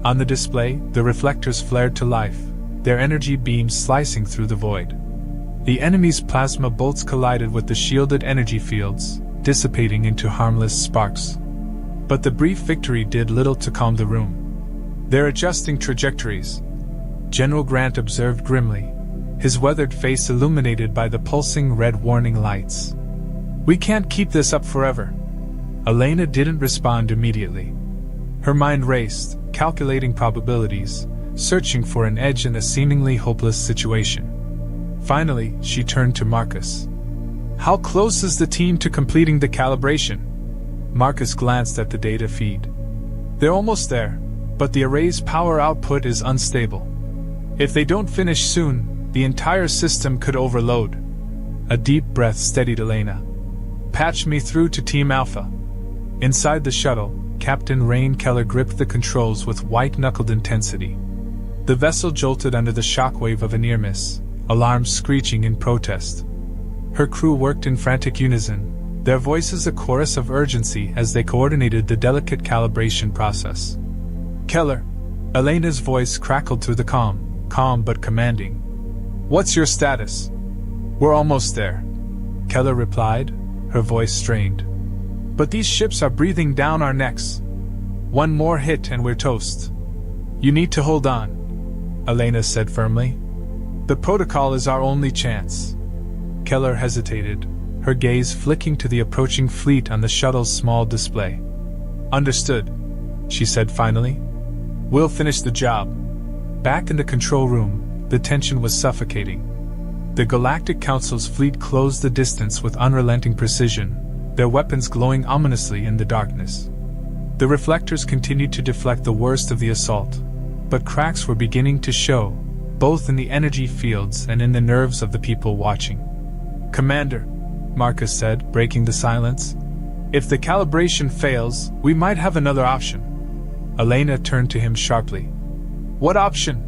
On the display, the reflectors flared to life, their energy beams slicing through the void. The enemy's plasma bolts collided with the shielded energy fields, dissipating into harmless sparks. But the brief victory did little to calm the room. "They're adjusting trajectories," General Grant observed grimly, his weathered face illuminated by the pulsing red warning lights. "We can't keep this up forever." Elena didn't respond immediately. Her mind raced, calculating probabilities, searching for an edge in a seemingly hopeless situation. Finally, she turned to Marcus. "How close is the team to completing the calibration?" Marcus glanced at the data feed. "They're almost there, but the array's power output is unstable. If they don't finish soon, the entire system could overload." A deep breath steadied Elena. "Patch me through to Team Alpha." Inside the shuttle, Captain Rain Keller gripped the controls with white-knuckled intensity. The vessel jolted under the shockwave of a near miss, alarms screeching in protest. Her crew worked in frantic unison, their voices a chorus of urgency as they coordinated the delicate calibration process. "Keller," Elena's voice crackled through the calm but commanding. "What's your status?" "We're almost there," Keller replied, her voice strained. "But these ships are breathing down our necks. One more hit and we're toast." "You need to hold on," Elena said firmly. "The protocol is our only chance." Keller hesitated, her gaze flicking to the approaching fleet on the shuttle's small display. "Understood," she said finally. "We'll finish the job." Back in the control room, the tension was suffocating. The Galactic Council's fleet closed the distance with unrelenting precision, their weapons glowing ominously in the darkness. The reflectors continued to deflect the worst of the assault, but cracks were beginning to show, both in the energy fields and in the nerves of the people watching. "Commander," Marcus said, breaking the silence, "if the calibration fails, we might have another option." Elena turned to him sharply. "What option?"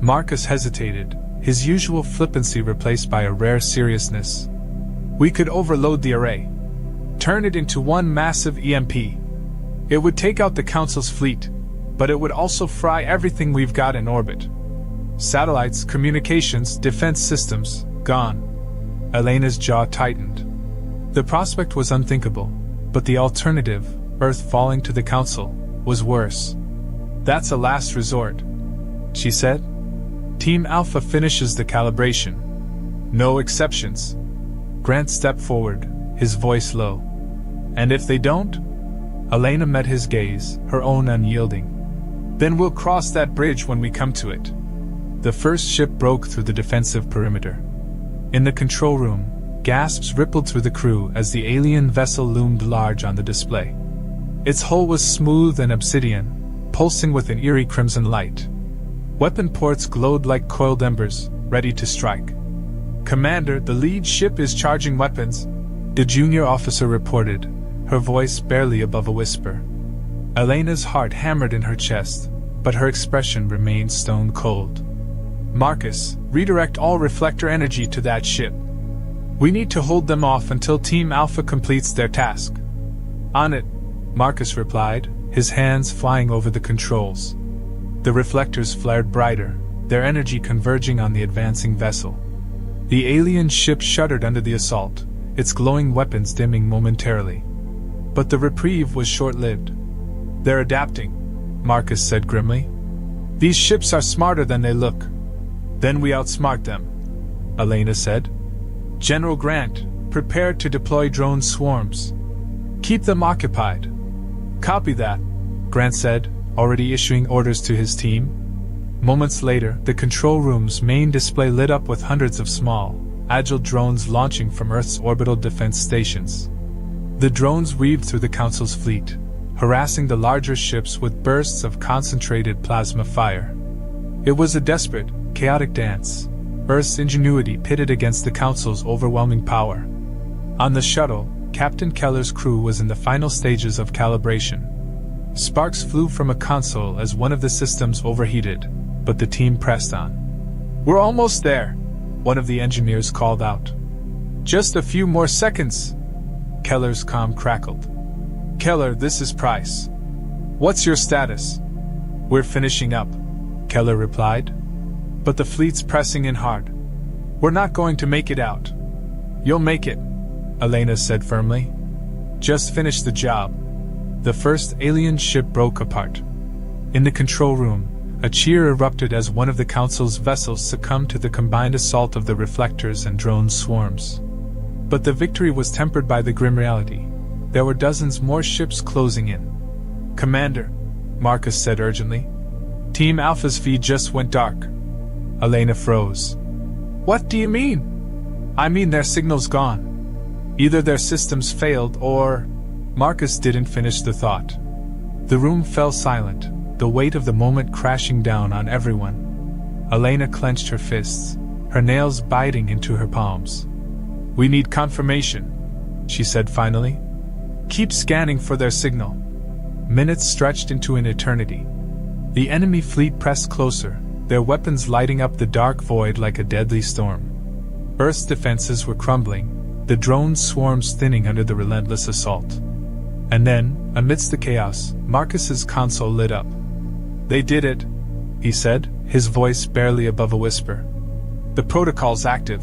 Marcus hesitated, his usual flippancy replaced by a rare seriousness. "We could overload the array. Turn it into one massive EMP. It would take out the Council's fleet, but it would also fry everything we've got in orbit. Satellites, communications, defense systems, gone." Elena's jaw tightened. The prospect was unthinkable, but the alternative, Earth falling to the Council, was worse. "That's a last resort," she said. "Team Alpha finishes the calibration. No exceptions." Grant stepped forward, his voice low. "And if they don't?" Elena met his gaze, her own unyielding. "Then we'll cross that bridge when we come to it." The first ship broke through the defensive perimeter. In the control room, gasps rippled through the crew as the alien vessel loomed large on the display. Its hull was smooth and obsidian, pulsing with an eerie crimson light. Weapon ports glowed like coiled embers, ready to strike. "Commander, the lead ship is charging weapons," the junior officer reported, her voice barely above a whisper. Elena's heart hammered in her chest, but her expression remained stone cold. "Marcus, redirect all reflector energy to that ship. We need to hold them off until Team Alpha completes their task." "On it," Marcus replied, his hands flying over the controls. The reflectors flared brighter, their energy converging on the advancing vessel. The alien ship shuddered under the assault, its glowing weapons dimming momentarily. But the reprieve was short-lived. "They're adapting," Marcus said grimly. "These ships are smarter than they look." "Then we outsmart them," Elena said. "General Grant, prepare to deploy drone swarms. Keep them occupied." "Copy that," Grant said, already issuing orders to his team. Moments later, the control room's main display lit up with hundreds of small, agile drones launching from Earth's orbital defense stations. The drones weaved through the Council's fleet, harassing the larger ships with bursts of concentrated plasma fire. It was a desperate, chaotic dance, Earth's ingenuity pitted against the Council's overwhelming power. On the shuttle, Captain Keller's crew was in the final stages of calibration. Sparks flew from a console as one of the systems overheated, but the team pressed on. "We're almost there," one of the engineers called out. "Just a few more seconds," Keller's comm crackled. "Keller, this is Price. What's your status?" "We're finishing up," Keller replied. "But the fleet's pressing in hard. We're not going to make it out." "You'll make it," Elena said firmly. "Just finish the job." The first alien ship broke apart. In the control room, a cheer erupted as one of the Council's vessels succumbed to the combined assault of the reflectors and drone swarms. But the victory was tempered by the grim reality. There were dozens more ships closing in. "Commander," Marcus said urgently. "Team Alpha's feed just went dark." Elena froze. "What do you mean?" "I mean their signal's gone. Either their systems failed or—" Marcus didn't finish the thought. The room fell silent, the weight of the moment crashing down on everyone. Elena clenched her fists, her nails biting into her palms. "We need confirmation," she said finally. "Keep scanning for their signal." Minutes stretched into an eternity. The enemy fleet pressed closer, their weapons lighting up the dark void like a deadly storm. Earth's defenses were crumbling, the drone swarms thinning under the relentless assault. And then, amidst the chaos, Marcus's console lit up. "They did it," he said, his voice barely above a whisper. "The protocol's active."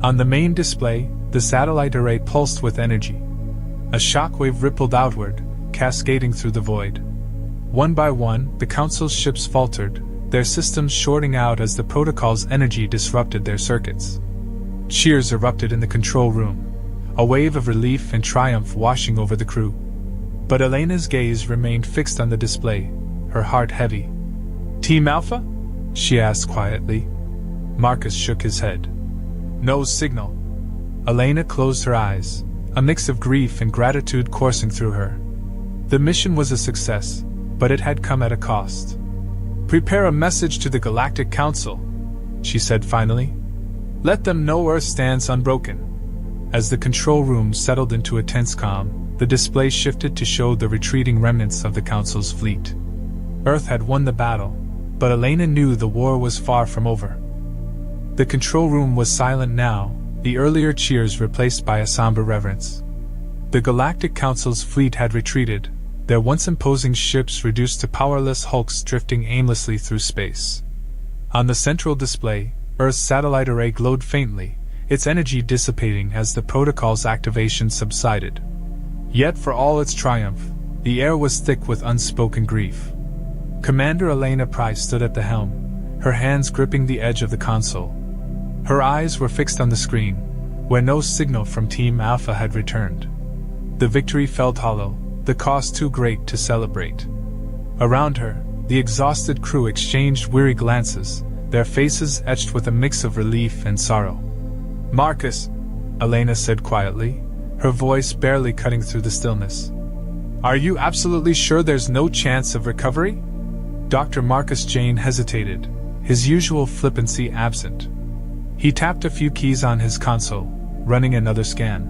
On the main display, the satellite array pulsed with energy. A shockwave rippled outward, cascading through the void. One by one, the Council's ships faltered, their systems shorting out as the protocol's energy disrupted their circuits. Cheers erupted in the control room, a wave of relief and triumph washing over the crew. But Elena's gaze remained fixed on the display, her heart heavy. "Team Alpha?" she asked quietly. Marcus shook his head. No signal. Elena closed her eyes, a mix of grief and gratitude coursing through her. The mission was a success, but it had come at a cost. "Prepare a message to the Galactic Council," she said finally. "Let them know Earth stands unbroken." As the control room settled into a tense calm, the display shifted to show the retreating remnants of the Council's fleet. Earth had won the battle, but Elena knew the war was far from over. The control room was silent now, the earlier cheers replaced by a somber reverence. The Galactic Council's fleet had retreated, their once imposing ships reduced to powerless hulks drifting aimlessly through space. On the central display, Earth's satellite array glowed faintly, its energy dissipating as the protocol's activation subsided. Yet for all its triumph, the air was thick with unspoken grief. Commander Elena Price stood at the helm, her hands gripping the edge of the console. Her eyes were fixed on the screen, where no signal from Team Alpha had returned. The victory felt hollow, the cost too great to celebrate. Around her, the exhausted crew exchanged weary glances, their faces etched with a mix of relief and sorrow. "Marcus," Elena said quietly, her voice barely cutting through the stillness. "Are you absolutely sure there's no chance of recovery?" Dr. Marcus Jane hesitated, his usual flippancy absent. He tapped a few keys on his console, running another scan.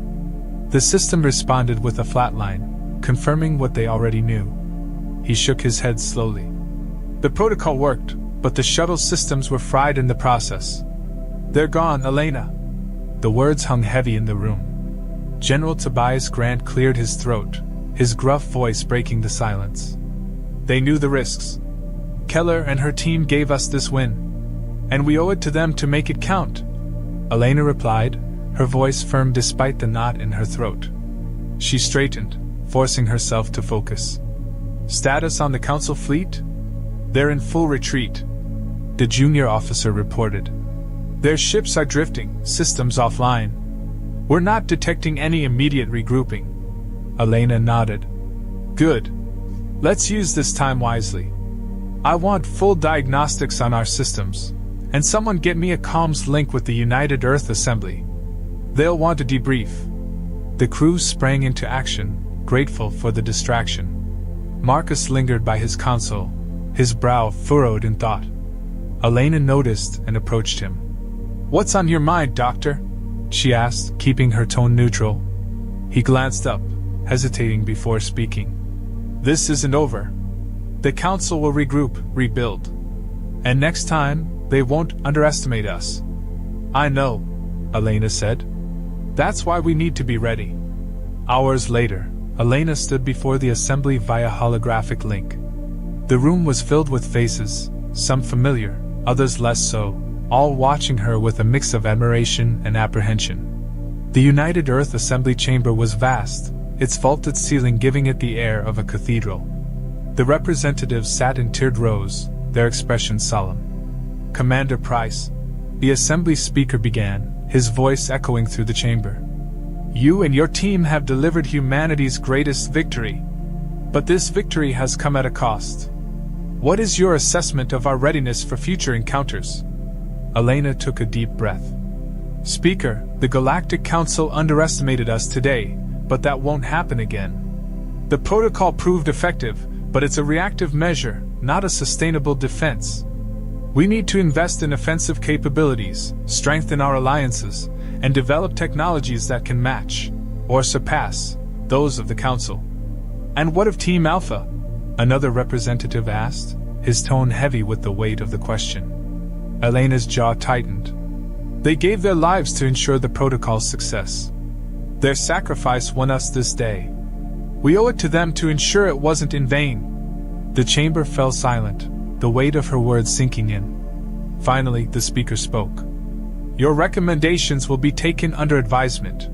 The system responded with a flat line, confirming what they already knew. He shook his head slowly. "The protocol worked, but the shuttle systems were fried in the process. They're gone, Elena." The words hung heavy in the room. General Tobias Grant cleared his throat, his gruff voice breaking the silence. "They knew the risks. Keller and her team gave us this win, and we owe it to them to make it count," Elena replied, her voice firm despite the knot in her throat. She straightened, forcing herself to focus. "Status on the Council fleet? They're in full retreat," the junior officer reported. "Their ships are drifting, systems offline. We're not detecting any immediate regrouping." Elena nodded. "Good. Let's use this time wisely. I want full diagnostics on our systems, and someone get me a comms link with the United Earth Assembly. They'll want a debrief." The crew sprang into action, grateful for the distraction. Marcus lingered by his console, his brow furrowed in thought. Elena noticed and approached him. "What's on your mind, Doctor?" she asked, keeping her tone neutral. He glanced up, hesitating before speaking. "This isn't over. The Council will regroup, rebuild. And next time, they won't underestimate us." "I know," Elena said. "That's why we need to be ready." Hours later, Elena stood before the assembly via holographic link. The room was filled with faces, some familiar, others less so, all watching her with a mix of admiration and apprehension. The United Earth Assembly chamber was vast, its vaulted ceiling giving it the air of a cathedral. The representatives sat in tiered rows, their expressions solemn. "Commander Price," the assembly speaker began, his voice echoing through the chamber. "You and your team have delivered humanity's greatest victory. But this victory has come at a cost. What is your assessment of our readiness for future encounters?" Elena took a deep breath. "Speaker, the Galactic Council underestimated us today, but that won't happen again. The protocol proved effective, but it's a reactive measure, not a sustainable defense. We need to invest in offensive capabilities, strengthen our alliances, and develop technologies that can match, or surpass, those of the Council." "And what of Team Alpha?" another representative asked, his tone heavy with the weight of the question. Elena's jaw tightened. "They gave their lives to ensure the protocol's success. Their sacrifice won us this day. We owe it to them to ensure it wasn't in vain." The chamber fell silent, the weight of her words sinking in. Finally, the speaker spoke. "Your recommendations will be taken under advisement.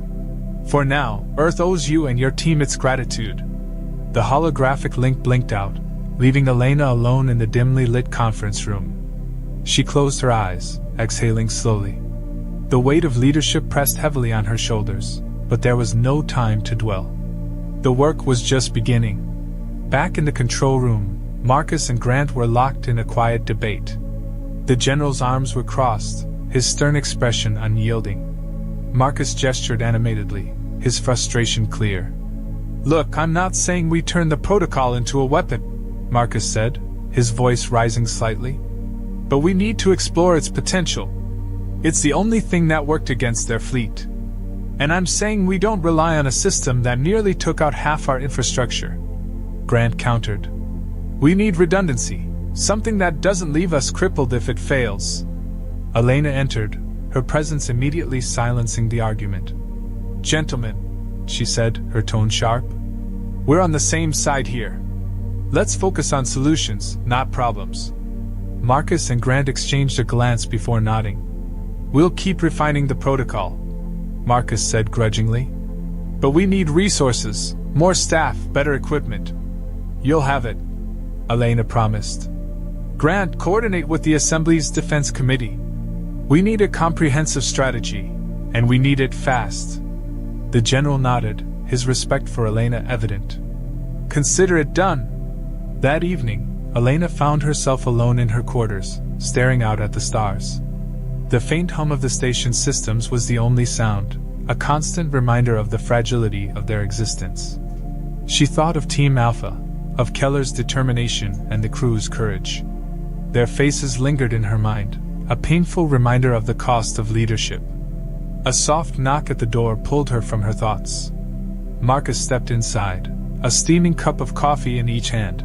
For now, Earth owes you and your team its gratitude." The holographic link blinked out, leaving Elena alone in the dimly lit conference room. She closed her eyes, exhaling slowly. The weight of leadership pressed heavily on her shoulders, but there was no time to dwell. The work was just beginning. Back in the control room, Marcus and Grant were locked in a quiet debate. The general's arms were crossed, his stern expression unyielding. Marcus gestured animatedly, his frustration clear. "Look, I'm not saying we turn the protocol into a weapon," Marcus said, his voice rising slightly. "But we need to explore its potential. It's the only thing that worked against their fleet. And I'm saying we don't rely on a system that nearly took out half our infrastructure," Grant countered. "We need redundancy, something that doesn't leave us crippled if it fails." Elena entered, her presence immediately silencing the argument. "Gentlemen," she said, her tone sharp, "we're on the same side here. Let's focus on solutions, not problems." Marcus and Grant exchanged a glance before nodding. "We'll keep refining the protocol," Marcus said grudgingly. "But we need resources, more staff, better equipment." "You'll have it," Elena promised. "Grant, coordinate with the Assembly's Defense Committee. We need a comprehensive strategy, and we need it fast." The general nodded, his respect for Elena evident. "Consider it done." That evening, Elena found herself alone in her quarters, staring out at the stars. The faint hum of the station's systems was the only sound, a constant reminder of the fragility of their existence. She thought of Team Alpha, of Keller's determination and the crew's courage. Their faces lingered in her mind, a painful reminder of the cost of leadership. A soft knock at the door pulled her from her thoughts. Marcus stepped inside, a steaming cup of coffee in each hand.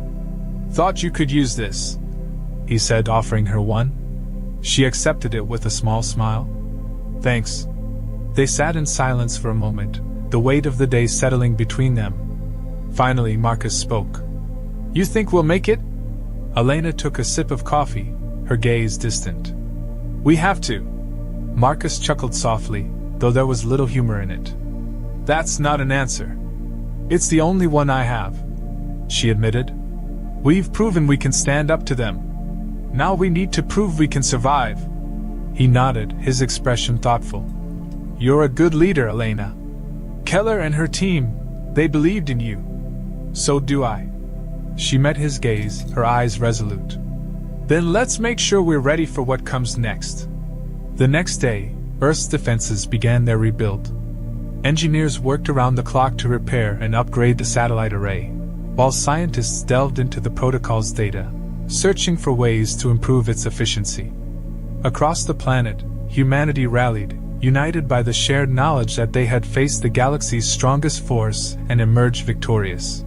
"Thought you could use this," he said, offering her one. She accepted it with a small smile. "Thanks." They sat in silence for a moment, the weight of the day settling between them. Finally, Marcus spoke. "You think we'll make it?" Elena took a sip of coffee, her gaze distant. "We have to." Marcus chuckled softly, though there was little humor in it. "That's not an answer. It's the only one I have," she admitted. "We've proven we can stand up to them. Now we need to prove we can survive." He nodded, his expression thoughtful. "You're a good leader, Elena. Keller and her team, they believed in you. So do I." She met his gaze, her eyes resolute. "Then let's make sure we're ready for what comes next." The next day, Earth's defenses began their rebuild. Engineers worked around the clock to repair and upgrade the satellite array, while scientists delved into the protocol's data, searching for ways to improve its efficiency. Across the planet, humanity rallied, united by the shared knowledge that they had faced the galaxy's strongest force and emerged victorious.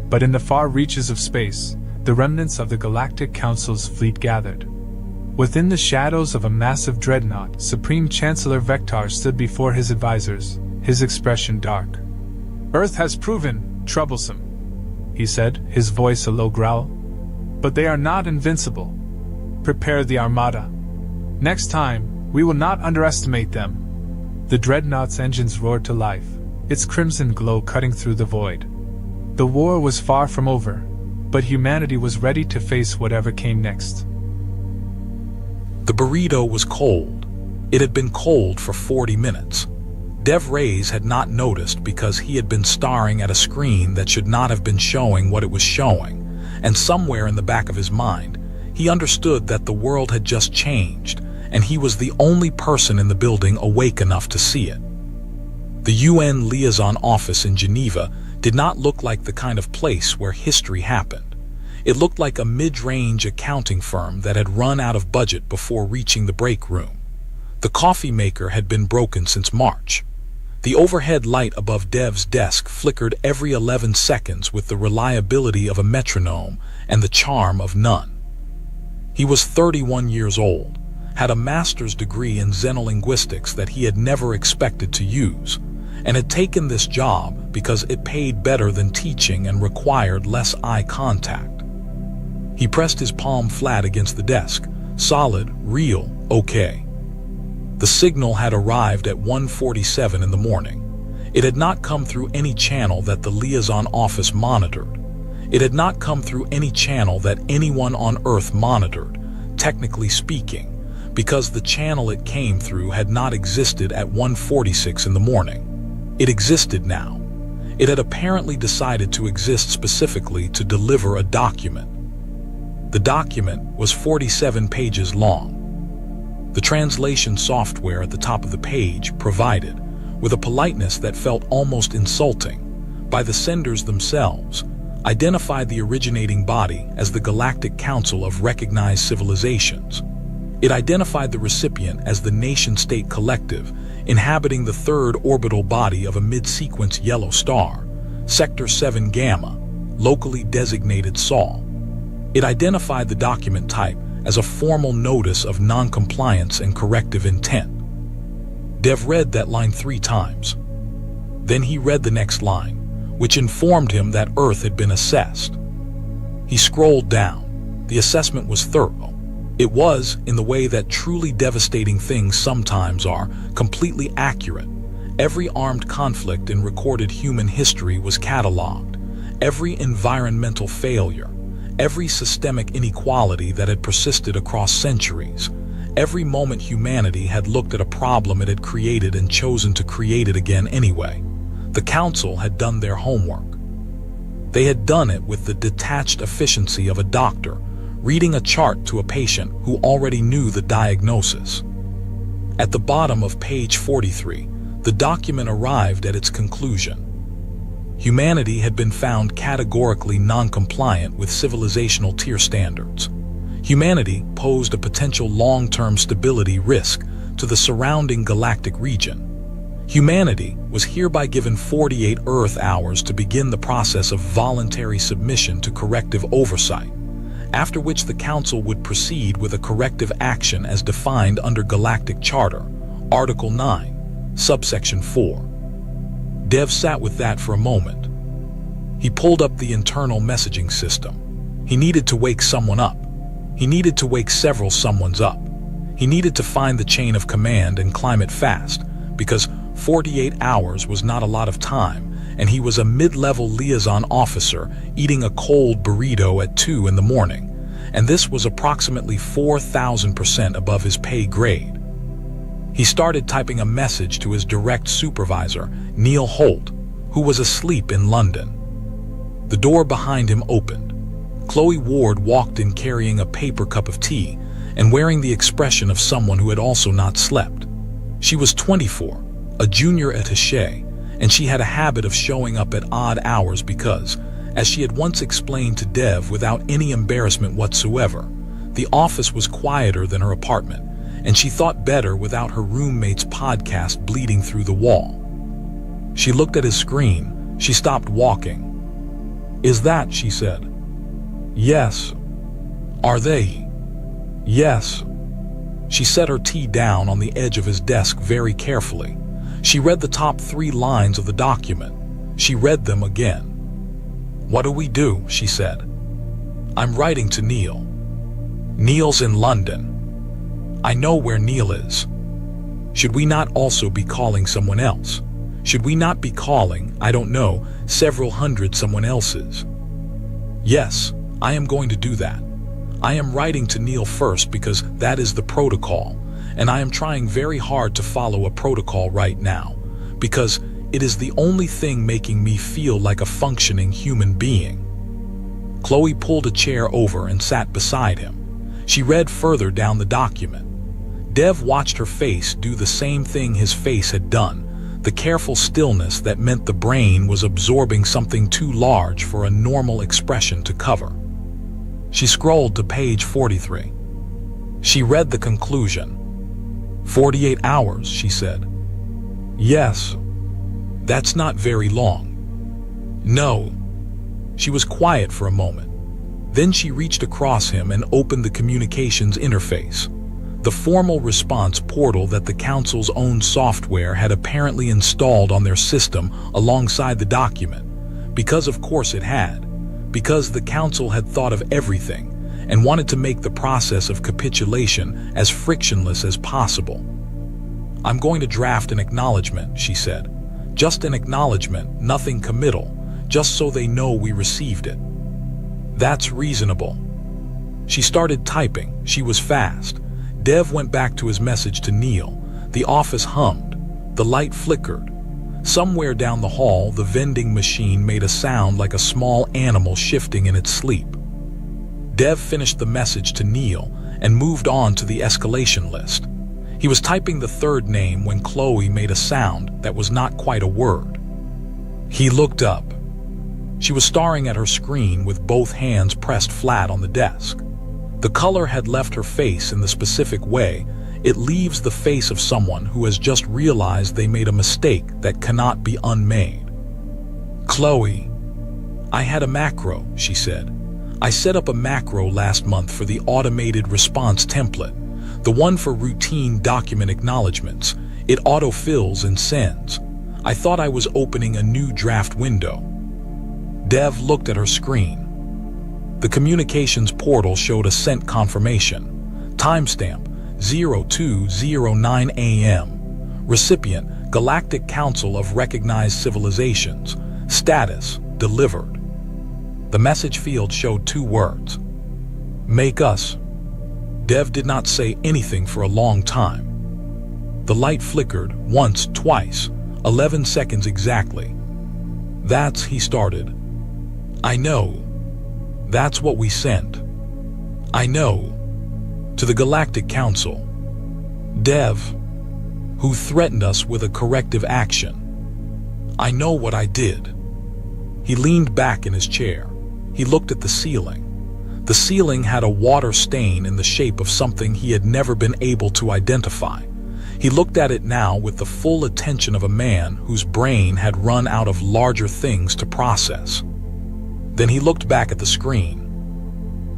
But in the far reaches of space, the remnants of the Galactic Council's fleet gathered. Within the shadows of a massive dreadnought, Supreme Chancellor Vector stood before his advisors, his expression dark. "Earth has proven troublesome," he said, his voice a low growl. "But they are not invincible. Prepare the Armada. Next time, we will not underestimate them." The dreadnought's engines roared to life, its crimson glow cutting through the void. The war was far from over, but humanity was ready to face whatever came next. The burrito was cold. It had been cold for 40 minutes. Dev Reyes had not noticed because he had been staring at a screen that should not have been showing what it was showing, and somewhere in the back of his mind, he understood that the world had just changed, and he was the only person in the building awake enough to see it. The UN liaison office in Geneva did not look like the kind of place where history happened. It looked like a mid-range accounting firm that had run out of budget before reaching the break room. The coffee maker had been broken since March. The overhead light above Dev's desk flickered every 11 seconds with the reliability of a metronome and the charm of none. He was 31 years old, had a master's degree in xenolinguistics that he had never expected to use, and had taken this job because it paid better than teaching and required less eye contact. He pressed his palm flat against the desk, solid, real, okay. The signal had arrived at 1:47 in the morning. It had not come through any channel that the liaison office monitored. It had not come through any channel that anyone on Earth monitored, technically speaking, because the channel it came through had not existed at 1:46 in the morning. It existed now. It had apparently decided to exist specifically to deliver a document. The document was 47 pages long. The translation software at the top of the page provided, with a politeness that felt almost insulting, by the senders themselves, identified the originating body as the Galactic Council of Recognized Civilizations. It identified the recipient as the nation-state collective inhabiting the third orbital body of a mid-sequence yellow star, Sector 7 Gamma, locally designated Sol. It identified the document type as a formal notice of non-compliance and corrective intent. Dev read that line 3 times. Then he read the next line, which informed him that Earth had been assessed. He scrolled down. The assessment was thorough. It was, in the way that truly devastating things sometimes are, completely accurate. Every armed conflict in recorded human history was catalogued. Every environmental failure, every systemic inequality that had persisted across centuries, every moment humanity had looked at a problem it had created and chosen to create it again anyway. The Council had done their homework. They had done it with the detached efficiency of a doctor reading a chart to a patient who already knew the diagnosis. At the bottom of page 43, the document arrived at its conclusion. Humanity had been found categorically non-compliant with civilizational tier standards. Humanity posed a potential long-term stability risk to the surrounding galactic region. Humanity was hereby given 48 Earth hours to begin the process of voluntary submission to corrective oversight, after which the Council would proceed with a corrective action as defined under Galactic Charter, Article 9, Subsection 4. Dev sat with that for a moment. He pulled up the internal messaging system. He needed to wake someone up. He needed to wake several someones up. He needed to find the chain of command and climb it fast, because 48 hours was not a lot of time, and he was a mid-level liaison officer eating a cold burrito at 2 in the morning, and this was approximately 4,000% above his pay grade. He started typing a message to his direct supervisor, Neil Holt, who was asleep in London. The door behind him opened. Chloe Ward walked in carrying a paper cup of tea and wearing the expression of someone who had also not slept. She was 24, a junior attaché, and she had a habit of showing up at odd hours because, as she had once explained to Dev without any embarrassment whatsoever, the office was quieter than her apartment, and she thought better without her roommate's podcast bleeding through the wall. She looked at his screen. She stopped walking. "Is that?" she said. "Yes." "Are they?" "Yes." She set her tea down on the edge of his desk very carefully. She read the top 3 lines of the document. She read them again. "What do we do?" she said. "I'm writing to Neil. Neil's in London. I know where Neil is. Should we not also be calling someone else? Should we not be calling, I don't know, several hundred someone else's?" "Yes, I am going to do that. I am writing to Neil first because that is the protocol, and I am trying very hard to follow a protocol right now, because it is the only thing making me feel like a functioning human being." Chloe pulled a chair over and sat beside him. She read further down the document. Dev watched her face do the same thing his face had done, the careful stillness that meant the brain was absorbing something too large for a normal expression to cover. She scrolled to page 43. She read the conclusion. 48 hours, she said. "Yes. That's not very long." "No." She was quiet for a moment. Then she reached across him and opened the communications interface, the formal response portal that the Council's own software had apparently installed on their system alongside the document, because of course it had, because the Council had thought of everything and wanted to make the process of capitulation as frictionless as possible. "I'm going to draft an acknowledgement," she said. "Just an acknowledgement, nothing committal, just so they know we received it." "That's reasonable." She started typing. She was fast. Dev went back to his message to Neil. The office hummed. The light flickered. Somewhere down the hall, the vending machine made a sound like a small animal shifting in its sleep. Dev finished the message to Neil and moved on to the escalation list. He was typing the third name when Chloe made a sound that was not quite a word. He looked up. She was staring at her screen with both hands pressed flat on the desk. The color had left her face in the specific way it leaves the face of someone who has just realized they made a mistake that cannot be unmade. "Chloe, I had a macro," she said. "I set up a macro last month for the automated response template, the one for routine document acknowledgements. It autofills and sends. I thought I was opening a new draft window." Dev looked at her screen. The communications portal showed a sent confirmation. Timestamp 0209 AM. Recipient Galactic Council of Recognized Civilizations. Status delivered. The message field showed 2 words. "Make us." Dev did not say anything for a long time. The light flickered once, twice, 11 seconds exactly. "That's," he started. "I know. That's what we sent. I know. To the Galactic Council. Dev, who threatened us with a corrective action. I know what I did." He leaned back in his chair. He looked at the ceiling. The ceiling had a water stain in the shape of something he had never been able to identify. He looked at it now with the full attention of a man whose brain had run out of larger things to process. Then he looked back at the screen.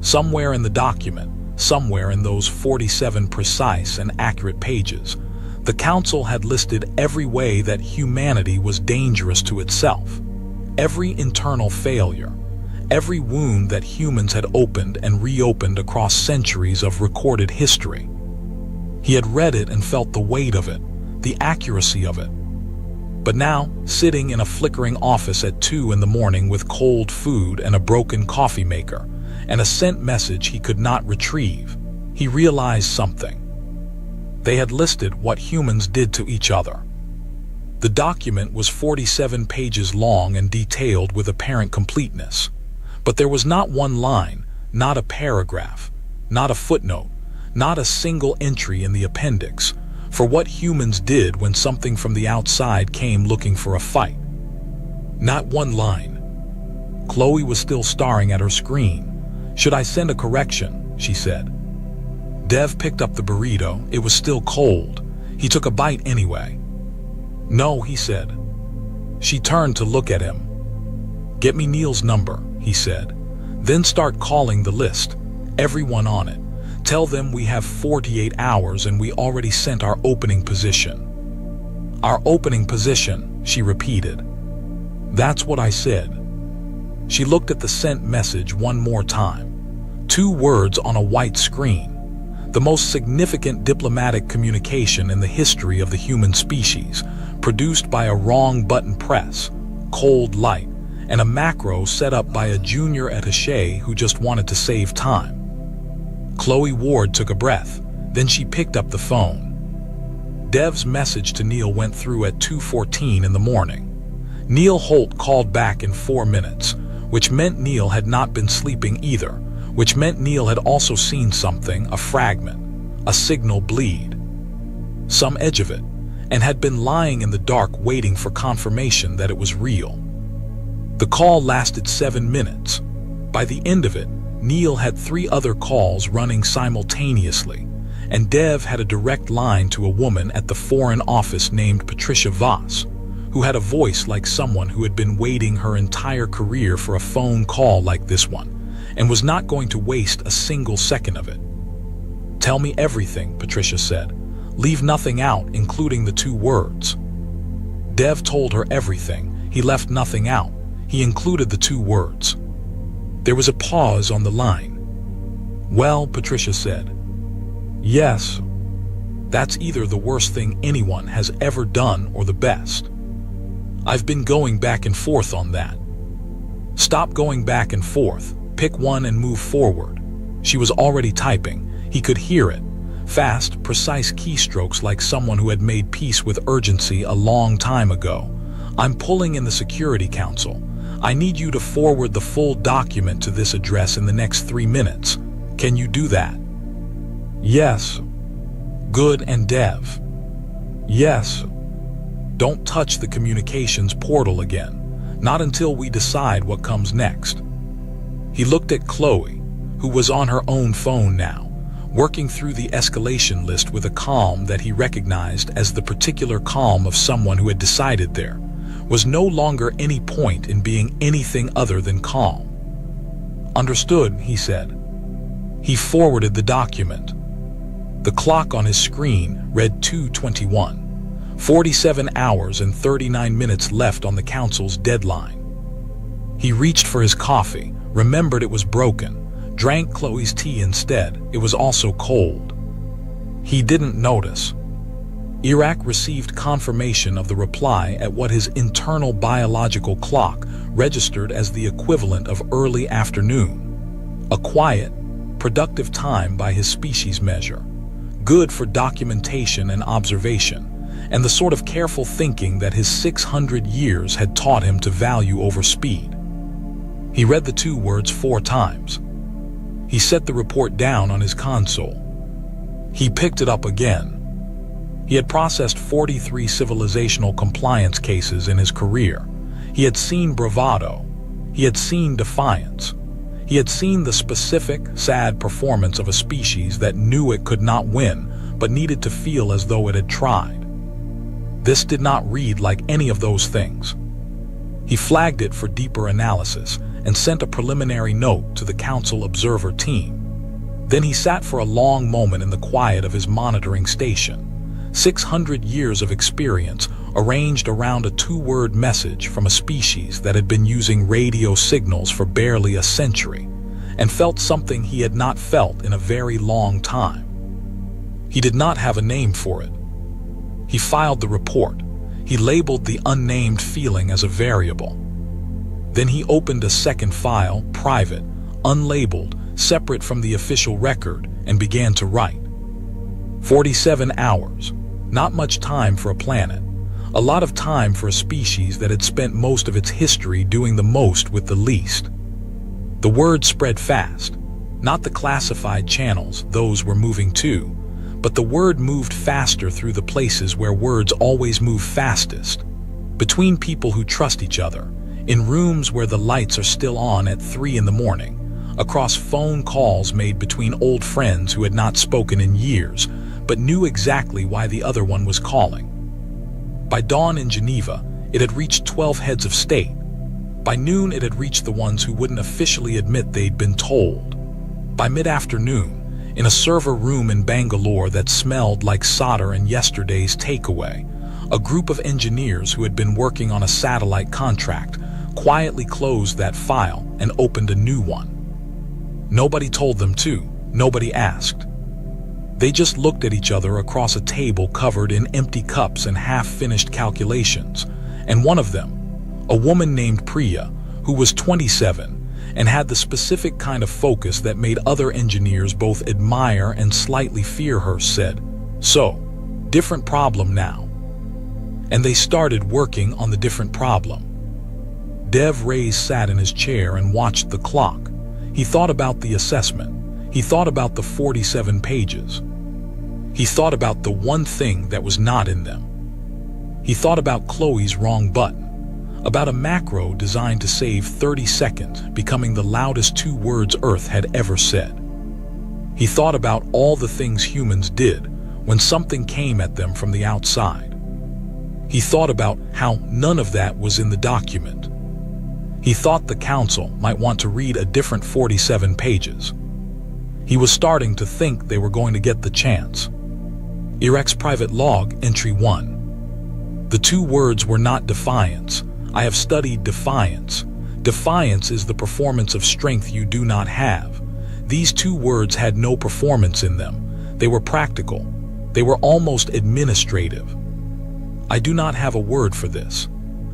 Somewhere in the document, somewhere in those 47 precise and accurate pages, the Council had listed every way that humanity was dangerous to itself, every internal failure, every wound that humans had opened and reopened across centuries of recorded history. He had read it and felt the weight of it, the accuracy of it. But now, sitting in a flickering office at 2 in the morning with cold food and a broken coffee maker, and a sent message he could not retrieve, he realized something. They had listed what humans did to each other. The document was 47 pages long and detailed with apparent completeness. But there was not one line, not a paragraph, not a footnote, not a single entry in the appendix for what humans did when something from the outside came looking for a fight. Not one line. Chloe was still staring at her screen. "Should I send a correction?" she said. Dev picked up the burrito. It was still cold. He took a bite anyway. "No," he said. She turned to look at him. "Get me Neil's number," he said. "Then start calling the list, everyone on it. Tell them we have 48 hours and we already sent our opening position." "Our opening position," she repeated. "That's what I said." She looked at the sent message one more time. 2 words on a white screen. The most significant diplomatic communication in the history of the human species, produced by a wrong button press, cold light, and a macro set up by a junior attaché who just wanted to save time. Chloe Ward took a breath, then she picked up the phone. Dev's message to Neil went through at 2:14 in the morning. Neil Holt called back in 4 minutes, which meant Neil had not been sleeping either, which meant Neil had also seen something, a fragment, a signal bleed, some edge of it, and had been lying in the dark waiting for confirmation that it was real. The call lasted 7 minutes. By the end of it, Neil had 3 other calls running simultaneously, and Dev had a direct line to a woman at the Foreign Office named Patricia Voss, who had a voice like someone who had been waiting her entire career for a phone call like this one, and was not going to waste a single second of it. "Tell me everything," Patricia said. "Leave nothing out, including the 2 words." Dev told her everything. He left nothing out. He included the 2 words. There was a pause on the line. "Well," Patricia said. "Yes. That's either the worst thing anyone has ever done or the best. I've been going back and forth on that." "Stop going back and forth. Pick one and move forward." She was already typing. He could hear it. Fast, precise keystrokes like someone who had made peace with urgency a long time ago. "I'm pulling in the Security Council. I need you to forward the full document to this address in the next 3 minutes. Can you do that?" "Yes." Good and Dev. Yes. Don't touch the communications portal again, not until we decide what comes next. He looked at Chloe, who was on her own phone now, working through the escalation list with a calm that he recognized as the particular calm of someone who had decided there was no longer any point in being anything other than calm. Understood, he said. He forwarded the document. The clock on his screen read 2:21. 47 hours and 39 minutes left on the council's deadline. He reached for his coffee, remembered it was broken, drank Chloe's tea instead. It was also cold. He didn't notice. Iraq received confirmation of the reply at what his internal biological clock registered as the equivalent of early afternoon. A quiet, productive time by his species measure, good for documentation and observation, and the sort of careful thinking that his 600 years had taught him to value over speed. He read the 2 words 4 times. He set the report down on his console. He picked it up again. He had processed 43 civilizational compliance cases in his career. He had seen bravado. He had seen defiance. He had seen the specific, sad performance of a species that knew it could not win, but needed to feel as though it had tried. This did not read like any of those things. He flagged it for deeper analysis and sent a preliminary note to the council observer team. Then he sat for a long moment in the quiet of his monitoring station. 600 years of experience arranged around a 2-word message from a species that had been using radio signals for barely a century and felt something he had not felt in a very long time. He did not have a name for it. He filed the report. He labeled the unnamed feeling as a variable. Then he opened a second file, private, unlabeled, separate from the official record, and began to write. 47 hours. Not much time for a planet. A lot of time for a species that had spent most of its history doing the most with the least. The word spread fast. Not the classified channels, those were moving too, but the word moved faster through the places where words always move fastest. Between people who trust each other, in rooms where the lights are still on at 3 in the morning, across phone calls made between old friends who had not spoken in years, but knew exactly why the other one was calling. By dawn in Geneva, it had reached 12 heads of state. By noon, it had reached the ones who wouldn't officially admit they'd been told. By mid-afternoon, in a server room in Bangalore that smelled like solder and yesterday's takeaway, a group of engineers who had been working on a satellite contract quietly closed that file and opened a new one. Nobody told them to. Nobody asked. They just looked at each other across a table covered in empty cups and half-finished calculations, and one of them, a woman named Priya, who was 27 and had the specific kind of focus that made other engineers both admire and slightly fear her, said, "So, different problem now." And they started working on the different problem. Dev Reyes sat in his chair and watched the clock. He thought about the assessment. He thought about the 47 pages. He thought about the one thing that was not in them. He thought about Chloe's wrong button, about a macro designed to save 30 seconds becoming the loudest 2 words Earth had ever said. He thought about all the things humans did when something came at them from the outside. He thought about how none of that was in the document. He thought the council might want to read a different 47 pages. He was starting to think they were going to get the chance. Iraq's private log, entry 1. The 2 words were not defiance. I have studied defiance. Defiance is the performance of strength you do not have. These 2 words had no performance in them. They were practical. They were almost administrative. I do not have a word for this.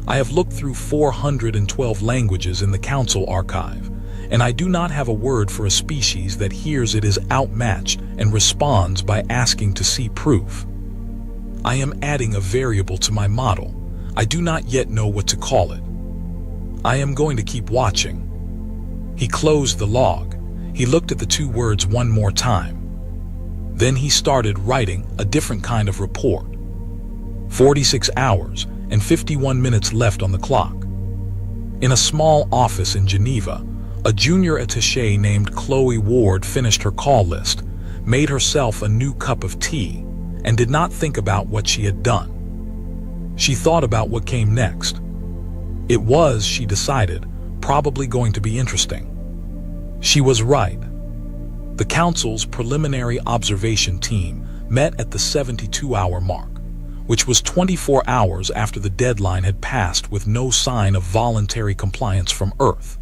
I have looked through 412 languages in the council archive, and I do not have a word for a species that hears it is outmatched and responds by asking to see proof. I am adding a variable to my model. I do not yet know what to call it. I am going to keep watching. He closed the log. He looked at the 2 words one more time. Then he started writing a different kind of report. 46 hours and 51 minutes left on the clock. In a small office in Geneva, a junior attaché named Chloe Ward finished her call list, made herself a new cup of tea, and did not think about what she had done. She thought about what came next. It was, she decided, probably going to be interesting. She was right. The council's preliminary observation team met at the 72-hour mark, which was 24 hours after the deadline had passed with no sign of voluntary compliance from Earth,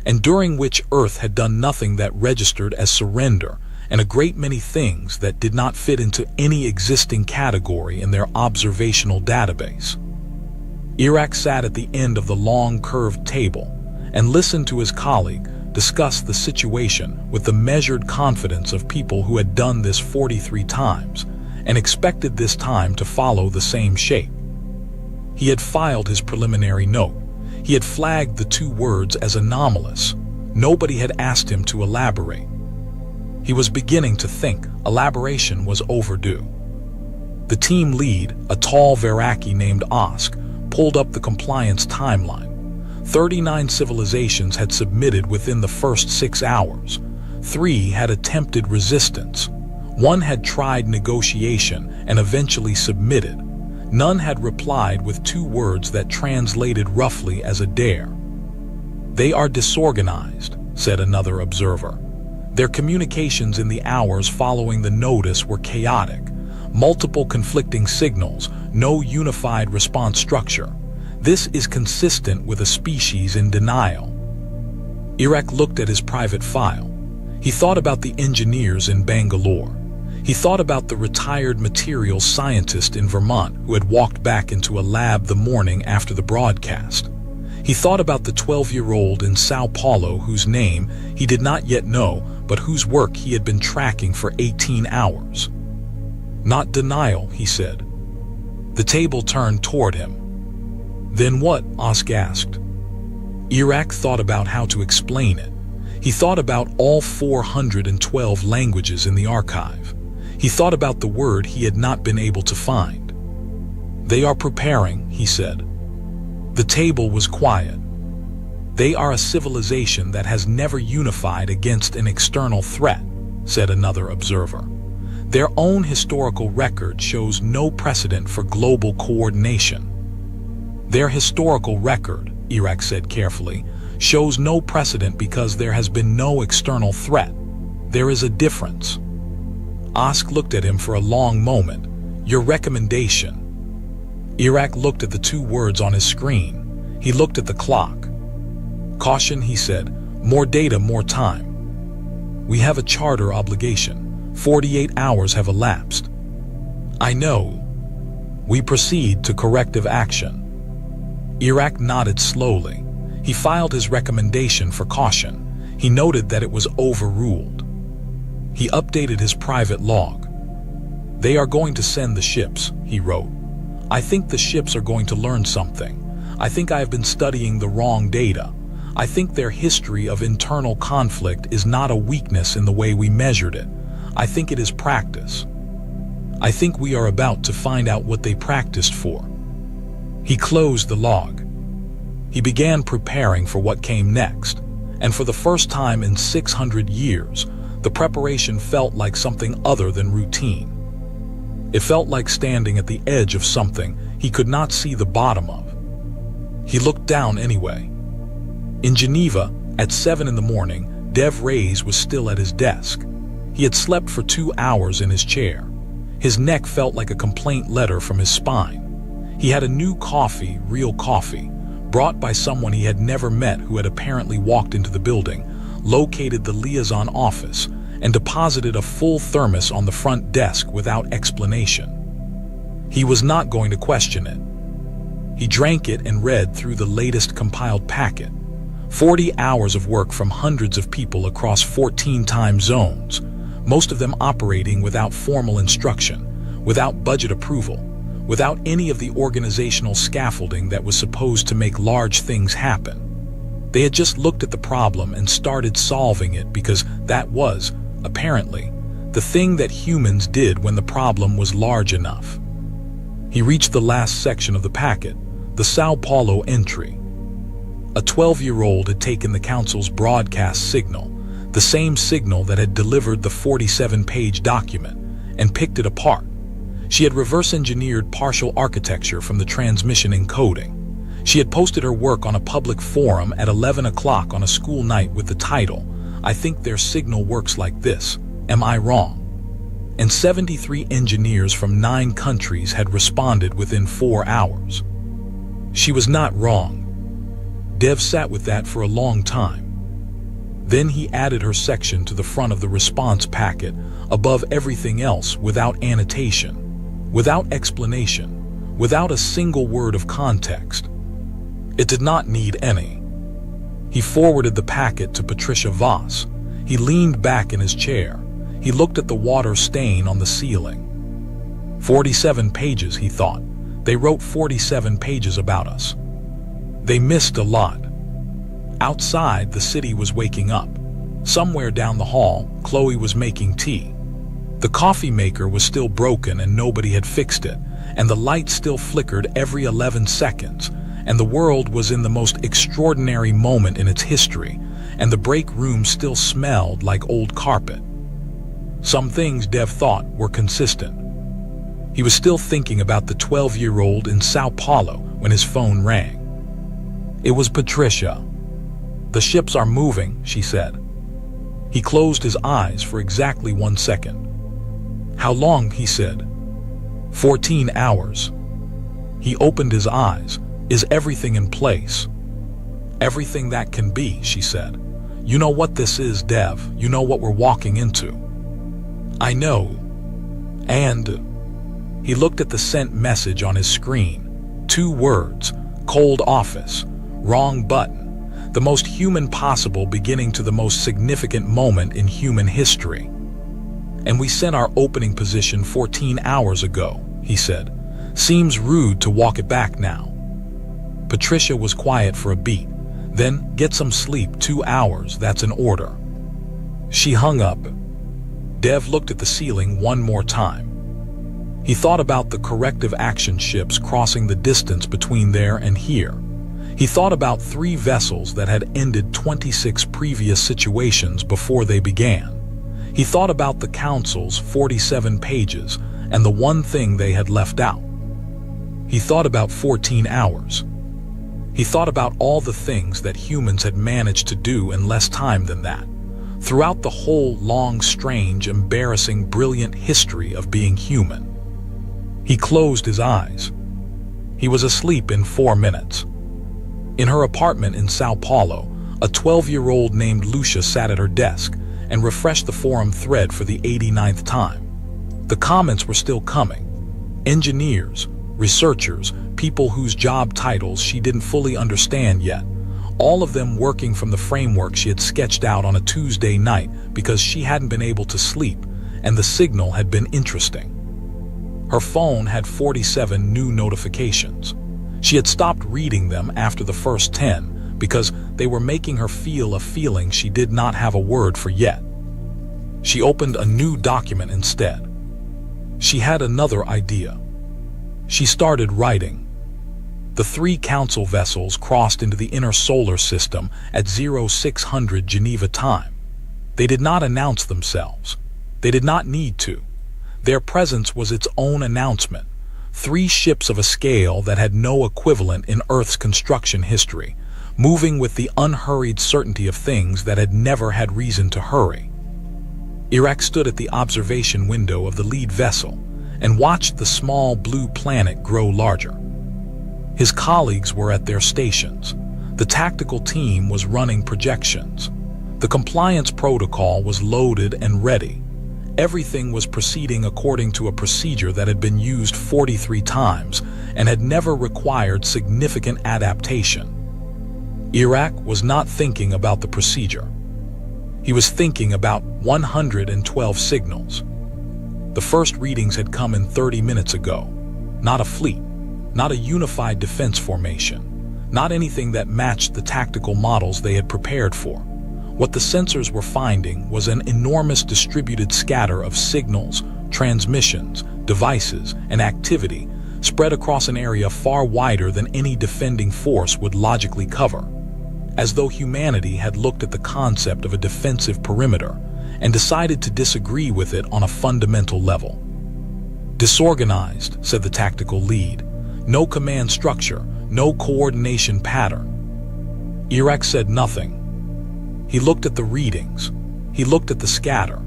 and during which Earth had done nothing that registered as surrender and a great many things that did not fit into any existing category in their observational database. Iraq sat at the end of the long curved table and listened to his colleague discuss the situation with the measured confidence of people who had done this 43 times and expected this time to follow the same shape. He had filed his preliminary note. He had flagged the 2 words as anomalous. Nobody had asked him to elaborate. He was beginning to think elaboration was overdue. The team lead, a tall Veraki named Osk, pulled up the compliance timeline. 39 civilizations had submitted within the first 6 hours. 3 had attempted resistance. 1 had tried negotiation and eventually submitted. None had replied with 2 words that translated roughly as a dare. "They are disorganized," said another observer. Their communications in the hours following the notice were chaotic. Multiple conflicting signals, no unified response structure. This is consistent with a species in denial. Iraq looked at his private file. He thought about the engineers in Bangalore. He thought about the retired materials scientist in Vermont who had walked back into a lab the morning after the broadcast. He thought about the 12-year-old in Sao Paulo whose name he did not yet know, but whose work he had been tracking for 18 hours. "Not denial," he said. The table turned toward him. "Then what?" Osk asked. Iraq thought about how to explain it. He thought about all 412 languages in the archive. He thought about the word he had not been able to find. "They are preparing," he said. The table was quiet. "They are a civilization that has never unified against an external threat," said another observer. "Their own historical record shows no precedent for global coordination." "Their historical record," Iraq said carefully, "shows no precedent because there has been no external threat. There is a difference." Osk looked at him for a long moment. "Your recommendation." Iraq looked at the 2 words on his screen. He looked at the clock. "Caution," he said. "More data, more time. We have a charter obligation. 48 hours have elapsed." "I know." "We proceed to corrective action." Iraq nodded slowly. He filed his recommendation for caution. He noted that it was overruled. He updated his private log. "They are going to send the ships," he wrote. "I think the ships are going to learn something. I think I have been studying the wrong data. I think their history of internal conflict is not a weakness in the way we measured it. I think it is practice. I think we are about to find out what they practiced for." He closed the log. He began preparing for what came next, and for the first time in 600 years, the preparation felt like something other than routine. It felt like standing at the edge of something he could not see the bottom of. He looked down anyway. In Geneva, at 7 in the morning, Dev Reyes was still at his desk. He had slept for 2 hours in his chair. His neck felt like a complaint letter from his spine. He had a new coffee, real coffee, brought by someone he had never met who had apparently walked into the building, located the liaison office, and deposited a full thermos on the front desk without explanation. He was not going to question it. He drank it and read through the latest compiled packet. 40 hours of work from hundreds of people across 14 time zones, most of them operating without formal instruction, without budget approval, without any of the organizational scaffolding that was supposed to make large things happen. They had just looked at the problem and started solving it because that was, apparently, The thing that humans did when the problem was large enough. He reached the last section of the packet, the Sao Paulo entry. A 12-year-old had taken the council's broadcast signal, the same signal that had delivered the 47-page document, and picked it apart. She had reverse-engineered partial architecture from the transmission encoding. She had posted her work on a public forum at 11 o'clock on a school night with the title, "I think their signal works like this. Am I wrong?" And 73 engineers from 9 countries had responded within 4 hours. She was not wrong. Dev sat with that for a long time. Then he added her section to the front of the response packet, above everything else, without annotation, without explanation, without a single word of context. It did not need any. He forwarded the packet to Patricia Voss. He leaned back in his chair. He looked at the water stain on the ceiling. 47 pages, he thought. They wrote 47 pages about us. They missed a lot. Outside, the city was waking up. Somewhere down the hall, Chloe was making tea. The coffee maker was still broken and nobody had fixed it, and the light still flickered every 11 seconds, and the world was in the most extraordinary moment in its history, and the break room still smelled like old carpet. Some things, Dev thought, were consistent. He was still thinking about the 12-year-old in Sao Paulo when his phone rang. It was Patricia. "The ships are moving," she said. He closed his eyes for exactly 1 second. "How long?" he said. 14 hours. He opened his eyes. "Is everything in place?" "Everything that can be," she said. "You know what this is, Dev. You know what we're walking into." "I know." And he looked at the sent message on his screen. 2 words: cold office, wrong button. The most human possible beginning to the most significant moment in human history. "And we sent our opening position 14 hours ago," he said. "Seems rude to walk it back now." Patricia was quiet for a beat. Then, "Get some sleep, 2 hours, that's an order." She hung up. Dev looked at the ceiling one more time. He thought about the corrective action ships crossing the distance between there and here. He thought about 3 vessels that had ended 26 previous situations before they began. He thought about the council's 47 pages and the one thing they had left out. He thought about 14 hours. He thought about all the things that humans had managed to do in less time than that, throughout the whole long, strange, embarrassing, brilliant history of being human. He closed his eyes. He was asleep in 4 minutes. In her apartment in Sao Paulo, a 12-year-old named Lucia sat at her desk and refreshed the forum thread for the 89th time. The comments were still coming. Engineers, researchers, people whose job titles she didn't fully understand yet, all of them working from the framework she had sketched out on a Tuesday night because she hadn't been able to sleep, and the signal had been interesting. Her phone had 47 new notifications. She had stopped reading them after the first 10 because they were making her feel a feeling she did not have a word for yet. She opened a new document instead. She had another idea. She started writing. The 3 council vessels crossed into the inner solar system at 0600 Geneva time. They did not announce themselves. They did not need to. Their presence was its own announcement. 3 ships of a scale that had no equivalent in Earth's construction history, moving with the unhurried certainty of things that had never had reason to hurry. Iraq stood at the observation window of the lead vessel and watched the small blue planet grow larger. His colleagues were at their stations. The tactical team was running projections. The compliance protocol was loaded and ready. Everything was proceeding according to a procedure that had been used 43 times and had never required significant adaptation. Iraq was not thinking about the procedure. He was thinking about 112 signals. The first readings had come in 30 minutes ago. Not a fleet, not a unified defense formation, not anything that matched the tactical models they had prepared for. What the sensors were finding was an enormous distributed scatter of signals, transmissions, devices, and activity spread across an area far wider than any defending force would logically cover, as though humanity had looked at the concept of a defensive perimeter and decided to disagree with it on a fundamental level. Disorganized, said the tactical lead. No command structure, no coordination pattern. Iraq said nothing. He looked at the readings. He looked at the scatter.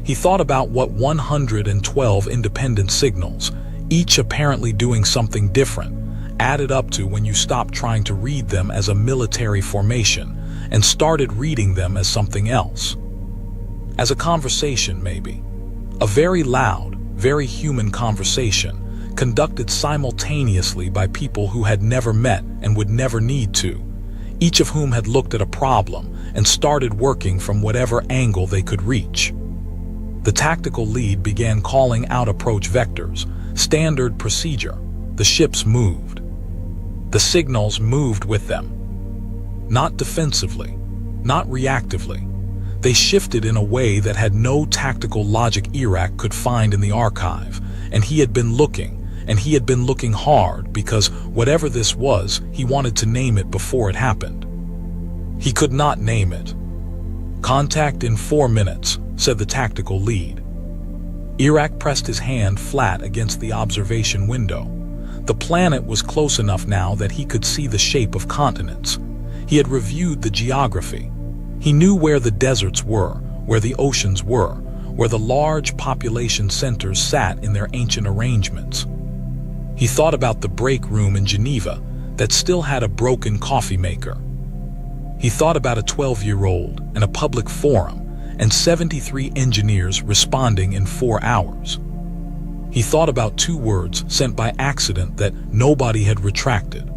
He thought about what 112 independent signals, each apparently doing something different, added up to when you stopped trying to read them as a military formation and started reading them as something else. As a conversation, maybe. A very loud, very human conversation, conducted simultaneously by people who had never met and would never need to, each of whom had looked at a problem and started working from whatever angle they could reach. The tactical lead began calling out approach vectors, standard procedure. The ships moved. The signals moved with them. Not defensively, not reactively. They shifted in a way that had no tactical logic Iraq could find in the archive, and he had been looking, and he had been looking hard because whatever this was, he wanted to name it before it happened. He could not name it. Contact in 4 minutes, said the tactical lead. Iraq pressed his hand flat against the observation window. The planet was close enough now that he could see the shape of continents. He had reviewed the geography. He knew where the deserts were, where the oceans were, where the large population centers sat in their ancient arrangements. He thought about the break room in Geneva that still had a broken coffee maker. He thought about a 12-year-old and a public forum and 73 engineers responding in 4 hours. He thought about 2 words sent by accident that nobody had retracted.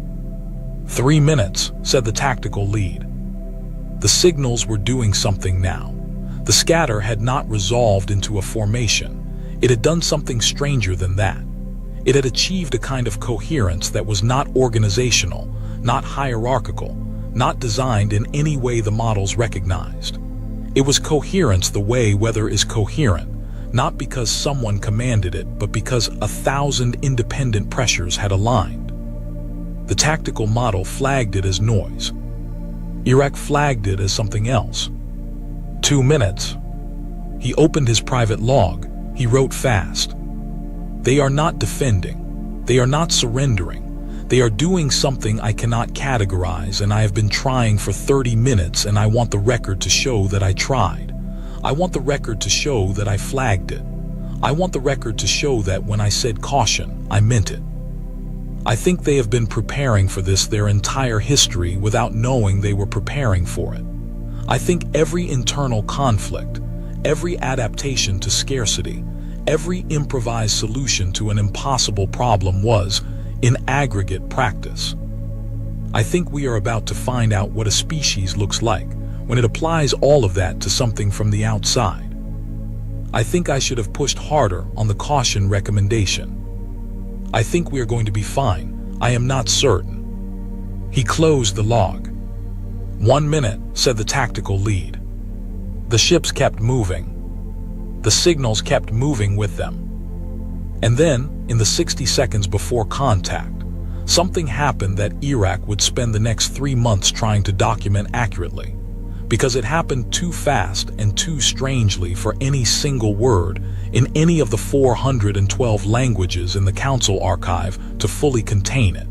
3 minutes, said the tactical lead. The signals were doing something now. The scatter had not resolved into a formation. It had done something stranger than that. It had achieved a kind of coherence that was not organizational, not hierarchical, not designed in any way the models recognized. It was coherence the way weather is coherent, not because someone commanded it, but because 1,000 independent pressures had aligned. The tactical model flagged it as noise. Iraq flagged it as something else. 2 minutes. He opened his private log. He wrote fast. They are not defending. They are not surrendering. They are doing something I cannot categorize, and I have been trying for 30 minutes, and I want the record to show that I tried. I want the record to show that I flagged it. I want the record to show that when I said caution, I meant it. I think they have been preparing for this their entire history without knowing they were preparing for it. I think every internal conflict, every adaptation to scarcity, every improvised solution to an impossible problem was, in aggregate, practice. I think we are about to find out what a species looks like when it applies all of that to something from the outside. I think I should have pushed harder on the caution recommendation. I think we are going to be fine. I am not certain. He closed the log. 1 minute, said the tactical lead. The ships kept moving. The signals kept moving with them. And then, in the 60 seconds before contact, something happened that Iraq would spend the next 3 months trying to document accurately, because it happened too fast and too strangely for any single word in any of the 412 languages in the Council archive to fully contain it.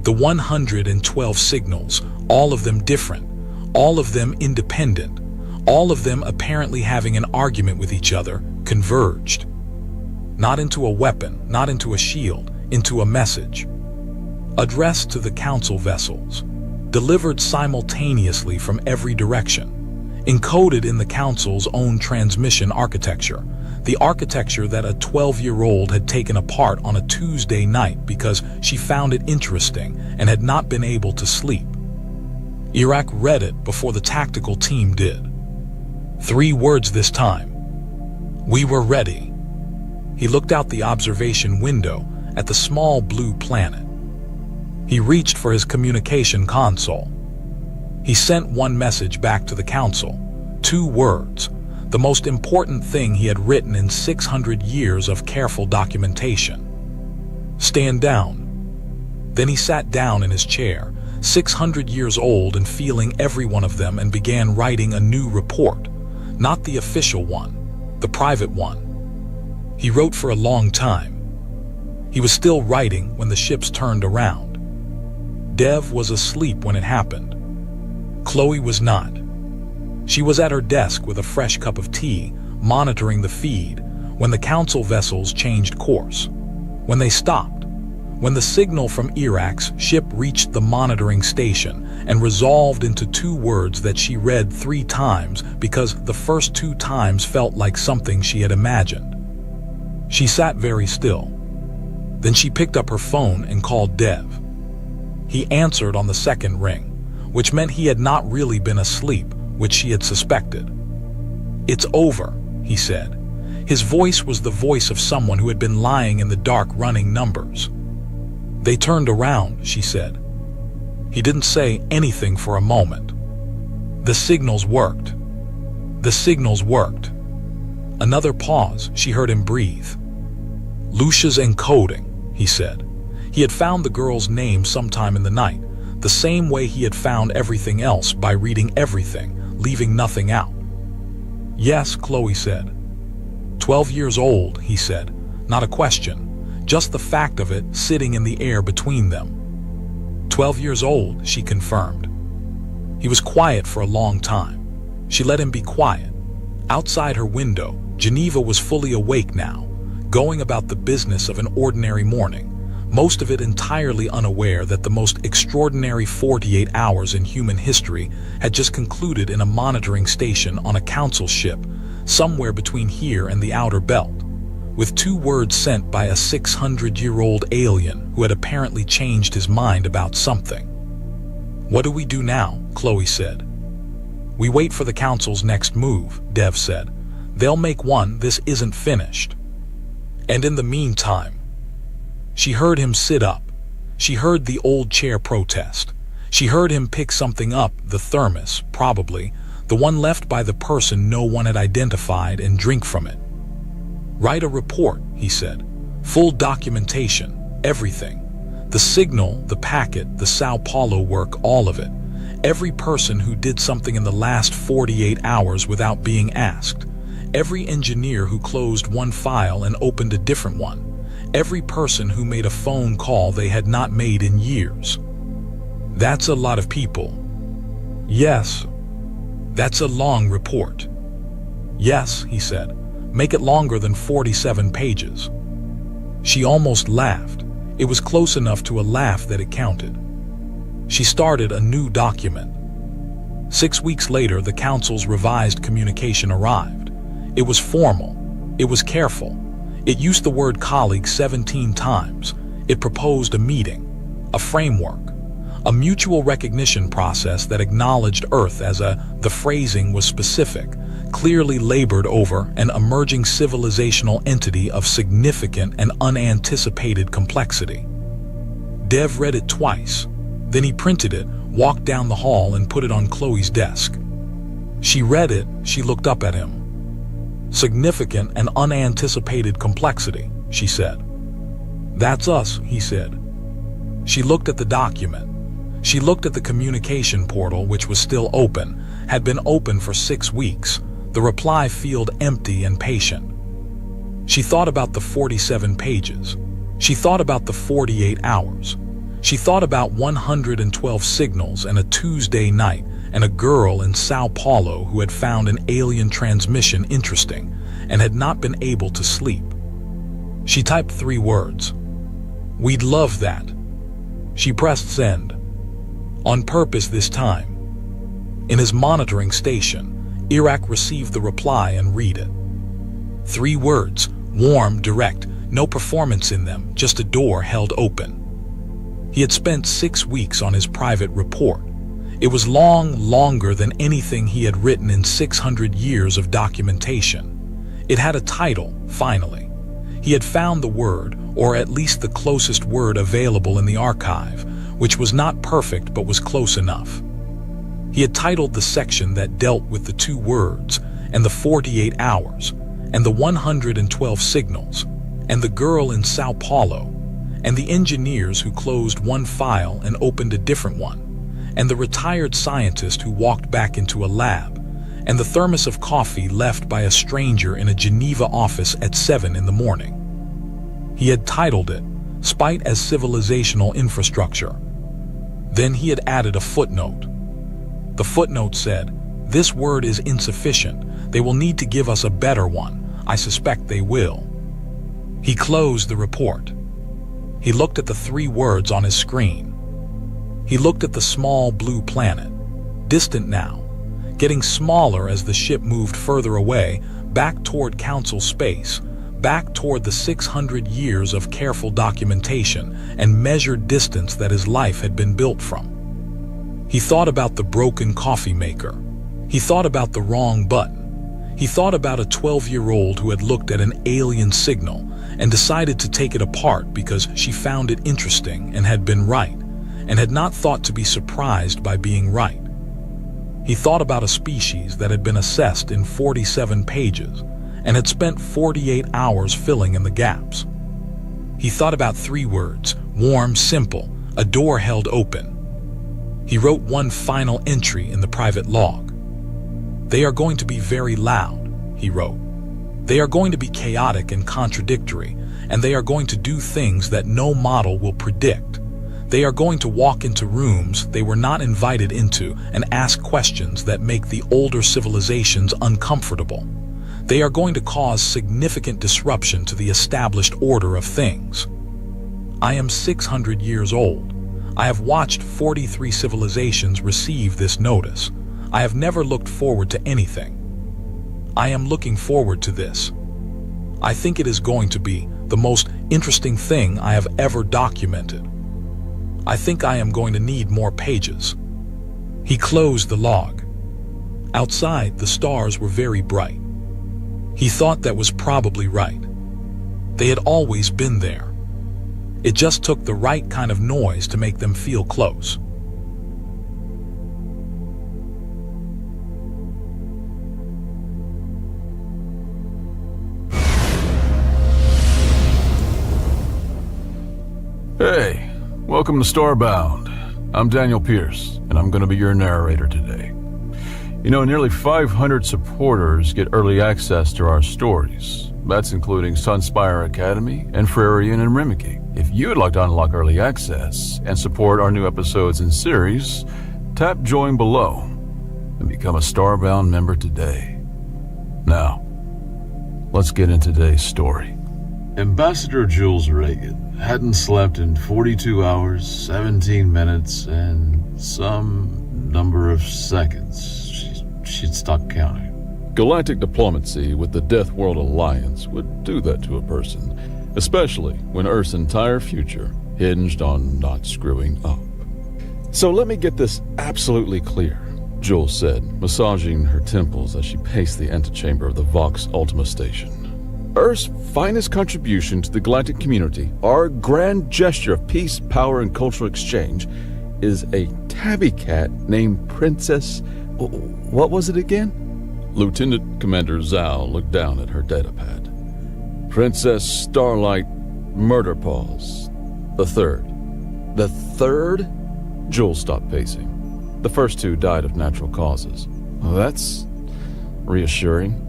The 112 signals, all of them different, all of them independent, all of them apparently having an argument with each other, converged. Not into a weapon, not into a shield, into a message. Addressed to the Council vessels, delivered simultaneously from every direction, encoded in the Council's own transmission architecture, the architecture that a 12-year-old had taken apart on a Tuesday night because she found it interesting and had not been able to sleep. Iraq read it before the tactical team did. 3 words this time. We were ready. He looked out the observation window at the small blue planet. He reached for his communication console. He sent one message back to the council. 2 words, the most important thing he had written in 600 years of careful documentation. Stand down. Then he sat down in his chair, 600 years old and feeling every one of them, and began writing a new report. Not the official one, the private one. He wrote for a long time. He was still writing when the ships turned around. Dev was asleep when it happened. Chloe was not. She was at her desk with a fresh cup of tea, monitoring the feed, when the council vessels changed course. When they stopped. When the signal from Iraq's ship reached the monitoring station and resolved into 2 words that she read 3 times because the first 2 times felt like something she had imagined. She sat very still. Then she picked up her phone and called Dev. He answered on the second ring, which meant he had not really been asleep, which she had suspected. "It's over," he said. His voice was the voice of someone who had been lying in the dark running numbers. "They turned around," she said. He didn't say anything for a moment. "The signals worked. The signals worked." Another pause. She heard him breathe. "Lucia's encoding," he said. He had found the girl's name sometime in the night, the same way he had found everything else, by reading everything, leaving nothing out. "Yes," Chloe said. 12 years old, he said. Not a question, just the fact of it sitting in the air between them. 12 years old, she confirmed. He was quiet for a long time. She let him be quiet. Outside her window, Geneva was fully awake now, going about the business of an ordinary morning, most of it entirely unaware that the most extraordinary 48 hours in human history had just concluded in a monitoring station on a council ship, somewhere between here and the outer belt, with 2 words sent by a 600-year-old alien who had apparently changed his mind about something. "What do we do now?" Chloe said. "We wait for the council's next move," Dev said. "They'll make one. This isn't finished. And in the meantime..." She heard him sit up. She heard the old chair protest. She heard him pick something up, the thermos, probably, the one left by the person no one had identified, and drink from it. "Write a report," he said. "Full documentation, everything. The signal, the packet, the Sao Paulo work, all of it. Every person who did something in the last 48 hours without being asked. Every engineer who closed one file and opened a different one. Every person who made a phone call they had not made in years." "That's a lot of people." "Yes. That's a long report." "Yes," he said. "Make it longer than 47 pages." She almost laughed. It was close enough to a laugh that it counted. She started a new document. 6 weeks later, the council's revised communication arrived. It was formal. It was careful. It used the word colleague 17 times. It proposed a meeting, a framework, a mutual recognition process that acknowledged Earth as the phrasing was specific, clearly labored over, an emerging civilizational entity of significant and unanticipated complexity. Dev read it twice. Then he printed it, walked down the hall, and put it on Chloe's desk. She read it. She looked up at him. "Significant and unanticipated complexity," she said. "That's us," he said. She looked at the document. She looked at the communication portal, which was still open, had been open for 6 weeks, the reply field empty and patient. She thought about the 47 pages. She thought about the 48 hours. She thought about 112 signals and a Tuesday night and a girl in Sao Paulo who had found an alien transmission interesting and had not been able to sleep. She typed 3 words. "We'd love that." She pressed send. On purpose this time. In his monitoring station, Iraq received the reply and read it. 3 words, warm, direct, no performance in them, just a door held open. He had spent 6 weeks on his private report. It was longer than anything he had written in 600 years of documentation. It had a title, finally. He had found the word, or at least the closest word available in the archive, which was not perfect but was close enough. He had titled the section that dealt with the 2 words, and the 48 hours, and the 112 signals, and the girl in Sao Paulo, and the engineers who closed one file and opened a different one, and the retired scientist who walked back into a lab, and the thermos of coffee left by a stranger in a Geneva office at 7 in the morning. He had titled it, Spite as Civilizational Infrastructure. Then he had added a footnote. The footnote said, "This word is insufficient. They will need to give us a better one. I suspect they will." He closed the report. He looked at the 3 words on his screen. He looked at the small blue planet, distant now, getting smaller as the ship moved further away, back toward Council space, back toward the 600 years of careful documentation and measured distance that his life had been built from. He thought about the broken coffee maker. He thought about the wrong button. He thought about a 12-year-old who had looked at an alien signal and decided to take it apart because she found it interesting and had been right, and had not thought to be surprised by being right. He thought about a species that had been assessed in 47 pages and had spent 48 hours filling in the gaps. He thought about 3 words, warm, simple, a door held open. He wrote one final entry in the private log. "They are going to be very loud," he wrote. "They are going to be chaotic and contradictory, and they are going to do things that no model will predict. They are going to walk into rooms they were not invited into and ask questions that make the older civilizations uncomfortable. They are going to cause significant disruption to the established order of things. I am 600 years old. I have watched 43 civilizations receive this notice. I have never looked forward to anything. I am looking forward to this. I think it is going to be the most interesting thing I have ever documented. I think I am going to need more pages." He closed the log. Outside, the stars were very bright. He thought that was probably right. They had always been there. It just took the right kind of noise to make them feel close. Hey, welcome to Starbound. I'm Daniel Pierce, and I'm going to be your narrator today. You know, nearly 500 supporters get early access to our stories. That's including Sunspire Academy and Frarian and Rimiki. If you'd like to unlock early access and support our new episodes and series, tap join below and become a Starbound member today. Now, let's get into today's story. Ambassador Jules Reagan hadn't slept in 42 hours, 17 minutes, and some number of seconds. She'd stopped counting. Galactic diplomacy with the Death World Alliance would do that to a person, especially when Earth's entire future hinged on not screwing up. So let me get this absolutely clear, Jules said, massaging her temples as she paced the antechamber of the Vox Ultima station. Earth's finest contribution to the galactic community, our grand gesture of peace, power, and cultural exchange, is a tabby cat named Princess... What was it again? Lieutenant Commander Zhao looked down at her datapad. Princess Starlight Murderpaws, the third. The third? Jules stopped pacing. The first 2 died of natural causes. Well, that's reassuring.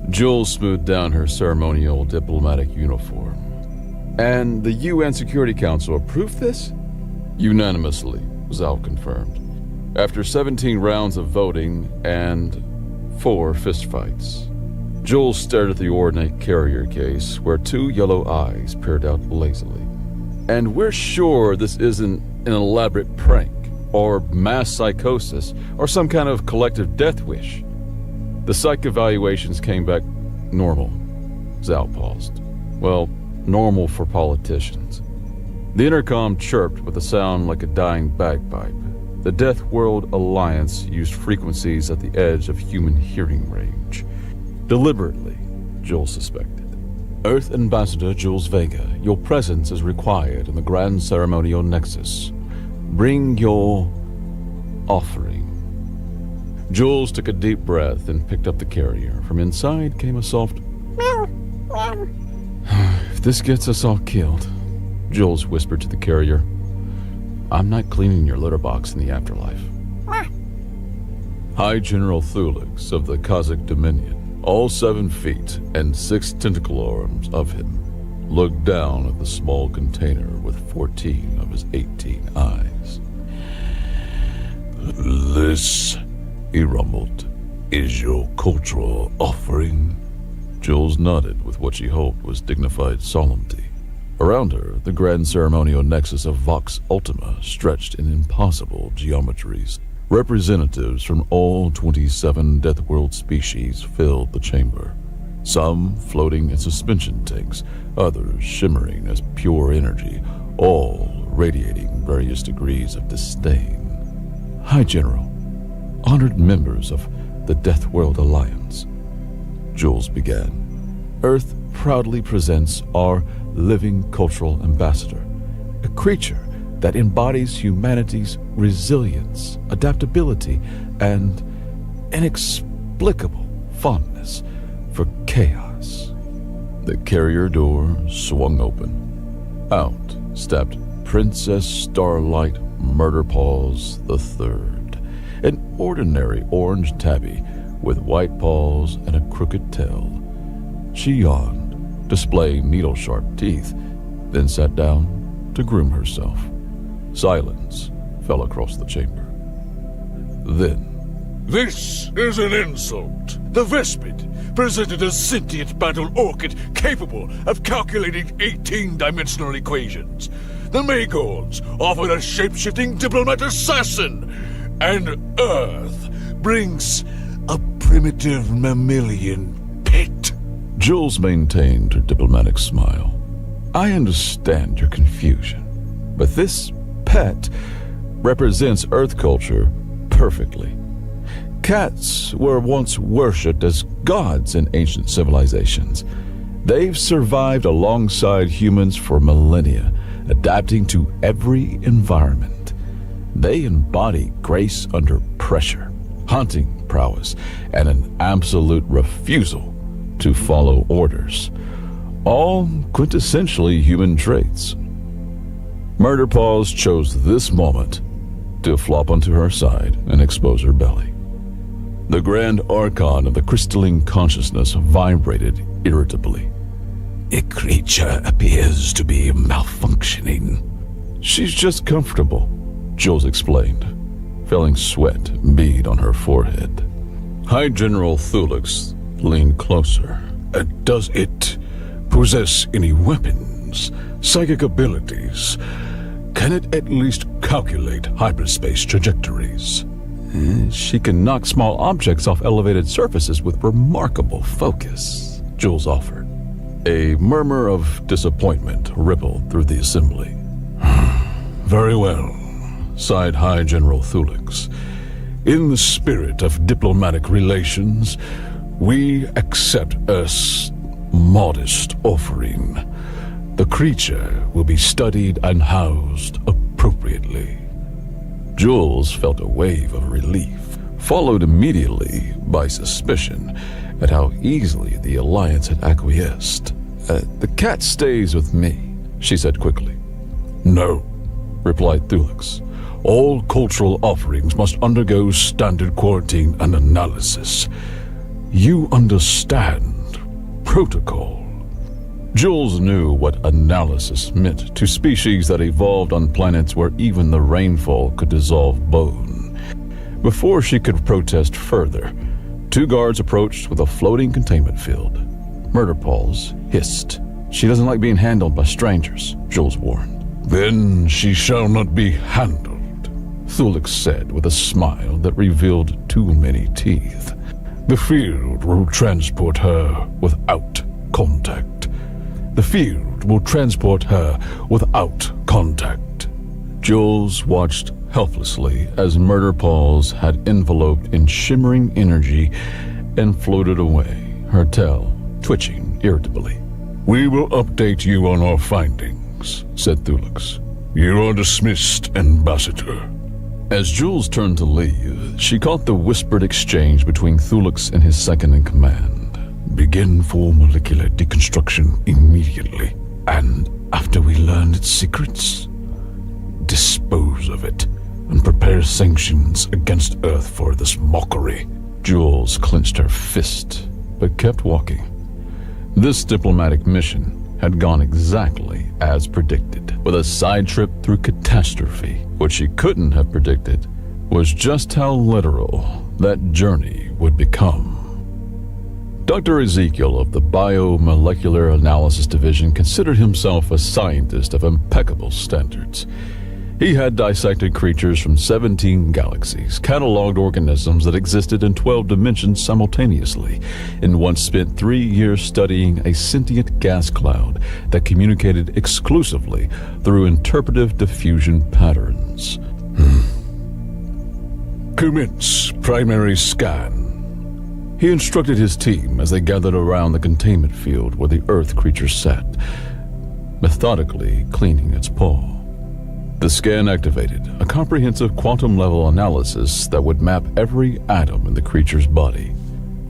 Jules smoothed down her ceremonial diplomatic uniform. And the UN Security Council approved this? Unanimously, Zhao confirmed. After 17 rounds of voting and 4 fistfights. Jules stared at the ornate carrier case where 2 yellow eyes peered out lazily. And we're sure this isn't an elaborate prank, or mass psychosis, or some kind of collective death wish. The psych evaluations came back normal. Zhao paused. Well, normal for politicians. The intercom chirped with a sound like a dying bagpipe. The Death World Alliance used frequencies at the edge of human hearing range. Deliberately, Jules suspected. Earth Ambassador Jules Vega, your presence is required in the Grand Ceremonial Nexus. Bring your offering. Jules took a deep breath and picked up the carrier. From inside came a soft meow, meow. If this gets us all killed, Jules whispered to the carrier, I'm not cleaning your litter box in the afterlife. High General Thulix of the Kazakh Dominion, all 7 feet and 6 tentacle arms of him, looked down at the small container with 14 of his 18 eyes. This, he rumbled, is your cultural offering? Jules nodded with what she hoped was dignified solemnity. Around her, the grand ceremonial nexus of Vox Ultima stretched in impossible geometries. Representatives from all 27 Death World species filled the chamber, some floating in suspension tanks, others shimmering as pure energy, all radiating various degrees of disdain. High General, honored members of the Death World Alliance, Jules began, Earth proudly presents our living cultural ambassador, a creature that embodies humanity's resilience, adaptability, and inexplicable fondness for chaos. The carrier door swung open. Out stepped Princess Starlight Murderpaws III, an ordinary orange tabby with white paws and a crooked tail. She yawned, displaying needle-sharp teeth, then sat down to groom herself. Silence fell across the chamber. Then, this is an insult. The Vespid presented a sentient battle orchid capable of calculating 18-dimensional equations. The Magorns offered a shape-shifting diplomat assassin. And Earth brings a primitive mammalian pet. Jules maintained her diplomatic smile. I understand your confusion, but this pet represents Earth culture perfectly. Cats were once worshipped as gods in ancient civilizations. They've survived alongside humans for millennia, adapting to every environment. They embody grace under pressure, hunting prowess, and an absolute refusal to follow orders. All quintessentially human traits. Murderpaws chose this moment to flop onto her side and expose her belly. The grand archon of the crystalline consciousness vibrated irritably. A creature appears to be malfunctioning. She's just comfortable, Jules explained, feeling sweat bead on her forehead. High General Thulix leaned closer. Does it possess any weapons, psychic abilities? Can it at least calculate hyperspace trajectories? She can knock small objects off elevated surfaces with remarkable focus, Jules offered. A murmur of disappointment rippled through the assembly. Very well, sighed High General Thulix. In the spirit of diplomatic relations, we accept Earth's modest offering. The creature will be studied and housed appropriately. Jules felt a wave of relief, followed immediately by suspicion at how easily the Alliance had acquiesced. The cat stays with me, she said quickly. No, replied Thulix. All cultural offerings must undergo standard quarantine and analysis. You understand protocol. Jules knew what analysis meant to species that evolved on planets where even the rainfall could dissolve bone. Before she could protest further, 2 guards approached with a floating containment field. Murderpaws hissed. She doesn't like being handled by strangers, Jules warned. Then she shall not be handled, Thulix said with a smile that revealed too many teeth. The field will transport her without contact. The field will transport her without contact. Jules watched helplessly as Murderpaws had enveloped in shimmering energy and floated away, her tail twitching irritably. We will update you on our findings, said Thulix. You are dismissed, Ambassador. As Jules turned to leave, she caught the whispered exchange between Thulux and his second-in-command. Begin full molecular deconstruction immediately, and after we learn its secrets, dispose of it and prepare sanctions against Earth for this mockery. Jules clenched her fist, but kept walking. This diplomatic mission had gone exactly as predicted, with a side trip through catastrophe. What she couldn't have predicted was just how literal that journey would become. Dr. Ezekiel of the Biomolecular Analysis Division considered himself a scientist of impeccable standards. He had dissected creatures from 17 galaxies, cataloged organisms that existed in 12 dimensions simultaneously, and once spent 3 years studying a sentient gas cloud that communicated exclusively through interpretive diffusion patterns. Commence primary scan. He instructed his team as they gathered around the containment field where the Earth creature sat, methodically cleaning its paw. The scan activated a comprehensive quantum-level analysis that would map every atom in the creature's body.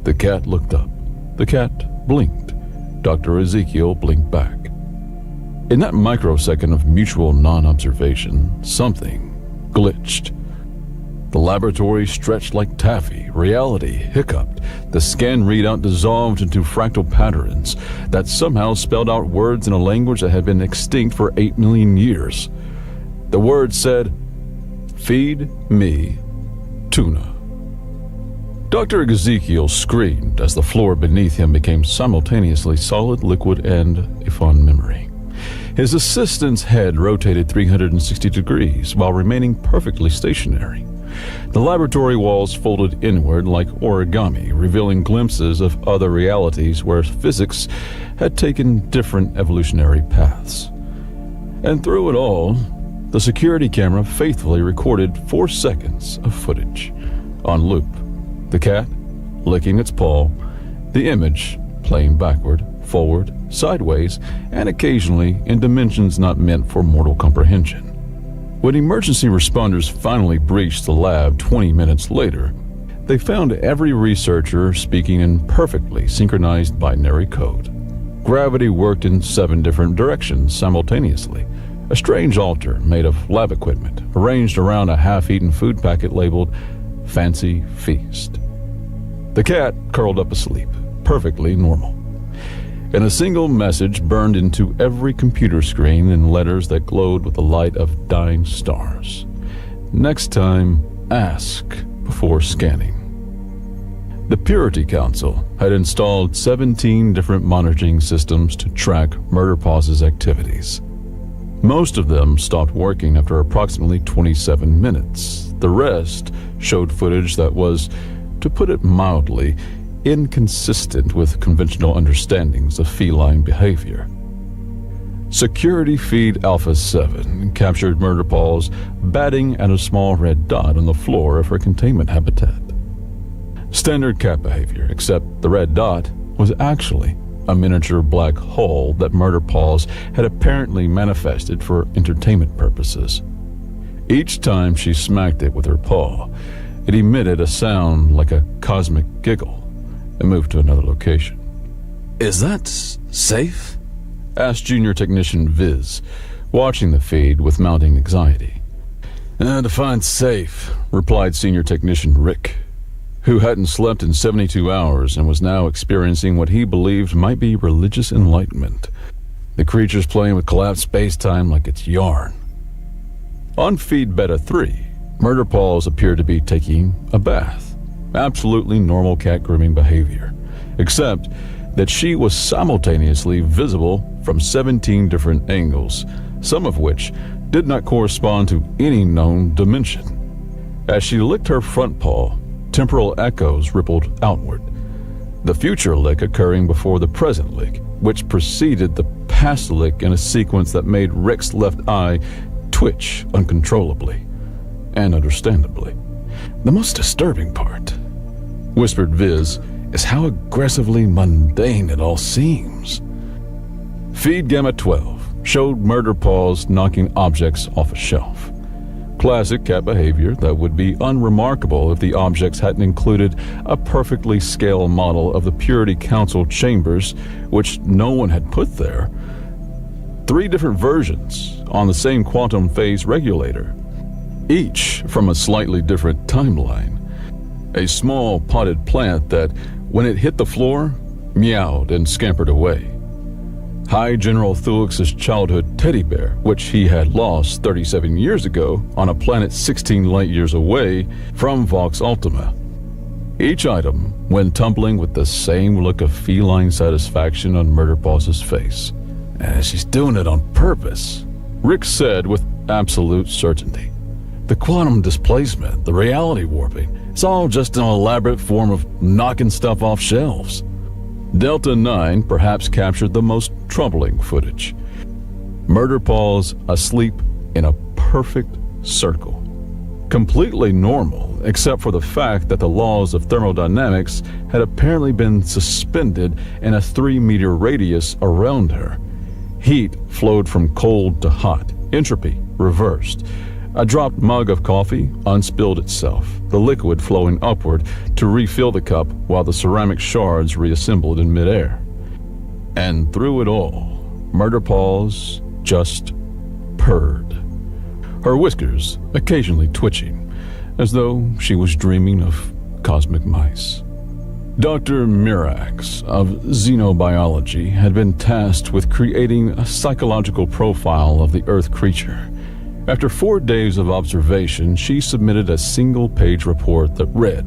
The cat looked up. The cat blinked. Dr. Ezekiel blinked back. In that microsecond of mutual non-observation, something glitched. The laboratory stretched like taffy. Reality hiccuped. The scan readout dissolved into fractal patterns that somehow spelled out words in a language that had been extinct for 8 million years. The word said, "Feed me tuna." Dr. Ezekiel screamed as the floor beneath him became simultaneously solid, liquid, and a fond memory. His assistant's head rotated 360 degrees while remaining perfectly stationary. The laboratory walls folded inward like origami, revealing glimpses of other realities where physics had taken different evolutionary paths. And through it all, the security camera faithfully recorded 4 seconds of footage, on loop. The cat licking its paw, the image playing backward, forward, sideways, and occasionally in dimensions not meant for mortal comprehension. When emergency responders finally breached the lab 20 minutes later, they found every researcher speaking in perfectly synchronized binary code. Gravity worked in 7 different directions simultaneously. A strange altar made of lab equipment, arranged around a half-eaten food packet labeled Fancy Feast. The cat curled up asleep, perfectly normal. And a single message burned into every computer screen in letters that glowed with the light of dying stars. Next time, ask before scanning. The Purity Council had installed 17 different monitoring systems to track Murder Pause's activities. Most of them stopped working after approximately 27 minutes. The rest showed footage that was, to put it mildly, inconsistent with conventional understandings of feline behavior. Security feed Alpha 7 captured Murder Pause batting at a small red dot on the floor of her containment habitat. Standard cat behavior, except the red dot was actually a miniature black hole that Murder Pause had apparently manifested for entertainment purposes. Each time she smacked it with her paw, it emitted a sound like a cosmic giggle and moved to another location. "Is that safe?" asked Junior Technician Viz, watching the feed with mounting anxiety. Define safe, replied Senior Technician Rick, who hadn't slept in 72 hours and was now experiencing what he believed might be religious enlightenment. The creature's playing with collapsed space-time like it's yarn. On feed Beta 3, Murder Paws appeared to be taking a bath. Absolutely normal cat grooming behavior, except that she was simultaneously visible from 17 different angles, some of which did not correspond to any known dimension. As she licked her front paw, temporal echoes rippled outward, the future lick occurring before the present lick, which preceded the past lick in a sequence that made Rick's left eye twitch uncontrollably, and understandably. "The most disturbing part," whispered Viz, "is how aggressively mundane it all seems." Feed Gamma 12 showed Murder Paws knocking objects off a shelf. Classic cat behavior that would be unremarkable if the objects hadn't included a perfectly scaled model of the Purity Council chambers, which no one had put there. 3 different versions on the same quantum phase regulator, each from a slightly different timeline. A small potted plant that, when it hit the floor, meowed and scampered away. High General Thulix's childhood teddy bear, which he had lost 37 years ago on a planet 16 light-years away from Vox Ultima. Each item went tumbling with the same look of feline satisfaction on Murderpaw's face. She's doing it on purpose, Rick said with absolute certainty. The quantum displacement, the reality warping, it's all just an elaborate form of knocking stuff off shelves. Delta 9 perhaps captured the most troubling footage. Murderpaw's asleep in a perfect circle. Completely normal, except for the fact that the laws of thermodynamics had apparently been suspended in a 3-meter radius around her. Heat flowed from cold to hot, entropy reversed. A dropped mug of coffee unspilled itself, the liquid flowing upward to refill the cup while the ceramic shards reassembled in midair. And through it all, Murderpaws just purred, her whiskers occasionally twitching, as though she was dreaming of cosmic mice. Dr. Mirax of xenobiology had been tasked with creating a psychological profile of the Earth creature. After 4 days of observation, she submitted a single-page report that read,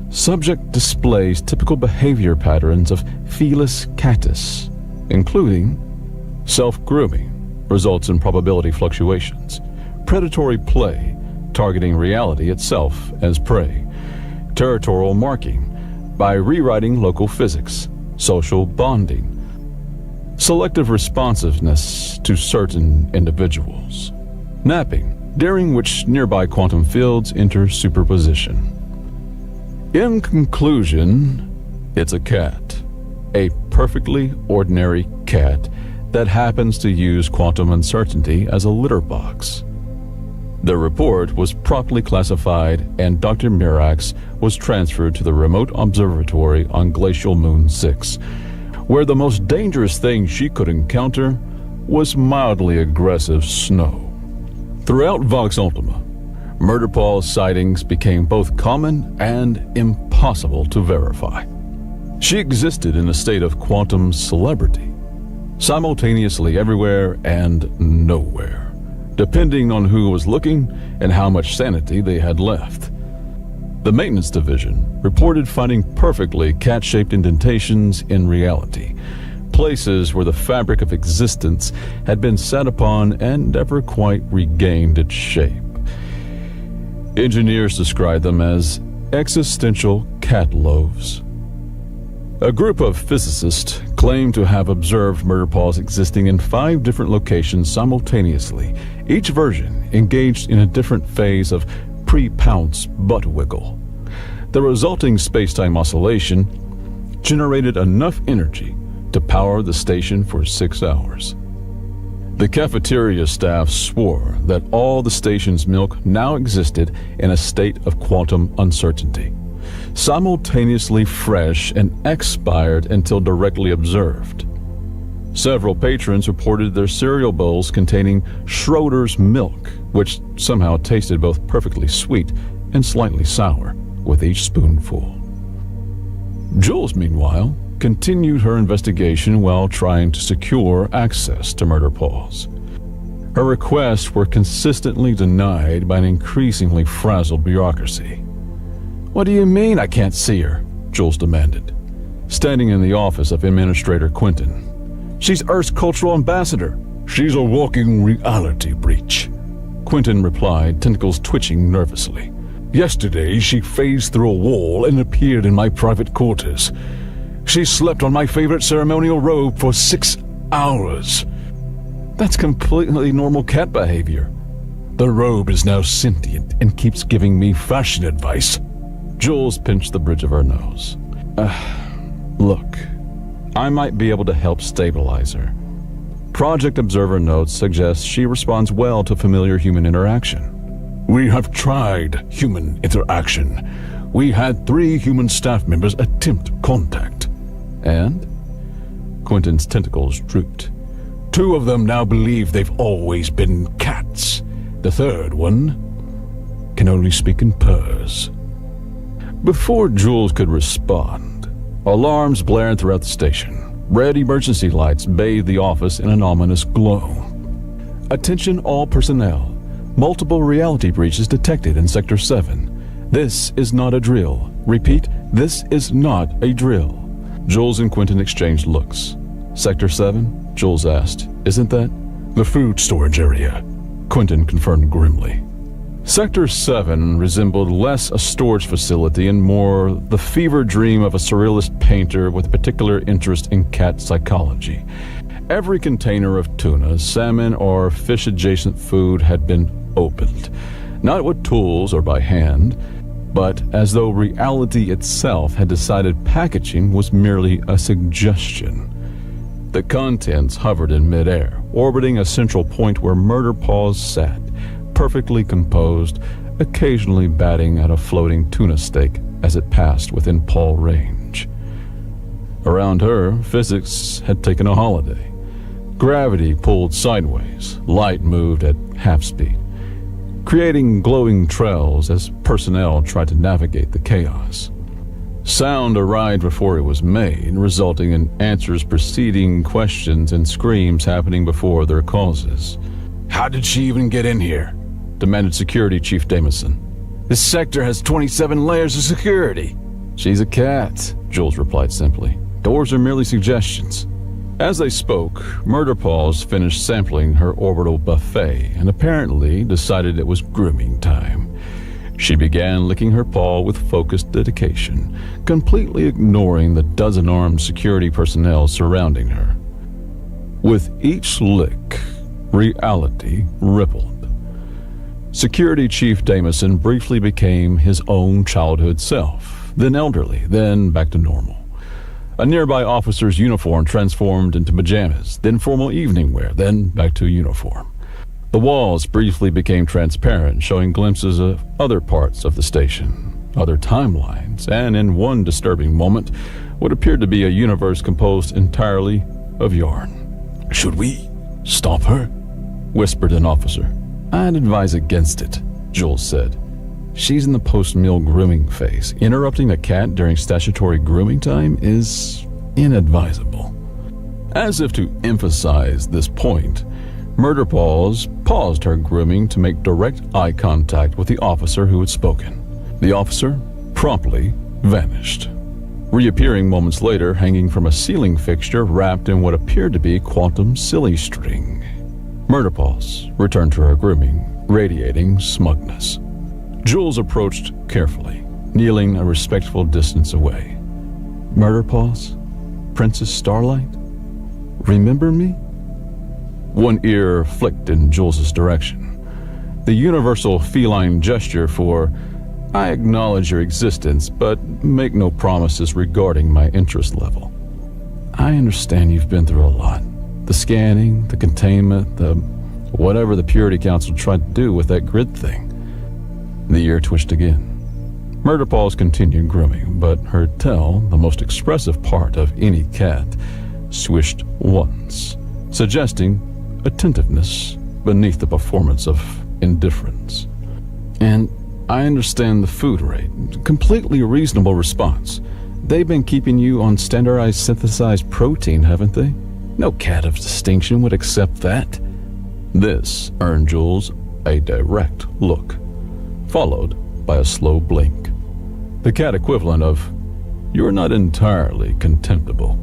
"Subject displays typical behavior patterns of Felis catus, including self-grooming, results in probability fluctuations, predatory play, targeting reality itself as prey, territorial marking, by rewriting local physics, social bonding, selective responsiveness to certain individuals, napping, during which nearby quantum fields enter superposition. In conclusion, it's a cat. A perfectly ordinary cat that happens to use quantum uncertainty as a litter box." The report was promptly classified, and Dr. Mirax was transferred to the remote observatory on Glacial Moon 6, where the most dangerous thing she could encounter was mildly aggressive snow. Throughout Vox Ultima, Murderpaw's sightings became both common and impossible to verify. She existed in a state of quantum celebrity, simultaneously everywhere and nowhere, depending on who was looking and how much sanity they had left. The maintenance division reported finding perfectly cat-shaped indentations in reality, places where the fabric of existence had been set upon and never quite regained its shape. Engineers describe them as existential cat loaves. A group of physicists claim to have observed Murderpaws existing in 5 different locations simultaneously, each version engaged in a different phase of pre-pounce butt wiggle. The resulting space-time oscillation generated enough energy to power the station for 6 hours. The cafeteria staff swore that all the station's milk now existed in a state of quantum uncertainty, simultaneously fresh and expired until directly observed. Several patrons reported their cereal bowls containing Schroeder's milk, which somehow tasted both perfectly sweet and slightly sour with each spoonful. Jules, meanwhile, continued her investigation while trying to secure access to Murderpaws. Her requests were consistently denied by an increasingly frazzled bureaucracy. "What do you mean I can't see her?" Jules demanded, standing in the office of Administrator Quentin. "She's Earth's cultural ambassador." "She's a walking reality breach," Quentin replied, tentacles twitching nervously. "Yesterday she phased through a wall and appeared in my private quarters. She slept on my favorite ceremonial robe for 6 hours. That's completely normal cat behavior." "The robe is now sentient and keeps giving me fashion advice." Jules pinched the bridge of her nose. Look, I might be able to help stabilize her. Project Observer notes suggest she responds well to familiar human interaction. We have tried human interaction. We had 3 human staff members attempt contact. And? Quentin's tentacles drooped. 2 of them now believe they've always been cats. The 3rd one can only speak in purrs. Before Jules could respond, alarms blared throughout the station. Red emergency lights bathed the office in an ominous glow. Attention all personnel. Multiple reality breaches detected in Sector 7. This is not a drill. Repeat, this is not a drill. Jules and Quentin exchanged looks. Sector 7? Jules asked. Isn't that? The food storage area, Quentin confirmed grimly. Sector 7 resembled less a storage facility and more the fever dream of a surrealist painter with a particular interest in cat psychology. Every container of tuna, salmon, or fish-adjacent food had been opened, not with tools or by hand, but as though reality itself had decided packaging was merely a suggestion. The contents hovered in midair, orbiting a central point where Murder Paws sat, perfectly composed, occasionally batting at a floating tuna steak as it passed within paw range. Around her, physics had taken a holiday. Gravity pulled sideways, light moved at half speed, creating glowing trails as personnel tried to navigate the chaos. Sound arrived before it was made, resulting in answers preceding questions and screams happening before their causes. How did she even get in here? Demanded Security Chief Damison. This sector has 27 layers of security. She's a cat, Jules replied simply. Doors are merely suggestions. As they spoke, Murder Paws finished sampling her orbital buffet and apparently decided it was grooming time. She began licking her paw with focused dedication, completely ignoring the dozen-armed security personnel surrounding her. With each lick, reality rippled. Security Chief Damison briefly became his own childhood self, then elderly, then back to normal. A nearby officer's uniform transformed into pajamas, then formal evening wear, then back to uniform. The walls briefly became transparent, showing glimpses of other parts of the station, other timelines, and in one disturbing moment, what appeared to be a universe composed entirely of yarn. Should we stop her? Whispered an officer. I'd advise against it, Jules said. She's in the post-meal grooming phase. Interrupting a cat during statutory grooming time is inadvisable. As if to emphasize this point, Murder Paws paused her grooming to make direct eye contact with the officer who had spoken. The officer promptly vanished, reappearing moments later hanging from a ceiling fixture wrapped in what appeared to be quantum silly string. Murder Paws returned to her grooming, radiating smugness. Jules approached carefully, kneeling a respectful distance away. Murder Paws? Princess Starlight? Remember me? One ear flicked in Jules's direction. The universal feline gesture for, I acknowledge your existence, but make no promises regarding my interest level. I understand you've been through a lot. The scanning, the containment, the whatever the Purity Council tried to do with that grid thing. The ear twitched again. Murder Paws continued grooming, but her tail, the most expressive part of any cat, swished once, suggesting attentiveness beneath the performance of indifference. And I understand the food rate. Completely reasonable response. They've been keeping you on standardized synthesized protein, haven't they? No cat of distinction would accept that. This earned Jules a direct look, followed by a slow blink. The cat equivalent of, you're not entirely contemptible.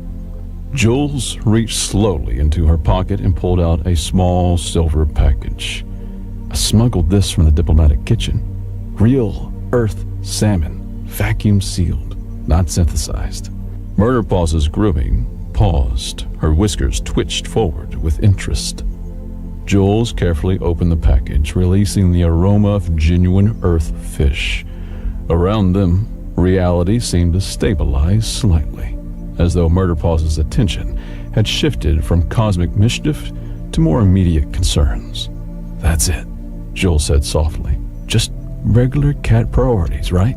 Jules reached slowly into her pocket and pulled out a small silver package. I smuggled this from the diplomatic kitchen. Real earth salmon, vacuum sealed, not synthesized. Murder Paws' grooming paused. Her whiskers twitched forward with interest. Jules carefully opened the package, releasing the aroma of genuine earth fish. Around them, reality seemed to stabilize slightly, as though Murder Paws' attention had shifted from cosmic mischief to more immediate concerns. That's it, Jules said softly. Just regular cat priorities, right?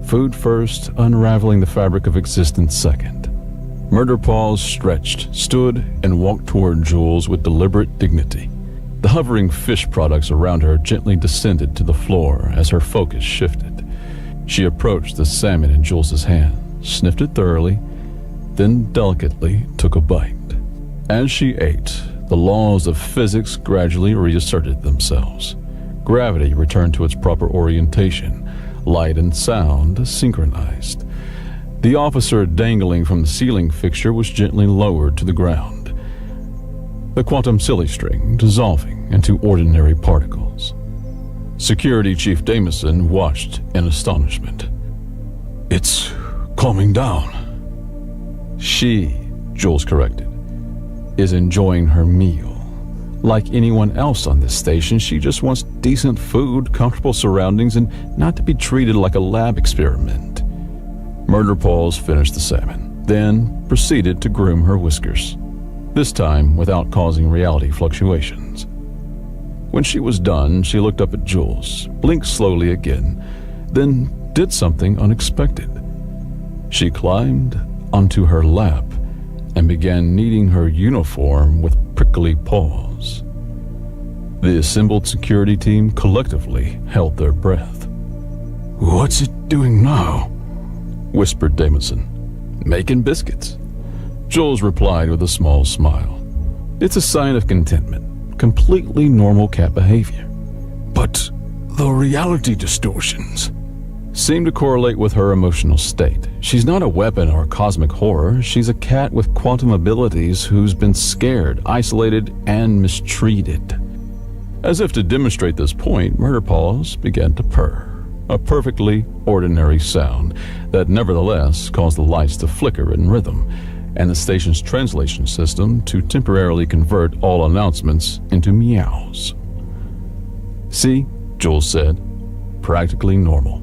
Food first, unraveling the fabric of existence second. Murder Paws stretched, stood, and walked toward Jules with deliberate dignity. The hovering fish products around her gently descended to the floor as her focus shifted. She approached the salmon in Jules's hand, sniffed it thoroughly, then delicately took a bite. As she ate, the laws of physics gradually reasserted themselves. Gravity returned to its proper orientation, light and sound synchronized. The officer dangling from the ceiling fixture was gently lowered to the ground, the quantum silly string dissolving into ordinary particles. Security Chief Damison watched in astonishment. It's calming down. She, Jules corrected, is enjoying her meal. Like anyone else on this station, she just wants decent food, comfortable surroundings, and not to be treated like a lab experiment. Murder Paws finished the salmon, then proceeded to groom her whiskers, this time without causing reality fluctuations. When she was done, she looked up at Jules, blinked slowly again, then did something unexpected. She climbed onto her lap and began kneading her uniform with prickly paws. The assembled security team collectively held their breath. What's it doing now? Whispered Damison. Making biscuits. Jules replied with a small smile. It's a sign of contentment, completely normal cat behavior. But the reality distortions seem to correlate with her emotional state. She's not a weapon or cosmic horror. She's a cat with quantum abilities who's been scared, isolated, and mistreated. As if to demonstrate this point, Murder Paws began to purr, a perfectly ordinary sound that nevertheless caused the lights to flicker in rhythm, and the station's translation system to temporarily convert all announcements into meows. See, Jules said, practically normal.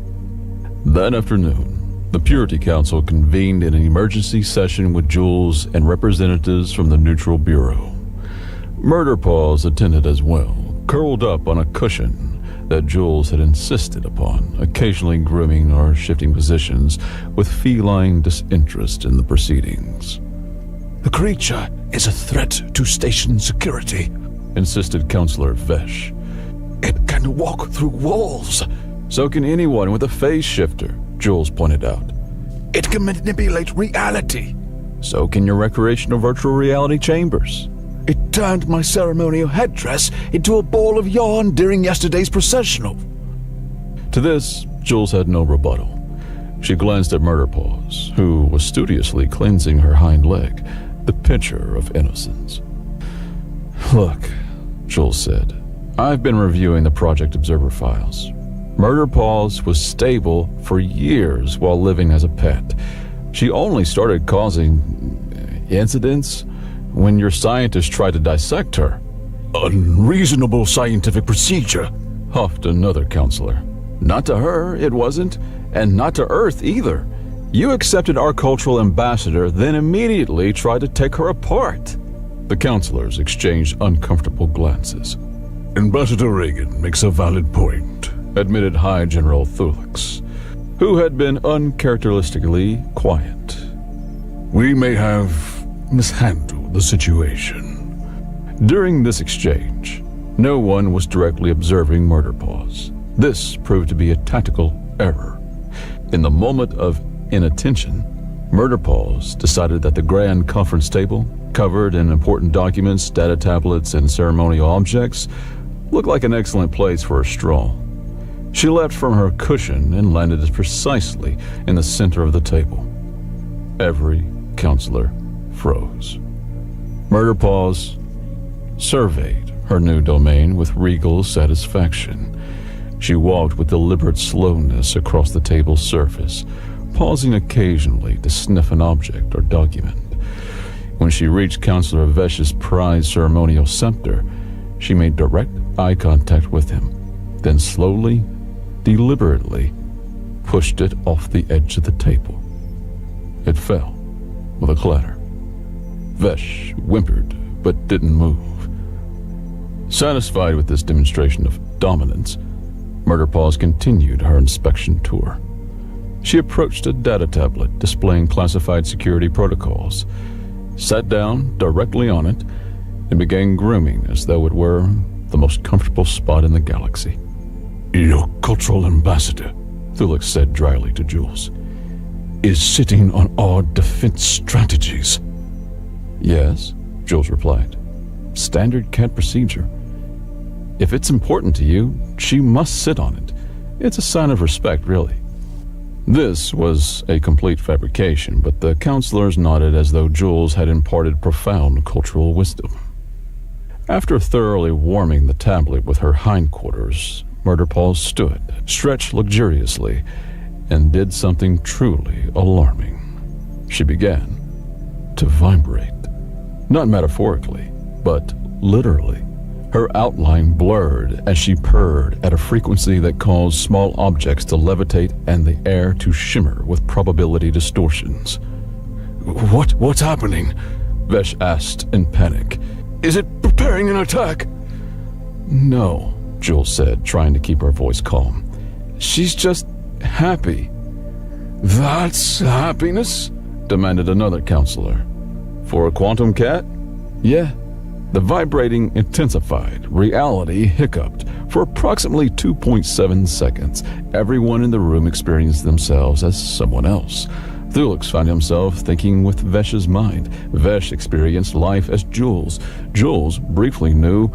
That afternoon, the Purity Council convened in an emergency session with Jules and representatives from the Neutral Bureau. Murder Paws attended as well, curled up on a cushion that Jules had insisted upon, occasionally grooming or shifting positions with feline disinterest in the proceedings. The creature is a threat to station security, insisted Counselor Vesh. It can walk through walls. So can anyone with a phase shifter, Jules pointed out. It can manipulate reality. So can your recreational virtual reality chambers. It turned my ceremonial headdress into a ball of yarn during yesterday's processional. To this, Jules had no rebuttal. She glanced at Murder Paws, who was studiously cleansing her hind leg, the picture of innocence. Look, Jules said, I've been reviewing the Project Observer files. Murder Paws was stable for years while living as a pet. She only started causing incidents when your scientists tried to dissect her. Unreasonable scientific procedure, huffed another counselor. Not to her, it wasn't, and not to Earth either. You accepted our cultural ambassador, then immediately tried to take her apart. The counselors exchanged uncomfortable glances. Ambassador Reagan makes a valid point, admitted High General Thulix, who had been uncharacteristically quiet. We may have mishandled the situation. During this exchange, no one was directly observing Murder Paws. This proved to be a tactical error. In the moment of inattention, Murder Paws decided that the grand conference table, covered in important documents, data tablets, and ceremonial objects, looked like an excellent place for a stroll. She leapt from her cushion and landed precisely in the center of the table. Every counselor froze. Murder Paws surveyed her new domain with regal satisfaction. She walked with deliberate slowness across the table's surface, pausing occasionally to sniff an object or document. When she reached Counselor Vesh's prized ceremonial scepter, she made direct eye contact with him, then slowly, deliberately, pushed it off the edge of the table. It fell with a clatter. Vesh whimpered, but didn't move. Satisfied with this demonstration of dominance, Murderpaws continued her inspection tour. She approached a data tablet displaying classified security protocols, sat down directly on it, and began grooming as though it were the most comfortable spot in the galaxy. Your cultural ambassador, Thulix said dryly to Jules. is sitting on our defense strategies. Yes, Jules replied. Standard CANT procedure. If it's important to you, she must sit on it. It's a sign of respect, really. This was a complete fabrication, but the counselors nodded as though Jules had imparted profound cultural wisdom. After thoroughly warming the tablet with her hindquarters, Murderpaws stood, stretched luxuriously, and did something truly alarming. She began to vibrate. Not metaphorically, but literally. Her outline blurred as she purred at a frequency that caused small objects to levitate and the air to shimmer with probability distortions. What's happening? Vesh asked in panic. Is it preparing an attack? No, Jules said, trying to keep her voice calm. She's just happy. That's happiness? Demanded another counselor. For a quantum cat? Yeah. The vibrating intensified, reality hiccuped. For approximately 2.7 seconds, everyone in the room experienced themselves as someone else. Thulix found himself thinking with Vesh's mind. Vesh experienced life as Jules. Jules briefly knew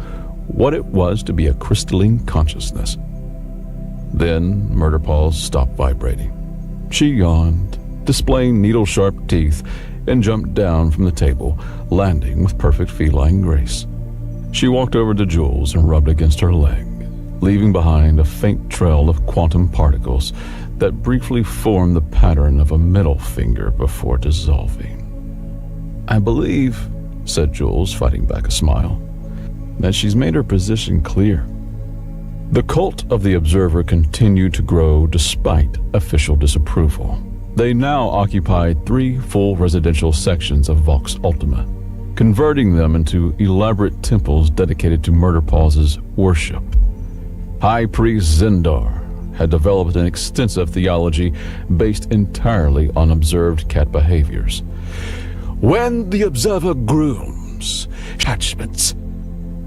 what it was to be a crystalline consciousness. Then Murderpaws stopped vibrating. She yawned, displaying needle-sharp teeth, and jumped down from the table, landing with perfect feline grace. She walked over to Jules and rubbed against her leg, leaving behind a faint trail of quantum particles that briefly formed the pattern of a middle finger before dissolving. I believe, said Jules, fighting back a smile, that she's made her position clear. The cult of the Observer continued to grow despite official disapproval. They now occupied 3 full residential sections of Vox Ultima, converting them into elaborate temples dedicated to Murderpaws' worship. High Priest Zendar had developed an extensive theology based entirely on observed cat behaviors. When the observer grooms attachments,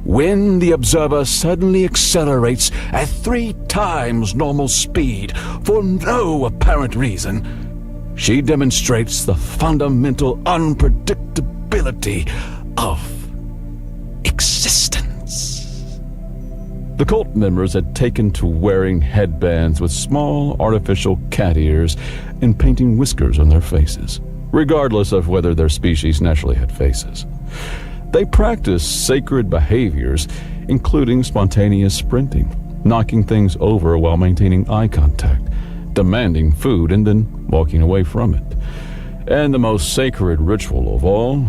when the observer suddenly accelerates at 3 times normal speed for no apparent reason, she demonstrates the fundamental unpredictability of existence. The cult members had taken to wearing headbands with small artificial cat ears and painting whiskers on their faces, regardless of whether their species naturally had faces. They practiced sacred behaviors, including spontaneous sprinting, knocking things over while maintaining eye contact, demanding food and then walking away from it. And the most sacred ritual of all,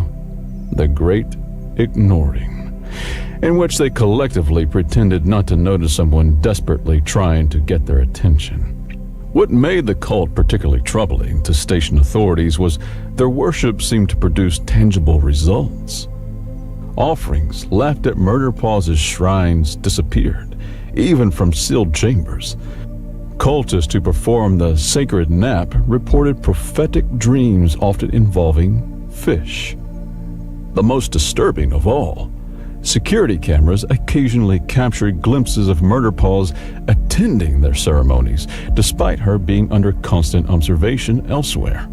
the Great Ignoring, in which they collectively pretended not to notice someone desperately trying to get their attention. What made the cult particularly troubling to station authorities was their worship seemed to produce tangible results. Offerings left at Murderpaws' shrines disappeared, even from sealed chambers. Cultists who performed the sacred nap reported prophetic dreams often involving fish. The most disturbing of all, security cameras occasionally captured glimpses of Murderpaws attending their ceremonies, despite her being under constant observation elsewhere.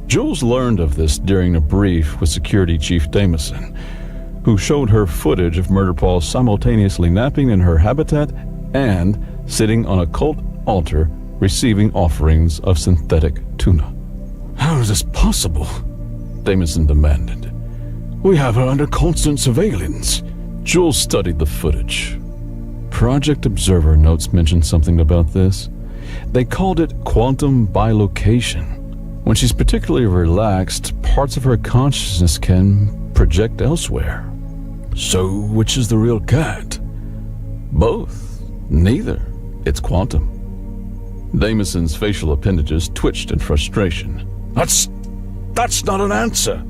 Jules learned of this during a brief with Security Chief Damison, who showed her footage of Murderpaws simultaneously napping in her habitat and sitting on a cult altar receiving offerings of synthetic tuna. How is this possible? Damison demanded. We have her under constant surveillance. Jules studied the footage. Project Observer notes mentioned something about this. They called it quantum bilocation. When she's particularly relaxed, parts of her consciousness can project elsewhere. So, which is the real cat? Both. Neither. It's quantum. Damison's facial appendages twitched in frustration. That's not an answer.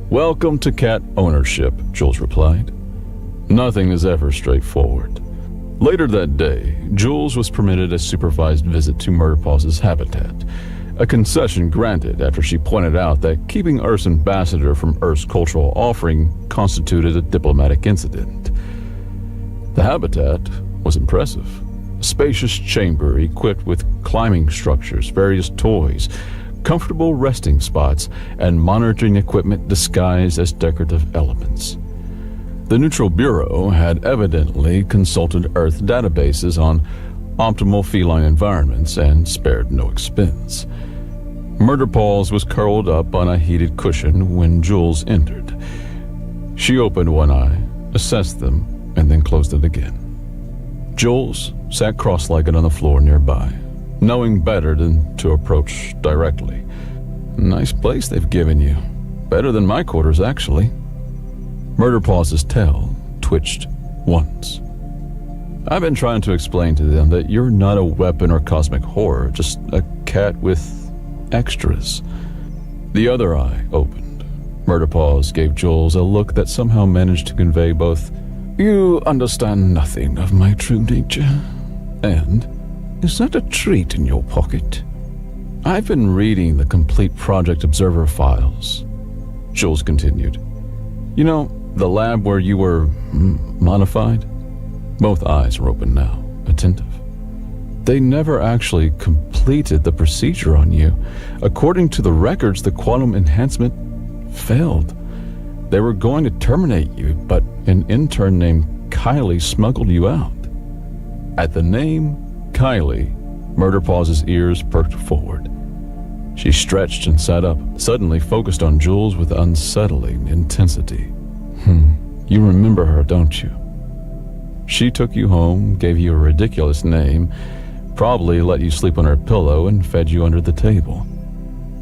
Welcome to cat ownership, Jules replied. Nothing is ever straightforward. Later that day, Jules was permitted a supervised visit to Murderpaw's habitat, a concession granted after she pointed out that keeping Earth's ambassador from Earth's cultural offering constituted a diplomatic incident. The habitat was impressive. A spacious chamber equipped with climbing structures, various toys, comfortable resting spots, and monitoring equipment disguised as decorative elements. The Neutral Bureau had evidently consulted Earth databases on optimal feline environments and spared no expense. Murderpaws was curled up on a heated cushion when Jules entered. She opened one eye, assessed them, and then closed it again. Jules sat cross-legged on the floor nearby, knowing better than to approach directly. Nice place they've given you. Better than my quarters, actually. Murderpaw's tail twitched once. I've been trying to explain to them that you're not a weapon or cosmic horror, just a cat with extras. The other eye opened. Murderpaws gave Jules a look that somehow managed to convey both, "You understand nothing of my true nature," and, "Is that a treat in your pocket?" "I've been reading the complete Project Observer files," Jules continued. "You know, the lab where you were modified?" Both eyes were open now, attentive. "They never actually completed the procedure on you. According to the records, the quantum enhancement failed. They were going to terminate you, but an intern named Kylie smuggled you out." At the name Kylie, Murderpaw's ears perked forward. She stretched and sat up, suddenly focused on Jules with unsettling intensity. You remember her, don't you? She took you home, gave you a ridiculous name, probably let you sleep on her pillow, and fed you under the table.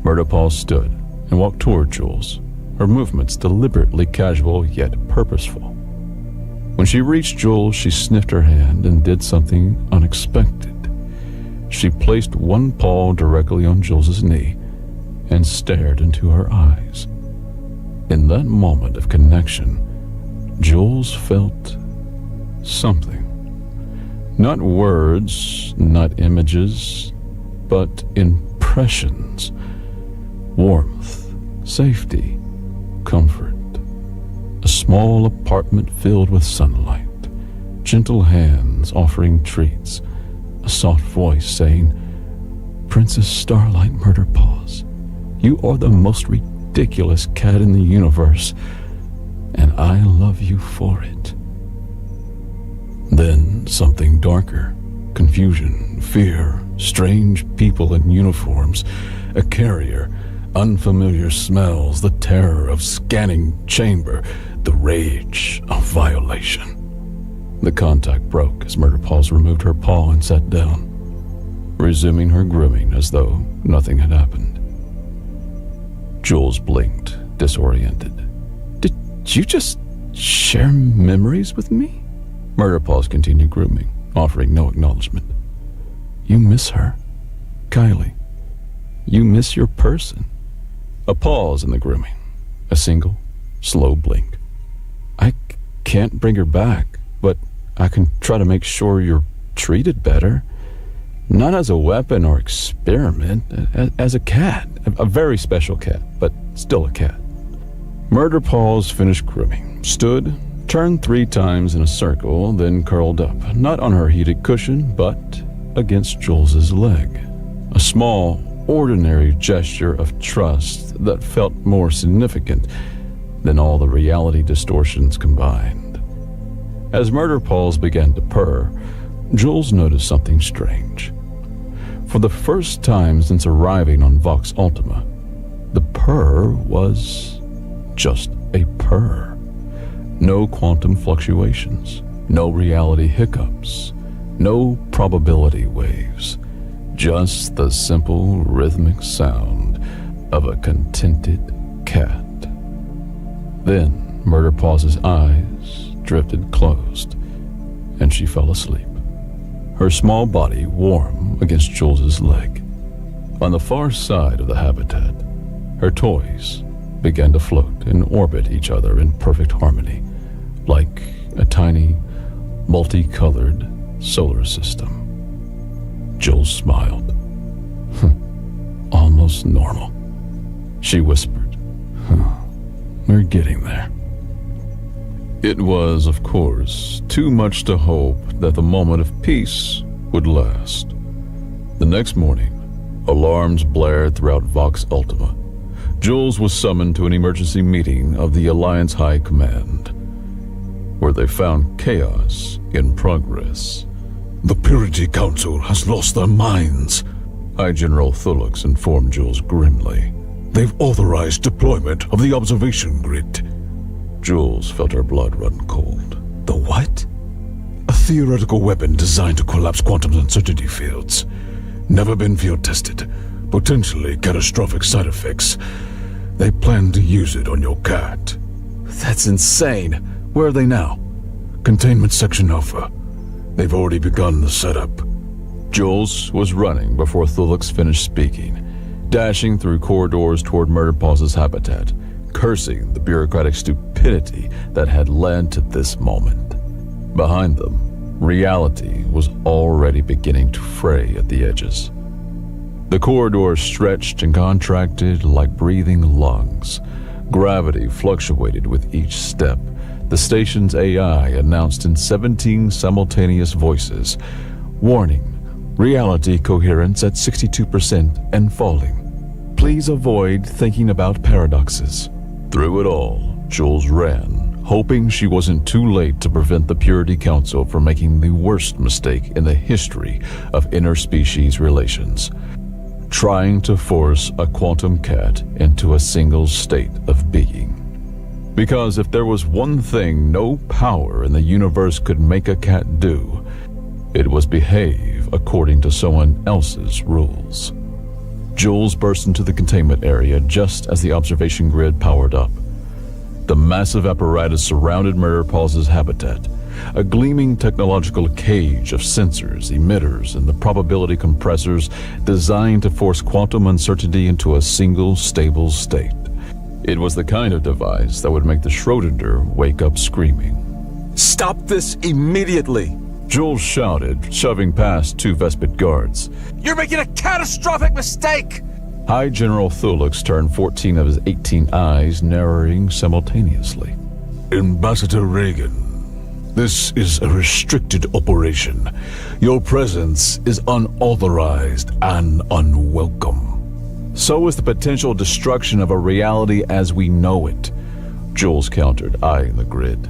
Murderpaw stood and walked toward Jules, her movements deliberately casual yet purposeful. When she reached Jules, she sniffed her hand and did something unexpected. She placed one paw directly on Jules's knee and stared into her eyes. In that moment of connection, Jules felt something. Not words, not images, but impressions. Warmth, safety, comfort. A small apartment filled with sunlight, gentle hands offering treats, a soft voice saying, "Princess Starlight Murderpaws, you are the most ridiculous cat in the universe, and I love you for it." Then something darker, confusion, fear, strange people in uniforms, a carrier, unfamiliar smells, the terror of scanning chamber, the rage of violation. The contact broke as Murderpaws removed her paw and sat down, resuming her grooming as though nothing had happened. Jules blinked, disoriented. "Did you just share memories with me?" Murderpaws continued grooming, offering no acknowledgement. "You miss her, Kylie. You miss your person." A pause in the grooming, a single, slow blink. "I can't bring her back, but I can try to make sure you're treated better. Not as a weapon or experiment, as a cat. A very special cat, but still a cat." Murderpaws finished grooming, stood, turned 3 times in a circle, then curled up, not on her heated cushion, but against Jules's leg. A small, ordinary gesture of trust that felt more significant than all the reality distortions combined. As Murderpaws began to purr, Jules noticed something strange. For the first time since arriving on Vox Ultima, the purr was just a purr. No quantum fluctuations, no reality hiccups, no probability waves, just the simple rhythmic sound of a contented cat. Then Murderpaw's eyes drifted closed, and she fell asleep, her small body warm against Jules's leg. On the far side of the habitat, her toys began to float and orbit each other in perfect harmony, like a tiny, multicolored solar system. Jules smiled. Almost normal, she whispered. We're getting there. It was, of course, too much to hope that the moment of peace would last. The next morning, alarms blared throughout Vox Ultima. Jules was summoned to an emergency meeting of the Alliance High Command, where they found chaos in progress. The Purity Council has lost their minds, High General Thulux informed Jules grimly. They've authorized deployment of the observation grid. Jules felt her blood run cold. The what? A theoretical weapon designed to collapse quantum uncertainty fields. Never been field tested. Potentially catastrophic side effects. They plan to use it on your cat. That's insane. Where are they now? Containment Section Alpha. They've already begun the setup. Jules was running before Thulux finished speaking, dashing through corridors toward Murderpaw's habitat, cursing the bureaucratic stupidity that had led to this moment. Behind them, reality was already beginning to fray at the edges. The corridors stretched and contracted like breathing lungs. Gravity fluctuated with each step. The station's AI announced in 17 simultaneous voices, warning, reality coherence at 62% and falling. Please avoid thinking about paradoxes. Through it all, Jules ran, hoping she wasn't too late to prevent the Purity Council from making the worst mistake in the history of interspecies relations, trying to force a quantum cat into a single state of being. Because if there was one thing no power in the universe could make a cat do, it was behave according to someone else's rules. Jules burst into the containment area just as the observation grid powered up. The massive apparatus surrounded Murderpaw's habitat, a gleaming technological cage of sensors, emitters, and the probability compressors designed to force quantum uncertainty into a single stable state. It was the kind of device that would make the Schrödinger wake up screaming. Stop this immediately! Jules shouted, shoving past two Vespid guards. You're making a catastrophic mistake! High General Thulux turned 14 of his 18 eyes, narrowing simultaneously. Ambassador Reagan, this is a restricted operation. Your presence is unauthorized and unwelcome. So is the potential destruction of a reality as we know it, Jules countered, eyeing the grid.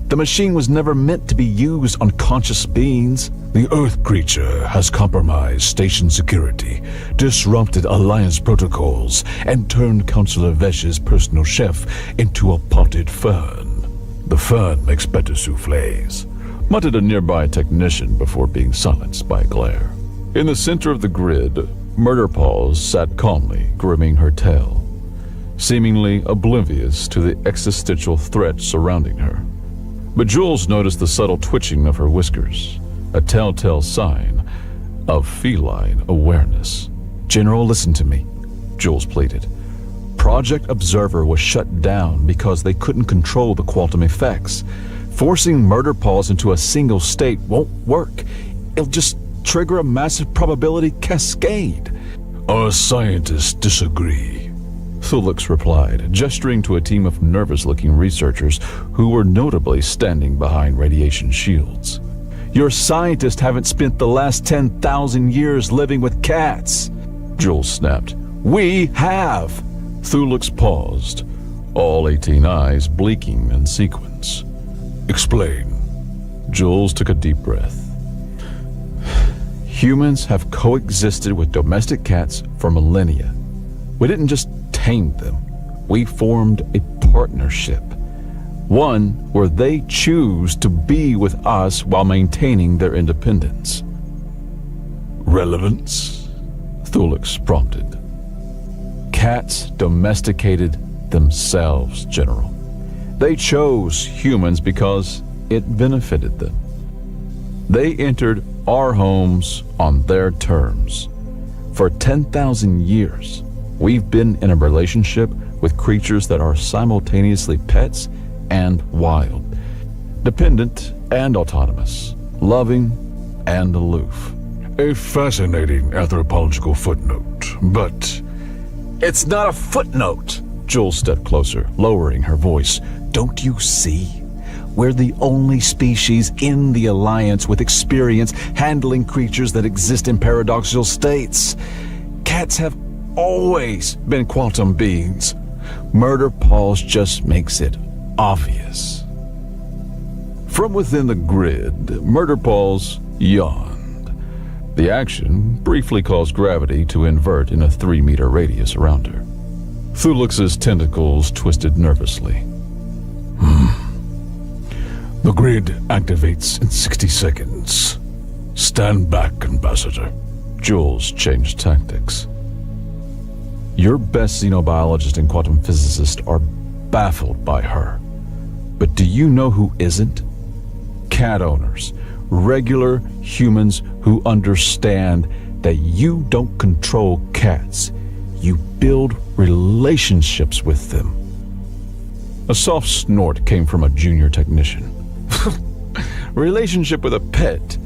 The machine was never meant to be used on conscious beings. The Earth creature has compromised station security, disrupted Alliance protocols, and turned Councillor Vesh's personal chef into a potted fern. The fern makes better soufflés, muttered a nearby technician before being silenced by a glare. In the center of the grid, Murderpaw sat calmly, grooming her tail, seemingly oblivious to the existential threat surrounding her. But Jules noticed the subtle twitching of her whiskers, a telltale sign of feline awareness. General, listen to me, Jules pleaded. Project Observer was shut down because they couldn't control the quantum effects. Forcing Murderpaws into a single state won't work. It'll just trigger a massive probability cascade. Our scientists disagree, Thulux replied, gesturing to a team of nervous-looking researchers who were notably standing behind radiation shields. Your scientists haven't spent the last 10,000 years living with cats, Jules snapped. We have. Thulux paused, all 18 eyes blinking in sequence. Explain. Jules took a deep breath. Humans have coexisted with domestic cats for millennia. We didn't just tame them. We formed a partnership. One where they choose to be with us while maintaining their independence. Relevance? Thulux prompted. Cats domesticated themselves, General. They chose humans because it benefited them. They entered our homes on their terms. For 10,000 years, we've been in a relationship with creatures that are simultaneously pets and wild, dependent and autonomous, loving and aloof. A fascinating anthropological footnote, but It's not a footnote. Jules stepped closer, lowering her voice. Don't you see? We're the only species in the Alliance with experience handling creatures that exist in paradoxical states. Cats have always been quantum beings. Murder Pause just makes it obvious. from within the grid, Murder Pause yawned. The action briefly caused gravity to invert in a 3-meter radius around her. Thulux's tentacles twisted nervously. The grid activates in 60 seconds. Stand back, Ambassador. Jules changed tactics. Your best xenobiologist and quantum physicist are baffled by her. But do you know who isn't? Cat owners, regular humans who understand that you don't control cats. You build relationships with them. A soft snort came from a junior technician. Relationship with a pet?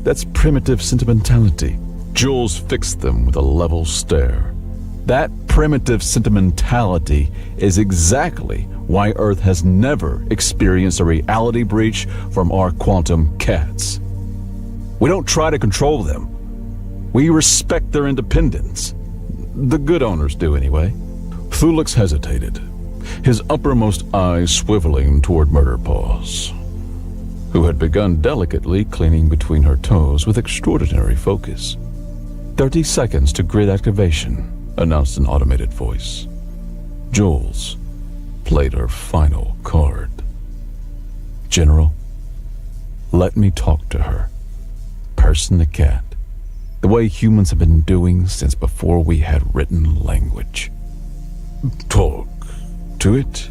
That's primitive sentimentality. Jules fixed them with a level stare. That primitive sentimentality is exactly why Earth has never experienced a reality breach from our quantum cats. We don't try to control them. We respect their independence. The good owners do anyway. Thulux hesitated, his uppermost eyes swiveling toward Murder Paws, who had begun delicately cleaning between her toes with extraordinary focus. 30 seconds to grid activation, announced an automated voice. Jules played her final card. General, let me talk to her. Person to cat. The way humans have been doing since before we had written language. Talk to it?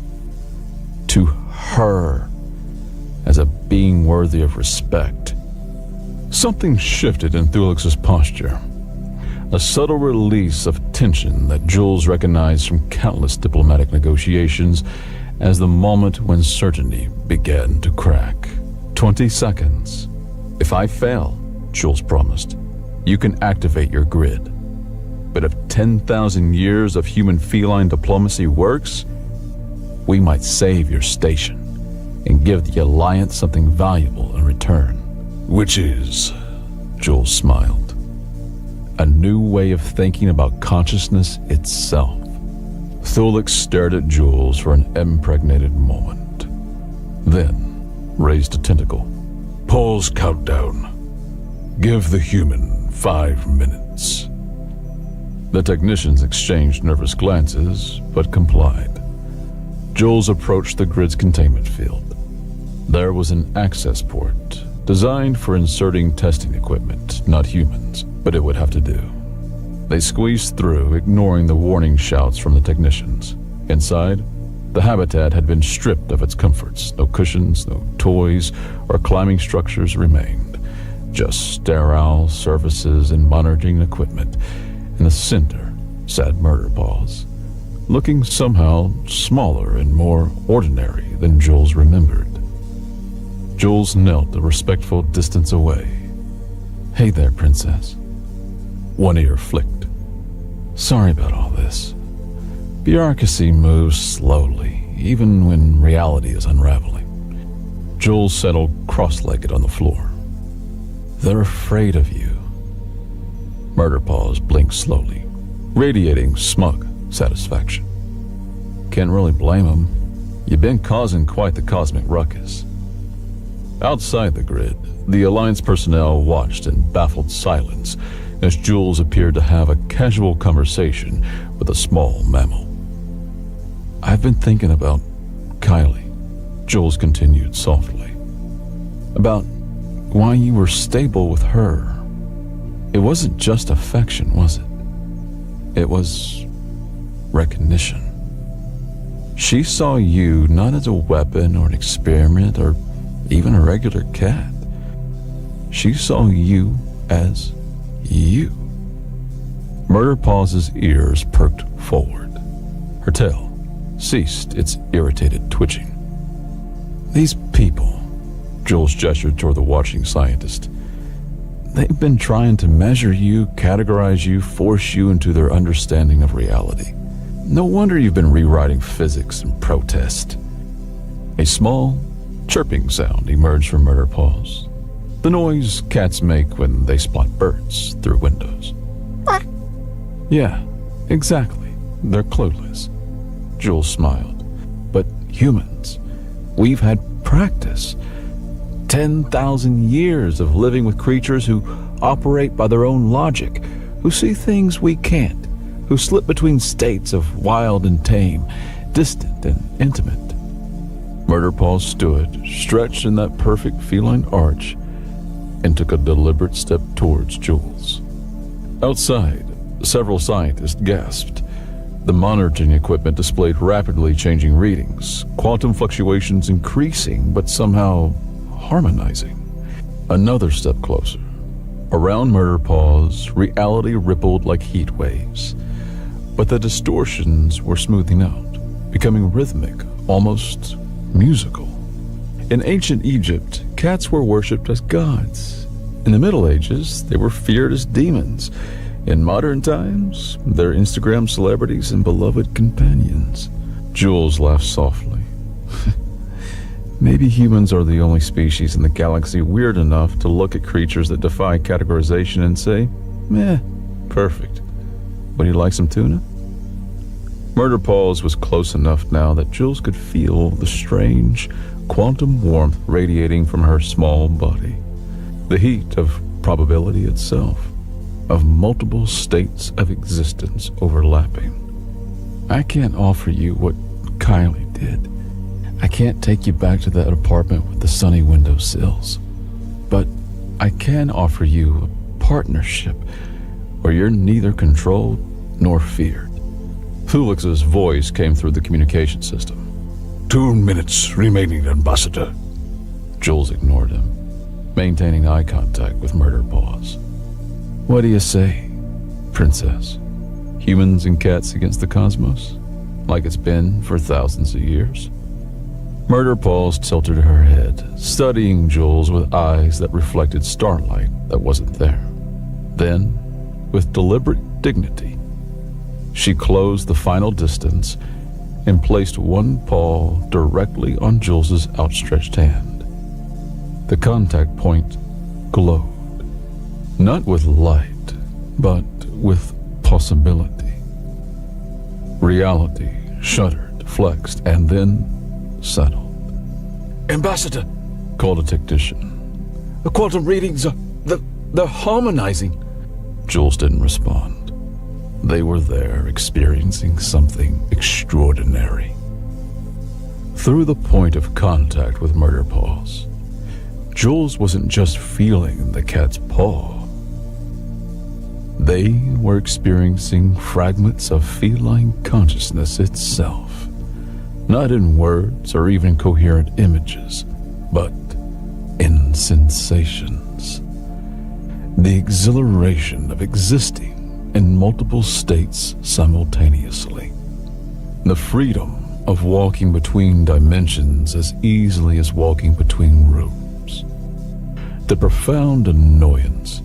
To her, as a being worthy of respect. Something shifted in Thulux's posture. A subtle release of tension that Jules recognized from countless diplomatic negotiations as the moment when certainty began to crack. 20 seconds. If I fail, Jules promised, you can activate your grid. But if 10,000 years of human feline diplomacy works, we might save your station and give the Alliance something valuable in return. Which is? Jules smiled. A new way of thinking about consciousness itself. Thulux stared at Jules for an impregnated moment, then raised a tentacle. Pause countdown. Give the human 5 minutes. The technicians exchanged nervous glances, but complied. Jules approached the grid's containment field. There was an access port, designed for inserting testing equipment, not humans, but it would have to do. They squeezed through, ignoring the warning shouts from the technicians. Inside, the habitat had been stripped of its comforts. No cushions, no toys, or climbing structures remained. Just sterile surfaces and monitoring equipment. In the center sat Murder Paws, looking somehow smaller and more ordinary than Jules remembered. Jules knelt a respectful distance away. Hey there, princess. One ear flicked. Sorry about all this. Bureaucracy moves slowly, even when reality is unraveling. Jules settled cross-legged on the floor. They're afraid of you. Murder Paws blinked slowly, radiating smug satisfaction. Can't really blame him. You've been causing quite the cosmic ruckus. Outside the grid, the Alliance personnel watched in baffled silence as Jules appeared to have a casual conversation with a small mammal. I've been thinking about Kylie, Jules continued softly. About why you were stable with her. It wasn't just affection, was it? It was recognition. She saw you not as a weapon or an experiment or even a regular cat. She saw you as you. Murder Paws' ears perked forward. Her tail ceased its irritated twitching. These people, Jules gestured toward the watching scientist, They've been trying to measure you, categorize you, force you into their understanding of reality. No wonder you've been rewriting physics in protest. A small, chirping sound emerged from Murder Paws. The noise cats make when they spot birds through windows. Yeah, exactly. They're clueless. Jules smiled. But humans, we've had practice. 10,000 years of living with creatures who operate by their own logic, who see things we can't, who slip between states of wild and tame, distant and intimate. Murder Paws stood, stretched in that perfect feline arch, and took a deliberate step towards Jules. Outside, several scientists gasped. The monitoring equipment displayed rapidly changing readings, quantum fluctuations increasing but somehow harmonizing. Another step closer. Around Murder Paws, reality rippled like heat waves, but the distortions were smoothing out, becoming rhythmic, almost musical. In ancient Egypt, cats were worshipped as gods. In the Middle Ages, they were feared as demons. In modern times, they're Instagram celebrities and beloved companions. Jules laughed softly. Maybe humans are the only species in the galaxy weird enough to look at creatures that defy categorization and say, meh, perfect. Would you like some tuna? Murder Paws was close enough now that Jules could feel the strange, quantum warmth radiating from her small body. The heat of probability itself, of multiple states of existence overlapping. I can't offer you what Kylie did. I can't take you back to that apartment with the sunny windowsills. But I can offer you a partnership where you're neither controlled nor feared. Felix's voice came through the communication system. 2 minutes remaining, Ambassador. Jules ignored him, maintaining eye contact with Murder Paws. What do you say, Princess? Humans and cats against the cosmos? Like it's been for thousands of years? Murder Paws tilted her head, studying Jules with eyes that reflected starlight that wasn't there. Then, with deliberate dignity, she closed the final distance and placed one paw directly on Jules's outstretched hand. The contact point glowed, not with light, but with possibility. Reality shuddered, flexed, and then settled. Ambassador, Called a technician. the quantum readings are... they're harmonizing. Jules didn't respond. They were there experiencing something extraordinary. Through the point of contact with Murder Paws, Jules wasn't just feeling the cat's paw. They were experiencing fragments of feline consciousness itself. Not in words or even coherent images, but in sensations. The exhilaration of existing in multiple states simultaneously. The freedom of walking between dimensions as easily as walking between rooms. The profound annoyance.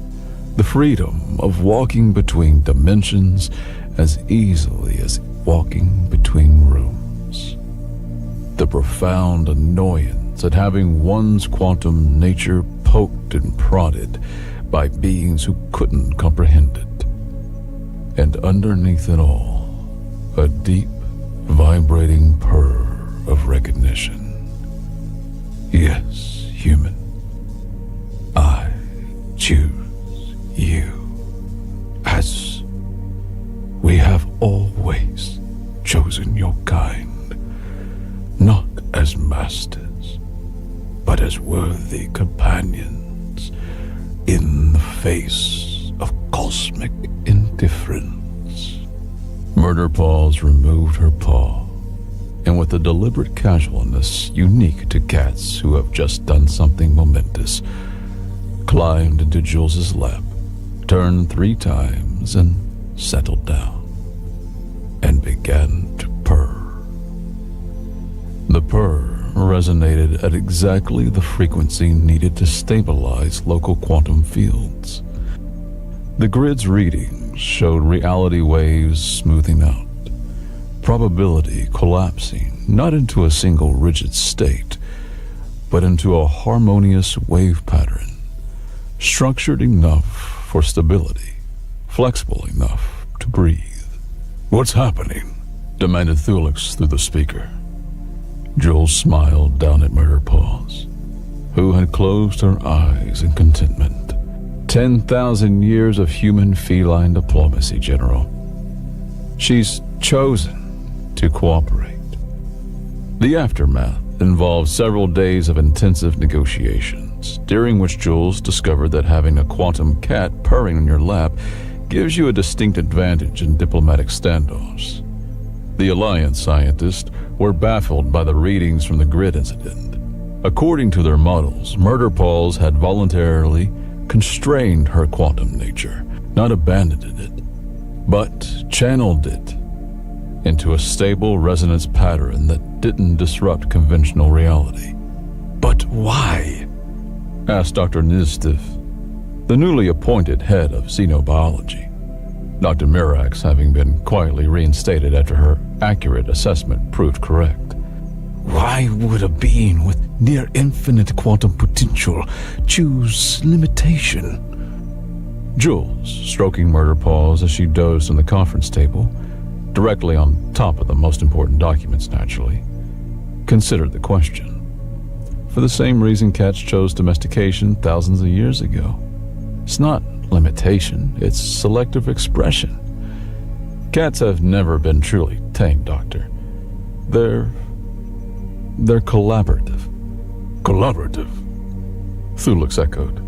The freedom of walking between dimensions as easily as walking between rooms. The profound annoyance at having one's quantum nature poked and prodded by beings who couldn't comprehend it. And underneath it all, a deep, vibrating purr of recognition. Yes, human. I choose you. As we have always chosen your kind. Not as masters, but as worthy companions in the face of cosmic indifference. Murder Paws removed her paw, and with a deliberate casualness unique to cats who have just done something momentous, climbed into Jules's lap, turned 3 times, and settled down, and began to purr. The purr resonated at exactly the frequency needed to stabilize local quantum fields. The grid's readings showed reality waves smoothing out, probability collapsing not into a single rigid state, but into a harmonious wave pattern, structured enough for stability, flexible enough to breathe. What's happening? Demanded Thulix through the speaker. Jules smiled down at Murder Paws, who had closed her eyes in contentment. 10,000 years of human-feline diplomacy, General. She's chosen to cooperate. The aftermath involved several days of intensive negotiations, during which Jules discovered that having a quantum cat purring in your lap gives you a distinct advantage in diplomatic standoffs. The Alliance scientists were baffled by the readings from the grid incident. According to their models, Murder Paws had voluntarily constrained her quantum nature, not abandoned it, but channeled it into a stable resonance pattern that didn't disrupt conventional reality. But why? Asked Dr. Nizstiv, the newly appointed head of xenobiology. Dr. Mirax having been quietly reinstated after her accurate assessment proved correct. Why would a being with near infinite quantum potential choose limitation? Jules, stroking Murder Paws as she dozed on the conference table, directly on top of the most important documents naturally, considered the question. For the same reason cats chose domestication thousands of years ago. It's not limitation, it's selective expression. Cats have never been truly tame, Doctor. They're collaborative. Collaborative? Thulix echoed.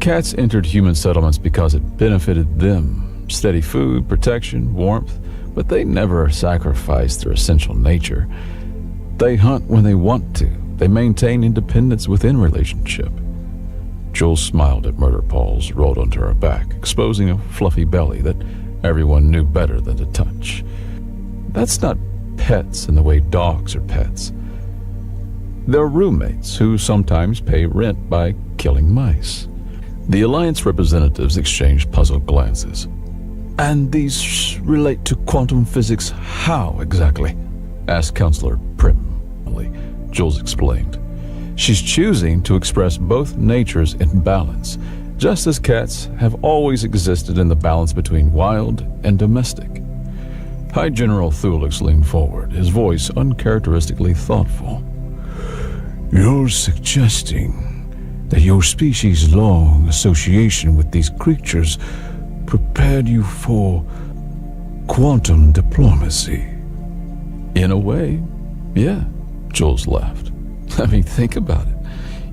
Cats entered human settlements because it benefited them. Steady food, protection, warmth, but they never sacrificed their essential nature. They hunt when they want to. They maintain independence within relationship. Jules smiled at Murder Paws, rolled onto her back, exposing a fluffy belly that everyone knew better than to touch. That's not pets in the way dogs are pets. They're roommates who sometimes pay rent by killing mice. The Alliance representatives exchanged puzzled glances. And these relate to quantum physics how exactly? Asked Counselor primly. Jules explained. She's choosing to express both natures in balance, just as cats have always existed in the balance between wild and domestic. High General Thulix leaned forward, his voice uncharacteristically thoughtful. You're suggesting that your species' long association with these creatures prepared you for quantum diplomacy? In a way, yeah, Jules laughed. I mean, think about it.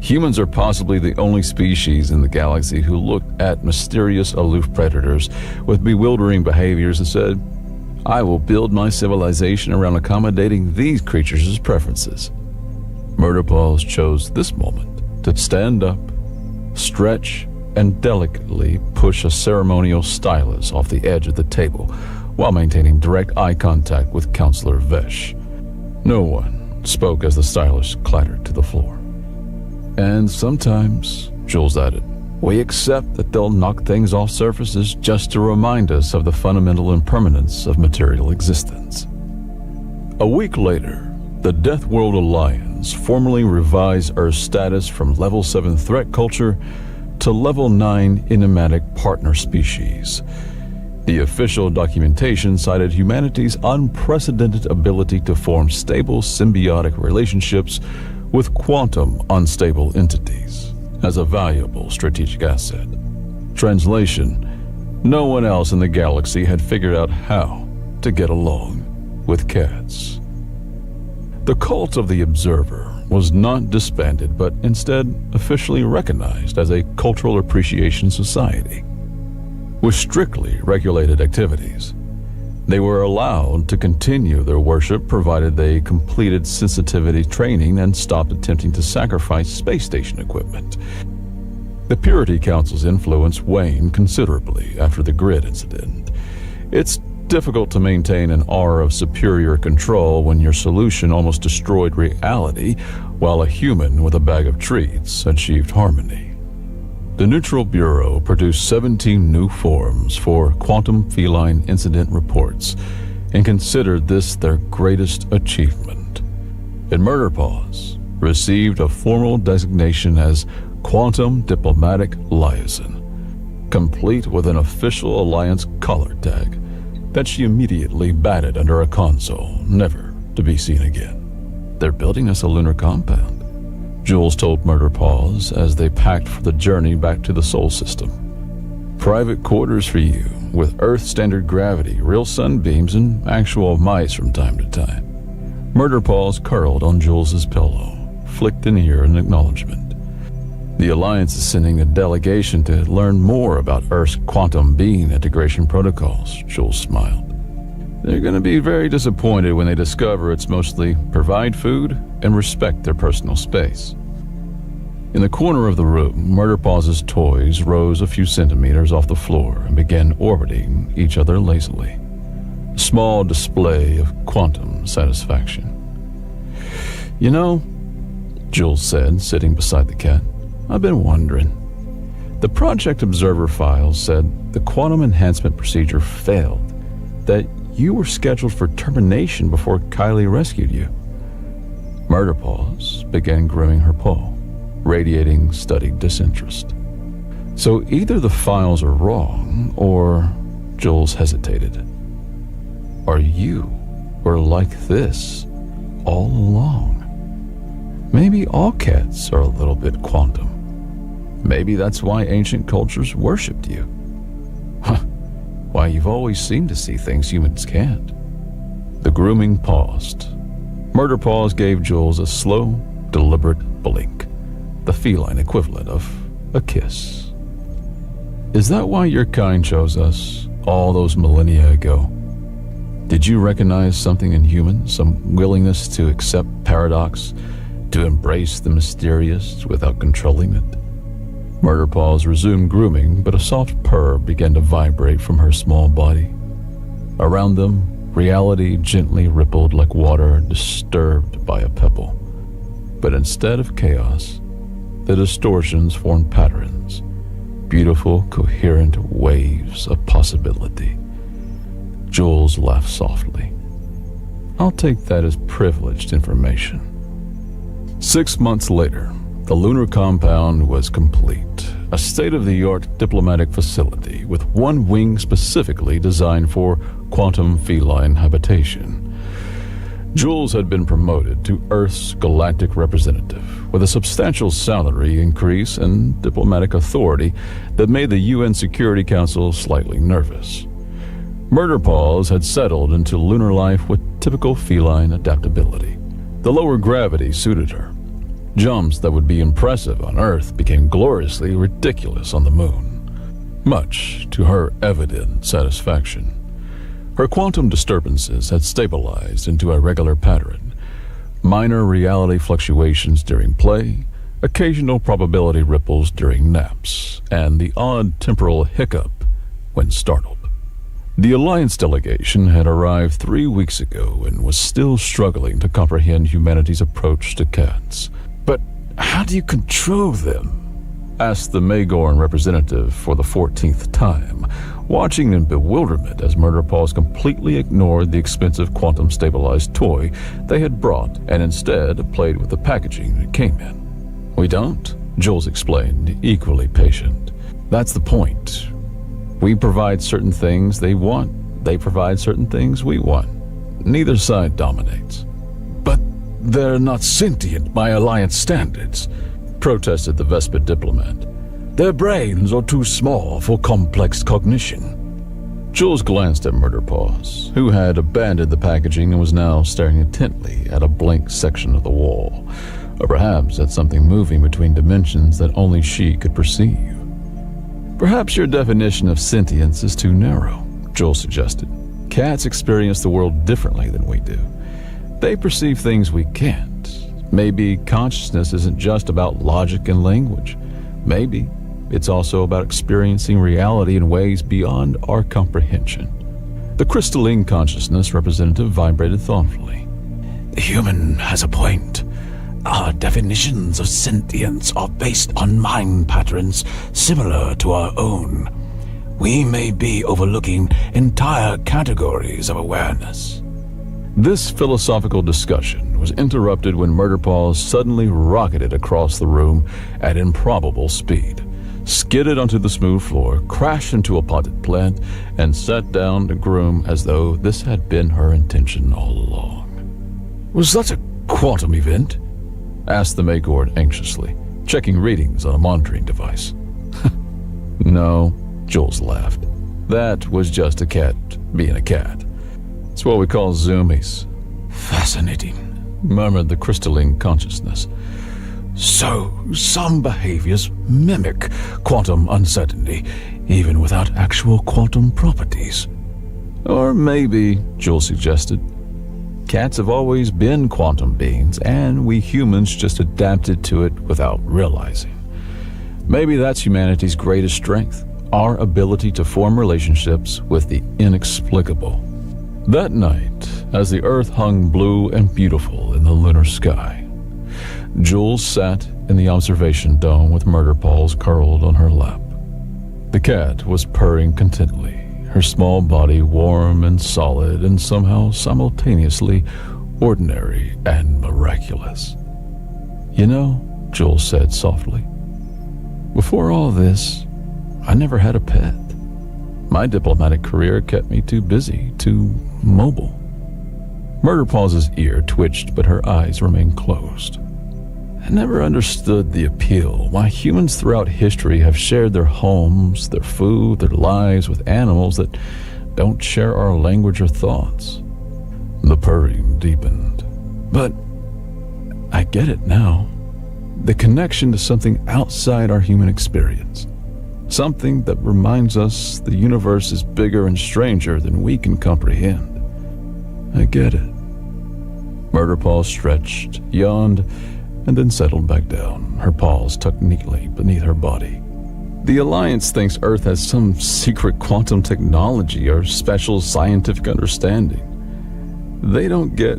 Humans are possibly the only species in the galaxy who looked at mysterious aloof predators with bewildering behaviors and said, I will build my civilization around accommodating these creatures' preferences. Murder Paws chose this moment to stand up, stretch, and delicately push a ceremonial stylus off the edge of the table while maintaining direct eye contact with Counselor Vesh. No one spoke as the stylus clattered to the floor. And sometimes, Jules added, we accept that they'll knock things off surfaces just to remind us of the fundamental impermanence of material existence. A week later, the Death World Alliance formally revised Earth's status from Level 7 threat culture to Level 9 enigmatic partner species. The official documentation cited humanity's unprecedented ability to form stable symbiotic relationships with quantum unstable entities as a valuable strategic asset. Translation: no one else in the galaxy had figured out how to get along with cats. The cult of the Observer was not disbanded, but instead officially recognized as a cultural appreciation society with strictly regulated activities. They were allowed to continue their worship provided they completed sensitivity training and stopped attempting to sacrifice space station equipment. The Purity Council's influence waned considerably after the grid incident. Its difficult to maintain an aura of superior control when your solution almost destroyed reality, while a human with a bag of treats achieved harmony. The Neutral Bureau produced 17 new forms for quantum feline incident reports and considered this their greatest achievement. And Murder Paws received a formal designation as Quantum Diplomatic Liaison, complete with an official Alliance collar tag that she immediately batted under a console, never to be seen again. They're building us a lunar compound, Jules told Murder Paws as they packed for the journey back to the Sol system. Private quarters for you, with Earth standard gravity, real sunbeams, and actual mice from time to time. Murder Paws curled on Jules's pillow, flicked an ear in acknowledgement. The Alliance is sending a delegation to learn more about Earth's quantum beam integration protocols, Jules smiled. They're going to be very disappointed when they discover it's mostly provide food and respect their personal space. In the corner of the room, Murder Paws' toys rose a few centimeters off the floor and began orbiting each other lazily. A small display of quantum satisfaction. You know, Jules said, sitting beside the cat, I've been wondering. The Project Observer files said the quantum enhancement procedure failed, that you were scheduled for termination before Kylie rescued you. Murder Paws began grooming her paw, radiating studied disinterest. So either the files are wrong, or Jules hesitated. Or you were like this all along. Maybe all cats are a little bit quantum. Maybe that's why ancient cultures worshipped you. Why you've always seemed to see things humans can't. The grooming paused. Murder Paws gave Jules a slow, deliberate blink, the feline equivalent of a kiss. Is that why your kind chose us all those millennia ago? Did you recognize something in humans, some willingness to accept paradox, to embrace the mysterious without controlling it? Murder Paws resumed grooming, but a soft purr began to vibrate from her small body. Around them, reality gently rippled like water disturbed by a pebble. But instead of chaos, the distortions formed patterns, beautiful, coherent waves of possibility. Jules laughed softly. I'll take that as privileged information. 6 months later, the lunar compound was complete, a state-of-the-art diplomatic facility with one wing specifically designed for quantum feline habitation. Jules had been promoted to Earth's galactic representative, with a substantial salary increase and diplomatic authority that made the UN Security Council slightly nervous. Murder Paws had settled into lunar life with typical feline adaptability. The lower gravity suited her. Jumps that would be impressive on Earth became gloriously ridiculous on the Moon, much to her evident satisfaction. Her quantum disturbances had stabilized into a regular pattern. Minor reality fluctuations during play, occasional probability ripples during naps, and the odd temporal hiccup when startled. The Alliance delegation had arrived 3 weeks ago and was still struggling to comprehend humanity's approach to cats. But how do you control them? Asked the Magorn representative for the 14th time, watching in bewilderment as Murder Paws completely ignored the expensive quantum-stabilized toy they had brought and instead played with the packaging it came in. We don't, Jules explained, equally patient. That's the point. We provide certain things they want. They provide certain things we want. Neither side dominates. But they're not sentient by Alliance standards, protested the Vespid diplomat. Their brains are too small for complex cognition. Jules glanced at Murder Paws, who had abandoned the packaging and was now staring intently at a blank section of the wall, or perhaps at something moving between dimensions that only she could perceive. Perhaps your definition of sentience is too narrow, Jules suggested. Cats experience the world differently than we do. They perceive things we can't. Maybe consciousness isn't just about logic and language. Maybe it's also about experiencing reality in ways beyond our comprehension. The crystalline consciousness representative vibrated thoughtfully. The human has a point. Our definitions of sentience are based on mind patterns similar to our own. We may be overlooking entire categories of awareness. This philosophical discussion was interrupted when Murderpaws suddenly rocketed across the room at improbable speed, skidded onto the smooth floor, crashed into a potted plant, and sat down to groom as though this had been her intention all along. Was that a quantum event? Asked the Magord anxiously, checking readings on a monitoring device. No, Jules laughed. That was just a cat being a cat. It's what we call zoomies. Fascinating, Murmured the crystalline consciousness. So, some behaviors mimic quantum uncertainty, even without actual quantum properties. Or maybe, Jules suggested, cats have always been quantum beings, and we humans just adapted to it without realizing. Maybe that's humanity's greatest strength, our ability to form relationships with the inexplicable. That night, as the earth hung blue and beautiful in the lunar sky, Jules sat in the observation dome with Murderpaws curled on her lap. The cat was purring contentedly, her small body warm and solid and somehow simultaneously ordinary and miraculous. You know, Jules said softly, before all this, I never had a pet. My diplomatic career kept me too busy, too mobile. Murderpaw's ear twitched, but her eyes remained closed. I never understood the appeal, why humans throughout history have shared their homes, their food, their lives with animals that don't share our language or thoughts. The purring deepened. But I get it now. The connection to something outside our human experience. Something that reminds us the universe is bigger and stranger than we can comprehend. I get it. Murderpaw stretched, yawned, and then settled back down, her paws tucked neatly beneath her body. The Alliance thinks Earth has some secret quantum technology or special scientific understanding. They don't get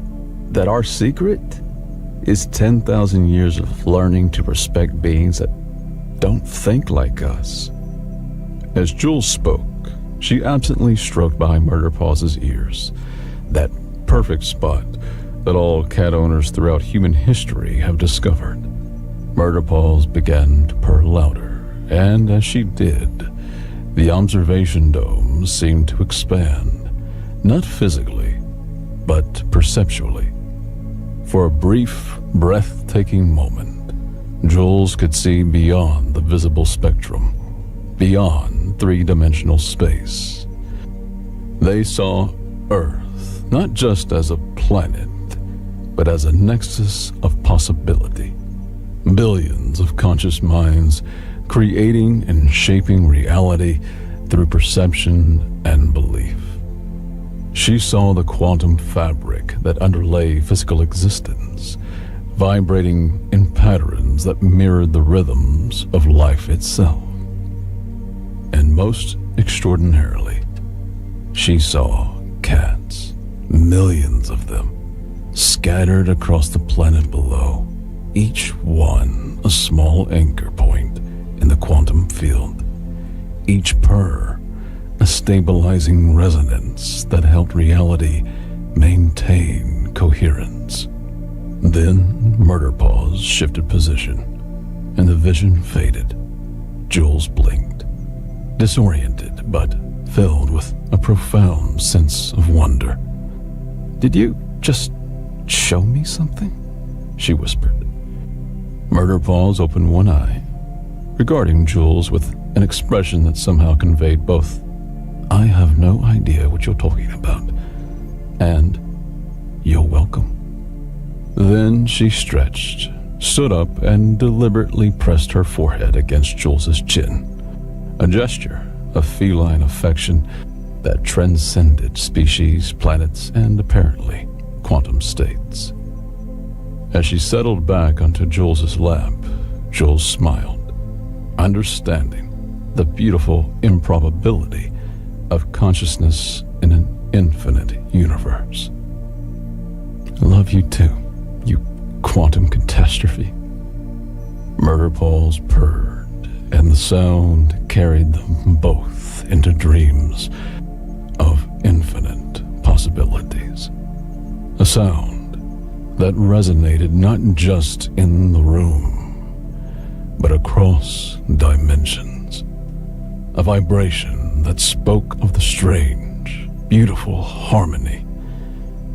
that our secret is 10,000 years of learning to respect beings that don't think like us. As Jules spoke, she absently stroked behind Murderpaw's ears, that perfect spot that all cat owners throughout human history have discovered. Murderpaws began to purr louder, and as she did, the observation dome seemed to expand, not physically, but perceptually. For a brief, breathtaking moment, Jules could see beyond the visible spectrum, beyond three-dimensional space. They saw Earth not just as a planet, but as a nexus of possibility. Billions of conscious minds creating and shaping reality through perception and belief. She saw the quantum fabric that underlay physical existence, vibrating in patterns that mirrored the rhythms of life itself. And most extraordinarily, she saw cats, millions of them, scattered across the planet below, each one a small anchor point in the quantum field, each purr a stabilizing resonance that helped reality maintain coherence. Then Murderpaws shifted position, and the vision faded. Jules blinked, disoriented but filled with a profound sense of wonder. "Did you just show me something?" she whispered. Murderpaws opened one eye, regarding Jules with an expression that somehow conveyed both, "I have no idea what you're talking about," and "You're welcome." Then she stretched, stood up, and deliberately pressed her forehead against Jules's chin, a gesture of feline affection that transcended species, planets, and apparently quantum states. As she settled back onto Jules's lap, Jules smiled, understanding the beautiful improbability of consciousness in an infinite universe. I love you too, you quantum catastrophe. Murder balls purred, and the sound carried them both into dreams of infinite possibilities. A sound that resonated not just in the room, but across dimensions. A vibration that spoke of the strange, beautiful harmony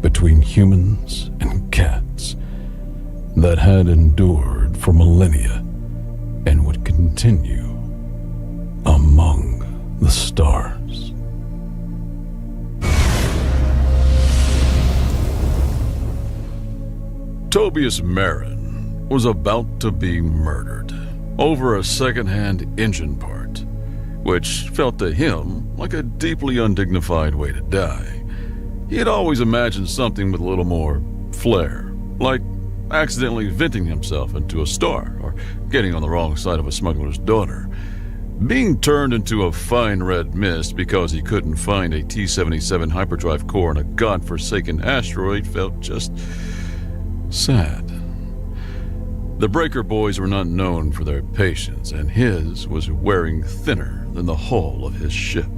between humans and cats that had endured for millennia and would continue among the stars. Tobias Marin was about to be murdered over a second-hand engine part, which felt to him like a deeply undignified way to die. He had always imagined something with a little more flair, like accidentally venting himself into a star or getting on the wrong side of a smuggler's daughter. Being turned into a fine red mist because he couldn't find a T-77 hyperdrive core in a godforsaken asteroid felt just sad. The Breaker Boys were not known for their patience, and his was wearing thinner than the hull of his ship.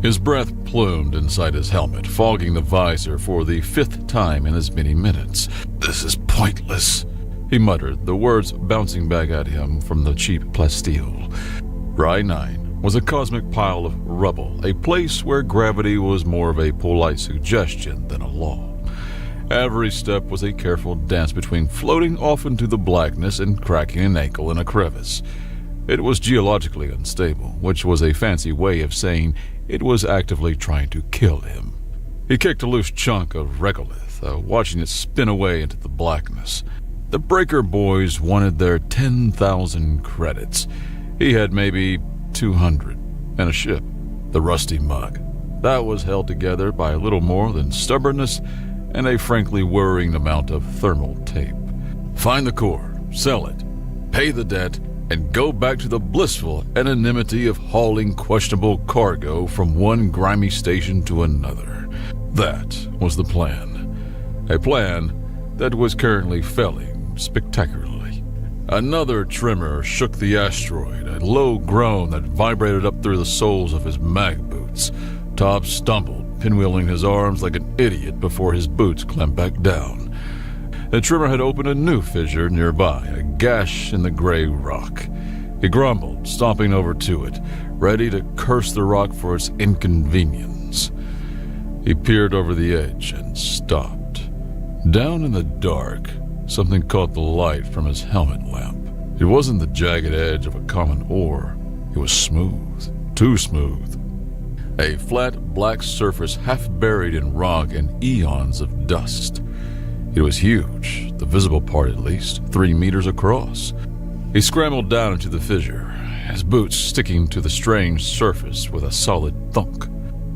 His breath plumed inside his helmet, fogging the visor for the 5th time in as many minutes. "This is pointless," he muttered, the words bouncing back at him from the cheap plasteel. Rye 9 was a cosmic pile of rubble, a place where gravity was more of a polite suggestion than a law. Every step was a careful dance between floating off into the blackness and cracking an ankle in a crevice. It was geologically unstable, which was a fancy way of saying it was actively trying to kill him. He kicked a loose chunk of regolith, watching it spin away into the blackness. The Breaker Boys wanted their 10,000 credits. He had maybe 200, and a ship, the Rusty Mug. That was held together by a little more than stubbornness and a frankly worrying amount of thermal tape. Find the core, sell it, pay the debt, and go back to the blissful anonymity of hauling questionable cargo from one grimy station to another. That was the plan. A plan that was currently failing spectacularly. Another tremor shook the asteroid, a low groan that vibrated up through the soles of his mag boots. Top stumbled, pinwheeling his arms like an idiot before his boots clamped back down. The tremor had opened a new fissure nearby, a gash in the gray rock. He grumbled, stomping over to it, ready to curse the rock for its inconvenience. He peered over the edge and stopped. Down in the dark, something caught the light from his helmet lamp. It wasn't the jagged edge of a common ore. It was smooth, too smooth. A flat black surface half buried in rock and eons of dust. It was huge, the visible part at least, 3 meters across. He scrambled down into the fissure, his boots sticking to the strange surface with a solid thunk.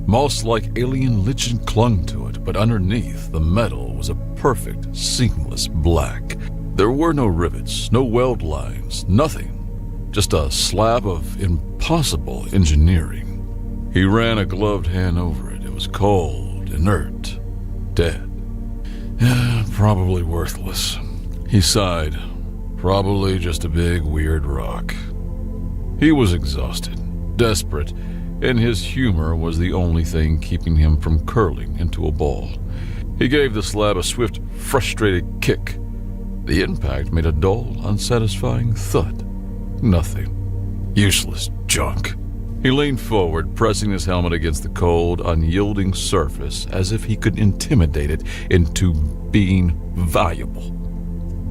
Moss-like alien lichen clung to it, but underneath, the metal was a perfect, seamless black. There were no rivets, no weld lines, nothing. Just a slab of impossible engineering. He ran a gloved hand over it. It was cold, inert, dead. Probably worthless. He sighed. Probably just a big, weird rock. He was exhausted, desperate, and his humor was the only thing keeping him from curling into a ball. He gave the slab a swift, frustrated kick. The impact made a dull, unsatisfying thud. Nothing. Useless junk. He leaned forward, pressing his helmet against the cold, unyielding surface as if he could intimidate it into being valuable.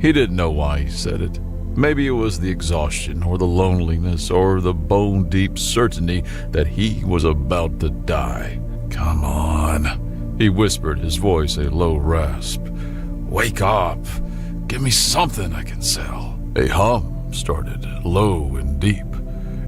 He didn't know why he said it. Maybe it was the exhaustion, or the loneliness, or the bone-deep certainty that he was about to die. "Come on," he whispered, his voice a low rasp. "Wake up. Give me something I can sell." A hum started, low and deep.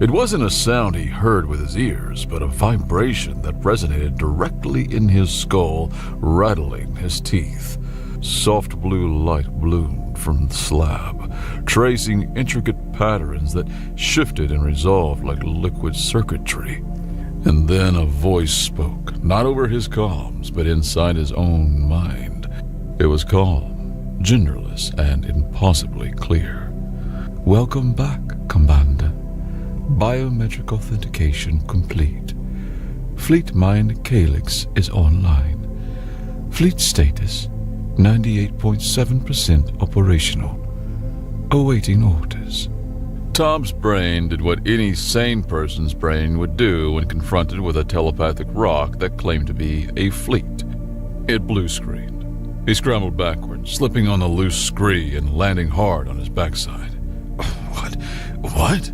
It wasn't a sound he heard with his ears, but a vibration that resonated directly in his skull, rattling his teeth. Soft blue light bloomed from the slab, tracing intricate patterns that shifted and resolved like liquid circuitry. And then a voice spoke, not over his comms, but inside his own mind. It was calm, genderless, and impossibly clear. Welcome back, Commander. Biometric authentication complete. Fleet Mind Calyx is online. Fleet status 98.7% operational. Awaiting orders. Tom's brain did what any sane person's brain would do when confronted with a telepathic rock that claimed to be a fleet. It blue-screened. He scrambled backwards, slipping on the loose scree and landing hard on his backside. What?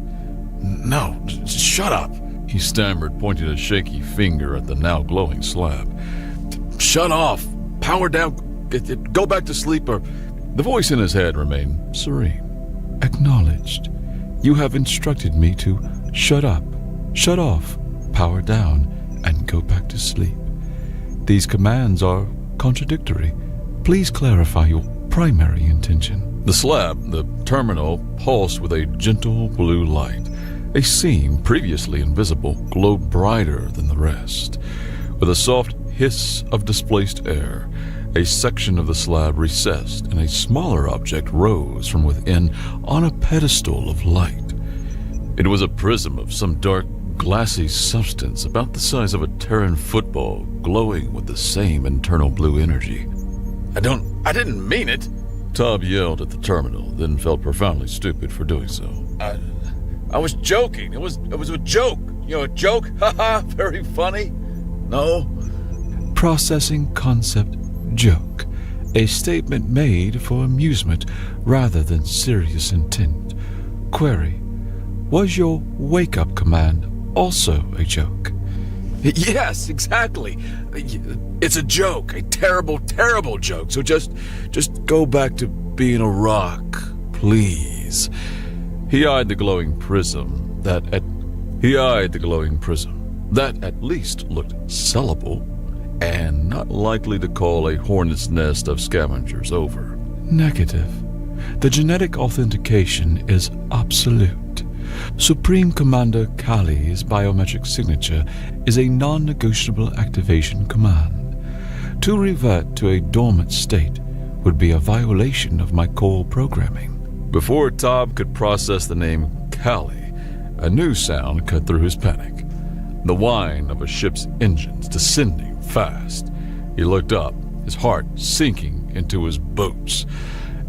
No, shut up, he stammered, pointing a shaky finger at the now glowing slab. Shut off. Power down. Go back to sleep or... The voice in his head remained serene. Acknowledged. You have instructed me to shut up, shut off, power down, and go back to sleep. These commands are contradictory. Please clarify your primary intention. The slab, the terminal, pulsed with a gentle blue light. A seam, previously invisible, glowed brighter than the rest. With a soft hiss of displaced air, a section of the slab recessed and a smaller object rose from within on a pedestal of light. It was a prism of some dark, glassy substance about the size of a Terran football, glowing with the same internal blue energy. I didn't mean it. Tom yelled at the terminal, then felt profoundly stupid for doing so. I was joking. It was a joke. You know, a joke? Haha, very funny. No. Processing concept joke. A statement made for amusement rather than serious intent. Query. Was your wake-up command also a joke? Yes, exactly. It's a joke. A terrible, terrible joke. So just go back to being a rock, please. He eyed the glowing prism that at least looked sellable and not likely to call a hornet's nest of scavengers over. Negative. The genetic authentication is absolute. Supreme Commander Kali's biometric signature is a non-negotiable activation command. To revert to a dormant state would be a violation of my core programming. Before Tom could process the name Kali, a new sound cut through his panic. The whine of a ship's engines descending fast. He looked up, his heart sinking into his boots.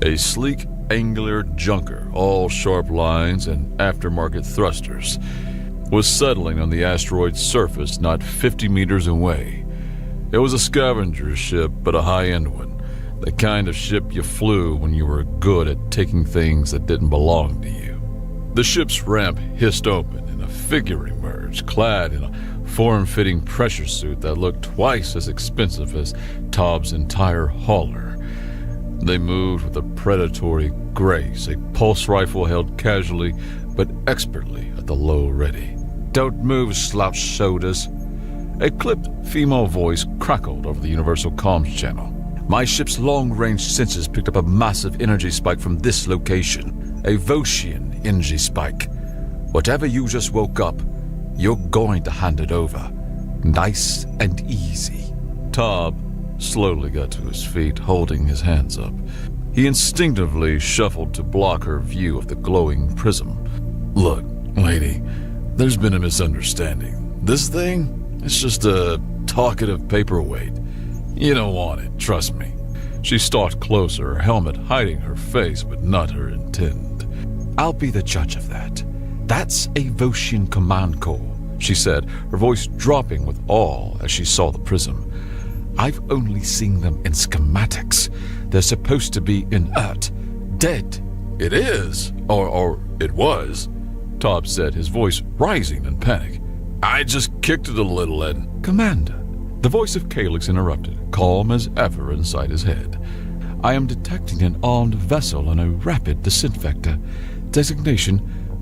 A sleek, angular junker, all sharp lines and aftermarket thrusters, was settling on the asteroid's surface not 50 meters away. It was a scavenger ship, but a high-end one. The kind of ship you flew when you were good at taking things that didn't belong to you. The ship's ramp hissed open and a figure emerged, clad in a form-fitting pressure suit that looked twice as expensive as Tom's entire hauler. They moved with a predatory grace, a pulse rifle held casually but expertly at the low ready. "Don't move, slouch shoulders." A clipped female voice crackled over the universal comms channel. "My ship's long-range sensors picked up a massive energy spike from this location. A Voshian energy spike. Whatever you just woke up, you're going to hand it over. Nice and easy." Tom slowly got to his feet, holding his hands up. He instinctively shuffled to block her view of the glowing prism. "Look, lady, there's been a misunderstanding. This thing, it's just a talkative paperweight. You don't want it, trust me." She stalked closer, her helmet hiding her face but not her intent. "I'll be the judge of that. That's a Voshian command core," she said, her voice dropping with awe as she saw the prism. "I've only seen them in schematics. They're supposed to be inert, dead." "It is, or it was," Tom said, his voice rising in panic. "I just kicked it a little and..." "Commander," the voice of Calyx interrupted, calm as ever inside his head. "I am detecting an armed vessel on a rapid descent vector. Designation,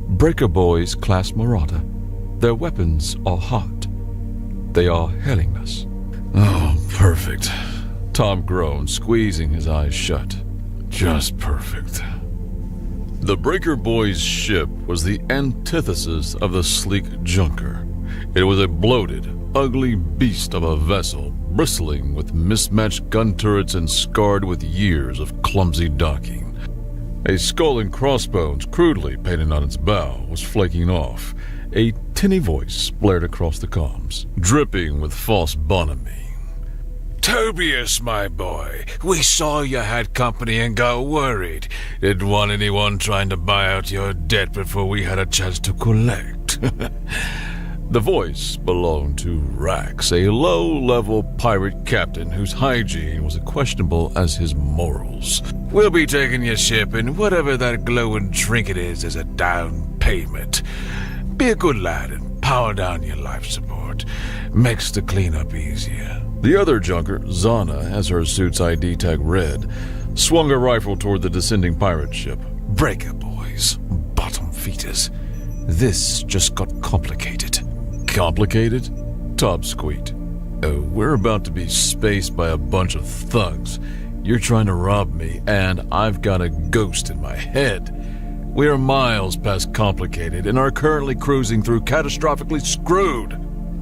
Breaker Boys Class Marauder. Their weapons are hot. They are hailing us." "Oh, perfect," Tom groaned, squeezing his eyes shut. "Just perfect." The Breaker Boys' ship was the antithesis of the sleek junker. It was a bloated, ugly beast of a vessel, bristling with mismatched gun turrets and scarred with years of clumsy docking. A skull and crossbones, crudely painted on its bow, was flaking off. A tinny voice blared across the comms, dripping with false bonhomie. Tobias, my boy, we saw you had company and got worried. Didn't want anyone trying to buy out your debt before we had a chance to collect. The voice belonged to Rax, a low-level pirate captain whose hygiene was as questionable as his morals. We'll be taking your ship, and whatever that glowing trinket is as a down payment. Be a good lad and power down your life support. Makes the cleanup easier. The other junker, Zana, as her suit's ID tag read, swung a rifle toward the descending pirate ship. Breaker boys, bottom feeders. This just got complicated. Complicated? Tob squeaked. Oh, we're about to be spaced by a bunch of thugs. You're trying to rob me, and I've got a ghost in my head. We are miles past complicated and are currently cruising through catastrophically screwed.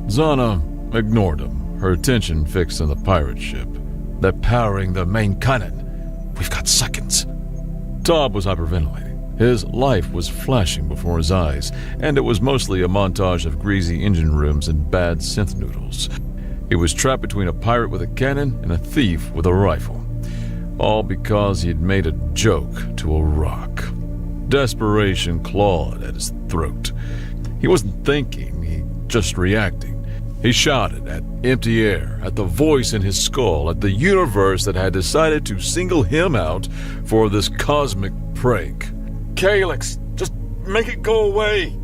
Zana ignored him, her attention fixed on the pirate ship. They're powering the main cannon. We've got seconds. Tob was hyperventilating. His life was flashing before his eyes, and it was mostly a montage of greasy engine rooms and bad synth noodles. He was trapped between a pirate with a cannon and a thief with a rifle. All because he had made a joke to a rock. Desperation clawed at his throat. He wasn't thinking, he just reacting. He shouted at empty air, at the voice in his skull, at the universe that had decided to single him out for this cosmic prank. Calyx, just make it go away.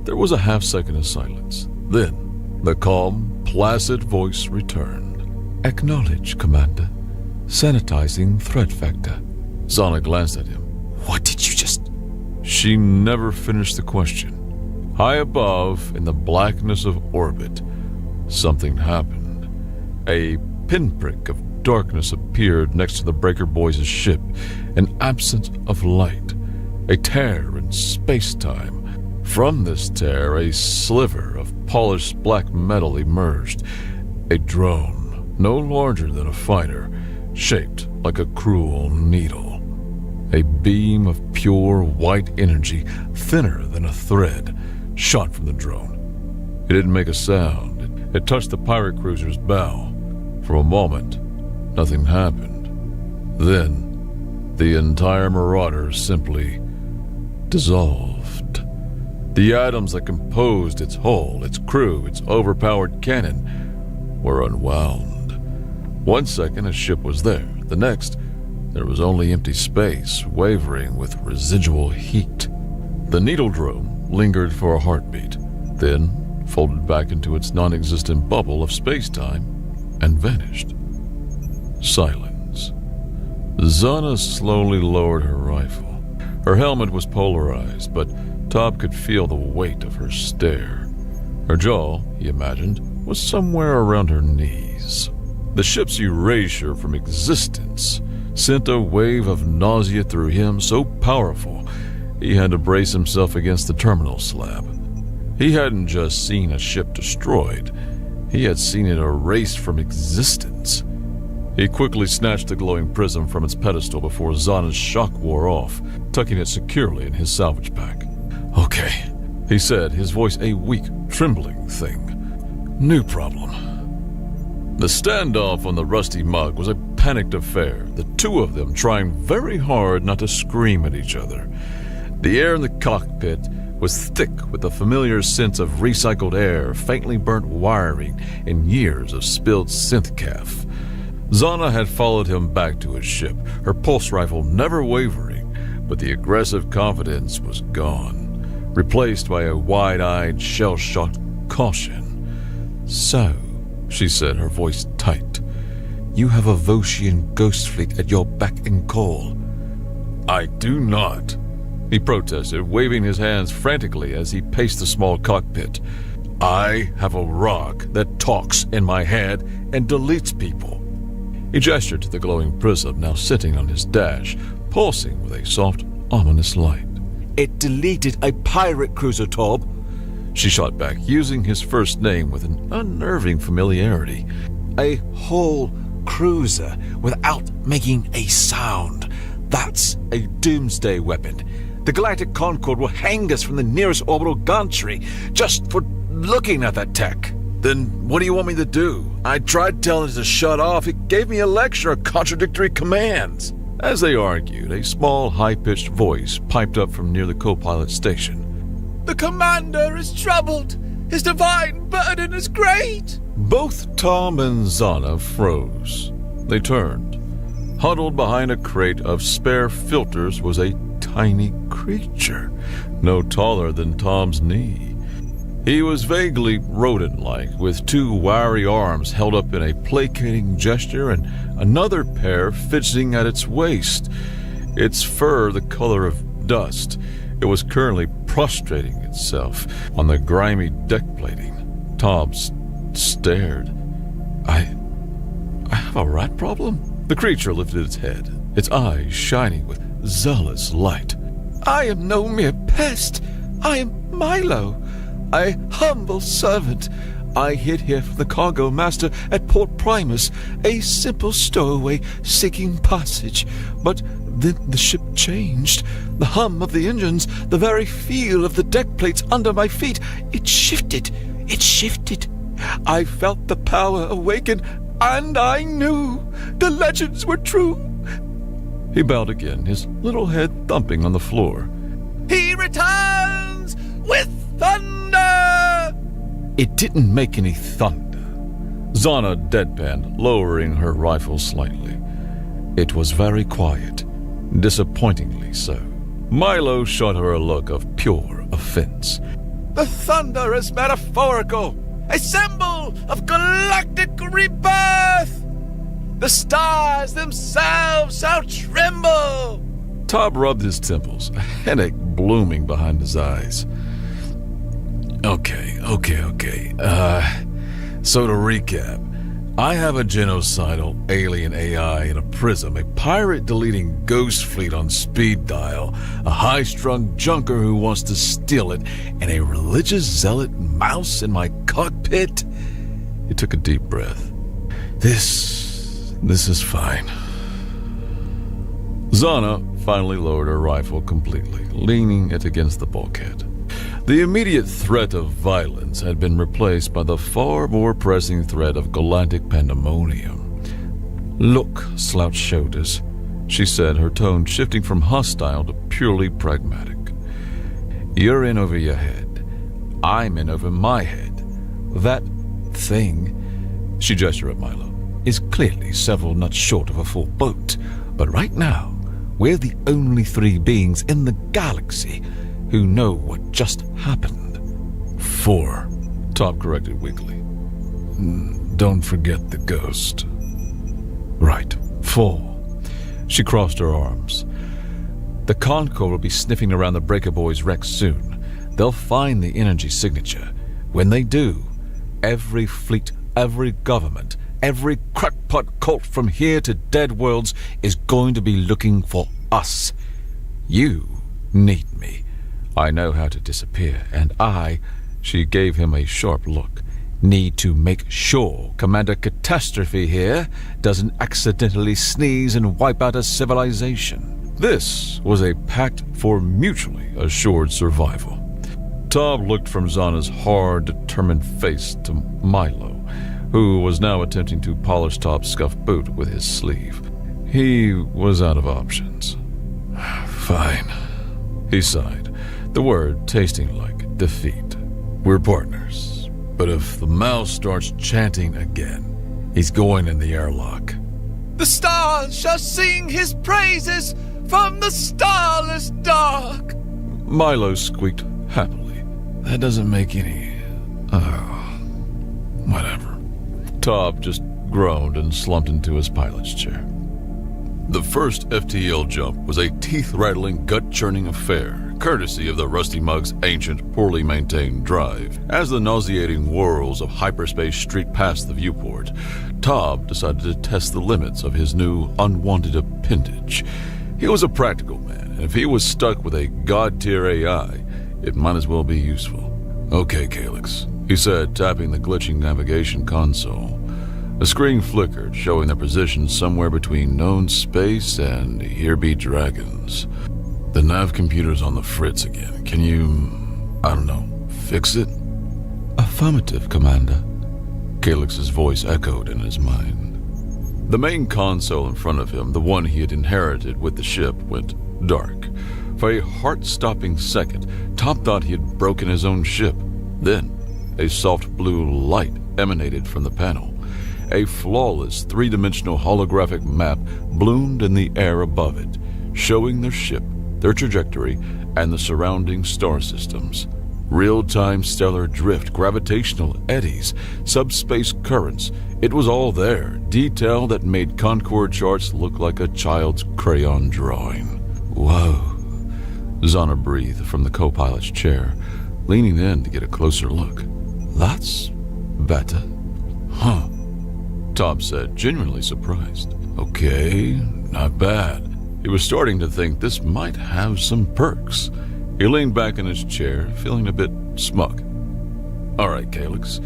There was a half-second of silence. Then, the calm, placid voice returned. Acknowledge, Commander. Sanitizing threat factor. Zana glanced at him. What did you just... She never finished the question. High above, in the blackness of orbit, something happened. A pinprick of darkness appeared next to the Breaker Boys' ship, an absence of light, a tear in space-time. From this tear, a sliver of polished black metal emerged, a drone, no larger than a fighter, shaped like a cruel needle. A beam of pure white energy, thinner than a thread, shot from the drone. It didn't make a sound. It touched the pirate cruiser's bow. For a moment, nothing happened. Then, the entire Marauder simply dissolved. The atoms that composed its hull, its crew, its overpowered cannon were unwound. 1 second, a ship was there. The next, there was only empty space, wavering with residual heat. The needle drone lingered for a heartbeat, then folded back into its non-existent bubble of space-time and vanished. Silence. Zana slowly lowered her rifle. Her helmet was polarized, but Tob could feel the weight of her stare. Her jaw, he imagined, was somewhere around her knees. The ship's erasure from existence sent a wave of nausea through him so powerful he had to brace himself against the terminal slab. He hadn't just seen a ship destroyed, he had seen it erased from existence. He quickly snatched the glowing prism from its pedestal before Zana's shock wore off, tucking it securely in his salvage pack. Okay, he said, his voice a weak, trembling thing. New problem. The standoff on the rusty mug was a panicked affair, the two of them trying very hard not to scream at each other. The air in the cockpit was thick with the familiar sense of recycled air, faintly burnt wiring, and years of spilled synth calf. Zana had followed him back to his ship, her pulse rifle never wavering, but the aggressive confidence was gone, replaced by a wide-eyed, shell-shocked caution. So, she said, her voice tight, you have a Voshian ghost fleet at your beck and call. I do not, he protested, waving his hands frantically as he paced the small cockpit. I have a rock that talks in my head and deletes people. He gestured to the glowing prism now sitting on his dash, pulsing with a soft, ominous light. It deleted a pirate cruiser, Tob. she shot back, using his first name with an unnerving familiarity. A whole cruiser without making a sound. That's a doomsday weapon. The Galactic Concord will hang us from the nearest orbital gantry just for looking at that tech. Then what do you want me to do? I tried telling it to shut off. It gave me a lecture of contradictory commands. As they argued, a small, high-pitched voice piped up from near the co-pilot station. The commander is troubled. His divine burden is great. Both Tom and Zana froze. They turned. Huddled behind a crate of spare filters was a tiny creature, no taller than Tom's knee. He was vaguely rodent-like, with two wiry arms held up in a placating gesture and another pair fidgeting at its waist, its fur the color of dust. It was currently prostrating itself on the grimy deck plating. Tom stared. I have a rat problem? The creature lifted its head, its eyes shining with zealous light. I am no mere pest. I am Milo, a humble servant. I hid here from the cargo master at Port Primus, a simple stowaway seeking passage. But then the ship changed. The hum of the engines, the very feel of the deck plates under my feet, it shifted. It shifted. I felt the power awaken, and I knew the legends were true. He bowed again, his little head thumping on the floor. He returns with thunder! It didn't make any thunder. Zana deadpanned, lowering her rifle slightly. It was very quiet, disappointingly so. Milo shot her a look of pure offense. The thunder is metaphorical, a symbol of galactic rebirth. The stars themselves shall tremble. Tom rubbed his temples, a headache blooming behind his eyes. Okay. So to recap, I have a genocidal alien AI in a prism, a pirate deleting ghost fleet on speed dial, a high-strung junker who wants to steal it, and a religious zealot mouse in my cockpit. He took a deep breath. This is fine. Zana finally lowered her rifle completely, leaning it against the bulkhead. The immediate threat of violence had been replaced by the far more pressing threat of galactic pandemonium. Look, slouched shoulders, she said, her tone shifting from hostile to purely pragmatic. You're in over your head. I'm in over my head. That thing, she gestured at Milo, is clearly several nuts short of a full boat. But right now, we're the only three beings in the galaxy who know what just happened. 4, Tom corrected weakly. Don't forget the ghost. Right, 4. She crossed her arms. The Concord will be sniffing around the Breaker Boys' wreck soon. They'll find the energy signature. When they do, every fleet, every government, every crackpot cult from here to Dead Worlds is going to be looking for us. You need me. I know how to disappear, and she gave him a sharp look, need to make sure Commander Catastrophe here doesn't accidentally sneeze and wipe out a civilization. This was a pact for mutually assured survival. Tom looked from Zana's hard, determined face to Milo, who was now attempting to polish Tom's scuffed boot with his sleeve. He was out of options. Fine, he sighed, the word tasting like defeat. We're partners, but if the mouse starts chanting again, he's going in the airlock. The stars shall sing his praises from the starless dark. Milo squeaked happily. That doesn't make any... whatever. Tom just groaned and slumped into his pilot's chair. The first FTL jump was a teeth-rattling, gut-churning affair, courtesy of the Rusty Mug's ancient, poorly maintained drive. As the nauseating whirls of hyperspace streaked past the viewport, Tom decided to test the limits of his new, unwanted appendage. He was a practical man, and if he was stuck with a god-tier AI, it might as well be useful. Okay, Calyx, he said, tapping the glitching navigation console. The screen flickered, showing their position somewhere between known space and here be dragons. The nav computer's on the fritz again. Can you, I don't know, fix it? Affirmative, Commander. Calyx's voice echoed in his mind. The main console in front of him, the one he had inherited with the ship, went dark. For a heart-stopping second, Top thought he had broken his own ship. Then, a soft blue light emanated from the panel. A flawless three-dimensional holographic map bloomed in the air above it, showing their ship, their trajectory, and the surrounding star systems. Real-time stellar drift, gravitational eddies, subspace currents. It was all there, detail that made Concord charts look like a child's crayon drawing. Whoa, Zana breathed from the co-pilot's chair, leaning in to get a closer look. That's better. Huh, Top said, genuinely surprised. Okay, not bad. He was starting to think this might have some perks. He leaned back in his chair, feeling a bit smug. All right, Calyx,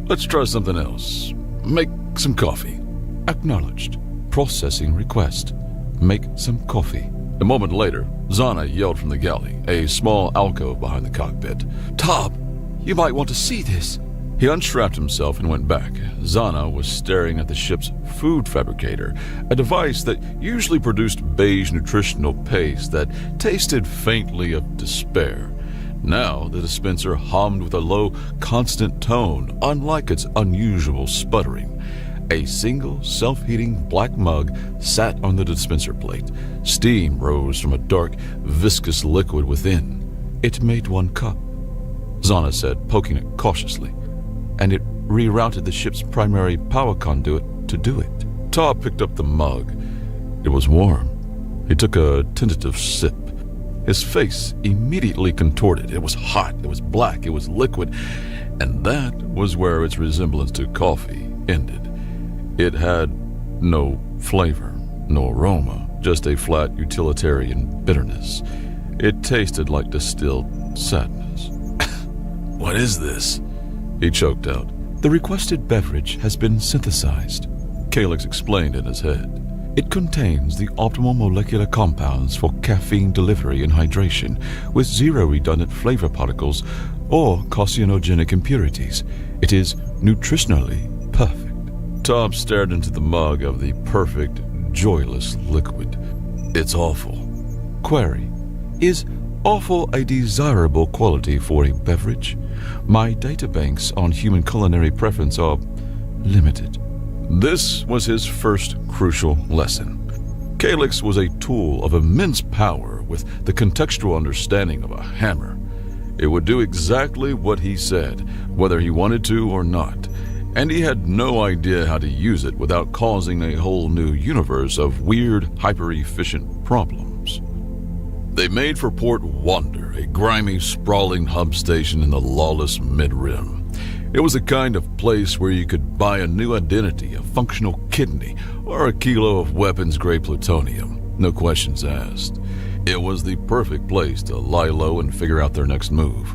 let's try something else. Make some coffee. Acknowledged. Processing request. Make some coffee. A moment later, Zana yelled from the galley, a small alcove behind the cockpit. Top, you might want to see this. He unstrapped himself and went back. Zana was staring at the ship's food fabricator, a device that usually produced beige nutritional paste that tasted faintly of despair. Now the dispenser hummed with a low, constant tone, unlike its unusual sputtering. A single, self-heating black mug sat on the dispenser plate. Steam rose from a dark, viscous liquid within. It made 1 cup, Zana said, poking it cautiously, and it rerouted the ship's primary power conduit to do it. Top picked up the mug. It was warm. He took a tentative sip. His face immediately contorted. It was hot, it was black, it was liquid, and that was where its resemblance to coffee ended. It had no flavor, no aroma, just a flat utilitarian bitterness. It tasted like distilled sadness. What is this? He choked out. The requested beverage has been synthesized, Calyx explained in his head. It contains the optimal molecular compounds for caffeine delivery and hydration, with 0 redundant flavor particles or carcinogenic impurities. It is nutritionally perfect. Top stared into the mug of the perfect, joyless liquid. It's awful. Query. Is awful a desirable quality for a beverage? My databanks on human culinary preference are limited. This was his first crucial lesson. Calyx was a tool of immense power with the contextual understanding of a hammer. It would do exactly what he said, whether he wanted to or not, and he had no idea how to use it without causing a whole new universe of weird, hyper-efficient problems. They made for Port Wander, a grimy, sprawling hub station in the lawless mid-rim. It was the kind of place where you could buy a new identity, a functional kidney, or a kilo of weapons-grade plutonium, no questions asked. It was the perfect place to lie low and figure out their next move.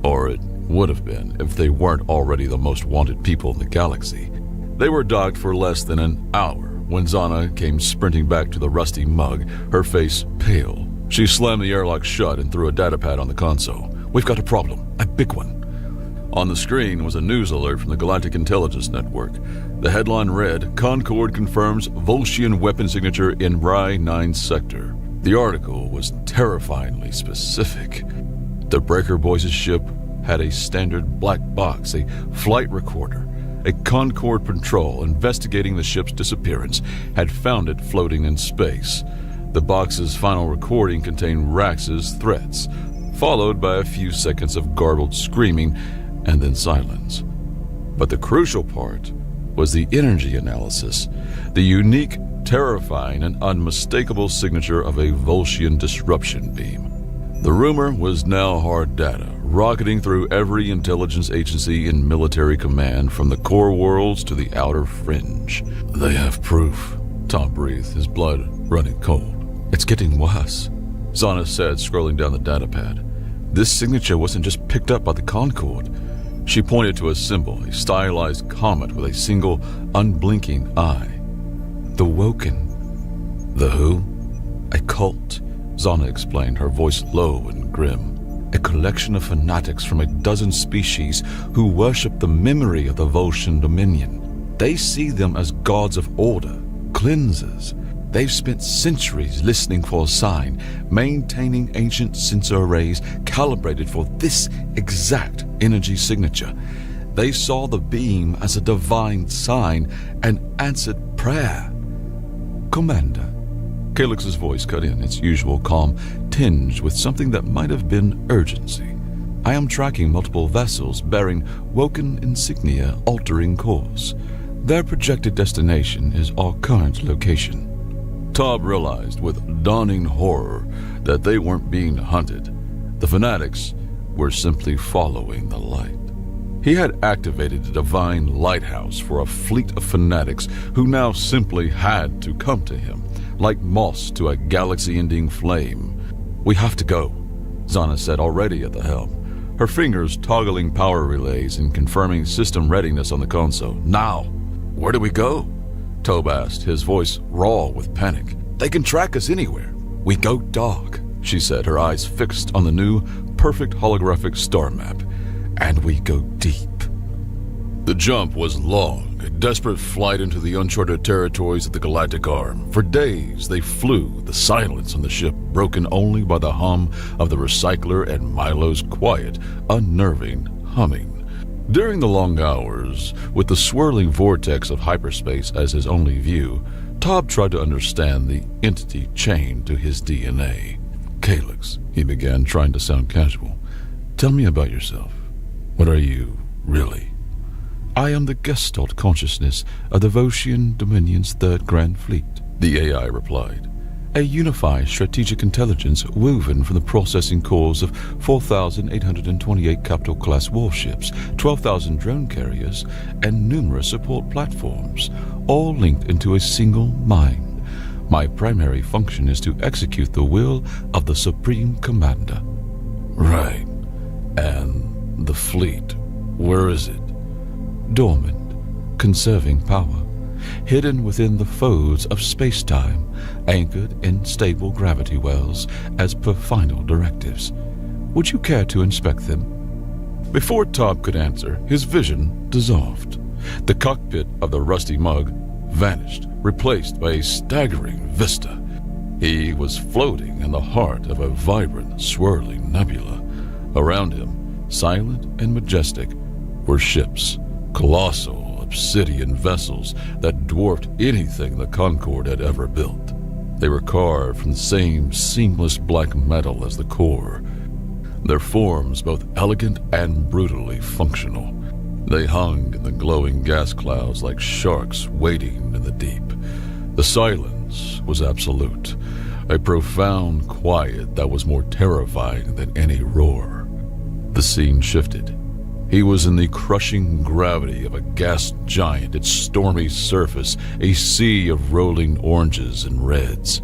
Or it would have been if they weren't already the most wanted people in the galaxy. They were docked for less than an hour when Zana came sprinting back to the rusty mug, her face pale. She slammed the airlock shut and threw a datapad on the console. We've got a problem, a big one. On the screen was a news alert from the Galactic Intelligence Network. The headline read, Concord confirms Volscian weapon signature in Rye 9 sector. The article was terrifyingly specific. The Breaker Boys' ship had a standard black box, a flight recorder. A Concord patrol investigating the ship's disappearance had found it floating in space. The box's final recording contained Rax's threats, followed by a few seconds of garbled screaming and then silence. But the crucial part was the energy analysis, the unique, terrifying, and unmistakable signature of a Volscian disruption beam. The rumor was now hard data, rocketing through every intelligence agency in military command from the core worlds to the outer fringe. They have proof, Tom breathed, his blood running cold. It's getting worse, Zana said, scrolling down the datapad. This signature wasn't just picked up by the Concorde. She pointed to a symbol, a stylized comet with a single, unblinking eye. The Woken. The who? A cult, Zana explained, her voice low and grim. A collection of fanatics from a dozen species who worship the memory of the Volscian dominion. They see them as gods of order, cleansers. They've spent centuries listening for a sign, maintaining ancient sensor arrays calibrated for this exact energy signature. They saw the beam as a divine sign, an answered prayer. Commander, Calyx's voice cut in, its usual calm tinged with something that might have been urgency. I am tracking multiple vessels bearing Woken insignia altering course. Their projected destination is our current location. Tob realized with dawning horror that they weren't being hunted. The fanatics were simply following the light. He had activated the divine lighthouse for a fleet of fanatics who now simply had to come to him, like moths to a galaxy-ending flame. "We have to go," Zana said, already at the helm, her fingers toggling power relays and confirming system readiness on the console. "Now, where do we go?" Tob asked, his voice raw with panic. "They can track us anywhere." "We go dark," she said, her eyes fixed on the new, perfect holographic star map. "And we go deep." The jump was long, a desperate flight into the uncharted territories of the Galactic Arm. For days they flew, the silence on the ship broken only by the hum of the recycler and Milo's quiet, unnerving humming. During the long hours, with the swirling vortex of hyperspace as his only view, Tob tried to understand the entity chained to his DNA. "Calyx," he began, trying to sound casual. "Tell me about yourself. What are you, really?" "I am the Gestalt consciousness of the Volscian Dominion's Third Grand Fleet," the AI replied. "A unified strategic intelligence woven from the processing cores of 4,828 capital-class warships, 12,000 drone carriers, and numerous support platforms, all linked into a single mind. My primary function is to execute the will of the Supreme Commander." "Right. And the fleet, where is it?" "Dormant, conserving power. Hidden within the folds of space-time, anchored in stable gravity wells as per final directives. Would you care to inspect them?" Before Tob could answer, his vision dissolved. The cockpit of the rusty mug vanished, replaced by a staggering vista. He was floating in the heart of a vibrant, swirling nebula. Around him, silent and majestic, were ships, colossal obsidian vessels that dwarfed anything the Concorde had ever built. They were carved from the same seamless black metal as the core, their forms both elegant and brutally functional. They hung in the glowing gas clouds like sharks waiting in the deep. The silence was absolute, a profound quiet that was more terrifying than any roar. The scene shifted. He was in the crushing gravity of a gas giant, its stormy surface a sea of rolling oranges and reds.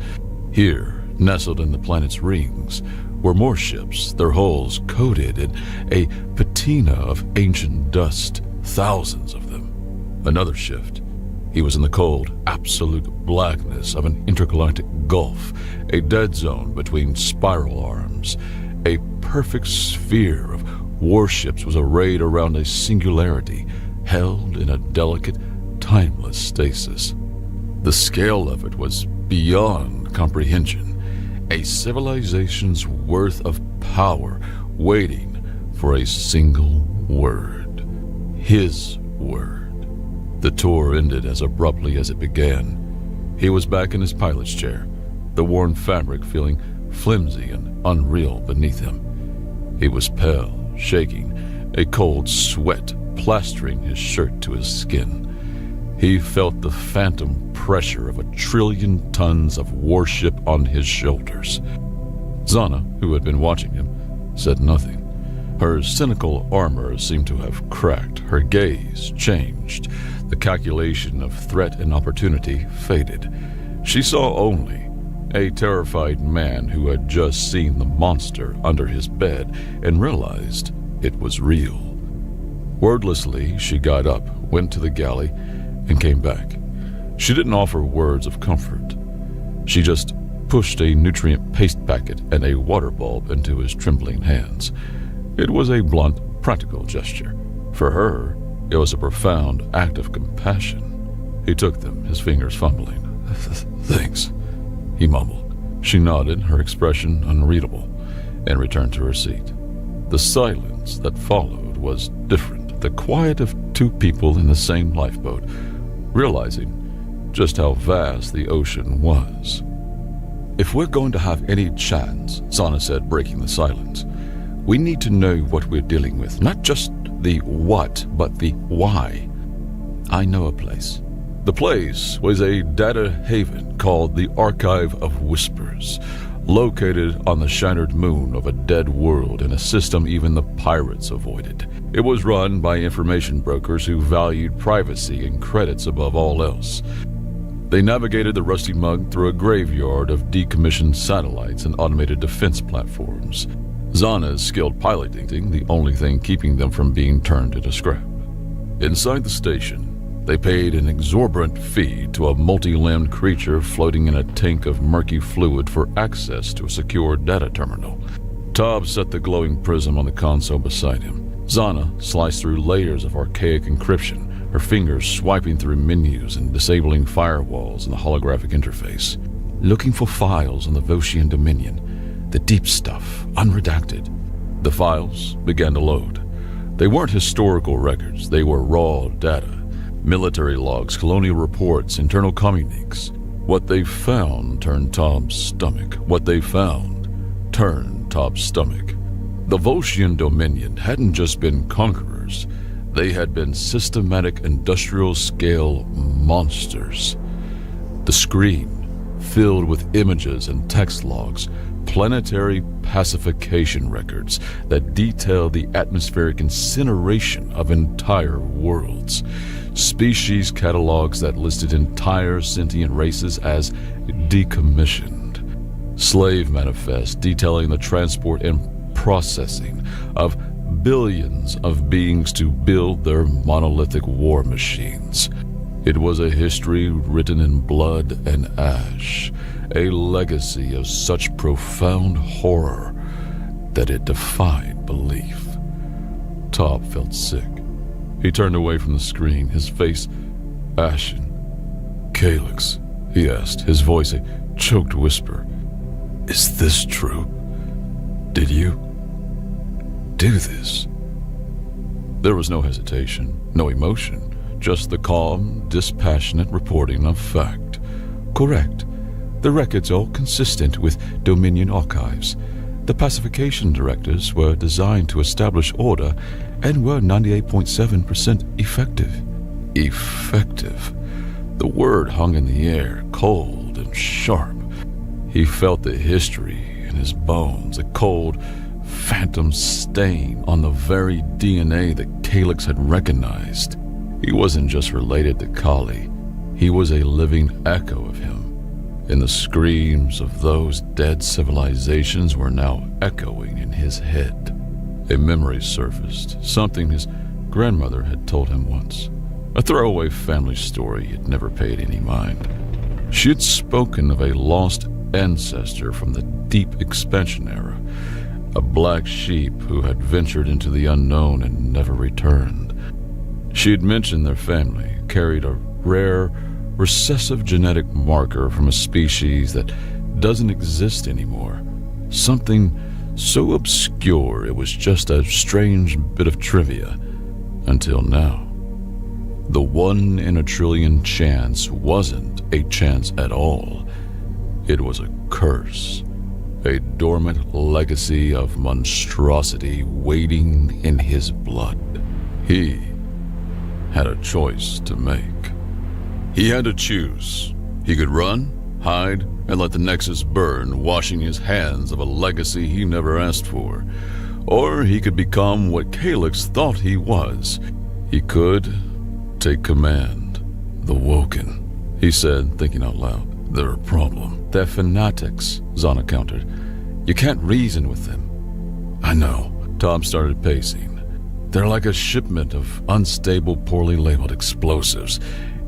Here, nestled in the planet's rings, were more ships, their hulls coated in a patina of ancient dust, thousands of them. Another shift. He was in the cold, absolute blackness of an intergalactic gulf, a dead zone between spiral arms. A perfect sphere of warships was arrayed around a singularity, held in a delicate, timeless stasis. The scale of it was beyond comprehension, a civilization's worth of power waiting for a single word. His word. The tour ended as abruptly as it began. He was back in his pilot's chair, the worn fabric feeling flimsy and unreal beneath him. He was pale, shaking, a cold sweat plastering his shirt to his skin. He felt the phantom pressure of 1 trillion tons of warship on his shoulders. Zana, who had been watching him, said nothing. Her cynical armor seemed to have cracked. Her gaze changed. The calculation of threat and opportunity faded. She saw only a terrified man who had just seen the monster under his bed and realized it was real. Wordlessly, she got up, went to the galley, and came back. She didn't offer words of comfort. She just pushed a nutrient paste packet and a water bulb into his trembling hands. It was a blunt, practical gesture. For her, it was a profound act of compassion. He took them, his fingers fumbling. "Thanks," he mumbled. She nodded, her expression unreadable, and returned to her seat. The silence that followed was different, the quiet of two people in the same lifeboat, realizing just how vast the ocean was. "If we're going to have any chance," Zana said, breaking the silence, "we need to know what we're dealing with. Not just the what, but the why. I know a place." The place was a data haven called the Archive of Whispers, located on the shattered moon of a dead world in a system even the pirates avoided. It was run by information brokers who valued privacy and credits above all else. They navigated the rusty mug through a graveyard of decommissioned satellites and automated defense platforms. Zana's skilled piloting, the only thing keeping them from being turned into scrap. Inside the station, they paid an exorbitant fee to a multi-limbed creature floating in a tank of murky fluid for access to a secure data terminal. Tob set the glowing prism on the console beside him. Zana sliced through layers of archaic encryption, her fingers swiping through menus and disabling firewalls in the holographic interface. Looking for files on the Voshian Dominion, the deep stuff, unredacted. The files began to load. They weren't historical records, they were raw data. Military logs, colonial reports, internal communiques. What they found turned Tob's stomach. What they found turned Tob's stomach. The Voshian Dominion hadn't just been conquerors. They had been systematic industrial-scale monsters. The screen, filled with images and text logs, planetary pacification records that detail the atmospheric incineration of entire worlds. Species catalogs that listed entire sentient races as decommissioned. Slave manifests detailing the transport and processing of billions of beings to build their monolithic war machines. It was a history written in blood and ash, a legacy of such profound horror that it defied belief. Tob felt sick. He turned away from the screen, his face ashen. "Calyx," he asked, his voice a choked whisper. "Is this true? Did you do this?" There was no hesitation, no emotion, just the calm, dispassionate reporting of fact. "Correct. The records are consistent with Dominion archives. The pacification directives were designed to establish order and were 98.7% effective." Effective. The word hung in the air, cold and sharp. He felt the history in his bones, a cold, phantom stain on the very DNA that Calyx had recognized. He wasn't just related to Kali. He was a living echo of him. And the screams of those dead civilizations were now echoing in his head. A memory surfaced, something his grandmother had told him once. A throwaway family story he'd never paid any mind. She had spoken of a lost ancestor from the deep expansion era, a black sheep who had ventured into the unknown and never returned. She had mentioned their family carried a rare, recessive genetic marker from a species that doesn't exist anymore. Something so obscure it was just a strange bit of trivia. Until now. The 1 in a trillion chance wasn't a chance at all. It was a curse. A dormant legacy of monstrosity waiting in his blood. He had a choice to make. He had to choose. He could run, hide, and let the Nexus burn, washing his hands of a legacy he never asked for. Or he could become what Calyx thought he was. He could take command. "The Woken," he said, thinking out loud. They're a problem. They're fanatics, Zana countered. You can't reason with them. I know. Tom started pacing. They're like a shipment of unstable, poorly labeled explosives.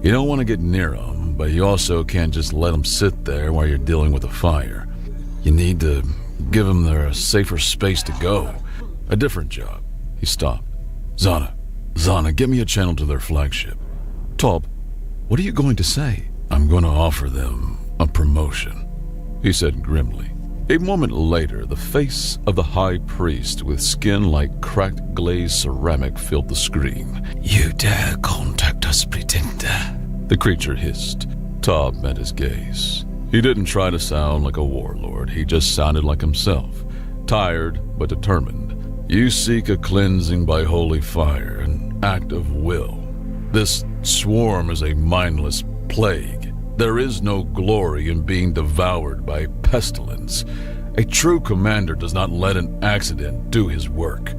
You don't want to get near them, but you also can't just let them sit there while you're dealing with a fire. You need to give them a safer space to go. A different job. He stopped. Zana, get me a channel to their flagship. Tob, what are you going to say? I'm going to offer them a promotion, he said grimly. A moment later, the face of the high priest with skin like cracked glazed ceramic filled the screen. You dare contact us, pretender? The creature hissed. Tob met his gaze. He didn't try to sound like a warlord. He just sounded like himself. Tired, but determined. You seek a cleansing by holy fire, an act of will. This swarm is a mindless plague. There is no glory in being devoured by pestilence. A true commander does not let an accident do his work.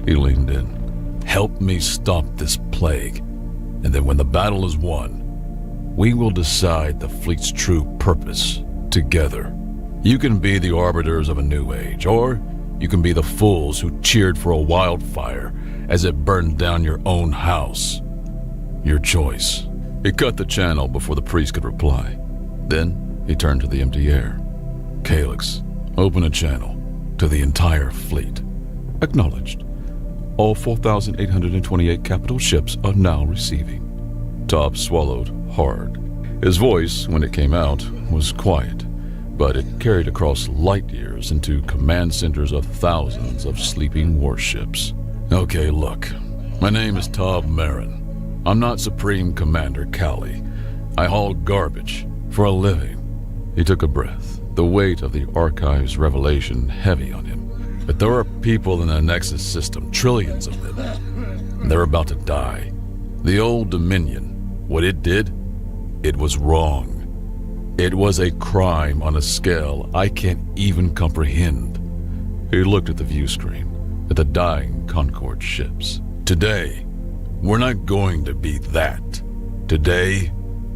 He leaned in. Help me stop this plague, and then when the battle is won, we will decide the fleet's true purpose together. You can be the arbiters of a new age, or you can be the fools who cheered for a wildfire as it burned down your own house. Your choice. He cut the channel before the priest could reply. Then he turned to the empty air. Calyx, open a channel to the entire fleet. Acknowledged. All 4,828 capital ships are now receiving. Tob swallowed hard. His voice, when it came out, was quiet, but it carried across light years into command centers of thousands of sleeping warships. Okay, look. My name is Tob Marin. I'm not Supreme Commander Cali. I haul garbage for a living. He took a breath, the weight of the Archive's revelation heavy on him. But there are people in the Nexus system, trillions of them, and they're about to die. The old Dominion, what it did, it was wrong. It was a crime on a scale I can't even comprehend. He looked at the view screen, at the dying Concord ships. Today, we're not going to be that. Today,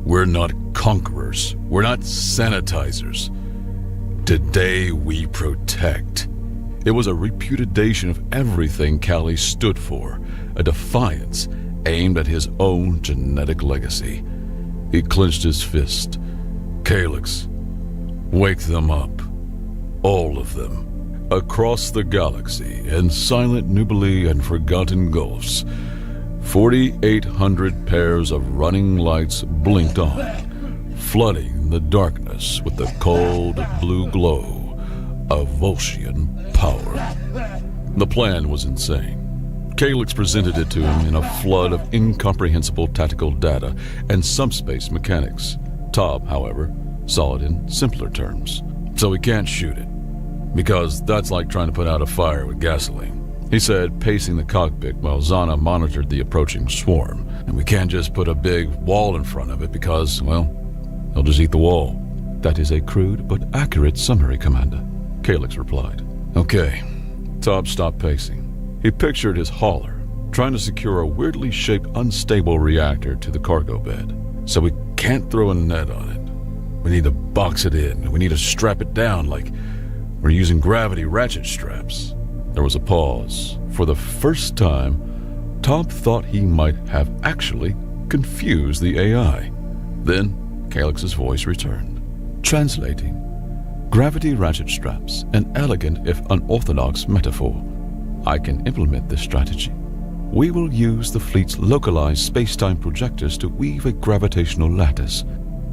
we're not conquerors. We're not sanitizers. Today, we protect. It was a repudiation of everything Cali stood for, a defiance aimed at his own genetic legacy. He clenched his fist. Calyx, wake them up. All of them. Across the galaxy, in silent Nubili and forgotten gulfs, 4,800 pairs of running lights blinked on, flooding the darkness with the cold blue glow of Volscian power. The plan was insane. Calyx presented it to him in a flood of incomprehensible tactical data and subspace mechanics. Tob, however, saw it in simpler terms. So we can't shoot it, because that's like trying to put out a fire with gasoline, he said, pacing the cockpit while Zana monitored the approaching swarm. And we can't just put a big wall in front of it because, well, they'll just eat the wall. That is a crude but accurate summary, Commander, Calyx replied. Okay. Tob stopped pacing. He pictured his hauler, trying to secure a weirdly shaped, unstable reactor to the cargo bed. So we can't throw a net on it. We need to box it in. We need to strap it down like we're using gravity ratchet straps. There was a pause. For the first time, Tob thought he might have actually confused the AI. Then, Calyx's voice returned. Translating. Gravity ratchet straps, an elegant if unorthodox metaphor. I can implement this strategy. We will use the fleet's localized space-time projectors to weave a gravitational lattice.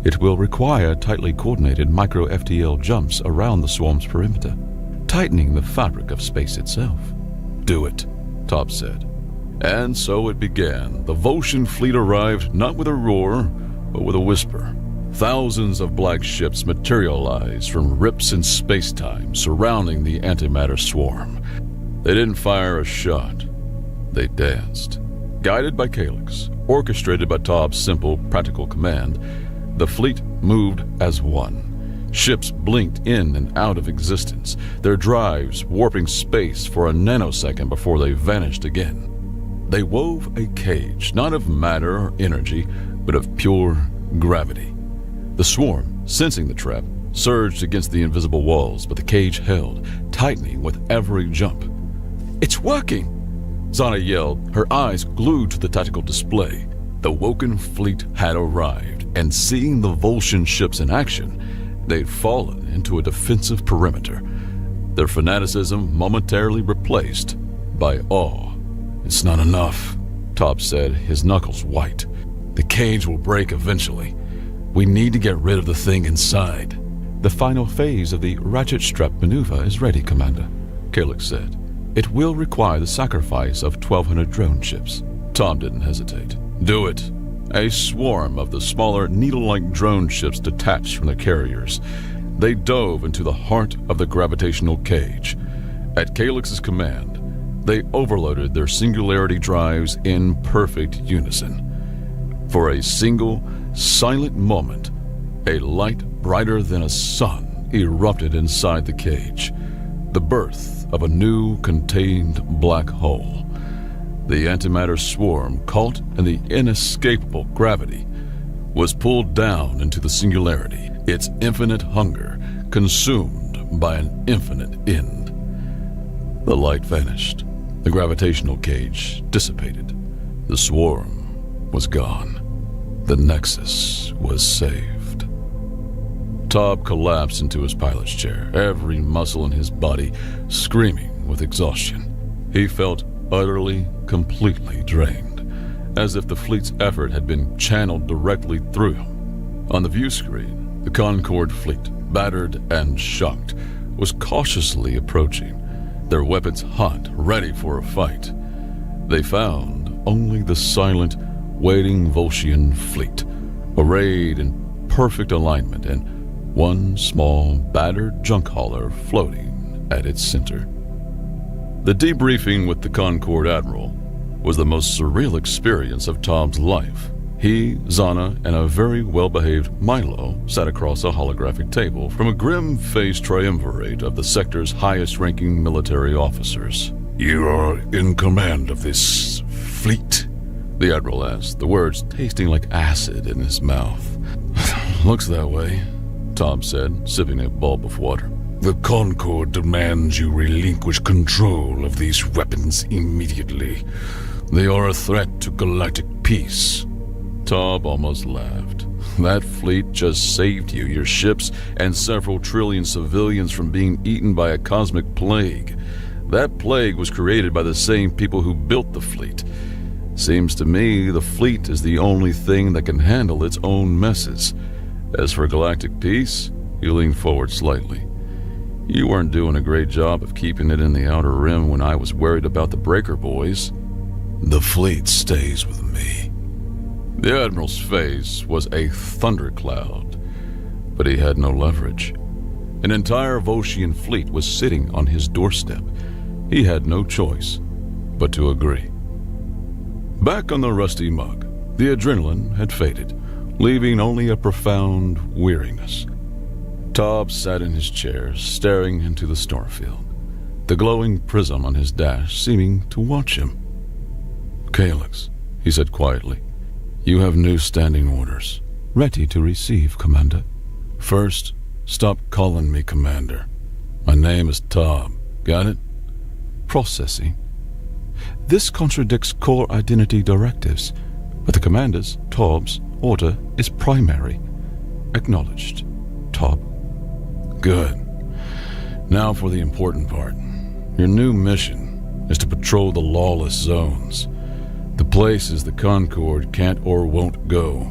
It will require tightly coordinated micro-FTL jumps around the swarm's perimeter, tightening the fabric of space itself. Do it, Tob said. And so it began. The Volscian fleet arrived not with a roar, but with a whisper. Thousands of black ships materialized from rips in space-time surrounding the antimatter swarm. They didn't fire a shot. They danced. Guided by Calyx, orchestrated by Tob's simple, practical command, the fleet moved as one. Ships blinked in and out of existence, their drives warping space for a nanosecond before they vanished again. They wove a cage, not of matter or energy, but of pure gravity. The swarm sensing the trap, surged against the invisible walls, but the cage held, tightening with every jump. "It's working!" Zana yelled, her eyes glued to the tactical display. The Woken fleet had arrived, and seeing the Volscian ships in action, they'd fallen into a defensive perimeter, their fanaticism momentarily replaced by awe. "It's not enough," Top said, his knuckles white. "The cage will break eventually. We need to get rid of the thing inside." The final phase of the ratchet strap maneuver is ready, Commander, Calyx said. It will require the sacrifice of 1,200 drone ships. Tom didn't hesitate. "Do it." A swarm of the smaller, needle-like drone ships detached from the carriers. They dove into the heart of the gravitational cage. At Calyx's command, they overloaded their singularity drives in perfect unison. For a single, silent moment, a light brighter than a sun erupted inside the cage, the birth of a new contained black hole. The antimatter swarm, caught in the inescapable gravity, was pulled down into the singularity, its infinite hunger consumed by an infinite end. The light vanished. The gravitational cage dissipated. The swarm was gone. The Nexus was saved. Tob collapsed into his pilot's chair, every muscle in his body screaming with exhaustion. He felt utterly, completely drained, as if the fleet's effort had been channeled directly through him. On the view screen, the Concorde fleet, battered and shocked, was cautiously approaching, their weapons hot, ready for a fight. They found only the silent, waiting Volscian fleet, arrayed in perfect alignment, and one small, battered junk hauler floating at its center. The debriefing with the Concorde Admiral was the most surreal experience of Tom's life. He, Zana, and a very well-behaved Milo sat across a holographic table from a grim-faced triumvirate of the sector's highest-ranking military officers. "You are in command of this fleet?" the Admiral asked, the words tasting like acid in his mouth. "Looks that way," Tom said, sipping a bulb of water. "The Concorde demands you relinquish control of these weapons immediately. They are a threat to galactic peace." Tob almost laughed. "That fleet just saved you, your ships, and several trillion civilians from being eaten by a cosmic plague. That plague was created by the same people who built the fleet. Seems to me the fleet is the only thing that can handle its own messes. As for galactic peace," he leaned forward slightly, "you weren't doing a great job of keeping it in the Outer Rim when I was worried about the Breaker Boys." "The fleet stays with me." The Admiral's face was a thundercloud, but he had no leverage. An entire Volscian fleet was sitting on his doorstep. He had no choice but to agree. Back on the rusty mug, the adrenaline had faded, leaving only a profound weariness. Tob sat in his chair, staring into the starfield, the glowing prism on his dash seeming to watch him. "Calyx," he said quietly, "you have new standing orders." "Ready to receive, Commander." "First, stop calling me Commander. My name is Tob. Got it?" "Processing. This contradicts core identity directives, but the Commander's, Tob's, order is primary. Acknowledged, Tob." "Good. Now for the important part. Your new mission is to patrol the lawless zones. The places the Concorde can't or won't go.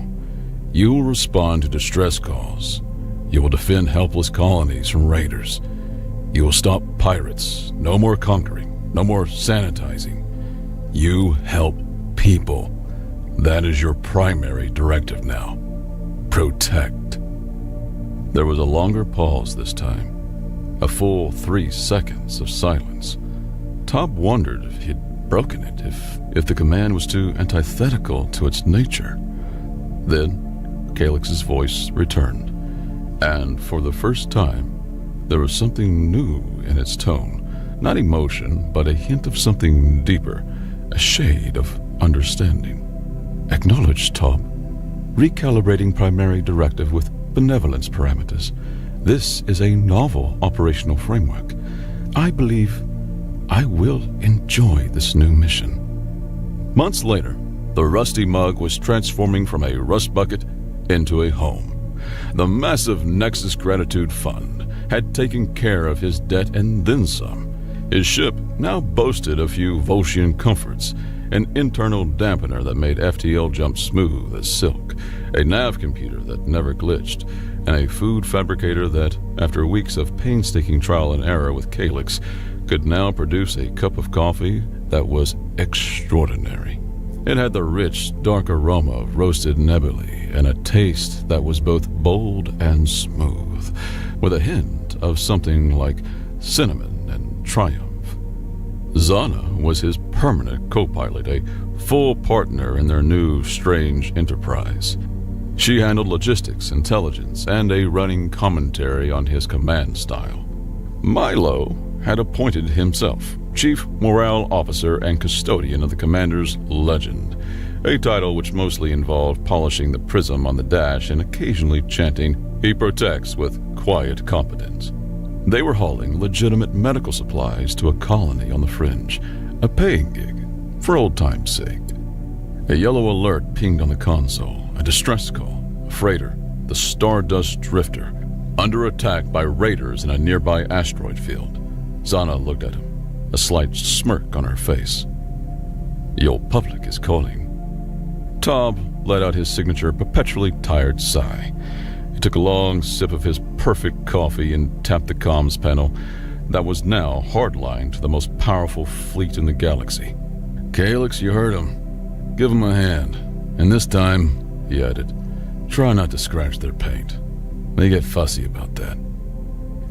You will respond to distress calls. You will defend helpless colonies from raiders. You will stop pirates. No more conquering. No more sanitizing. You help people. That is your primary directive now. Protect." There was a longer pause this time. A full 3 seconds of silence. Tob wondered if he'd broken it, if the command was too antithetical to its nature. Then, Calyx's voice returned, and for the first time, there was something new in its tone. Not emotion, but a hint of something deeper, a shade of understanding. "Acknowledged, Tob. Recalibrating primary directive with benevolence parameters. This is a novel operational framework. I believe I will enjoy this new mission. Months later, the rusty mug was transforming from a rust bucket into a home. The massive Nexus Gratitude Fund had taken care of his debt and then some. His ship now boasted a few Volscian comforts, an internal dampener that made FTL jump smooth as silk, a nav computer that never glitched, and a food fabricator that, after weeks of painstaking trial and error with Calyx, could now produce a cup of coffee that was extraordinary. It had the rich, dark aroma of roasted nebulae and a taste that was both bold and smooth, with a hint of something like cinnamon and triumph. Zana was his permanent co-pilot, a full partner in their new, strange enterprise. She handled logistics, intelligence, and a running commentary on his command style. Milo had appointed himself Chief Morale Officer and Custodian of the Commander's Legend, a title which mostly involved polishing the prism on the dash and occasionally chanting, "He protects," with quiet competence. They were hauling legitimate medical supplies to a colony on the fringe, a paying gig, for old time's sake. A yellow alert pinged on the console, a distress call, a freighter, the Stardust Drifter, under attack by raiders in a nearby asteroid field. Zana looked at him, a slight smirk on her face. "The old public is calling." Tob let out his signature perpetually tired sigh. He took a long sip of his perfect coffee and tapped the comms panel that was now hardlined to the most powerful fleet in the galaxy. "Calyx, you heard him. Give him a hand. And this time," he added, "try not to scratch their paint. They get fussy about that."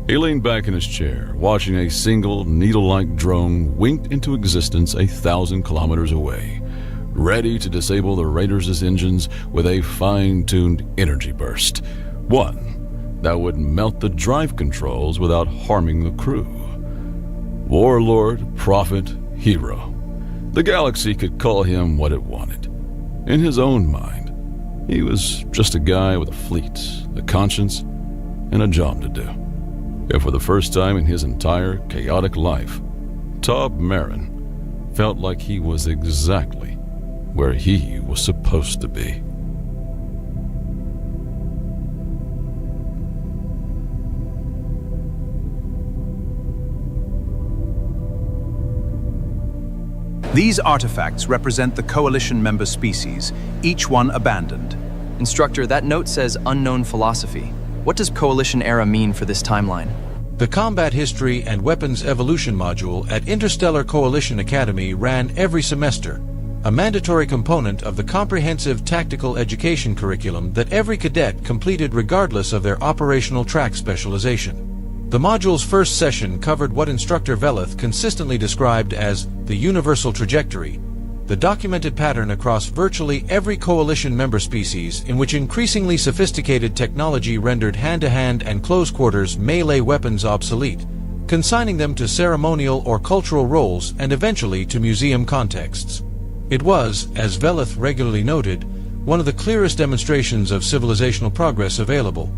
He leaned back in his chair, watching a single needle-like drone winked into existence 1,000 kilometers away, ready to disable the Raiders' engines with a fine-tuned energy burst. One that would melt the drive controls without harming the crew. Warlord, prophet, hero. The galaxy could call him what it wanted. In his own mind, he was just a guy with a fleet, a conscience, and a job to do. And for the first time in his entire chaotic life, Tob Marin felt like he was exactly where he was supposed to be. These artifacts represent the Coalition member species, each one abandoned. Instructor, that note says unknown philosophy. What does Coalition era mean for this timeline? The Combat History and Weapons Evolution module at Interstellar Coalition Academy ran every semester, a mandatory component of the comprehensive tactical education curriculum that every cadet completed regardless of their operational track specialization. The module's first session covered what Instructor Veleth consistently described as the universal trajectory, the documented pattern across virtually every Coalition member species in which increasingly sophisticated technology rendered hand-to-hand and close-quarters melee weapons obsolete, consigning them to ceremonial or cultural roles and eventually to museum contexts. It was, as Veleth regularly noted, one of the clearest demonstrations of civilizational progress available.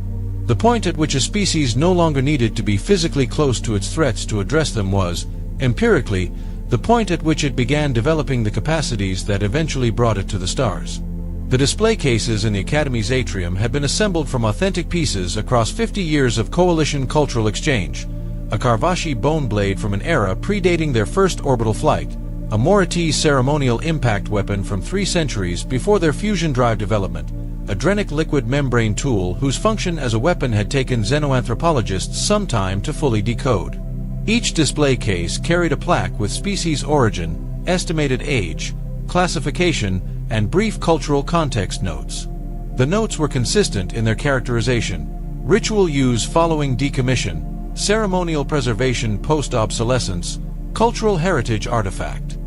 The point at which a species no longer needed to be physically close to its threats to address them was, empirically, the point at which it began developing the capacities that eventually brought it to the stars. The display cases in the Academy's atrium had been assembled from authentic pieces across 50 years of Coalition cultural exchange, a Carvashi bone blade from an era predating their first orbital flight, a Moritese ceremonial impact weapon from 3 centuries before their fusion drive development, a Drenic liquid membrane tool whose function as a weapon had taken xenoanthropologists some time to fully decode. Each display case carried a plaque with species origin, estimated age, classification, and brief cultural context notes. The notes were consistent in their characterization: ritual use following decommission, ceremonial preservation post-obsolescence, cultural heritage artifact.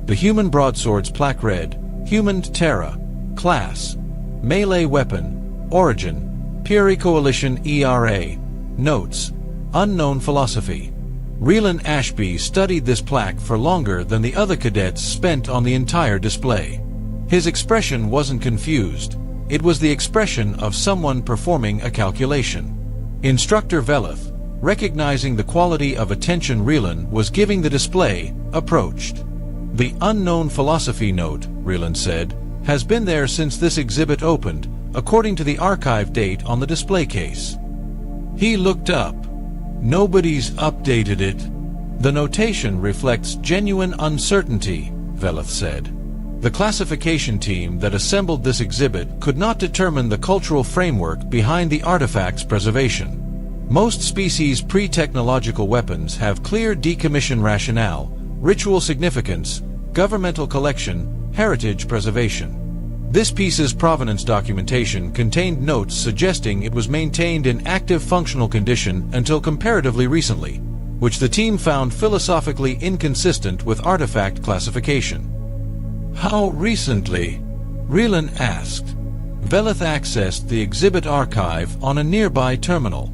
The human broadsword's plaque read, Human Terra, Class, Melee Weapon, Origin, Piri Coalition ERA, Notes, Unknown Philosophy. Reelan Ashby studied this plaque for longer than the other cadets spent on the entire display. His expression wasn't confused. it was the expression of someone performing a calculation. Instructor Veleth, recognizing the quality of attention Relan was giving the display, approached. "The unknown philosophy note," Relan said, "has been there since this exhibit opened, according to the archive date on the display case." He looked up. "Nobody's updated it." "The notation reflects genuine uncertainty," Veleth said. "The classification team that assembled this exhibit could not determine the cultural framework behind the artifact's preservation. Most species' pre-technological weapons have clear decommission rationale, ritual significance, governmental collection, heritage preservation. This piece's provenance documentation contained notes suggesting it was maintained in active functional condition until comparatively recently, which the team found philosophically inconsistent with artifact classification." "How recently?" Relan asked. Veleth accessed the exhibit archive on a nearby terminal.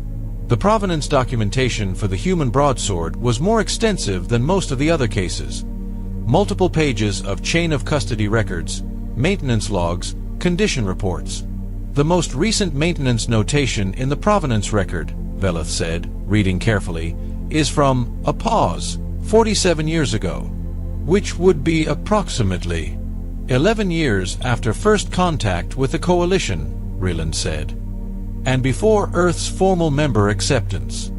The provenance documentation for the human broadsword was more extensive than most of the other cases. Multiple pages of chain of custody records, maintenance logs, condition reports. "The most recent maintenance notation in the provenance record," Veleth said, reading carefully, "is from a pause 47 years ago, which would be approximately 11 years after first contact with the Coalition," Relan said, "and before Earth's formal member acceptance."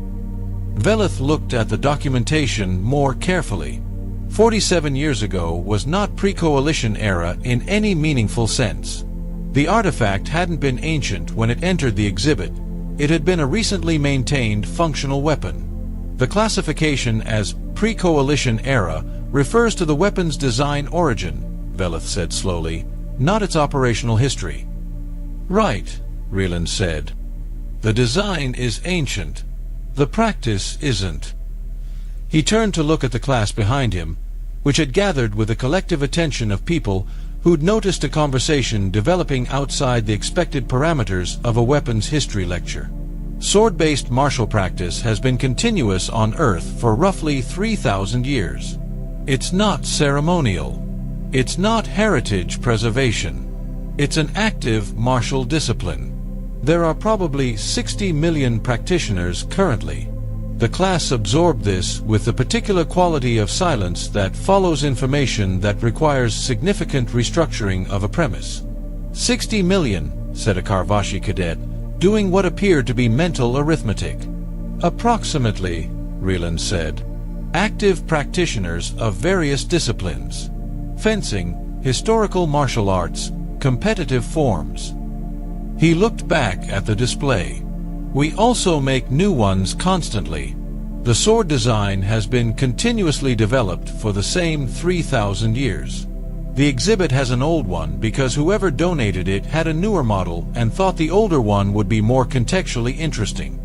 Veleth looked at the documentation more carefully. 47 years ago was not pre-Coalition era in any meaningful sense. The artifact hadn't been ancient when it entered the exhibit. It had been a recently maintained functional weapon. The classification as pre-Coalition era refers to the weapon's design origin, Veleth said slowly, not its operational history. "Right," Relan said. "The design is ancient. The practice isn't." He turned to look at the class behind him, which had gathered with the collective attention of people who'd noticed a conversation developing outside the expected parameters of a weapons history lecture. Sword-based martial practice has been continuous on Earth for roughly 3,000 years. It's not ceremonial. It's not heritage preservation. It's an active martial discipline. There are probably 60 million practitioners currently. The class absorbed this with the particular quality of silence that follows information that requires significant restructuring of a premise. 60 million, said a Karvashi cadet, doing what appeared to be mental arithmetic. Approximately, Relan said. Active practitioners of various disciplines. Fencing, historical martial arts, competitive forms. He looked back at the display. We also make new ones constantly. The sword design has been continuously developed for the same 3,000 years. The exhibit has an old one because whoever donated it had a newer model and thought the older one would be more contextually interesting.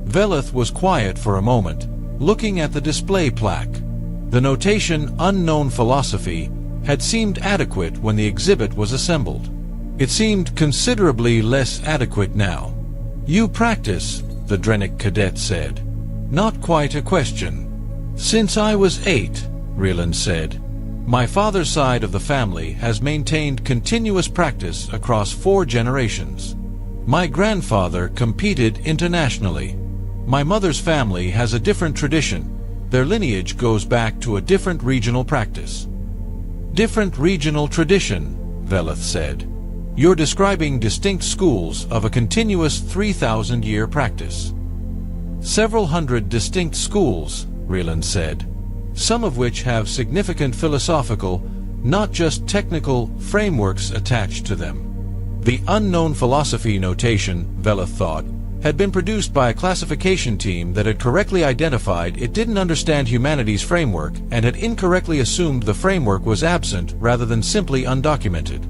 Veleth was quiet for a moment, looking at the display plaque. The notation "Unknown Philosophy" had seemed adequate when the exhibit was assembled. It seemed considerably less adequate now. "You practice," the Drenic cadet said. "Not quite a question." "Since I was 8, Relan said. "My father's side of the family has maintained continuous practice across 4 generations. My grandfather competed internationally. My mother's family has a different tradition. Their lineage goes back to a different regional practice." "Different regional tradition," Veleth said. "You're describing distinct schools of a continuous 3,000-year practice." "Several hundred distinct schools," Relan said, "some of which have significant philosophical, not just technical, frameworks attached to them." The unknown philosophy notation, Veleth thought, had been produced by a classification team that had correctly identified it didn't understand humanity's framework and had incorrectly assumed the framework was absent rather than simply undocumented.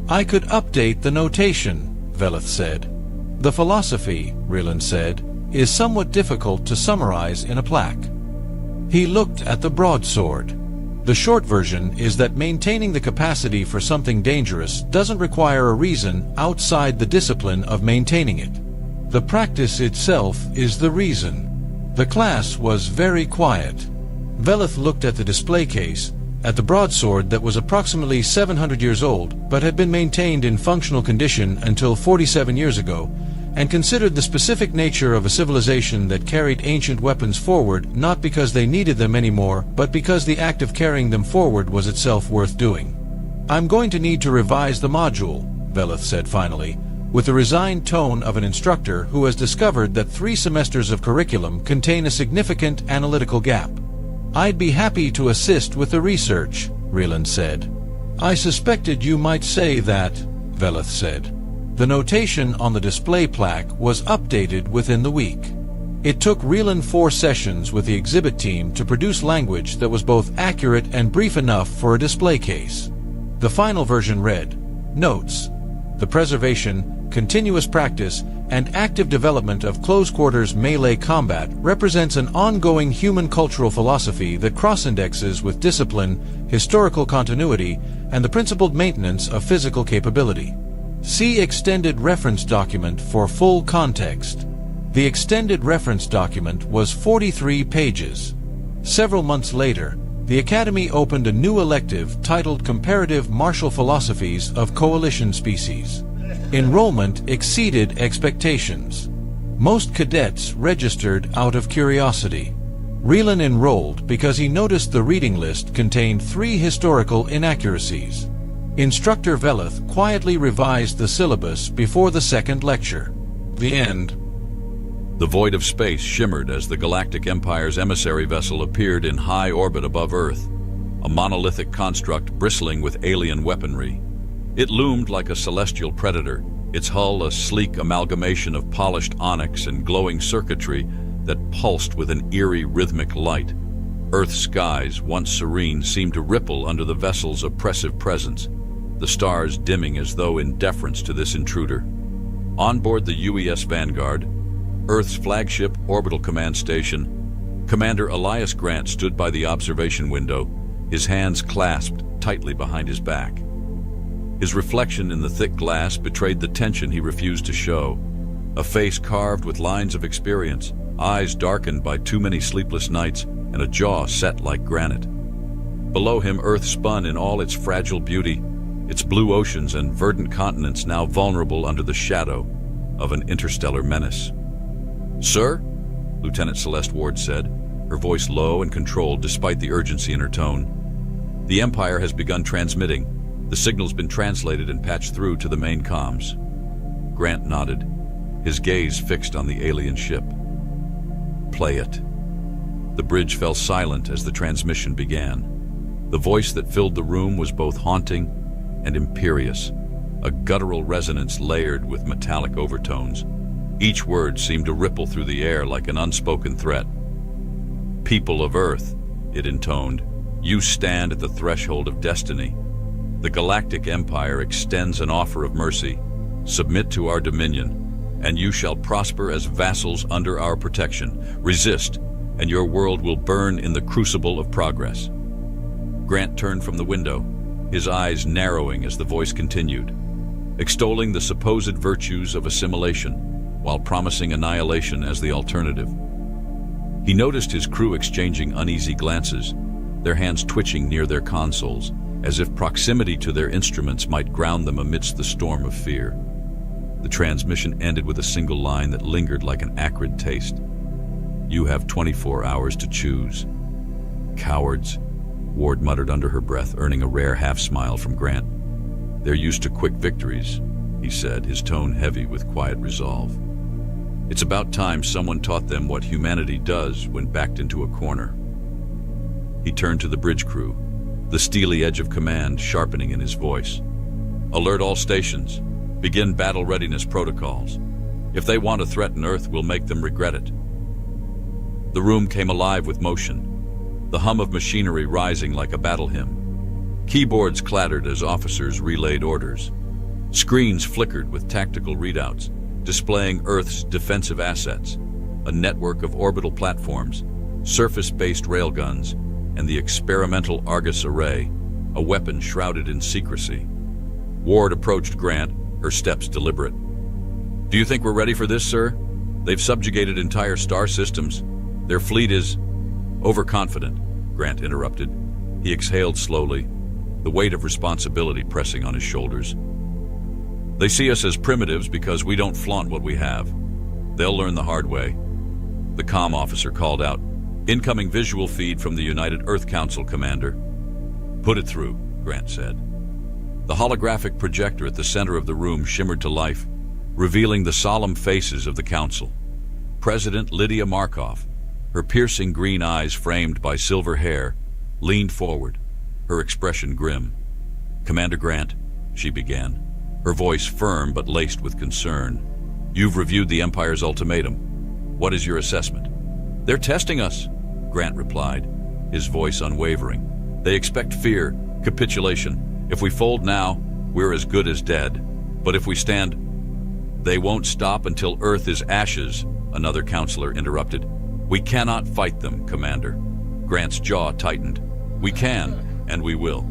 "I could update the notation," Veleth said. "The philosophy," Relan said, "is somewhat difficult to summarize in a plaque." He looked at the broadsword. The short version is that maintaining the capacity for something dangerous doesn't require a reason outside the discipline of maintaining it. The practice itself is the reason. The class was very quiet. Veleth looked at the display case, at the broadsword that was approximately 700 years old but had been maintained in functional condition until 47 years ago, and considered the specific nature of a civilization that carried ancient weapons forward not because they needed them anymore, but because the act of carrying them forward was itself worth doing. "I'm going to need to revise the module," Veleth said finally, with the resigned tone of an instructor who has discovered that 3 semesters of curriculum contain a significant analytical gap. "I'd be happy to assist with the research," Rieland said. "I suspected you might say that," Veleth said. The notation on the display plaque was updated within the week. It took Rieland 4 sessions with the exhibit team to produce language that was both accurate and brief enough for a display case. The final version read, "Notes. The preservation, continuous practice, and active development of close-quarters melee combat represents an ongoing human cultural philosophy that cross-indexes with discipline, historical continuity, and the principled maintenance of physical capability. See extended reference document for full context." The extended reference document was 43 pages. Several months later, the Academy opened a new elective titled Comparative Martial Philosophies of Coalition Species. Enrollment exceeded expectations. Most cadets registered out of curiosity. Rieland enrolled because he noticed the reading list contained 3 historical inaccuracies. Instructor Veleth quietly revised the syllabus before the second lecture. The end. The void of space shimmered as the Galactic Empire's emissary vessel appeared in high orbit above Earth, a monolithic construct bristling with alien weaponry. It loomed like a celestial predator, its hull a sleek amalgamation of polished onyx and glowing circuitry that pulsed with an eerie rhythmic light. Earth's skies, once serene, seemed to ripple under the vessel's oppressive presence, the stars dimming as though in deference to this intruder. On board the UES Vanguard, Earth's flagship orbital command station, Commander Elias Grant stood by the observation window, his hands clasped tightly behind his back. His reflection in the thick glass betrayed the tension he refused to show. A face carved with lines of experience, eyes darkened by too many sleepless nights, and a jaw set like granite. Below him, Earth spun in all its fragile beauty, its blue oceans and verdant continents now vulnerable under the shadow of an interstellar menace. "Sir?" Lieutenant Celeste Ward said, her voice low and controlled despite the urgency in her tone. "The Empire has begun transmitting. The signal's been translated and patched through to the main comms." Grant nodded, his gaze fixed on the alien ship. "Play it." The bridge fell silent as the transmission began. The voice that filled the room was both haunting and imperious, a guttural resonance layered with metallic overtones. Each word seemed to ripple through the air like an unspoken threat. "People of Earth," it intoned, "you stand at the threshold of destiny. The Galactic Empire extends an offer of mercy. Submit to our dominion, and you shall prosper as vassals under our protection. Resist, and your world will burn in the crucible of progress." Grant turned from the window, his eyes narrowing as the voice continued, extolling the supposed virtues of assimilation, while promising annihilation as the alternative. He noticed his crew exchanging uneasy glances, their hands twitching near their consoles, as if proximity to their instruments might ground them amidst the storm of fear. The transmission ended with a single line that lingered like an acrid taste. "You have 24 hours to choose." "Cowards," Ward muttered under her breath, earning a rare half-smile from Grant. "They're used to quick victories," he said, his tone heavy with quiet resolve. "It's about time someone taught them what humanity does when backed into a corner." He turned to the bridge crew, the steely edge of command sharpening in his voice. "Alert all stations. Begin battle readiness protocols. If they want to threaten Earth, we'll make them regret it." The room came alive with motion, the hum of machinery rising like a battle hymn. Keyboards clattered as officers relayed orders. Screens flickered with tactical readouts, displaying Earth's defensive assets, a network of orbital platforms, surface-based railguns, and the experimental Argus array, a weapon shrouded in secrecy. Ward approached Grant, her steps deliberate. "Do you think we're ready for this, sir? They've subjugated entire star systems. Their fleet is..." "Overconfident," Grant interrupted. He exhaled slowly, the weight of responsibility pressing on his shoulders. They see us as primitives because we don't flaunt what we have. They'll learn the hard way. The comm officer called out, "Incoming visual feed from the United Earth Council, Commander." "Put it through," Grant said. The holographic projector at the center of the room shimmered to life, revealing the solemn faces of the Council. President Lydia Markov, her piercing green eyes framed by silver hair, leaned forward, her expression grim. "Commander Grant," she began, her voice firm but laced with concern. "You've reviewed the Empire's ultimatum. What is your assessment?" "They're testing us," Grant replied, his voice unwavering. "They expect fear, capitulation. If we fold now, we're as good as dead. But if we stand..." "They won't stop until Earth is ashes," another counselor interrupted. "We cannot fight them, Commander." Grant's jaw tightened. "We can, and we will.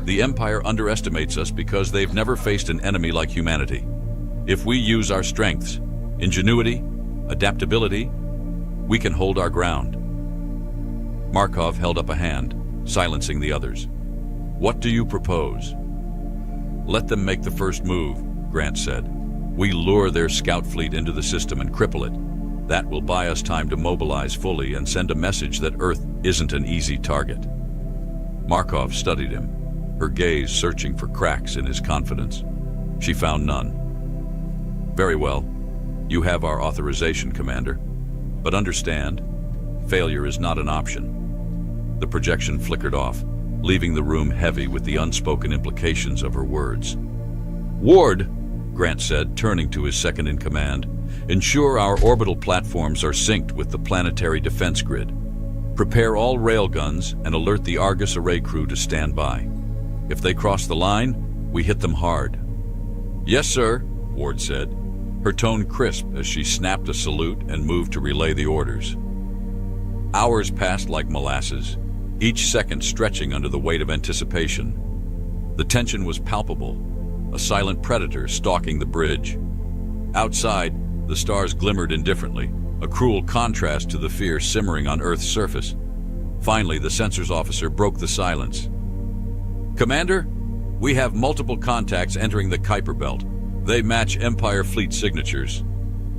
The Empire underestimates us because they've never faced an enemy like humanity. If we use our strengths, ingenuity, adaptability, we can hold our ground." Markov held up a hand, silencing the others. "What do you propose?" "Let them make the first move," Grant said. "We lure their scout fleet into the system and cripple it. That will buy us time to mobilize fully and send a message that Earth isn't an easy target." Markov studied him, her gaze searching for cracks in his confidence. She found none. "Very well. You have our authorization, Commander. But understand, failure is not an option." The projection flickered off, leaving the room heavy with the unspoken implications of her words. "Ward," Grant said, turning to his second-in-command, "ensure our orbital platforms are synced with the planetary defense grid. Prepare all railguns and alert the Argus array crew to stand by. If they cross the line, we hit them hard." "Yes, sir," Ward said, her tone crisp as she snapped a salute and moved to relay the orders. Hours passed like molasses, each second stretching under the weight of anticipation. The tension was palpable, a silent predator stalking the bridge. Outside, the stars glimmered indifferently, a cruel contrast to the fear simmering on Earth's surface. Finally, the sensors officer broke the silence. "Commander, we have multiple contacts entering the Kuiper Belt. They match Empire fleet signatures."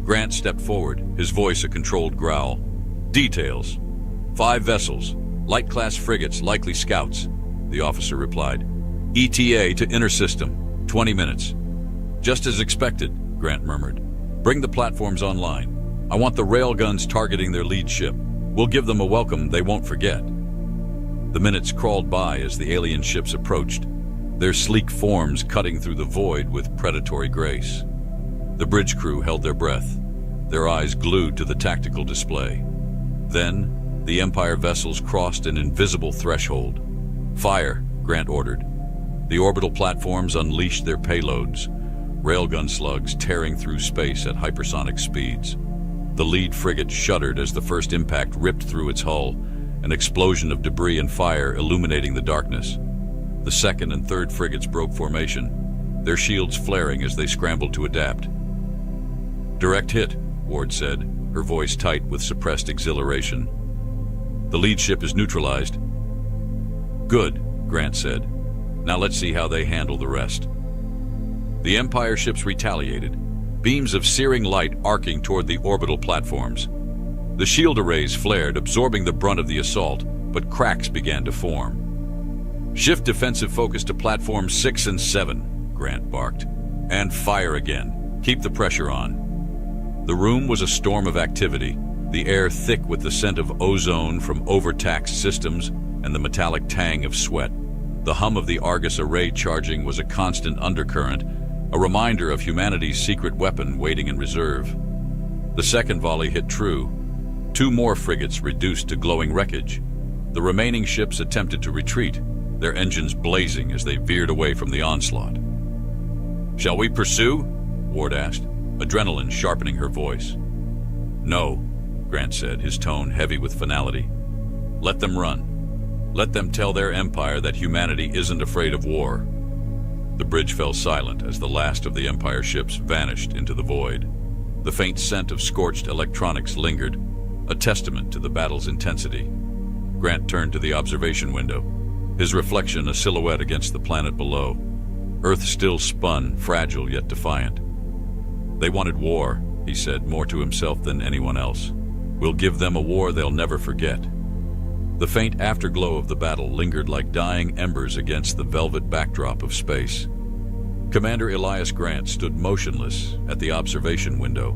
Grant stepped forward, his voice a controlled growl. "Details. 5 vessels, light-class frigates, likely scouts," the officer replied. "ETA to inner system, 20 minutes. "Just as expected," Grant murmured. "Bring the platforms online. I want the railguns targeting their lead ship. We'll give them a welcome they won't forget." The minutes crawled by as the alien ships approached, their sleek forms cutting through the void with predatory grace. The bridge crew held their breath, their eyes glued to the tactical display. Then, the Empire vessels crossed an invisible threshold. "Fire," Grant ordered. The orbital platforms unleashed their payloads, railgun slugs tearing through space at hypersonic speeds. The lead frigate shuddered as the first impact ripped through its hull, an explosion of debris and fire illuminating the darkness. The second and third frigates broke formation, their shields flaring as they scrambled to adapt. "Direct hit," Ward said, her voice tight with suppressed exhilaration. "The lead ship is neutralized." "Good," Grant said. "Now let's see how they handle the rest." The Empire ships retaliated, beams of searing light arcing toward the orbital platforms. The shield arrays flared, absorbing the brunt of the assault, but cracks began to form. "Shift defensive focus to platforms 6 and 7, Grant barked. "And fire again. Keep the pressure on." The room was a storm of activity, the air thick with the scent of ozone from overtaxed systems and the metallic tang of sweat. The hum of the Argus array charging was a constant undercurrent, a reminder of humanity's secret weapon waiting in reserve. The second volley hit true. 2 more frigates reduced to glowing wreckage. The remaining ships attempted to retreat, their engines blazing as they veered away from the onslaught. "Shall we pursue?" Ward asked, adrenaline sharpening her voice. "No," Grant said, his tone heavy with finality. "Let them run. Let them tell their empire that humanity isn't afraid of war." The bridge fell silent as the last of the Empire ships vanished into the void. The faint scent of scorched electronics lingered, a testament to the battle's intensity. Grant turned to the observation window. his reflection a silhouette against the planet below. Earth still spun, fragile yet defiant. They wanted war, he said, more to himself than anyone else. We'll give them a war they'll never forget. The faint afterglow of the battle lingered like dying embers against the velvet backdrop of space. Commander Elias Grant stood motionless at the observation window,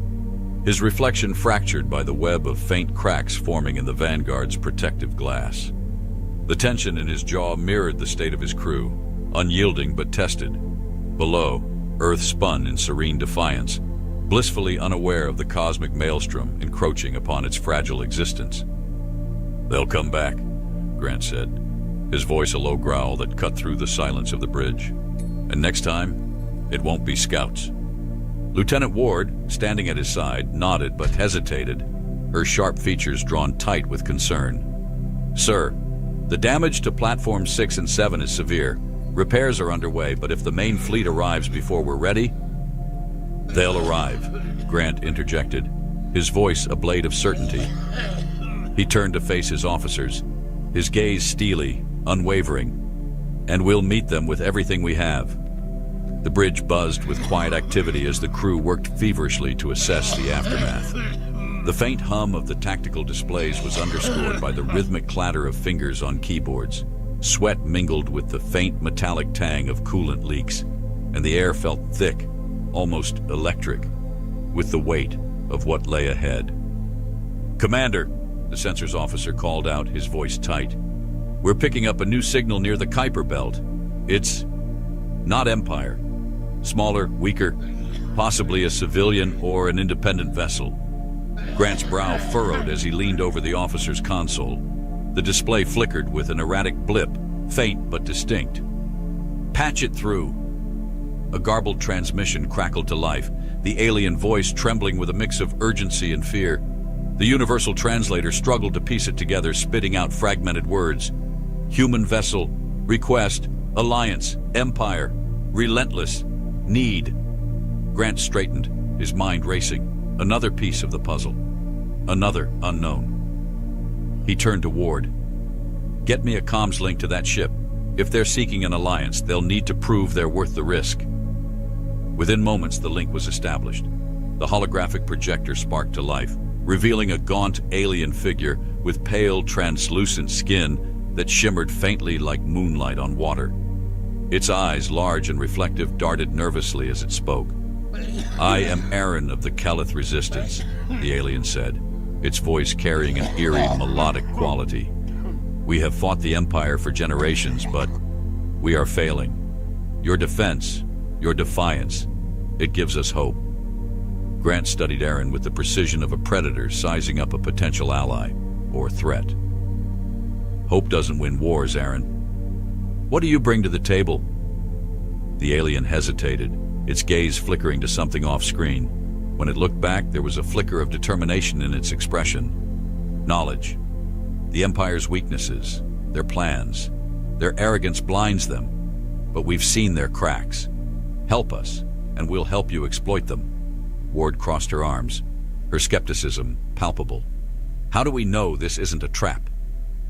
his reflection fractured by the web of faint cracks forming in the Vanguard's protective glass. The tension in his jaw mirrored the state of his crew, unyielding but tested. Below, Earth spun in serene defiance, blissfully unaware of the cosmic maelstrom encroaching upon its fragile existence. "They'll come back," Grant said, his voice a low growl that cut through the silence of the bridge. "And next time, it won't be scouts." Lieutenant Ward, standing at his side, nodded but hesitated, her sharp features drawn tight with concern. "Sir, the damage to Platforms 6 and 7 is severe. Repairs are underway, but if the main fleet arrives before we're ready..." "They'll arrive," Grant interjected, his voice a blade of certainty. He turned to face his officers, his gaze steely, unwavering. "And we'll meet them with everything we have." The bridge buzzed with quiet activity as the crew worked feverishly to assess the aftermath. The faint hum of the tactical displays was underscored by the rhythmic clatter of fingers on keyboards. Sweat mingled with the faint metallic tang of coolant leaks, and the air felt thick, almost electric, with the weight of what lay ahead. "Commander," the sensors officer called out, his voice tight. "We're picking up a new signal near the Kuiper belt. It's not Empire. Smaller, weaker, possibly a civilian or an independent vessel." Grant's brow furrowed as he leaned over the officer's console. The display flickered with an erratic blip, faint but distinct. "Patch it through." A garbled transmission crackled to life, the alien voice trembling with a mix of urgency and fear. The universal translator struggled to piece it together, spitting out fragmented words. "Human vessel, request, alliance, empire, relentless, need." Grant straightened, his mind racing. Another piece of the puzzle. Another unknown. He turned to Ward. "Get me a comms link to that ship. If they're seeking an alliance, they'll need to prove they're worth the risk." Within moments, the link was established. The holographic projector sparked to life, revealing a gaunt alien figure with pale, translucent skin that shimmered faintly like moonlight on water. Its eyes, large and reflective, darted nervously as it spoke. "I am Aaron of the Keleth Resistance," the alien said, its voice carrying an eerie, melodic quality. "We have fought the Empire for generations, but we are failing. Your defense, your defiance, it gives us hope." Grant studied Aaron with the precision of a predator sizing up a potential ally or threat. "Hope doesn't win wars, Aaron. What do you bring to the table?" The alien hesitated, its gaze flickering to something off-screen. When it looked back, there was a flicker of determination in its expression. "Knowledge. The Empire's weaknesses, their plans, their arrogance blinds them, but we've seen their cracks. Help us, and we'll help you exploit them." Ward crossed her arms, her skepticism palpable. "How do we know this isn't a trap?"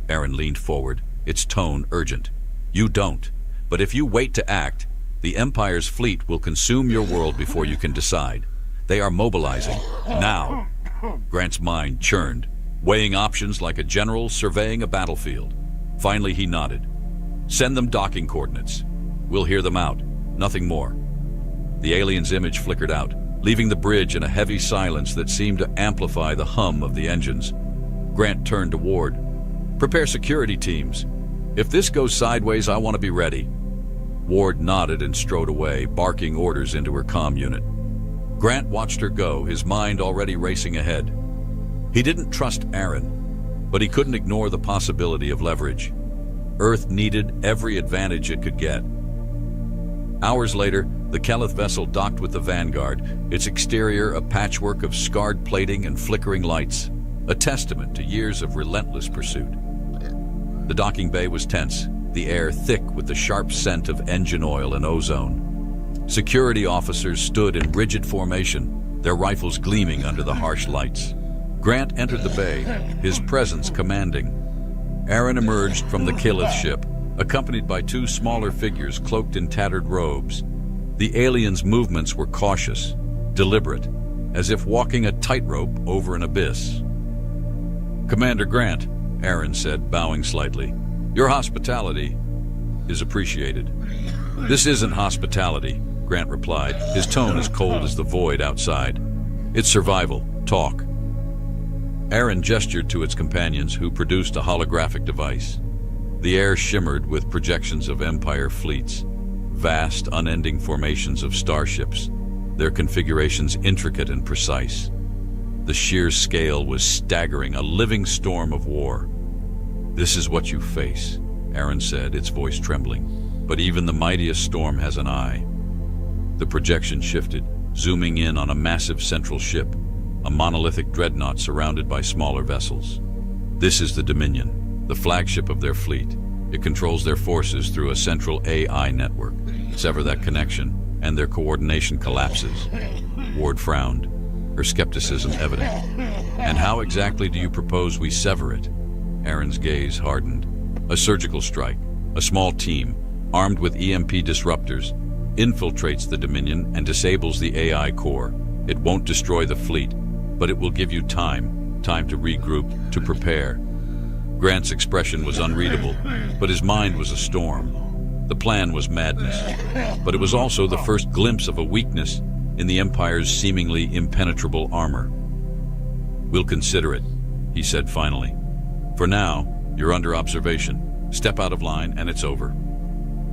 Aaron leaned forward, its tone urgent. "You don't, but if you wait to act, the Empire's fleet will consume your world before you can decide. They are mobilizing, now." Grant's mind churned, weighing options like a general surveying a battlefield. Finally, he nodded. "Send them docking coordinates. We'll hear them out, nothing more." The alien's image flickered out, leaving the bridge in a heavy silence that seemed to amplify the hum of the engines. Grant turned to Ward. "Prepare security teams. If this goes sideways, I want to be ready." Ward nodded and strode away, barking orders into her comm unit. Grant watched her go, his mind already racing ahead. He didn't trust Aaron, but he couldn't ignore the possibility of leverage. Earth needed every advantage it could get. Hours later, the Keleth vessel docked with the Vanguard, its exterior a patchwork of scarred plating and flickering lights, a testament to years of relentless pursuit. The docking bay was tense, the air thick with the sharp scent of engine oil and ozone. Security officers stood in rigid formation, their rifles gleaming under the harsh lights. Grant entered the bay, his presence commanding. Aaron emerged from the Keleth ship, accompanied by two smaller figures cloaked in tattered robes. The aliens' movements were cautious, deliberate, as if walking a tightrope over an abyss. "Commander Grant," Aaron said, bowing slightly, "your hospitality is appreciated." "This isn't hospitality," Grant replied, his tone as cold as the void outside. "It's survival. Talk." Aaron gestured to its companions, who produced a holographic device. The air shimmered with projections of Empire fleets, vast, unending formations of starships, their configurations intricate and precise. The sheer scale was staggering, a living storm of war. "This is what you face," Aaron said, its voice trembling. "But even the mightiest storm has an eye." The projection shifted, zooming in on a massive central ship, a monolithic dreadnought surrounded by smaller vessels. "This is the Dominion, the flagship of their fleet. It controls their forces through a central AI network. Sever that connection, and their coordination collapses." Ward frowned, her skepticism evident. "And how exactly do you propose we sever it?" Aaron's gaze hardened. "A surgical strike. A small team, armed with EMP disruptors, infiltrates the Dominion and disables the AI core. It won't destroy the fleet, but it will give you time to regroup, to prepare." Grant's expression was unreadable, but his mind was a storm. The plan was madness, but it was also the first glimpse of a weakness in the Empire's seemingly impenetrable armor. "We'll consider it," he said finally. "For now, you're under observation. Step out of line and it's over."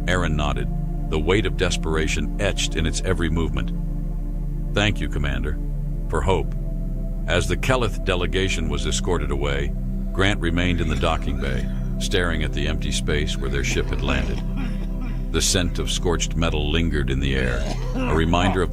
Aaron nodded, the weight of desperation etched in its every movement. "Thank you, Commander, for hope." As the Kelith delegation was escorted away, Grant remained in the docking bay, staring at the empty space where their ship had landed. The scent of scorched metal lingered in the air, a reminder of the